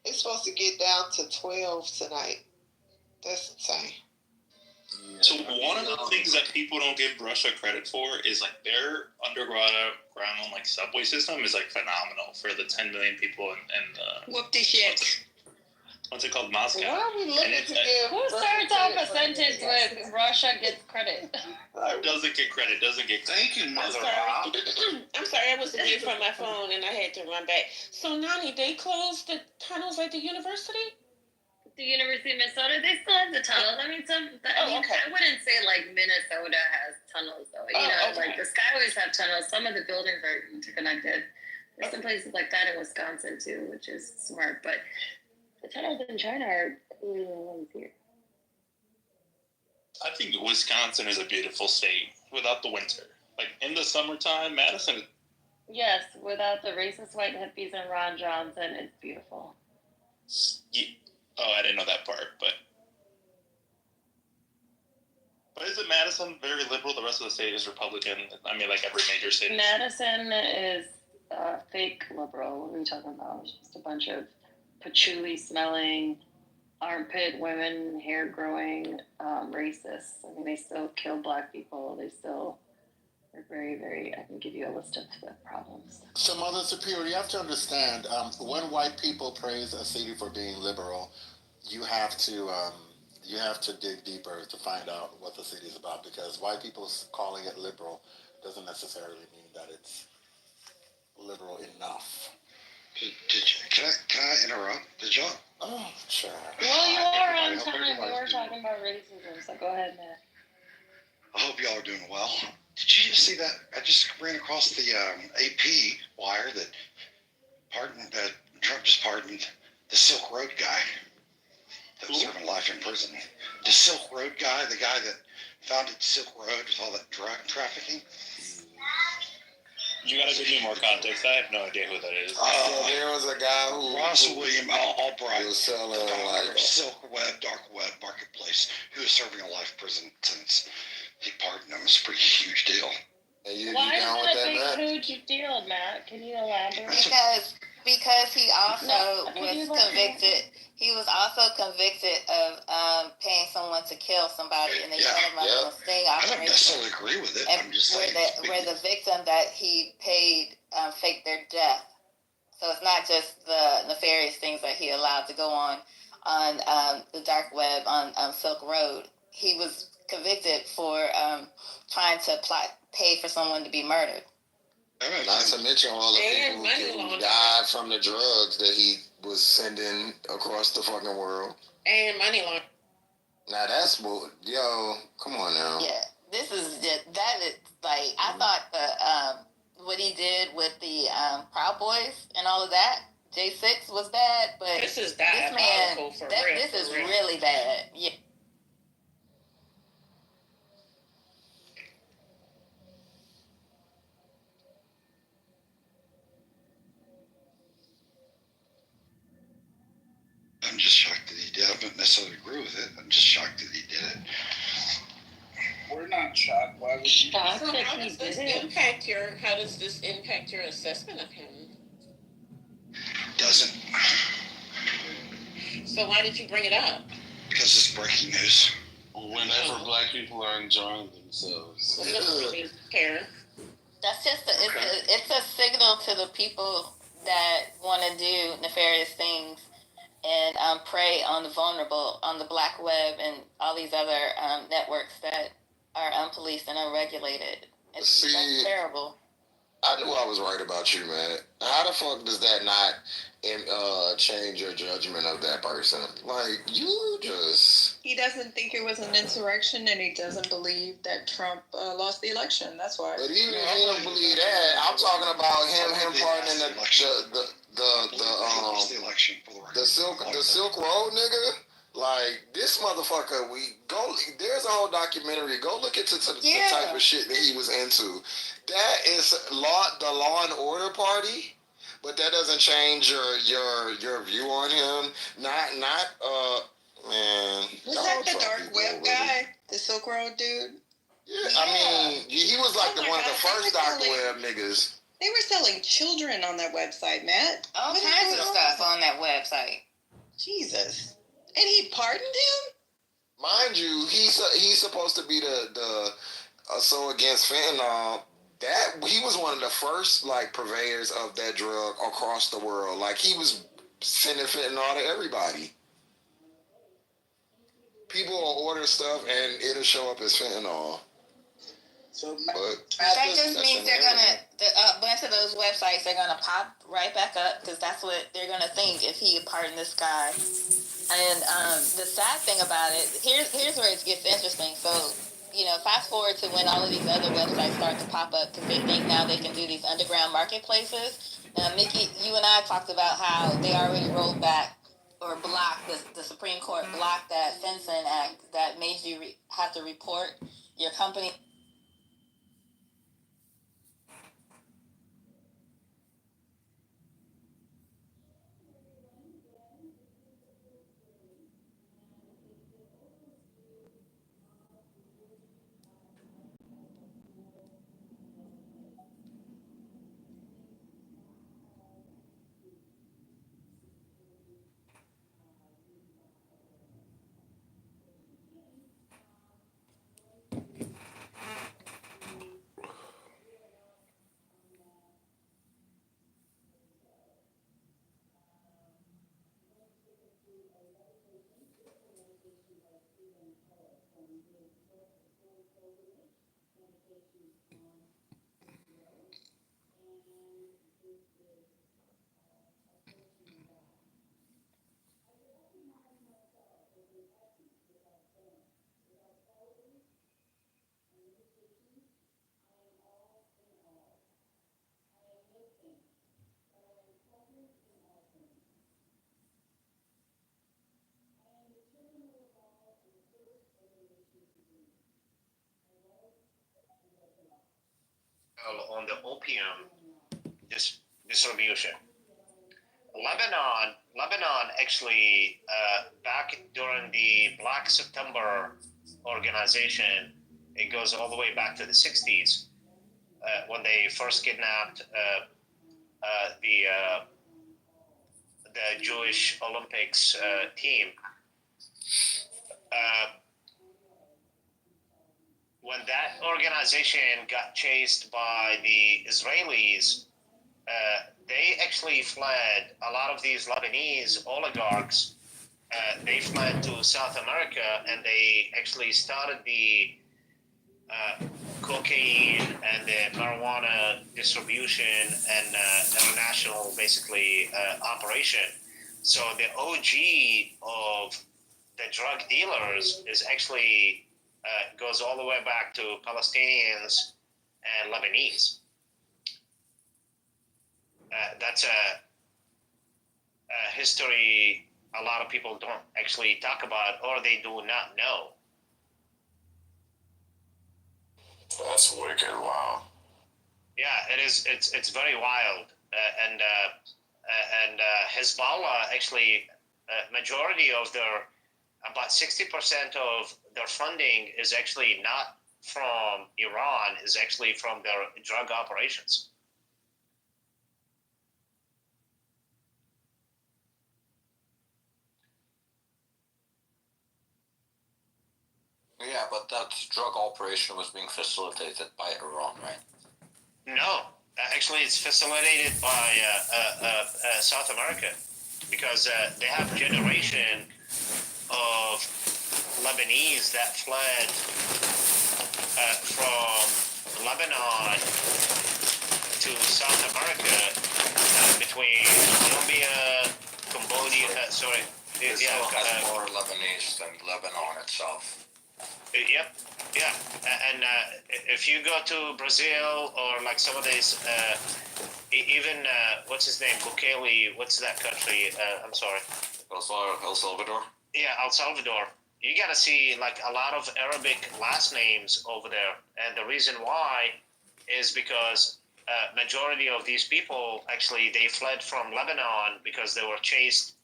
It's supposed to get down to 12 tonight. That's insane. So one of the things that people don't give Russia credit for is like their underground like subway system is like phenomenal for the 10 million people and Whoop-de shit. What's it called? Moscow. Why are we looking to give? Who starts off a sentence with Russia gets credit? Doesn't get credit. Thank you, Mother Rob. I'm sorry, I was away from my phone and I had to run back. So, Nani, they closed the tunnels at the university? The University of Minnesota, they still have the tunnels. I mean, I wouldn't say like Minnesota has tunnels though. You know, like the skyways have tunnels. Some of the buildings are interconnected. There's some places like that in Wisconsin too, which is smart, but the tunnels in China are cooler than the ones here. I think Wisconsin is a beautiful state without the winter. Like in the summertime, Madison. Yes, without the racist white hippies and Ron Johnson, it's beautiful. Yeah. Oh, I didn't know that part, but isn't Madison very liberal? The rest of the state is Republican. I mean, like every major city. Madison is fake liberal. What are we talking about? It's just a bunch of patchouli-smelling, armpit women, hair-growing racists. I mean, they still kill black people. They still are very, very... I can give you a list of the problems. So, Mother Superior, you have to understand, when white people praise a city for being liberal, you have to dig deeper to find out what the city is about, because white people calling it liberal doesn't necessarily mean that it's liberal enough. Can I interrupt? Did y'all? Oh, sure. Well, you are on time. We were talking about racism, so go ahead, Matt. I hope y'all are doing well. Did you just see that? I just ran across the AP wire that Trump just pardoned the Silk Road guy that was serving life in prison. The Silk Road guy, the guy that founded Silk Road with all that drug trafficking. You gotta give me more context. I have no idea who that is. There was a guy who Ross William Albright was selling like Silk Web, Dark Web Marketplace, who was serving a life prison sentence. He pardoned him. It's a pretty huge deal. Why is it a big huge deal, Matt? Can you elaborate? Because he also was convicted. He was also convicted of paying someone to kill somebody, and they set him up in a sting operation. I don't necessarily agree with it. I'm just saying. Where the victim that he paid faked their death. So it's not just the nefarious things that he allowed to go on the dark web on Silk Road. He was convicted for trying to pay for someone to be murdered. Not to mention all the people who died from the drugs that he was sending across the fucking world. And money laundering. Now that's come on now. Yeah, this is that is like I thought what he did with the Proud Boys and all of that. J6 was bad, but this is diabolical for real. This is really bad. Yeah. I'm just shocked that he did. I don't necessarily agree with it. I'm just shocked that he did it. We're not shocked. Why would you? So how does this impact your assessment of him? Doesn't. So why did you bring it up? Because it's breaking news. Whenever black people are enjoying themselves. Karen. That's just it's a signal to the people that want to do nefarious things and prey on the vulnerable on the black web and all these other networks that are unpoliced and unregulated. That's terrible. I knew I was right about you, man. How the fuck does that not change your judgment of that person? Like, you just... He doesn't think it was an insurrection, and he doesn't believe that Trump lost the election. That's why. But even if he don't believe that, I'm talking about him pardoning the Silk Road nigga. Like, this motherfucker, there's a whole documentary. Go look into the type of shit that he was into. That is the Law and Order Party, but that doesn't change your view on him. Man. Was that the dark web guy? The Silk Road dude? Yeah, I mean, he was like one of the first dark web niggas. They were selling children on that website, Matt. All kinds of stuff on that website. Jesus. And he pardoned him? Mind you, he's supposed to be the so against fentanyl. That he was one of the first like purveyors of that drug across the world. Like he was sending fentanyl to everybody. People will order stuff and it'll show up as fentanyl. So, that just means they're gonna a bunch of those websites are gonna pop right back up because that's what they're gonna think if he pardoned this guy. And the sad thing about it, here's where it gets interesting. So, fast forward to when all of these other websites start to pop up because they think now they can do these underground marketplaces. Now, Mickey, you and I talked about how they already rolled back or blocked, the Supreme Court blocked that FinCEN Act that made you have to report your company. On the opium distribution. Lebanon actually, back during the Black September organization, it goes all the way back to the 60s, when they first kidnapped the Jewish Olympics team. When that organization got chased by the Israelis, they actually fled. A lot of these Lebanese oligarchs, they fled to South America, and they actually started the cocaine and the marijuana distribution and international, basically, operation. So the OG of the drug dealers is actually goes all the way back to Palestinians and Lebanese. That's a history a lot of people don't actually talk about, or they do not know. That's wicked. Wow. Yeah, it is. It's very wild, and Hezbollah actually, majority of their, about 60% of their funding is actually not from Iran, is actually from their drug operations. Yeah, but that drug operation was being facilitated by Iran, right? No, actually, it's facilitated by South America because they have generation of Lebanese that fled from Lebanon to South America between Colombia, Cambodia. Israel has more Lebanese than Lebanon itself. Yep. Yeah, and if you go to Brazil or like some of these, even what's his name, Bukele, what's that country? I'm sorry. El Salvador. Yeah, El Salvador. You gotta see like a lot of Arabic last names over there, and the reason why is because majority of these people actually they fled from Lebanon because they were chased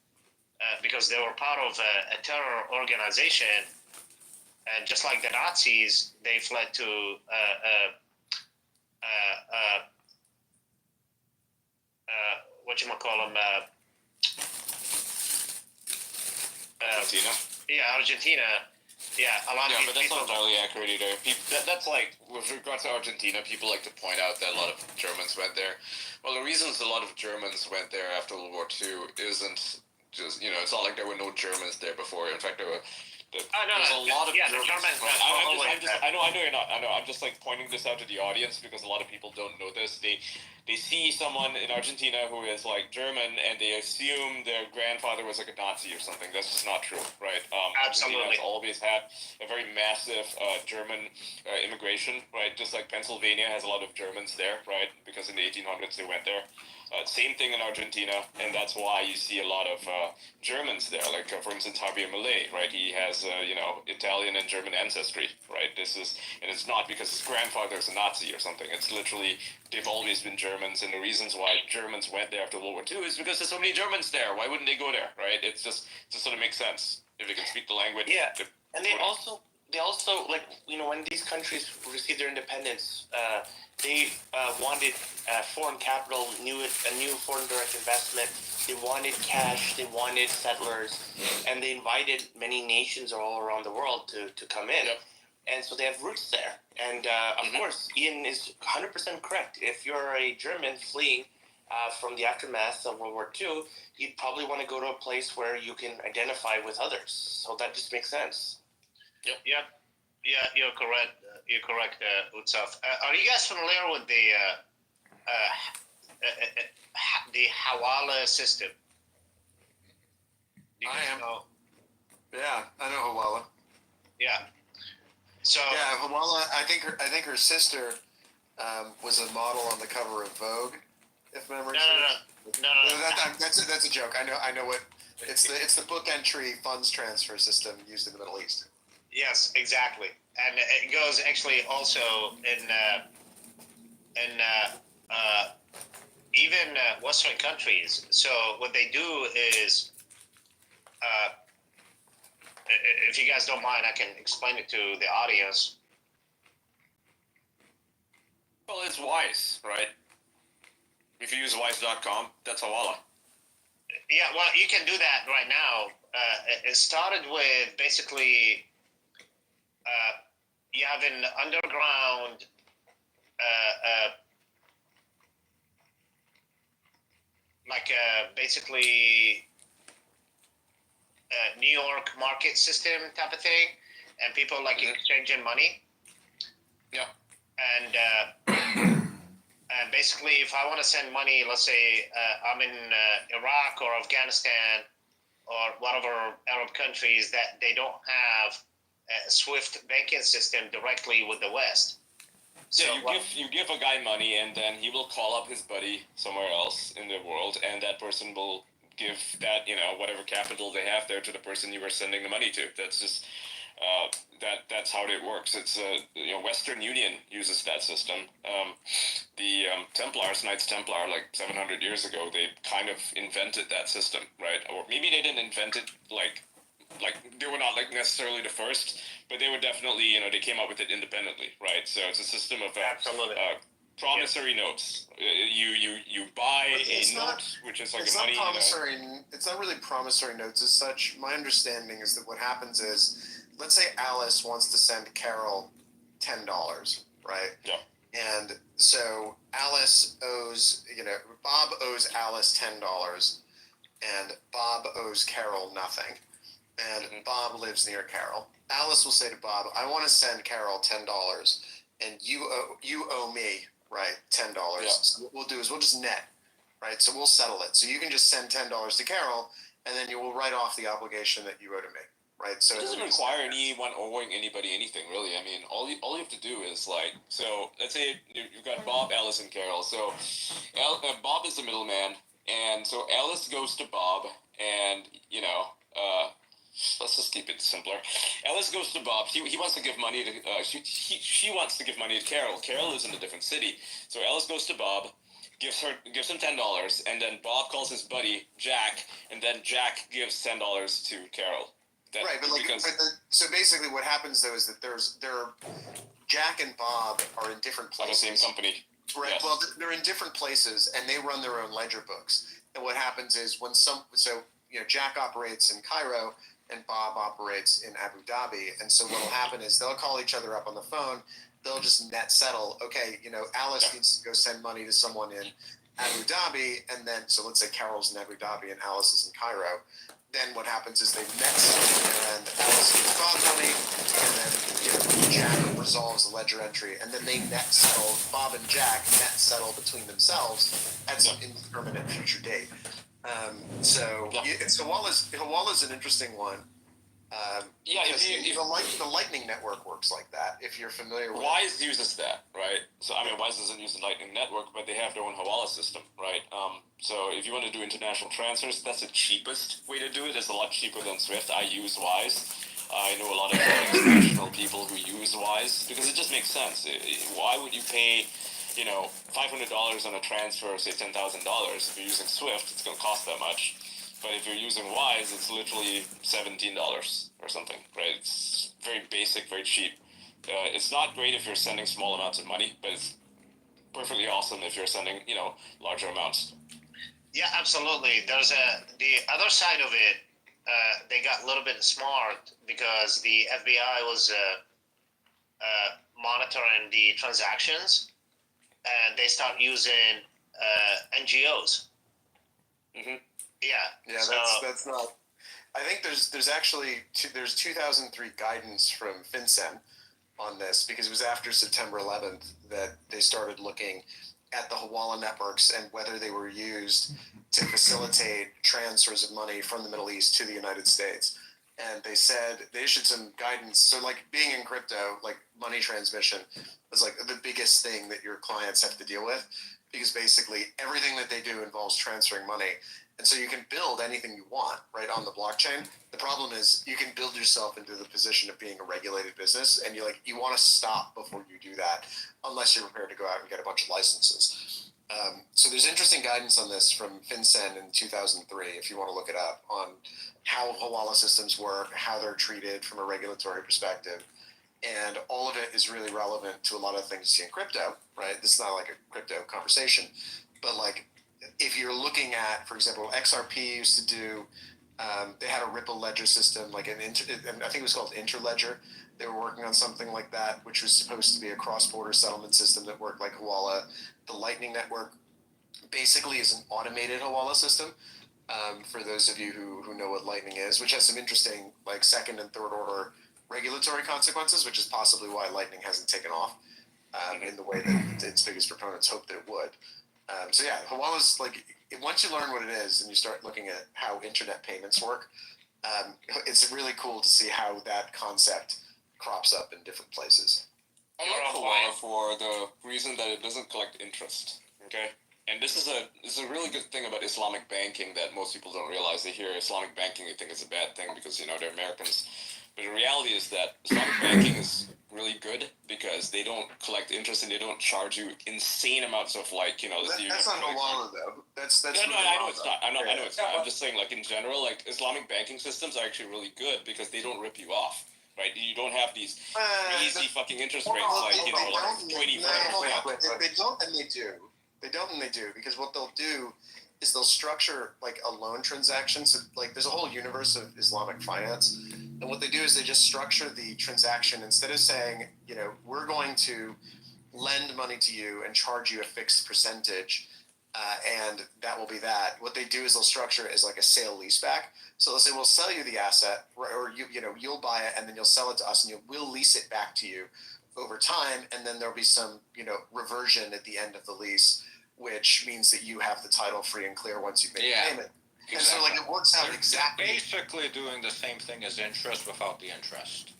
because they were part of a terror organization. And just like the Nazis, they fled to Argentina. Yeah, Argentina. Yeah, a lot of but that's people. not entirely accurate either. That's like, with regard to Argentina, people like to point out that a lot of Germans went there. Well, the reasons a lot of Germans went there after World War II isn't just, it's not like there were no Germans there before. In fact, there were. There's a lot of Germans. I know you're not. I know. I'm just like pointing this out to the audience because a lot of people don't know this. They see someone in Argentina who is like German and they assume their grandfather was like a Nazi or something. That's just not true, right? Absolutely. Argentina has always had a very massive German immigration, right? Just like Pennsylvania has a lot of Germans there, right? Because in the 1800s they went there. Same thing in Argentina, and that's why you see a lot of Germans there. Like, for instance, Javier Milei, right? He has, Italian and German ancestry, right? And it's not because his grandfather is a Nazi or something. It's literally, they've always been Germans, and the reasons why Germans went there after World War II is because there's so many Germans there. Why wouldn't they go there, right? It just sort of makes sense. If they can speak the language. Yeah, and they also, like, when these countries received their independence, they wanted foreign capital, a new foreign direct investment. They wanted cash. They wanted settlers, and they invited many nations all around the world to come in. Yep. And so they have roots there. And of course, Ian is 100% correct. If you're a German fleeing from the aftermath of World War II, you'd probably want to go to a place where you can identify with others. So that just makes sense. Yep. Yeah, you're correct. You're correct, Utsaf. Are you guys familiar with the Hawala system? I am. Yeah, I know Hawala. Yeah. So yeah, Hawala. I think her sister was a model on the cover of Vogue, if memory serves. No. That's a joke. I know what. It's the book entry funds transfer system used in the Middle East. Yes, exactly, and it goes actually also in even Western countries. So what they do is, if you guys don't mind, I can explain it to the audience. Well, it's Wise, right? If you use Wise.com, that's Hawala. Yeah, well, you can do that right now. It started with basically you have an underground basically New York market system type of thing, and people like exchanging money. Yeah. And basically, if I want to send money, let's say I'm in Iraq or Afghanistan or whatever Arab countries that they don't have a SWIFT banking system directly with the West. So you give a guy money, and then he will call up his buddy somewhere else in the world, and that person will give that, whatever capital they have there to the person you were sending the money to. That's just that's how it works. It's Western Union uses that system. The Templars, Knights Templar, like 700 years ago, they kind of invented that system, right? Or maybe they didn't invent it like they were not like necessarily the first, but they were definitely, they came up with it independently, right? So it's a system of promissory notes. You buy a note, which is like it's a money. Not promissory. It's not really promissory notes as such. My understanding is that what happens is let's say Alice wants to send Carol $10, right? Yeah. And so Alice owes, Bob owes Alice $10, and Bob owes Carol nothing. And Bob lives near Carol. Alice will say to Bob, I want to send Carol $10, and you owe me, right, $10. Yeah. So what we'll do is we'll just net, right? So we'll settle it. So you can just send $10 to Carol, and then you will write off the obligation that you owe to me, right? So it doesn't require anyone owing anybody anything, really. I mean, all you have to do is so let's say you've got Bob, Alice, and Carol. So Bob is the middleman, and so Alice goes to Bob, and let's just keep it simpler. Alice goes to Bob. He wants to give money to she wants to give money to Carol. Carol lives in a different city, so Alice goes to Bob, gives him $10, and then Bob calls his buddy Jack, and then Jack gives $10 to Carol. Right, but so basically, what happens though is that Jack and Bob are in different places. The same company. Right. Yes. Well, they're in different places, and they run their own ledger books. And what happens is Jack operates in Cairo, and Bob operates in Abu Dhabi. And so what will happen is they'll call each other up on the phone. They'll just net settle. Okay, Alice needs to go send money to someone in Abu Dhabi, and then so let's say Carol's in Abu Dhabi and Alice is in Cairo. Then what happens is they net settle, and Alice gives Bob money, and then Jack resolves the ledger entry, and then they net settle. Bob and Jack net settle between themselves at some indeterminate future date. Hawala's an interesting one. The Lightning Network works like that. If you're familiar with Wise uses that, right? So Wise doesn't use the Lightning Network, but they have their own Hawala system, right? So if you want to do international transfers, that's the cheapest way to do it. It's a lot cheaper than SWIFT. I use Wise. I know a lot of international people who use Wise because it just makes sense. Why would you pay, $500 on a transfer, say $10,000? If you're using SWIFT, it's going to cost that much. But if you're using Wise, it's literally $17 or something, right? It's very basic, very cheap. It's not great if you're sending small amounts of money, but it's perfectly awesome if you're sending, larger amounts. Yeah, absolutely. There's the other side of it. They got a little bit smart because the FBI was monitoring the transactions, and they start using NGOs. Mm-hmm. Yeah. That's not. I think there's actually there's 2003 guidance from FinCEN on this because it was after September 11th that they started looking at the Hawala networks and whether they were used to facilitate transfers of money from the Middle East to the United States. And they issued some guidance. So being in crypto, money transmission is the biggest thing that your clients have to deal with because basically everything that they do involves transferring money. And so you can build anything you want, right, on the blockchain. The problem is you can build yourself into the position of being a regulated business, and you want to stop before you do that, unless you're prepared to go out and get a bunch of licenses. So there's interesting guidance on this from FinCEN in 2003, if you want to look it up, on how Hawala systems work, how they're treated from a regulatory perspective. And all of it is really relevant to a lot of things you see in crypto, right? This is not like a crypto conversation, but if you're looking at, for example, XRP used to do, they had a Ripple ledger system, and I think it was called Interledger. They were working on something like that, which was supposed to be a cross-border settlement system that worked like Hawala. The Lightning Network basically is an automated Hawala system, for those of you who know what Lightning is, which has some interesting second and third order regulatory consequences, which is possibly why Lightning hasn't taken off in the way that its biggest proponents hoped that it would. Hawala's once you learn what it is and you start looking at how internet payments work, it's really cool to see how that concept crops up in different places. I like Hawala for the reason that it doesn't collect interest. Okay, and this is a really good thing about Islamic banking that most people don't realize. They hear Islamic banking, they think it's a bad thing because they're Americans. But the reality is that Islamic banking is really good because they don't collect interest and they don't charge you insane amounts of That's not Hawala though. That's I know it's not. I know it's not. I'm just saying in general, Islamic banking systems are actually really good because they don't rip you off. Right, you don't have these crazy fucking interest rates 20. They don't and they do. They don't and they do because what they'll do is they'll structure like a loan transaction. So like there's a whole universe of Islamic finance. And what they do is they just structure the transaction instead of saying, you know, we're going to lend money to you and charge you a fixed percentage, and that will be that. What they do is they'll structure it as like a sale leaseback. So they'll say, we'll sell you the asset, or you'll buy it, and then you'll sell it to us, and we'll lease it back to you over time, and then there'll be some, reversion at the end of the lease, which means that you have the title free and clear once you've made the payment. And so like it works out exactly. They're basically doing the same thing as interest without the interest.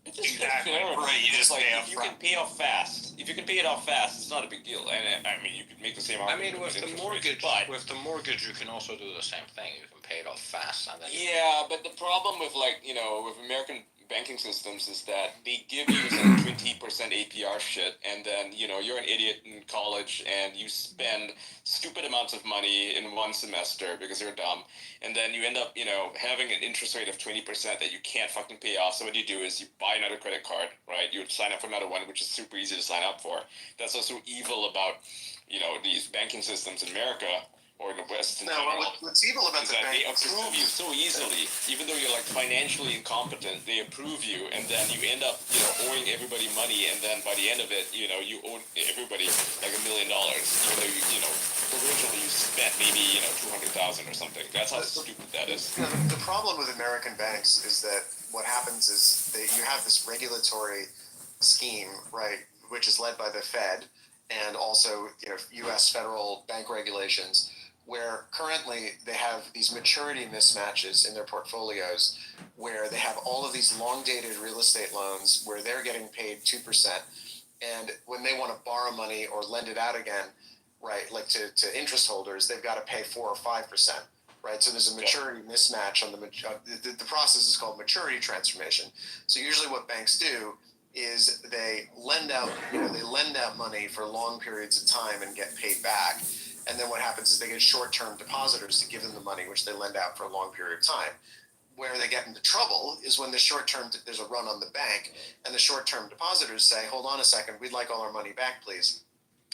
Exactly. Right. You just pay off. You can pay off fast. If you can pay it off fast, it's not a big deal. And I mean, you could make the same argument. With the mortgage, you can also do the same thing. You can pay it off fast, and then but the problem with with American banking systems is that they give you some 20% APR shit, and then you're an idiot in college and you spend stupid amounts of money in one semester because you're dumb, and then you end up having an interest rate of 20% that you can't fucking pay off. So what you do is you buy another credit card, right? You sign up for another one, which is super easy to sign up for. That's also evil about these banking systems in America or in the West in general. What's evil about the they approve you so easily, even though you're financially incompetent. They approve you, and then you end up owing everybody money, and then by the end of it, you owe everybody like $1 million, even though originally you spent maybe $200,000 or something. That's how stupid that is. The problem with American banks is that what happens is that you have this regulatory scheme, right, which is led by the Fed and also U.S. federal bank regulations, where currently they have these maturity mismatches in their portfolios where they have all of these long-dated real estate loans where they're getting paid 2%. And when they want to borrow money or lend it out again, right, like to interest holders, they've got to pay 4 or 5%, right? So there's a maturity mismatch on the process is called maturity transformation. So usually what banks do is they lend out money for long periods of time and get paid back. And then what happens is they get short-term depositors to give them the money, which they lend out for a long period of time. Where they get into trouble is when there's a run on the bank, and the short-term depositors say, hold on a second, we'd like all our money back, please.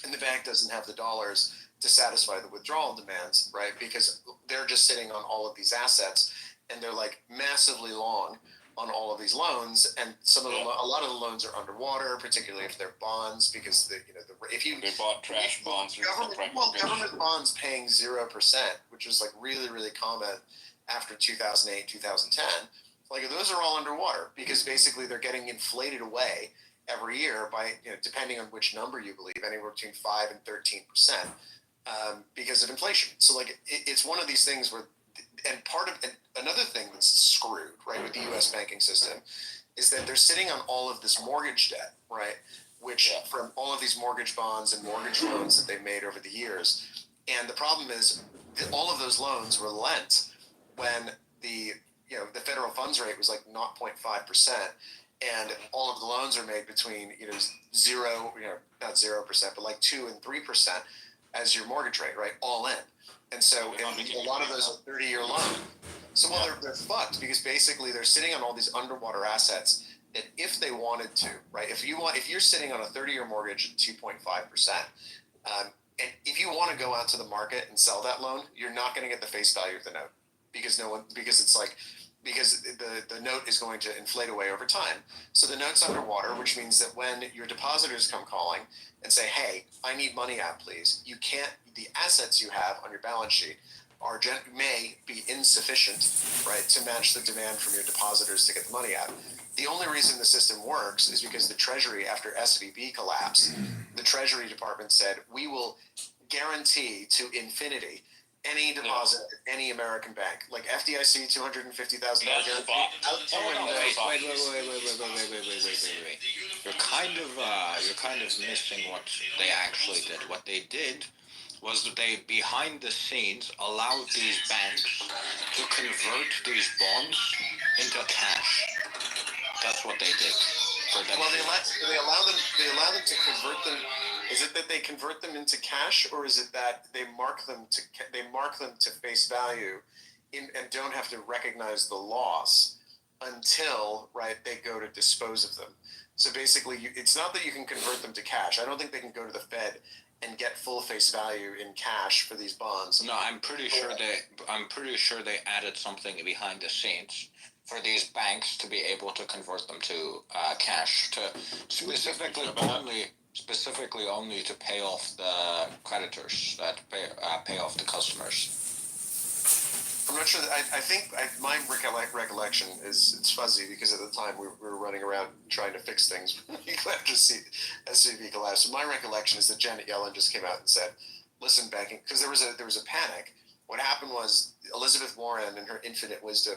And the bank doesn't have the dollars to satisfy the withdrawal demands, right? Because they're just sitting on all of these assets, and they're massively long on all of these loans, and a lot of the loans are underwater, particularly if they're bonds, because they bought trash bonds. Government bonds paying 0%, which was really, really common after 2008, 2010. Those are all underwater because basically they're getting inflated away every year by depending on which number you believe, anywhere between 5 and 13%, because of inflation. So it's one of these things where. And another thing that's screwed, right, with the U.S. banking system is that they're sitting on all of this mortgage debt, right, which from all of these mortgage bonds and mortgage loans that they've made over the years. And the problem is that all of those loans were lent when the federal funds rate was 0.5%, and all of the loans are made between zero, not 0%, but 2 and 3% as your mortgage rate, right, all in. And so a lot of those are 30-year loans. So they're fucked because basically they're sitting on all these underwater assets that if they wanted to, right? If you're sitting on a 30-year mortgage at 2.5%, and if you want to go out to the market and sell that loan, you're not going to get the face value of the note because the note is going to inflate away over time. So the note's underwater, which means that when your depositors come calling and say, hey, I need money out, please, the assets you have on your balance sheet may be insufficient, right, to match the demand from your depositors to get the money out. The only reason the system works is because the Treasury, after SVB collapsed, the Treasury Department said, we will guarantee to infinity any deposit at any American bank, like FDIC, $250,000 guarantee. Wait. You're kind of missing what they actually did. What they did was that they, behind the scenes, allowed these banks to convert these bonds into cash. That's what they did. They allow them to convert them. Is it that they convert them into cash, or is it that they mark them to face value, and don't have to recognize the loss until they go to dispose of them? So basically, it's not that you can convert them to cash. I don't think they can go to the Fed and get full face value in cash for these bonds. No, I'm pretty sure they added something behind the scenes for these banks to be able to convert them to cash, to specifically only to pay off the creditors, that pay off the customers. I'm not sure. I think my recollection is it's fuzzy because at the time we were running around trying to fix things after SVB collapsed. So my recollection is that Janet Yellen just came out and said, "Listen, banking," because there was a panic. What happened was Elizabeth Warren, in her infinite wisdom,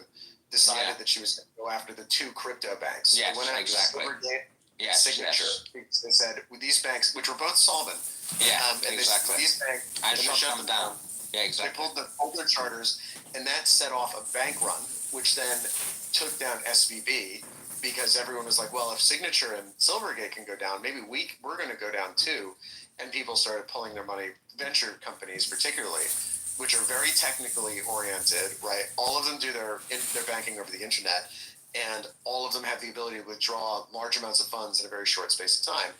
decided that she was going to go after the two crypto banks. Yes, they went after exactly. Silvergate, Signature. Yes. They said these banks, which were both solvent. Yeah, and exactly. These banks, I and they shut them down. Yeah, exactly. They pulled their charters, and that set off a bank run, which then took down SVB because everyone was like, well, if Signature and Silvergate can go down, maybe we're going to go down too. And people started pulling their money, venture companies particularly, which are very technically oriented, right? All of them do their banking over the internet, and all of them have the ability to withdraw large amounts of funds in a very short space of time.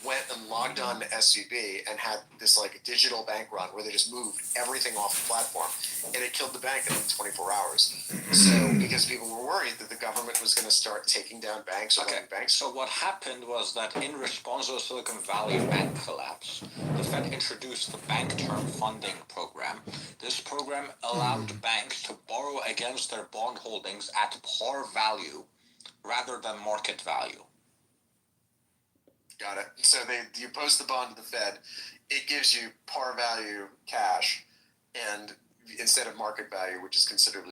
Went and logged on to SVB and had this like digital bank run where they just moved everything off the platform, and it killed the bank in like 24 hours. So because people were worried that the government was going to start taking down banks or letting banks. So what happened was that in response to the Silicon Valley Bank collapse, the Fed introduced the Bank Term Funding Program. This program allowed banks to borrow against their bond holdings at par value rather than market value. Got it. So you post the bond to the Fed, it gives you par value cash, and instead of market value, which is considerably